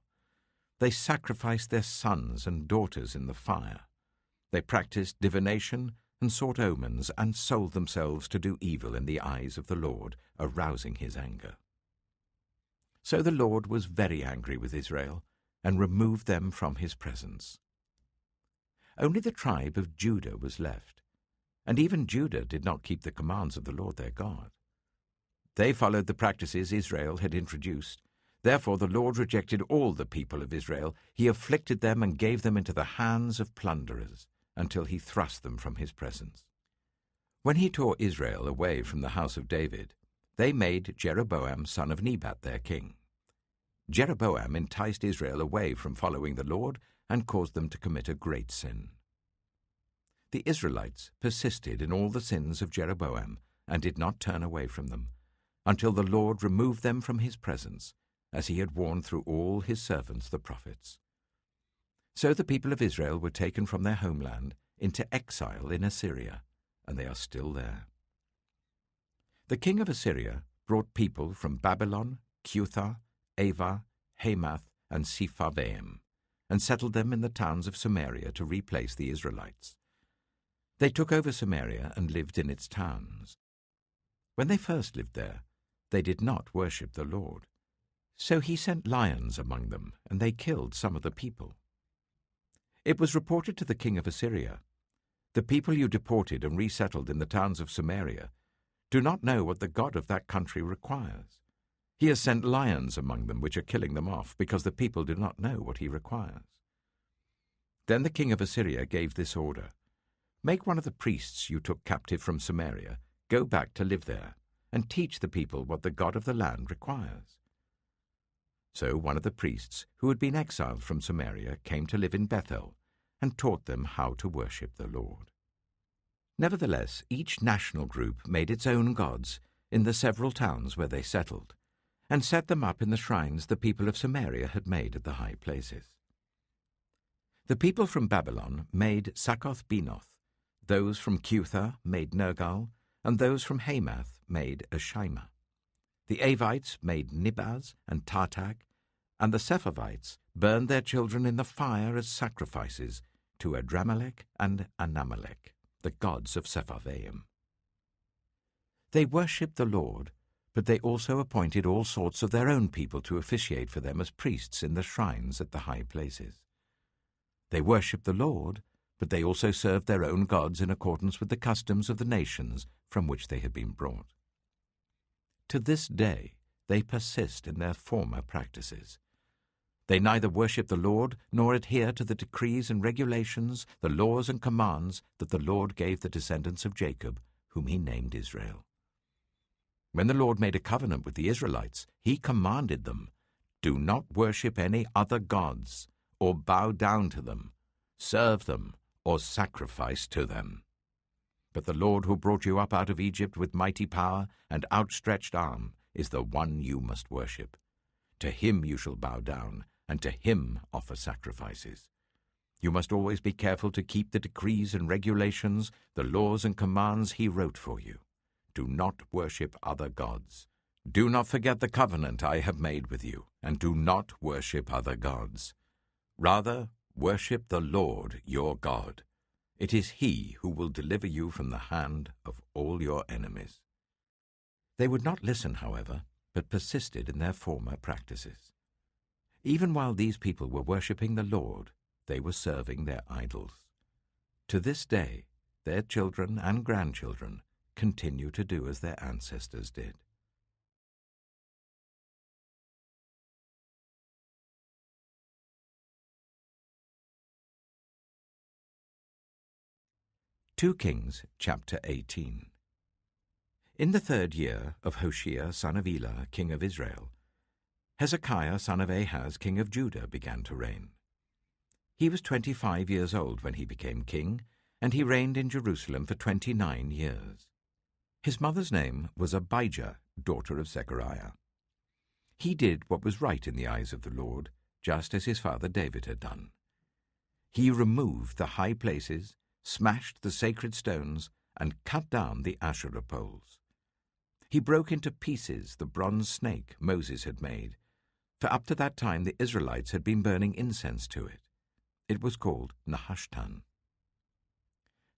[SPEAKER 1] They sacrificed their sons and daughters in the fire. They practiced divination and sought omens and sold themselves to do evil in the eyes of the Lord, arousing his anger. So the Lord was very angry with Israel and removed them from his presence. Only the tribe of Judah was left, and even Judah did not keep the commands of the Lord their God. They followed the practices Israel had introduced. Therefore the Lord rejected all the people of Israel. He afflicted them and gave them into the hands of plunderers, until he thrust them from his presence. When he tore Israel away from the house of David, they made Jeroboam son of Nebat their king. Jeroboam enticed Israel away from following the Lord and caused them to commit a great sin. The Israelites persisted in all the sins of Jeroboam and did not turn away from them, until the Lord removed them from his presence, as he had warned through all his servants the prophets. So the people of Israel were taken from their homeland into exile in Assyria, and they are still there. The king of Assyria brought people from Babylon, Cuthah, Ava, Hamath, and Sepharvaim, and settled them in the towns of Samaria to replace the Israelites. They took over Samaria and lived in its towns. When they first lived there, they did not worship the Lord. So he sent lions among them, and they killed some of the people. It was reported to the king of Assyria, "The people you deported and resettled in the towns of Samaria do not know what the God of that country requires. He has sent lions among them, which are killing them off, because the people do not know what he requires. Then the king of Assyria gave this order: Make one of the priests you took captive from Samaria go back to live there, and teach the people what the God of the land requires. So one of the priests who had been exiled from Samaria came to live in Bethel, and taught them how to worship the Lord. Nevertheless, each national group made its own gods in the several towns where they settled, and set them up in the shrines the people of Samaria had made at the high places. The people from Babylon made Succoth-Benoth, those from Cutha made Nergal, and those from Hamath made Ashima. The Avites made Nibaz and Tartak, and the Sepharvites burned their children in the fire as sacrifices to Adramelech and Anamelech, the gods of Sepharvaim. They worshipped the Lord, but they also appointed all sorts of their own people to officiate for them as priests in the shrines at the high places. They worshipped the Lord, but they also served their own gods in accordance with the customs of the nations from which they had been brought. To this day they persist in their former practices. They neither worship the Lord nor adhere to the decrees and regulations, the laws and commands that the Lord gave the descendants of Jacob, whom he named Israel. When the Lord made a covenant with the Israelites, he commanded them, "Do not worship any other gods, or bow down to them, serve them, or sacrifice to them. But the Lord who brought you up out of Egypt with mighty power and outstretched arm is the one you must worship. To him you shall bow down, and to him offer sacrifices. You must always be careful to keep the decrees and regulations, the laws and commands he wrote for you. Do not worship other gods. Do not forget the covenant I have made with you, and do not worship other gods. Rather, worship the Lord your God. It is he who will deliver you from the hand of all your enemies." They would not listen, however, but persisted in their former practices. Even while these people were worshipping the Lord, they were serving their idols. To this day, their children and grandchildren continue to do as their ancestors did. Two Kings, chapter 18. In the 3rd year of Hoshea son of Elah, king of Israel, Hezekiah son of Ahaz, king of Judah, began to reign. He was 25 years old when he became king, and he reigned in Jerusalem for 29 years. His mother's name was Abijah, daughter of Zechariah. He did what was right in the eyes of the Lord, just as his father David had done. He removed the high places, smashed the sacred stones, and cut down the Asherah poles. He broke into pieces the bronze snake Moses had made, for up to that time the Israelites had been burning incense to it. It was called Nehushtan.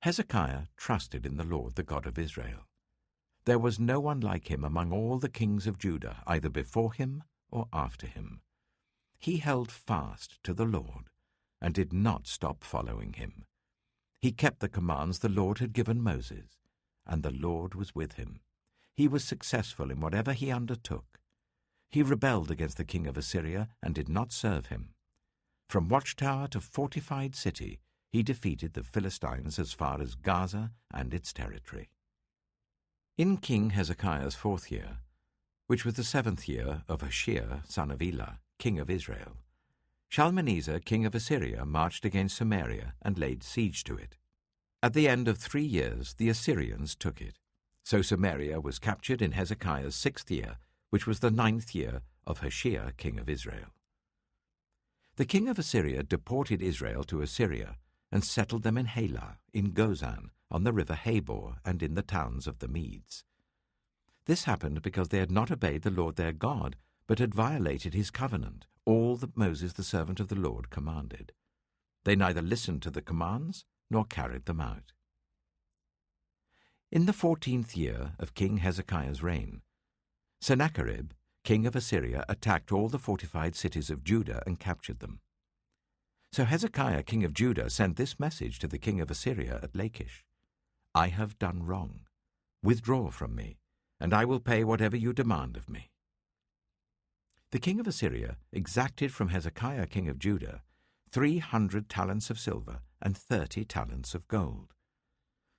[SPEAKER 1] Hezekiah trusted in the Lord, the God of Israel. There was no one like him among all the kings of Judah, either before him or after him. He held fast to the Lord and did not stop following him. He kept the commands the Lord had given Moses, and the Lord was with him. He was successful in whatever he undertook. He rebelled against the king of Assyria and did not serve him. From watchtower to fortified city, he defeated the Philistines as far as Gaza and its territory. In King Hezekiah's 4th year, which was the 7th year of Hoshea son of Elah, king of Israel, Shalmaneser, king of Assyria, marched against Samaria and laid siege to it. At the end of 3 years, the Assyrians took it. So Samaria was captured in Hezekiah's 6th year, which was the 9th year of Hoshea, king of Israel. The king of Assyria deported Israel to Assyria and settled them in Halah, in Gozan, on the river Habor, and in the towns of the Medes. This happened because they had not obeyed the Lord their God, but had violated his covenant, all that Moses the servant of the Lord commanded. They neither listened to the commands nor carried them out. In the 14th year of King Hezekiah's reign, Sennacherib, king of Assyria, attacked all the fortified cities of Judah and captured them. So Hezekiah, king of Judah, sent this message to the king of Assyria at Lachish: "I have done wrong. Withdraw from me, and I will pay whatever you demand of me." The king of Assyria exacted from Hezekiah king of Judah 300 talents of silver and 30 talents of gold.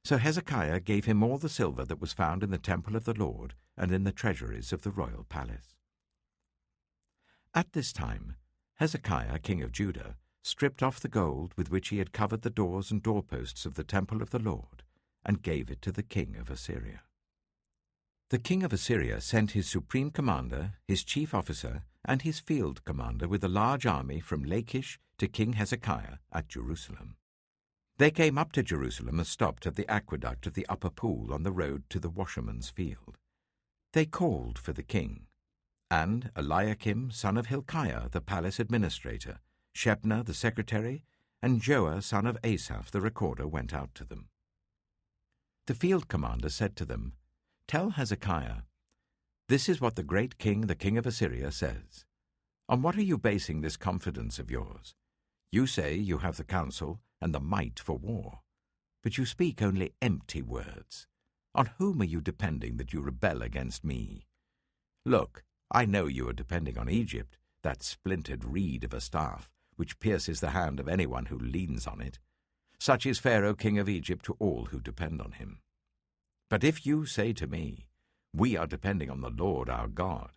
[SPEAKER 1] So Hezekiah gave him all the silver that was found in the temple of the Lord and in the treasuries of the royal palace. At this time, Hezekiah king of Judah stripped off the gold with which he had covered the doors and doorposts of the temple of the Lord and gave it to the king of Assyria. The king of Assyria sent his supreme commander, his chief officer, and his field commander with a large army from Lachish to King Hezekiah at Jerusalem. They came up to Jerusalem and stopped at the aqueduct of the upper pool on the road to the washerman's field. They called for the king, and Eliakim son of Hilkiah the palace administrator, Shebna the secretary, and Joah son of Asaph the recorder went out to them. The field commander said to them, "Tell Hezekiah, this is what the great king, the king of Assyria, says. On what are you basing this confidence of yours? You say you have the counsel and the might for war, but you speak only empty words. On whom are you depending that you rebel against me? Look, I know you are depending on Egypt, that splintered reed of a staff, which pierces the hand of anyone who leans on it. Such is Pharaoh king of Egypt to all who depend on him. But if you say to me, we are depending on the Lord our God,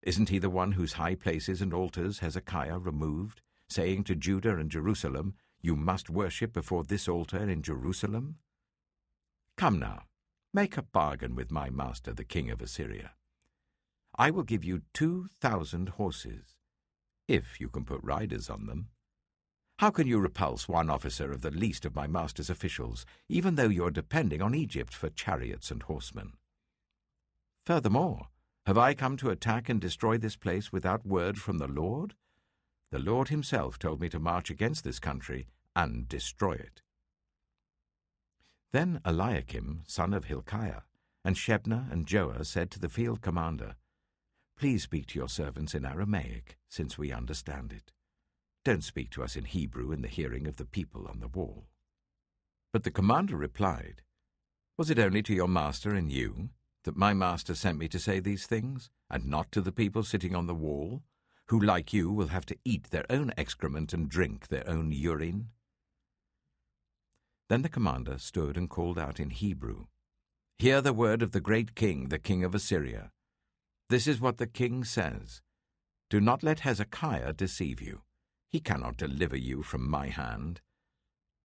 [SPEAKER 1] isn't he the one whose high places and altars Hezekiah removed, saying to Judah and Jerusalem, you must worship before this altar in Jerusalem? Come now, make a bargain with my master the king of Assyria. I will give you 2,000 horses, if you can put riders on them. How can you repulse one officer of the least of my master's officials, even though you are depending on Egypt for chariots and horsemen? Furthermore, have I come to attack and destroy this place without word from the Lord? The Lord himself told me to march against this country and destroy it." Then Eliakim, son of Hilkiah, and Shebna and Joah said to the field commander, "Please speak to your servants in Aramaic, since we understand it. Don't speak to us in Hebrew in the hearing of the people on the wall." But the commander replied, "Was it only to your master and you that my master sent me to say these things, and not to the people sitting on the wall, who, like you, will have to eat their own excrement and drink their own urine?" Then the commander stood and called out in Hebrew, "Hear the word of the great king, the king of Assyria. This is what the king says. Do not let Hezekiah deceive you. He cannot deliver you from my hand.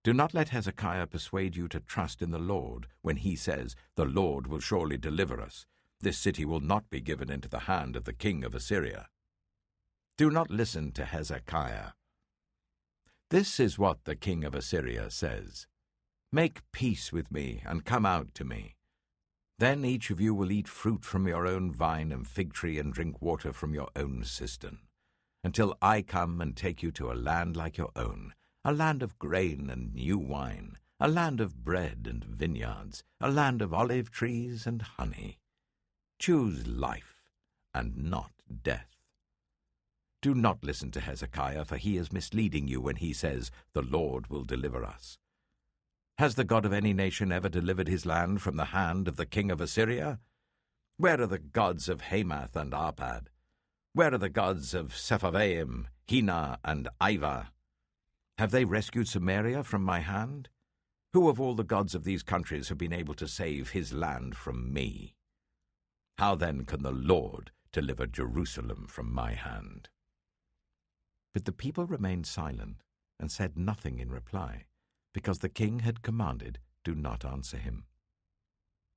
[SPEAKER 1] Do not let Hezekiah persuade you to trust in the Lord when he says, 'The Lord will surely deliver us. This city will not be given into the hand of the king of Assyria.' Do not listen to Hezekiah. This is what the king of Assyria says. Make peace with me and come out to me. Then each of you will eat fruit from your own vine and fig tree and drink water from your own cistern, until I come and take you to a land like your own, a land of grain and new wine, a land of bread and vineyards, a land of olive trees and honey. Choose life and not death. Do not listen to Hezekiah, for he is misleading you when he says, 'The Lord will deliver us.' Has the God of any nation ever delivered his land from the hand of the king of Assyria? Where are the gods of Hamath and Arpad? Where are the gods of Sepharvaim, Hena, and Ivah? Have they rescued Samaria from my hand? Who of all the gods of these countries have been able to save his land from me? How then can the Lord deliver Jerusalem from my hand?" But the people remained silent and said nothing in reply, because the king had commanded, "Do not answer him."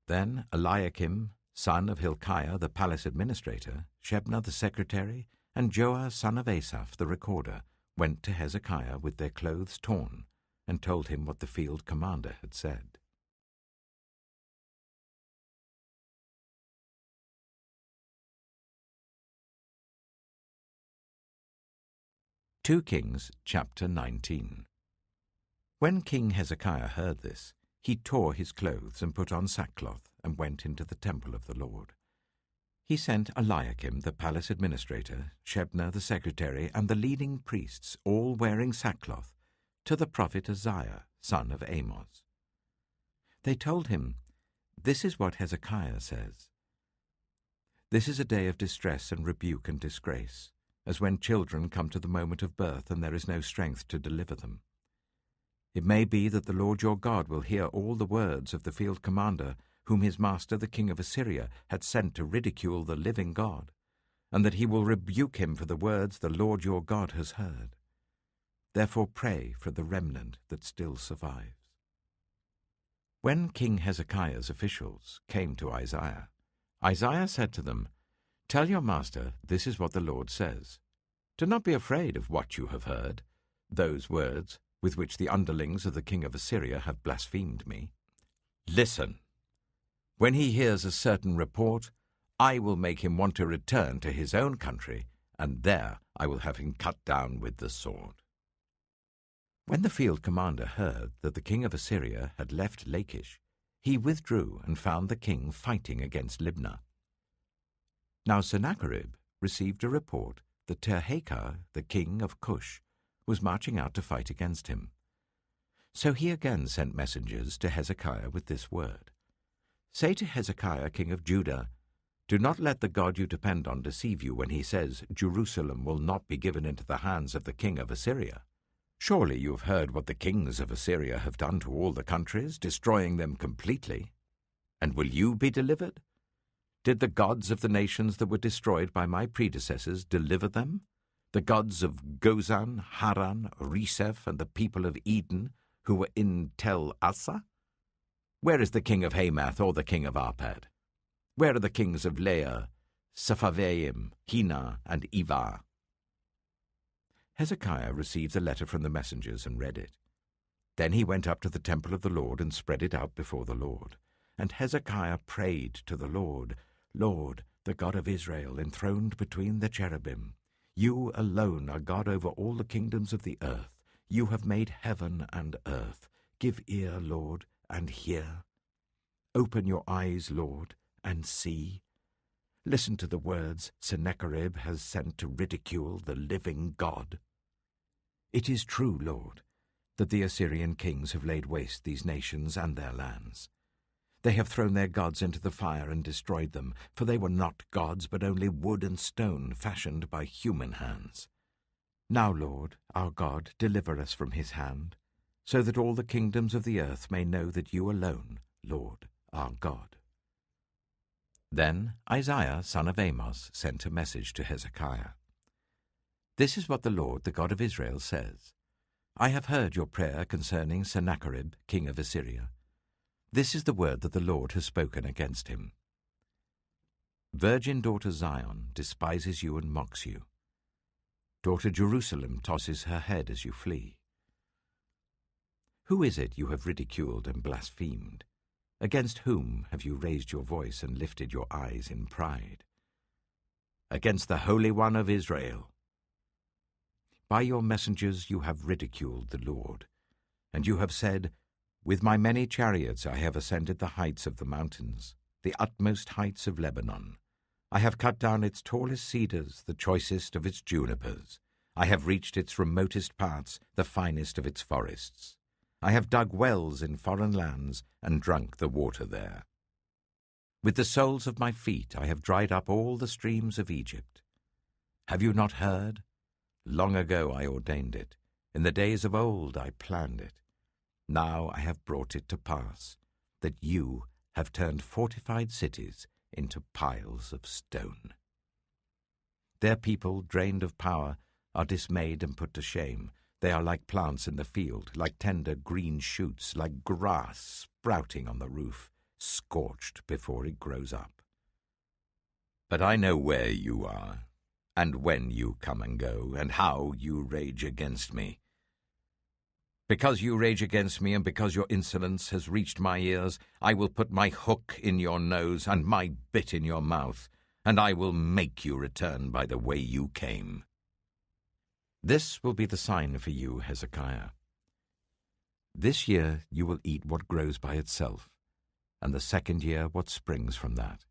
[SPEAKER 1] Then Eliakim, son of Hilkiah the palace administrator, Shebna the secretary, and Joah son of Asaph the recorder went to Hezekiah with their clothes torn and told him what the field commander had said. 2 Kings chapter 19. When King Hezekiah heard this, he tore his clothes and put on sackcloth and went into the temple of the Lord. He sent Eliakim the palace administrator, Shebna the secretary, and the leading priests, all wearing sackcloth, to the prophet Isaiah, son of Amos. They told him, "This is what Hezekiah says. This is a day of distress and rebuke and disgrace, as when children come to the moment of birth and there is no strength to deliver them. It may be that the Lord your God will hear all the words of the field commander whom his master the king of Assyria had sent to ridicule the living God, and that he will rebuke him for the words the Lord your God has heard. Therefore pray for the remnant that still survives. When King Hezekiah's officials came to Isaiah, Isaiah said to them, "Tell your master, this is what the Lord says. Do not be afraid of what you have heard, those words with which the underlings of the king of Assyria have blasphemed me. Listen. When he hears a certain report, I will make him want to return to his own country, and there I will have him cut down with the sword." When the field commander heard that the king of Assyria had left Lachish, he withdrew and found the king fighting against Libnah. Now Sennacherib received a report that Tirhakah, the king of Cush, was marching out to fight against him. So he again sent messengers to Hezekiah with this word: "Say to Hezekiah, king of Judah, do not let the God you depend on deceive you when he says, 'Jerusalem will not be given into the hands of the king of Assyria.' Surely you have heard what the kings of Assyria have done to all the countries, destroying them completely. And will you be delivered? Did the gods of the nations that were destroyed by my predecessors deliver them? The gods of Gozan, Haran, Reseph, and the people of Eden, who were in Tel Assa? Where is the king of Hamath or the king of Arpad? Where are the kings of Lair, Sepharvaim, Hena, and Ivah?" Hezekiah received the letter from the messengers and read it. Then he went up to the temple of the Lord and spread it out before the Lord. And Hezekiah prayed to the Lord, "Lord, the God of Israel, enthroned between the cherubim, you alone are God over all the kingdoms of the earth. You have made heaven and earth. Give ear, Lord, and hear. Open your eyes, Lord, and see. Listen to the words Sennacherib has sent to ridicule the living God. It is true, Lord, that the Assyrian kings have laid waste these nations and their lands. They have thrown their gods into the fire and destroyed them, for they were not gods, but only wood and stone fashioned by human hands. Now, Lord, our God, deliver us from his hand, so that all the kingdoms of the earth may know that you alone, Lord, are God." Then Isaiah, son of Amos, sent a message to Hezekiah. "This is what the Lord, the God of Israel, says. I have heard your prayer concerning Sennacherib, king of Assyria. This is the word that the Lord has spoken against him. Virgin daughter Zion despises you and mocks you. Daughter Jerusalem tosses her head as you flee. Who is it you have ridiculed and blasphemed? Against whom have you raised your voice and lifted your eyes in pride? Against the Holy One of Israel. By your messengers you have ridiculed the Lord, and you have said, 'With my many chariots I have ascended the heights of the mountains, the utmost heights of Lebanon. I have cut down its tallest cedars, the choicest of its junipers. I have reached its remotest parts, the finest of its forests. I have dug wells in foreign lands and drunk the water there. With the soles of my feet I have dried up all the streams of Egypt. Have you not heard? Long ago I ordained it. In the days of old I planned it. Now I have brought it to pass, that you have turned fortified cities into piles of stone. Their people, drained of power, are dismayed and put to shame. They are like plants in the field, like tender green shoots, like grass sprouting on the roof, scorched before it grows up. But I know where you are, and when you come and go, and how you rage against me. Because you rage against me, and because your insolence has reached my ears, I will put my hook in your nose and my bit in your mouth, and I will make you return by the way you came. This will be the sign for you, Hezekiah. This year you will eat what grows by itself, and the second year what springs from that.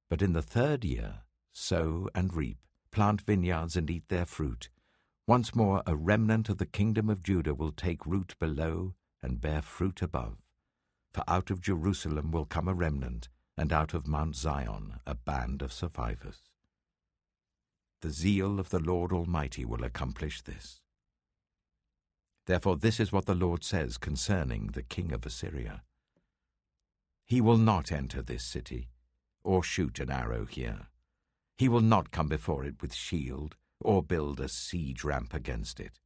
[SPEAKER 1] But in the third year sow and reap, plant vineyards and eat their fruit. Once more a remnant of the kingdom of Judah will take root below and bear fruit above. For out of Jerusalem will come a remnant, and out of Mount Zion a band of survivors. The zeal of the Lord Almighty will accomplish this. Therefore this is what the Lord says concerning the king of Assyria. He will not enter this city, or shoot an arrow here. He will not come before it with shield, or build a siege ramp against it.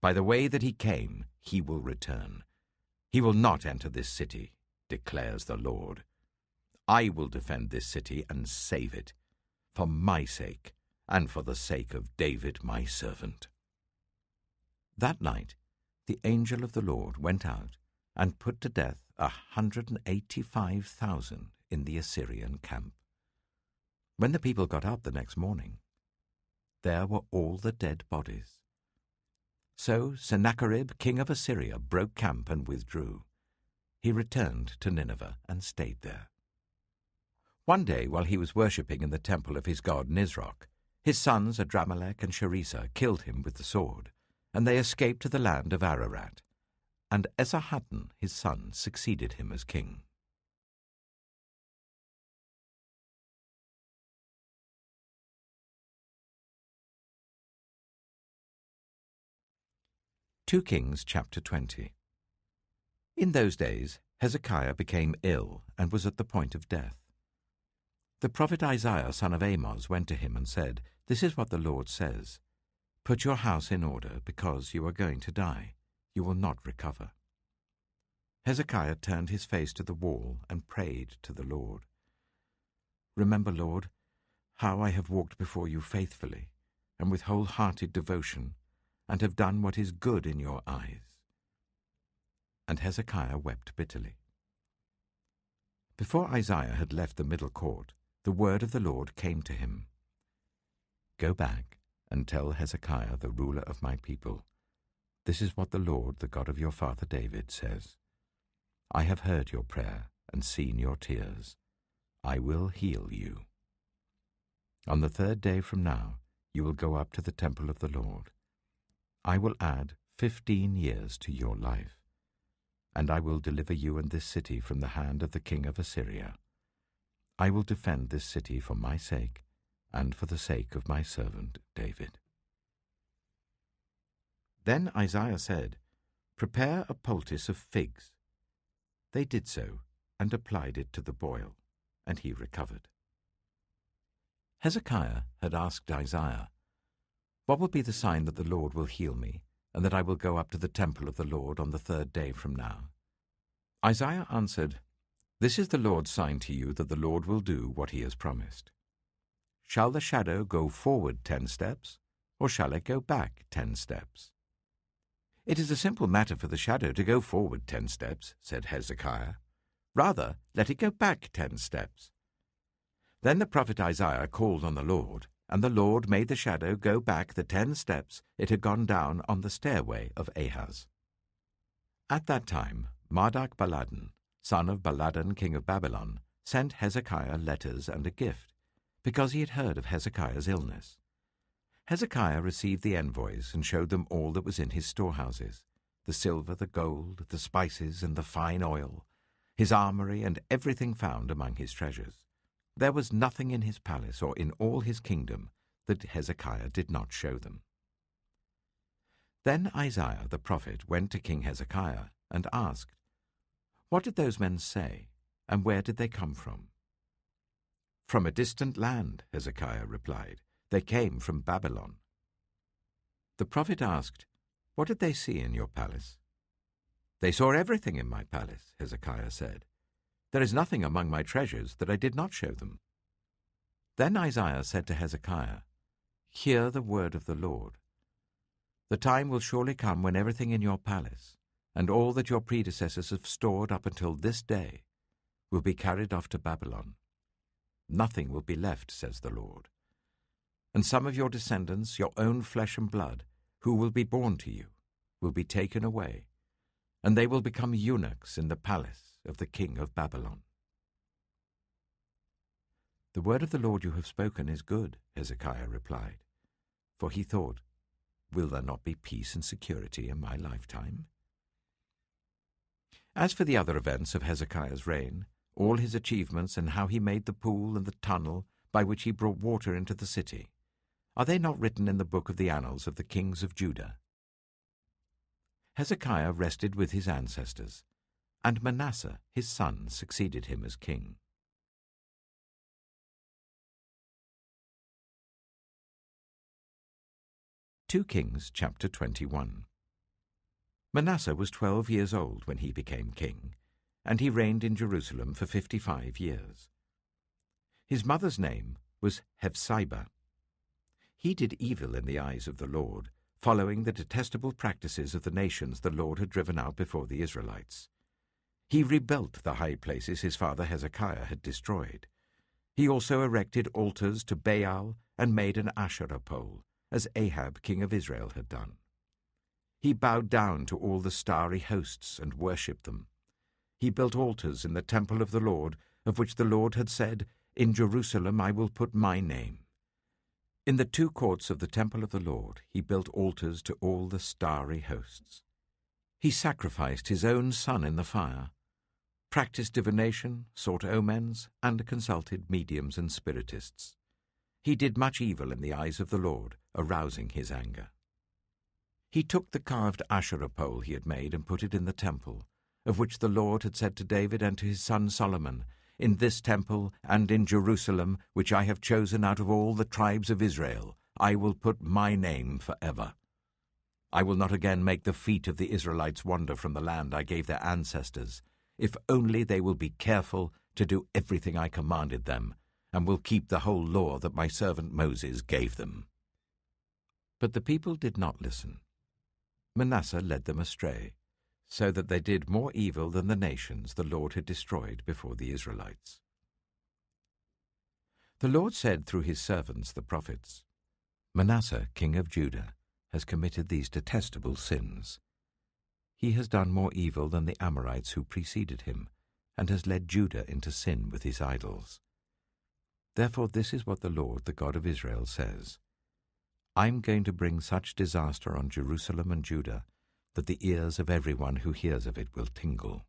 [SPEAKER 1] By the way that he came, he will return. He will not enter this city, declares the Lord. I will defend this city and save it, for my sake, and for the sake of David my servant. That night the angel of the Lord went out and put to death 185,000 in the Assyrian camp. When the people got up the next morning, there were all the dead bodies. So Sennacherib, king of Assyria, broke camp and withdrew. He returned to Nineveh and stayed there. One day, while he was worshipping in the temple of his god Nisroch, his sons Adramelech and Sharezer killed him with the sword, and they escaped to the land of Ararat. And Esarhaddon, his son, succeeded him as king. 2 Kings chapter 20. In those days Hezekiah became ill and was at the point of death. The prophet Isaiah son of Amoz went to him and said, "This is what the Lord says, Put your house in order, because you are going to die. You will not recover." Hezekiah turned his face to the wall and prayed to the Lord. "Remember, Lord, how I have walked before you faithfully and with wholehearted devotion, and have done what is good in your eyes." And Hezekiah wept bitterly. Before Isaiah had left the middle court, the word of the Lord came to him. "Go back and tell Hezekiah, the ruler of my people, this is what the Lord, the God of your father David, says. I have heard your prayer and seen your tears. I will heal you. On the 3rd day from now, you will go up to the temple of the Lord. I will add 15 years to your life, and I will deliver you and this city from the hand of the king of Assyria. I will defend this city for my sake and for the sake of my servant David." Then Isaiah said, "Prepare a poultice of figs." They did so and applied it to the boil, and he recovered. Hezekiah had asked Isaiah, "What will be the sign that the Lord will heal me, and that I will go up to the temple of the Lord on the 3rd day from now?" Isaiah answered, "This is the Lord's sign to you that the Lord will do what he has promised. Shall the shadow go forward 10 steps, or shall it go back 10 steps?" "It is a simple matter for the shadow to go forward 10 steps, said Hezekiah. "Rather, let it go back 10 steps. Then the prophet Isaiah called on the Lord, and the Lord made the shadow go back the 10 steps it had gone down on the stairway of Ahaz. At that time Marduk-Baladan, son of Baladan king of Babylon, sent Hezekiah letters and a gift, because he had heard of Hezekiah's illness. Hezekiah received the envoys and showed them all that was in his storehouses, the silver, the gold, the spices, and the fine oil, his armory, and everything found among his treasures. There was nothing in his palace or in all his kingdom that Hezekiah did not show them. Then Isaiah the prophet went to King Hezekiah and asked, "What did those men say, and where did they come from?" "From a distant land," Hezekiah replied. "They came from Babylon." The prophet asked, "What did they see in your palace?" "They saw everything in my palace," Hezekiah said. "There is nothing among my treasures that I did not show them." Then Isaiah said to Hezekiah, "Hear the word of the Lord. The time will surely come when everything in your palace, and all that your predecessors have stored up until this day, will be carried off to Babylon. Nothing will be left, says the Lord. And some of your descendants, your own flesh and blood, who will be born to you, will be taken away, and they will become eunuchs in the palace of the king of Babylon." "The word of the Lord you have spoken is good," Hezekiah replied, for he thought, "Will there not be peace and security in my lifetime?" As for the other events of Hezekiah's reign, all his achievements and how he made the pool and the tunnel by which he brought water into the city? Are they not written in the book of the annals of the kings of Judah? Hezekiah rested with his ancestors, and Manasseh his son succeeded him as king. 2 Kings chapter 21. Manasseh was 12 years old when he became king, and he reigned in Jerusalem for 55 years. His mother's name was Hephzibah. He did evil in the eyes of the Lord, following the detestable practices of the nations the Lord had driven out before the Israelites. He rebuilt the high places his father Hezekiah had destroyed. He also erected altars to Baal and made an Asherah pole, as Ahab king of Israel had done. He bowed down to all the starry hosts and worshipped them. He built altars in the temple of the Lord, of which the Lord had said, "In Jerusalem I will put my name." In the 2 courts of the temple of the Lord he built altars to all the starry hosts. He sacrificed his own son in the fire, practiced divination, sought omens, and consulted mediums and spiritists. He did much evil in the eyes of the Lord, arousing his anger. He took the carved Asherah pole he had made and put it in the temple, of which the Lord had said to David and to his son Solomon, "In this temple and in Jerusalem, which I have chosen out of all the tribes of Israel, I will put my name forever. I will not again make the feet of the Israelites wander from the land I gave their ancestors, if only they will be careful to do everything I commanded them, and will keep the whole law that my servant Moses gave them." But the people did not listen. Manasseh led them astray, so that they did more evil than the nations the Lord had destroyed before the Israelites. The Lord said through his servants the prophets, "Manasseh, king of Judah, has committed these detestable sins. He has done more evil than the Amorites who preceded him, and has led Judah into sin with his idols. Therefore this is what the Lord, the God of Israel, says. I'm going to bring such disaster on Jerusalem and Judah that the ears of everyone who hears of it will tingle.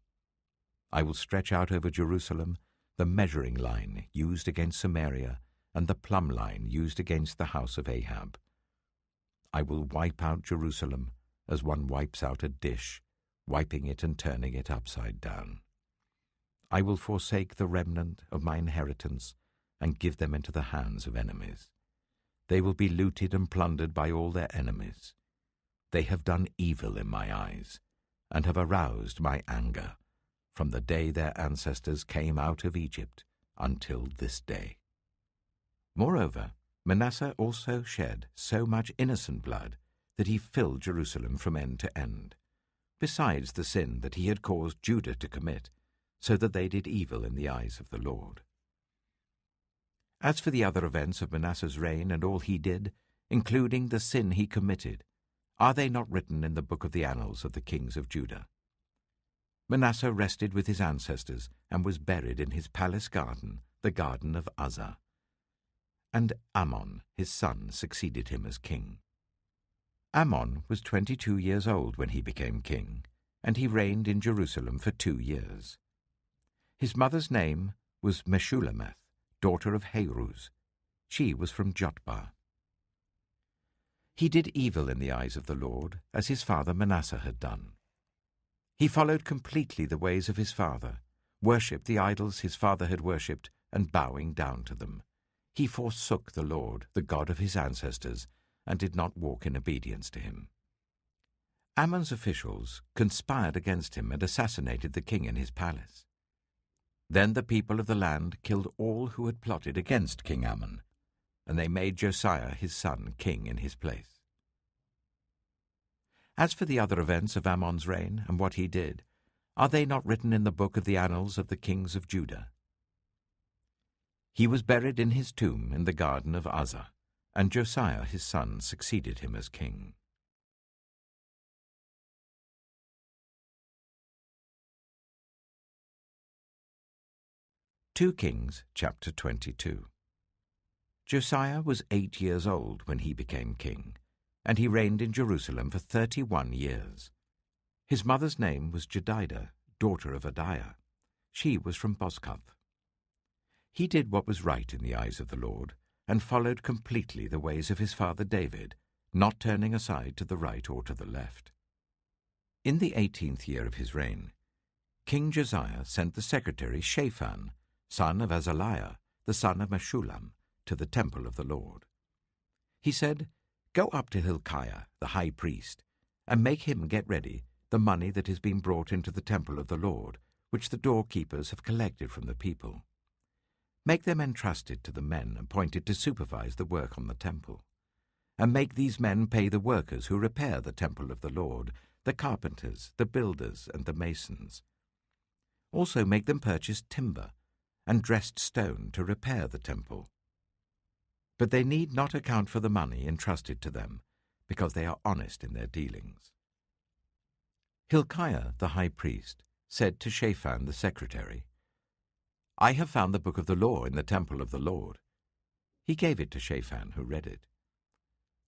[SPEAKER 1] I will stretch out over Jerusalem the measuring line used against Samaria and the plumb line used against the house of Ahab. I will wipe out Jerusalem as one wipes out a dish, wiping it and turning it upside down. I will forsake the remnant of my inheritance and give them into the hands of enemies. They will be looted and plundered by all their enemies. They have done evil in my eyes, and have aroused my anger, from the day their ancestors came out of Egypt until this day. Moreover, Manasseh also shed so much innocent blood that he filled Jerusalem from end to end, besides the sin that he had caused Judah to commit, so that they did evil in the eyes of the Lord. As for the other events of Manasseh's reign and all he did, including the sin he committed, are they not written in the book of the annals of the kings of Judah? Manasseh rested with his ancestors and was buried in his palace garden, the garden of Uzzah. And Amon, his son, succeeded him as king. Amon was 22 years old when he became king, and he reigned in Jerusalem for 2 years. His mother's name was Meshullemeth, daughter of Haruz. She was from Jotbah. He did evil in the eyes of the Lord, as his father Manasseh had done. He followed completely the ways of his father, worshipped the idols his father had worshipped, and bowing down to them. He forsook the Lord, the God of his ancestors, and did not walk in obedience to him. Amon's officials conspired against him and assassinated the king in his palace. Then the people of the land killed all who had plotted against King Amon, and they made Josiah his son king in his place. As for the other events of Amon's reign and what he did, are they not written in the book of the annals of the kings of Judah? He was buried in his tomb in the garden of Uzzah, and Josiah his son succeeded him as king. 2 Kings chapter 22. Josiah was 8 years old when he became king, and he reigned in Jerusalem for 31 years. His mother's name was Jedidah, daughter of Adiah. She was from Bozkath. He did what was right in the eyes of the Lord, and followed completely the ways of his father David, not turning aside to the right or to the left. In the 18th year of his reign, King Josiah sent the secretary Shaphan, son of Azaliah, the son of Meshullam, to the temple of the Lord. He said, "Go up to Hilkiah, the high priest, and make him get ready the money that has been brought into the temple of the Lord, which the doorkeepers have collected from the people. Make them entrusted to the men appointed to supervise the work on the temple. And make these men pay the workers who repair the temple of the Lord, the carpenters, the builders, and the masons. Also make them purchase timber and dressed stone to repair the temple. But they need not account for the money entrusted to them, because they are honest in their dealings." Hilkiah the high priest said to Shaphan the secretary, "I have found the book of the law in the temple of the Lord." He gave it to Shaphan, who read it.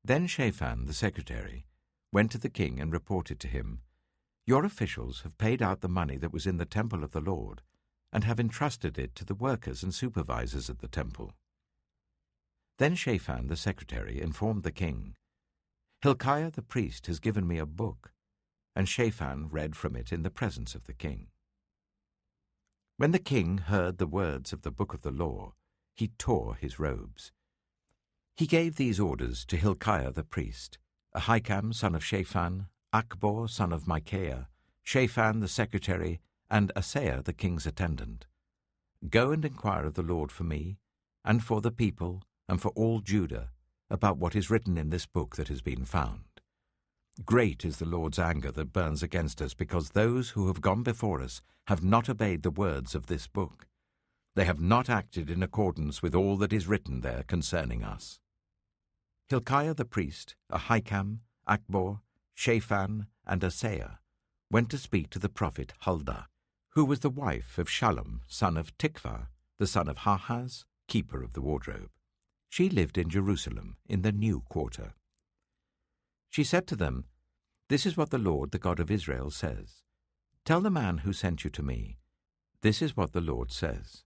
[SPEAKER 1] Then Shaphan the secretary went to the king and reported to him, "Your officials have paid out the money that was in the temple of the Lord, and have entrusted it to the workers and supervisors at the temple." Then Shaphan the secretary informed the king, "Hilkiah the priest has given me a book," and Shaphan read from it in the presence of the king. When the king heard the words of the book of the law, he tore his robes. He gave these orders to Hilkiah the priest, Ahikam son of Shaphan, Achbor son of Micaiah, Shaphan the secretary, and Asaiah the king's attendant. "Go and inquire of the Lord for me, and for the people, and for all Judah, about what is written in this book that has been found. Great is the Lord's anger that burns against us, because those who have gone before us have not obeyed the words of this book. They have not acted in accordance with all that is written there concerning us." Hilkiah the priest, Ahikam, Achbor, Shaphan, and Asaiah went to speak to the prophet Huldah, who was the wife of Shallum, son of Tikvah, the son of Harhas, keeper of the wardrobe. She lived in Jerusalem, in the new quarter. She said to them, "This is what the Lord, the God of Israel, says. Tell the man who sent you to me, this is what the Lord says.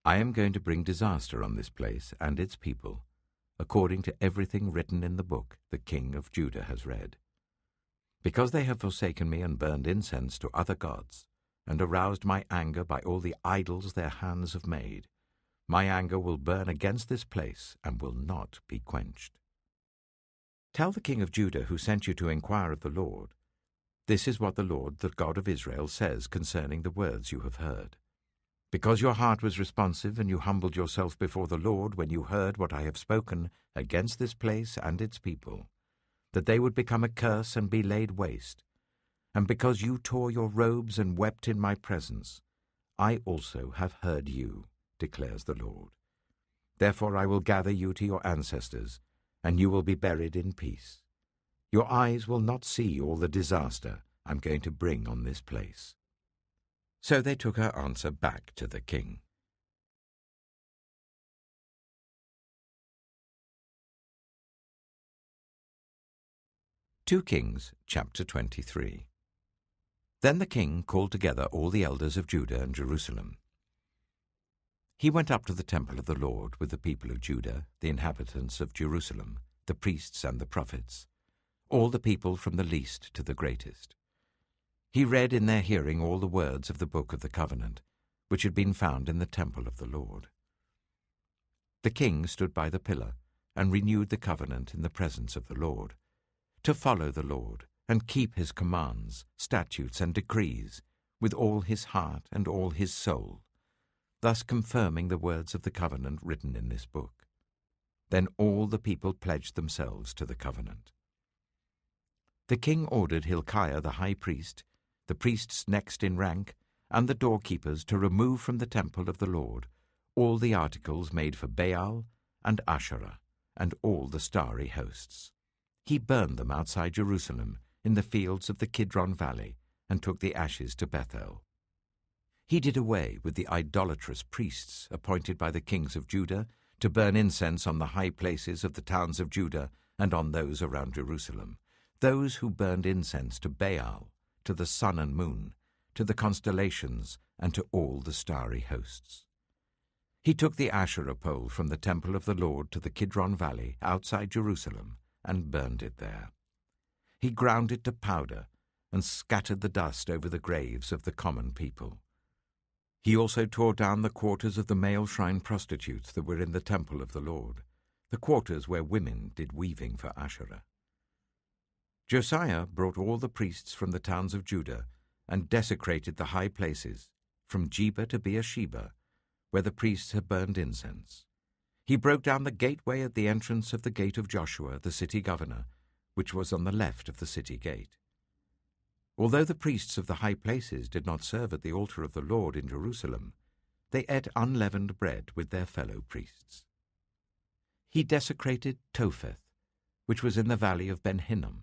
[SPEAKER 1] I am going to bring disaster on this place and its people, according to everything written in the book the king of Judah has read. Because they have forsaken me and burned incense to other gods, and aroused my anger by all the idols their hands have made, my anger will burn against this place and will not be quenched. Tell the king of Judah who sent you to inquire of the Lord, this is what the Lord, the God of Israel, says concerning the words you have heard. Because your heart was responsive and you humbled yourself before the Lord when you heard what I have spoken against this place and its people, that they would become a curse and be laid waste, and because you tore your robes and wept in my presence, I also have heard you, declares the Lord. Therefore I will gather you to your ancestors, and you will be buried in peace. Your eyes will not see all the disaster I'm going to bring on this place." So they took her answer back to the king. 2 Kings chapter 23. Then the king called together all the elders of Judah and Jerusalem. He went up to the temple of the Lord with the people of Judah, the inhabitants of Jerusalem, the priests and the prophets, all the people from the least to the greatest. He read in their hearing all the words of the book of the covenant, which had been found in the temple of the Lord. The king stood by the pillar and renewed the covenant in the presence of the Lord, to follow the Lord and keep his commands, statutes, and decrees with all his heart and all his soul, thus confirming the words of the covenant written in this book. Then all the people pledged themselves to the covenant. The king ordered Hilkiah the high priest, the priests next in rank, and the doorkeepers to remove from the temple of the Lord all the articles made for Baal and Asherah, and all the starry hosts. He burned them outside Jerusalem in the fields of the Kidron Valley, and took the ashes to Bethel. He did away with the idolatrous priests appointed by the kings of Judah to burn incense on the high places of the towns of Judah and on those around Jerusalem, those who burned incense to Baal, to the sun and moon, to the constellations, and to all the starry hosts. He took the Asherah pole from the temple of the Lord to the Kidron Valley outside Jerusalem and burned it there. He ground it to powder and scattered the dust over the graves of the common people. He also tore down the quarters of the male shrine prostitutes that were in the temple of the Lord, the quarters where women did weaving for Asherah. Josiah brought all the priests from the towns of Judah and desecrated the high places, from Geba to Beersheba, where the priests had burned incense. He broke down the gateway at the entrance of the gate of Joshua, the city governor, which was on the left of the city gate. Although the priests of the high places did not serve at the altar of the Lord in Jerusalem, they ate unleavened bread with their fellow priests. He desecrated Topheth, which was in the valley of Ben Hinnom,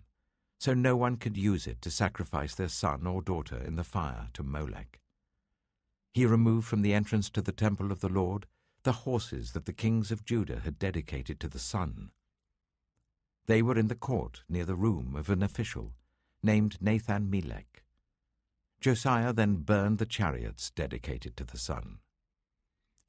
[SPEAKER 1] so no one could use it to sacrifice their son or daughter in the fire to Molech. He removed from the entrance to the temple of the Lord the horses that the kings of Judah had dedicated to the sun. They were in the court near the room of an official named Nathan-Melech. Josiah then burned the chariots dedicated to the sun.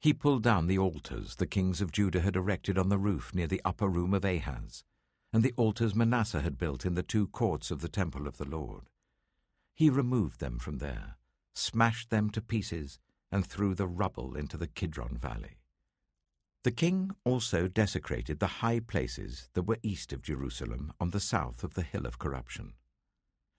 [SPEAKER 1] He pulled down the altars the kings of Judah had erected on the roof near the upper room of Ahaz, and the altars Manasseh had built in the 2 courts of the temple of the Lord. He removed them from there, smashed them to pieces, and threw the rubble into the Kidron Valley. The king also desecrated the high places that were east of Jerusalem on the south of the Hill of Corruption.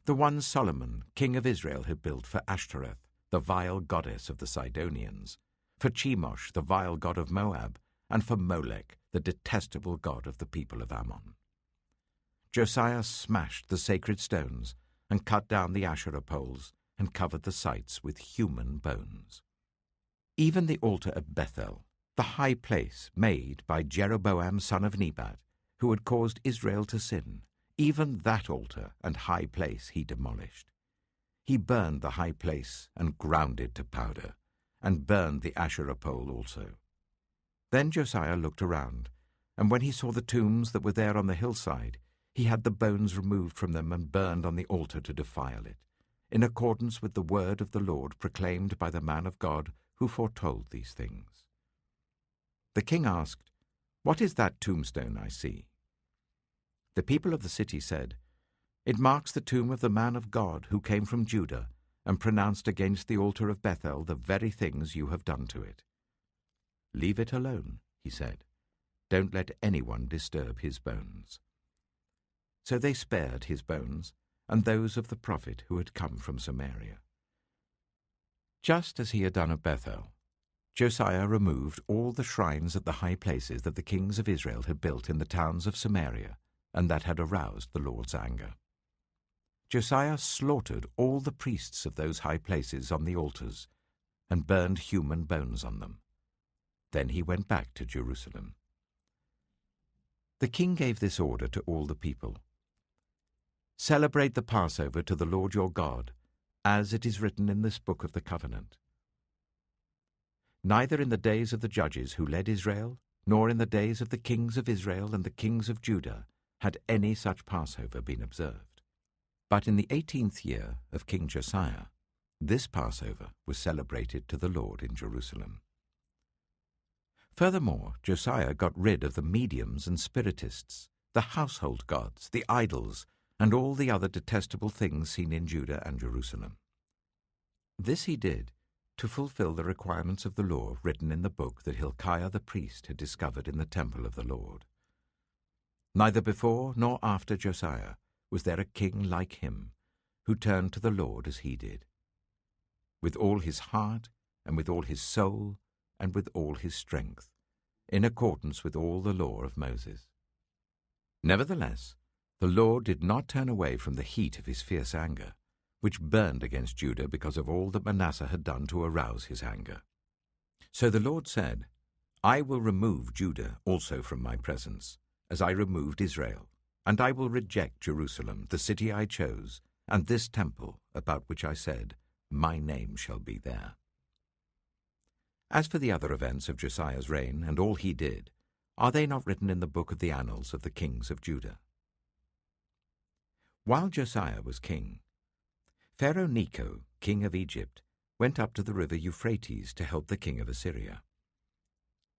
[SPEAKER 1] The ones Solomon, king of Israel, had built for Ashtoreth, the vile goddess of the Sidonians, for Chemosh, the vile god of Moab, and for Molech, the detestable god of the people of Ammon. Josiah smashed the sacred stones and cut down the Asherah poles and covered the sites with human bones. Even the altar at Bethel, the high place made by Jeroboam son of Nebat, who had caused Israel to sin, even that altar and high place he demolished. He burned the high place and ground it to powder, and burned the Asherah pole also. Then Josiah looked around, and when he saw the tombs that were there on the hillside, he had the bones removed from them and burned on the altar to defile it, in accordance with the word of the Lord proclaimed by the man of God who foretold these things. The king asked, "What is that tombstone I see?" The people of the city said, "It marks the tomb of the man of God who came from Judah and pronounced against the altar of Bethel the very things you have done to it." "Leave it alone," he said. "Don't let anyone disturb his bones." So they spared his bones and those of the prophet who had come from Samaria. Just as he had done at Bethel, Josiah removed all the shrines at the high places that the kings of Israel had built in the towns of Samaria and that had aroused the Lord's anger. Josiah slaughtered all the priests of those high places on the altars and burned human bones on them. Then he went back to Jerusalem. The king gave this order to all the people: "Celebrate the Passover to the Lord your God, as it is written in this book of the covenant." Neither in the days of the judges who led Israel, nor in the days of the kings of Israel and the kings of Judah, had any such Passover been observed. But in the 18th year of King Josiah, this Passover was celebrated to the Lord in Jerusalem. Furthermore, Josiah got rid of the mediums and spiritists, the household gods, the idols, and all the other detestable things seen in Judah and Jerusalem. This he did to fulfill the requirements of the law written in the book that Hilkiah the priest had discovered in the temple of the Lord. Neither before nor after Josiah was there a king like him, who turned to the Lord as he did, with all his heart and with all his soul and with all his strength, in accordance with all the law of Moses. Nevertheless, the Lord did not turn away from the heat of his fierce anger, which burned against Judah because of all that Manasseh had done to arouse his anger. So the Lord said, "I will remove Judah also from my presence, as I removed Israel, and I will reject Jerusalem, the city I chose, and this temple about which I said, 'My name shall be there.'" As for the other events of Josiah's reign and all he did, are they not written in the book of the annals of the kings of Judah? While Josiah was king, Pharaoh Necho, king of Egypt, went up to the river Euphrates to help the king of Assyria.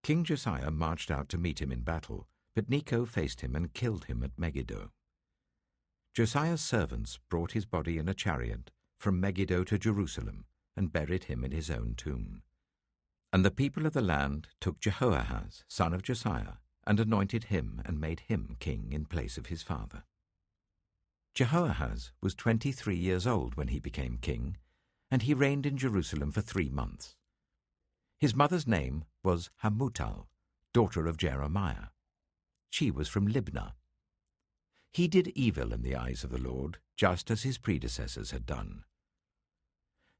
[SPEAKER 1] King Josiah marched out to meet him in battle, but Necho faced him and killed him at Megiddo. Josiah's servants brought his body in a chariot from Megiddo to Jerusalem and buried him in his own tomb. And the people of the land took Jehoahaz, son of Josiah, and anointed him and made him king in place of his father. Jehoahaz was 23 years old when he became king, and he reigned in Jerusalem for 3 months. His mother's name was Hamutal, daughter of Jeremiah. She was from Libnah. He did evil in the eyes of the Lord, just as his predecessors had done.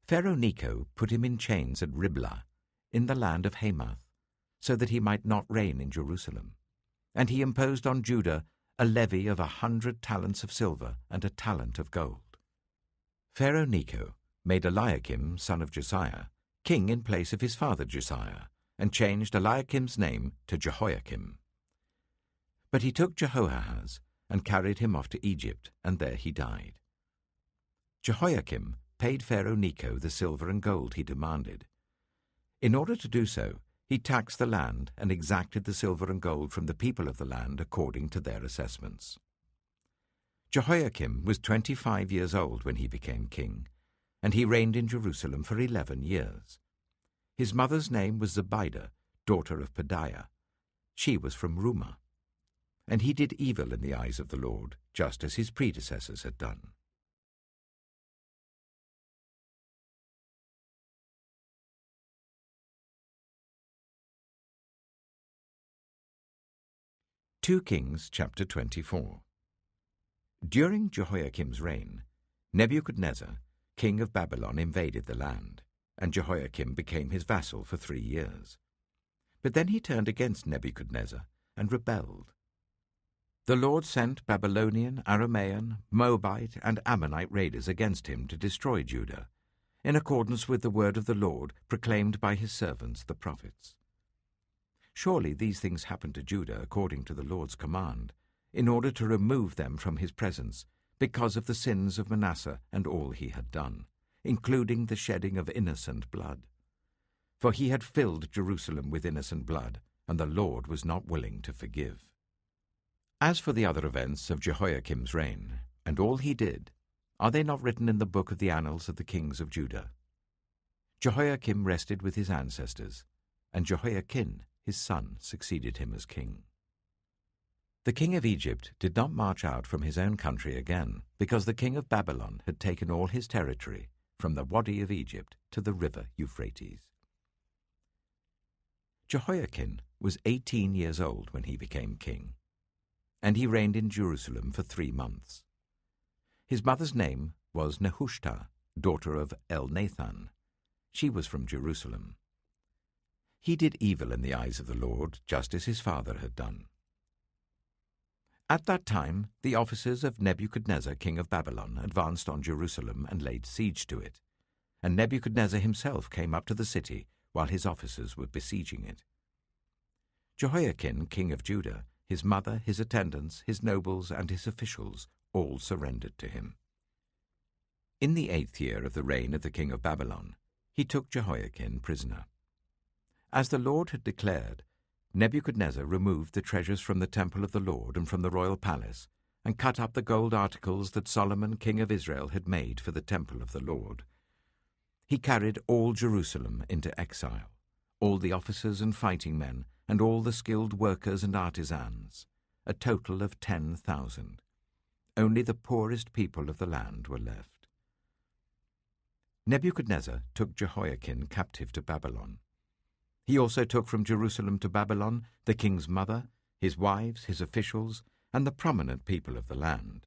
[SPEAKER 1] Pharaoh Necho put him in chains at Riblah, in the land of Hamath, so that he might not reign in Jerusalem. And he imposed on Judah a levy of 100 talents of silver and a talent of gold. Pharaoh Necho made Eliakim, son of Josiah, king in place of his father Josiah, and changed Eliakim's name to Jehoiakim. But he took Jehoahaz and carried him off to Egypt, and there he died. Jehoiakim paid Pharaoh Necho the silver and gold he demanded. In order to do so, he taxed the land and exacted the silver and gold from the people of the land according to their assessments. Jehoiakim was 25 years old when he became king, and he reigned in Jerusalem for 11 years. His mother's name was Zebidah, daughter of Pedaiah. She was from Rumah. And he did evil in the eyes of the Lord, just as his predecessors had done. Two Kings, chapter 24. During Jehoiakim's reign, Nebuchadnezzar, king of Babylon, invaded the land, and Jehoiakim became his vassal for 3 years. But then he turned against Nebuchadnezzar and rebelled. The Lord sent Babylonian, Aramean, Moabite, and Ammonite raiders against him to destroy Judah, in accordance with the word of the Lord proclaimed by his servants the prophets. Surely these things happened to Judah according to the Lord's command, in order to remove them from his presence, because of the sins of Manasseh and all he had done, including the shedding of innocent blood. For he had filled Jerusalem with innocent blood, and the Lord was not willing to forgive. As for the other events of Jehoiakim's reign, and all he did, are they not written in the book of the annals of the kings of Judah? Jehoiakim rested with his ancestors, and Jehoiakim, his son, succeeded him as king. The king of Egypt did not march out from his own country again, because the king of Babylon had taken all his territory, from the Wadi of Egypt to the river Euphrates. Jehoiakim was 18 years old when he became king, and he reigned in Jerusalem for 3 months. His mother's name was Nehushta, daughter of Elnathan. She was from Jerusalem. He did evil in the eyes of the Lord, just as his father had done. At that time, the officers of Nebuchadnezzar, king of Babylon, advanced on Jerusalem and laid siege to it, and Nebuchadnezzar himself came up to the city while his officers were besieging it. Jehoiakim, king of Judah, his mother, his attendants, his nobles, and his officials all surrendered to him. In the 8th year of the reign of the king of Babylon, he took Jehoiakim prisoner. As the Lord had declared, Nebuchadnezzar removed the treasures from the temple of the Lord and from the royal palace, and cut up the gold articles that Solomon, king of Israel, had made for the temple of the Lord. He carried all Jerusalem into exile, all the officers and fighting men, and all the skilled workers and artisans, a total of 10,000. Only the poorest people of the land were left. Nebuchadnezzar took Jehoiakim captive to Babylon. He also took from Jerusalem to Babylon the king's mother, his wives, his officials, and the prominent people of the land.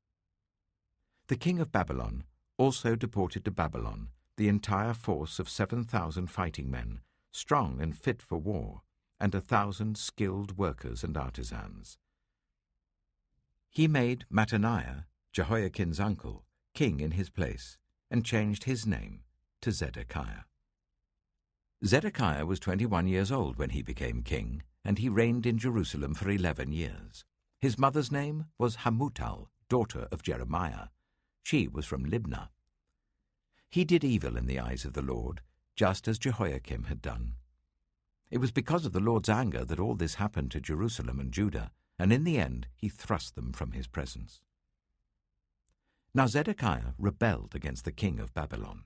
[SPEAKER 1] The king of Babylon also deported to Babylon the entire force of 7,000 fighting men, strong and fit for war, and 1,000 skilled workers and artisans. He made Mattaniah, Jehoiakim's uncle, king in his place, and changed his name to Zedekiah. Zedekiah was 21 years old when he became king, and he reigned in Jerusalem for 11 years. His mother's name was Hamutal, daughter of Jeremiah. She was from Libnah. He did evil in the eyes of the Lord, just as Jehoiakim had done. It was because of the Lord's anger that all this happened to Jerusalem and Judah, and in the end he thrust them from his presence. Now Zedekiah rebelled against the king of Babylon.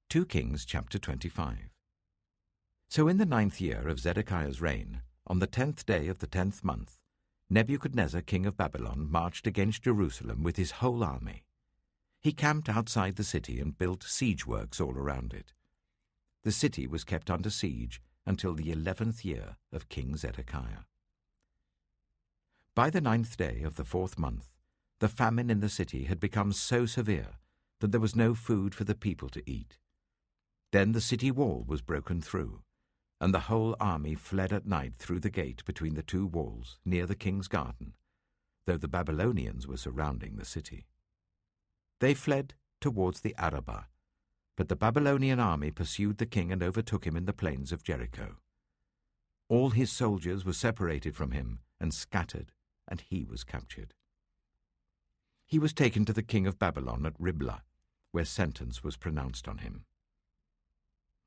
[SPEAKER 1] 2 Kings chapter 25. So in the 9th year of Zedekiah's reign, on the 10th day of the 10th month, Nebuchadnezzar king of Babylon marched against Jerusalem with his whole army. He camped outside the city and built siege works all around it. The city was kept under siege until the 11th year of King Zedekiah. By the 9th day of the 4th month, the famine in the city had become so severe that there was no food for the people to eat. Then the city wall was broken through, and the whole army fled at night through the gate between the two walls near the king's garden, though the Babylonians were surrounding the city. They fled towards the Arabah, but the Babylonian army pursued the king and overtook him in the plains of Jericho. All his soldiers were separated from him and scattered, and he was captured. He was taken to the king of Babylon at Riblah, where sentence was pronounced on him.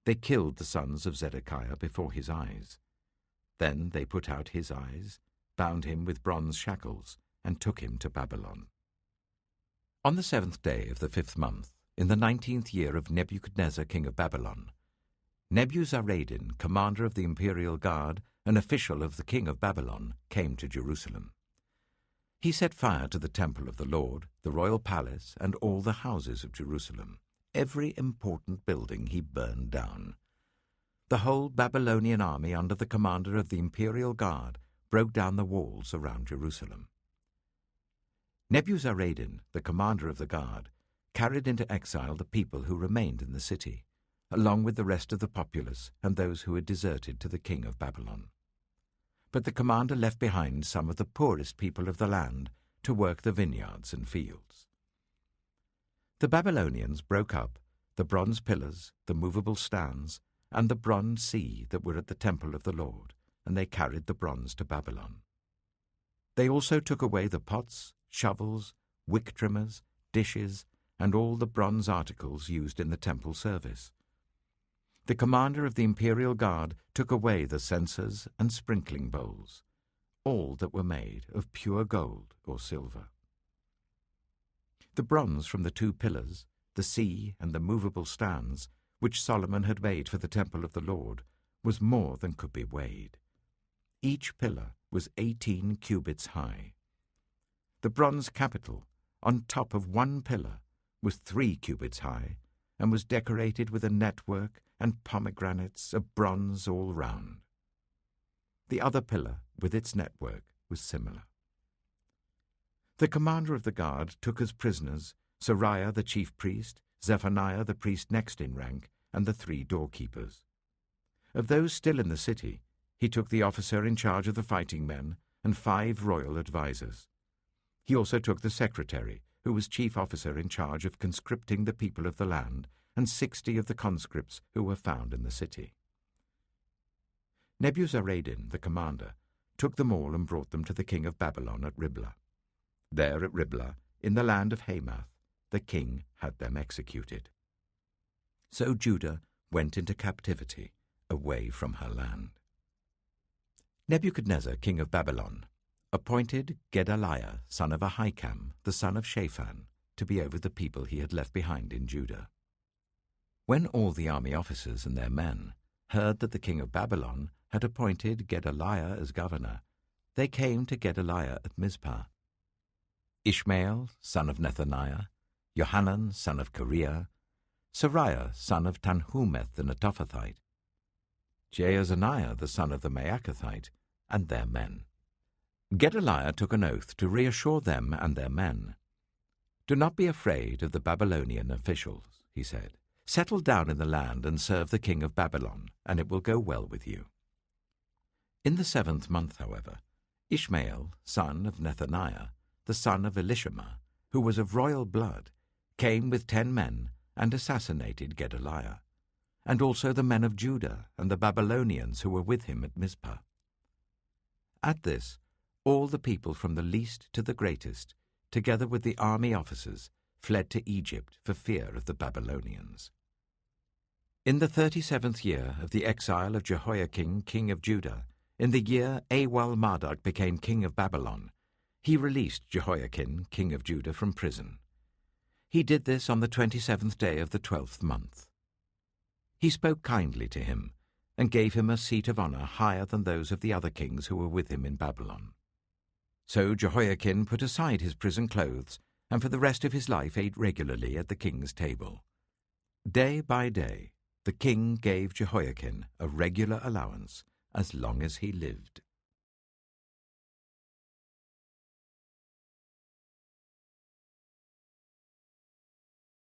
[SPEAKER 1] They killed the sons of Zedekiah before his eyes. Then they put out his eyes, bound him with bronze shackles, and took him to Babylon. On the 7th day of the 5th month, in the 19th year of Nebuchadnezzar king of Babylon, Nebuzaradan, commander of the imperial guard, an official of the king of Babylon, came to Jerusalem. He set fire to the temple of the Lord, the royal palace, and all the houses of Jerusalem. Every important building he burned down. The whole Babylonian army under the commander of the imperial guard broke down the walls around Jerusalem. Nebuzaradan, the commander of the guard, carried into exile the people who remained in the city, along with the rest of the populace and those who had deserted to the king of Babylon. But the commander left behind some of the poorest people of the land to work the vineyards and fields. The Babylonians broke up the bronze pillars, the movable stands, and the bronze sea that were at the temple of the Lord, and they carried the bronze to Babylon. They also took away the pots, shovels, wick trimmers, dishes, and all the bronze articles used in the temple service. The commander of the imperial guard took away the censers and sprinkling bowls, all that were made of pure gold or silver. The bronze from the 2 pillars, the sea and the movable stands, which Solomon had made for the temple of the Lord, was more than could be weighed. Each pillar was 18 cubits high. The bronze capital, on top of one pillar, was 3 cubits high, and was decorated with a network and pomegranates of bronze all round. The other pillar, with its network, was similar. The commander of the guard took as prisoners Seraiah the chief priest, Zephaniah the priest next in rank, and the 3 doorkeepers. Of those still in the city, he took the officer in charge of the fighting men and 5 royal advisers. He also took the secretary, who was chief officer in charge of conscripting the people of the land, and 60 of the conscripts who were found in the city. Nebuzaradan, the commander, took them all and brought them to the king of Babylon at Riblah. There at Riblah, in the land of Hamath, the king had them executed. So Judah went into captivity, away from her land. Nebuchadnezzar, king of Babylon, appointed Gedaliah, son of Ahikam, the son of Shaphan, to be over the people he had left behind in Judah. When all the army officers and their men heard that the king of Babylon had appointed Gedaliah as governor, they came to Gedaliah at Mizpah. Ishmael, son of Nethaniah, Johanan, son of Kareah, Seraiah, son of Tanhumeth the Netophathite, Jaazaniah, the son of the Maacathite, and their men. Gedaliah took an oath to reassure them and their men. "Do not be afraid of the Babylonian officials," he said. "Settle down in the land and serve the king of Babylon, and it will go well with you." In the 7th month, however, Ishmael, son of Nethaniah, the son of Elishama, who was of royal blood, came with 10 men and assassinated Gedaliah, and also the men of Judah and the Babylonians who were with him at Mizpah. At this, all the people from the least to the greatest together with the army officers, fled to Egypt for fear of the Babylonians. In the 37th year of the exile of Jehoiakim, king of Judah, in the year Awal-Marduk became king of Babylon, he released Jehoiakim, king of Judah, from prison. He did this on the 27th day of the 12th month. He spoke kindly to him and gave him a seat of honor higher than those of the other kings who were with him in Babylon. So Jehoiakim put aside his prison clothes and for the rest of his life ate regularly at the king's table. Day by day, the king gave Jehoiakim a regular allowance as long as he lived.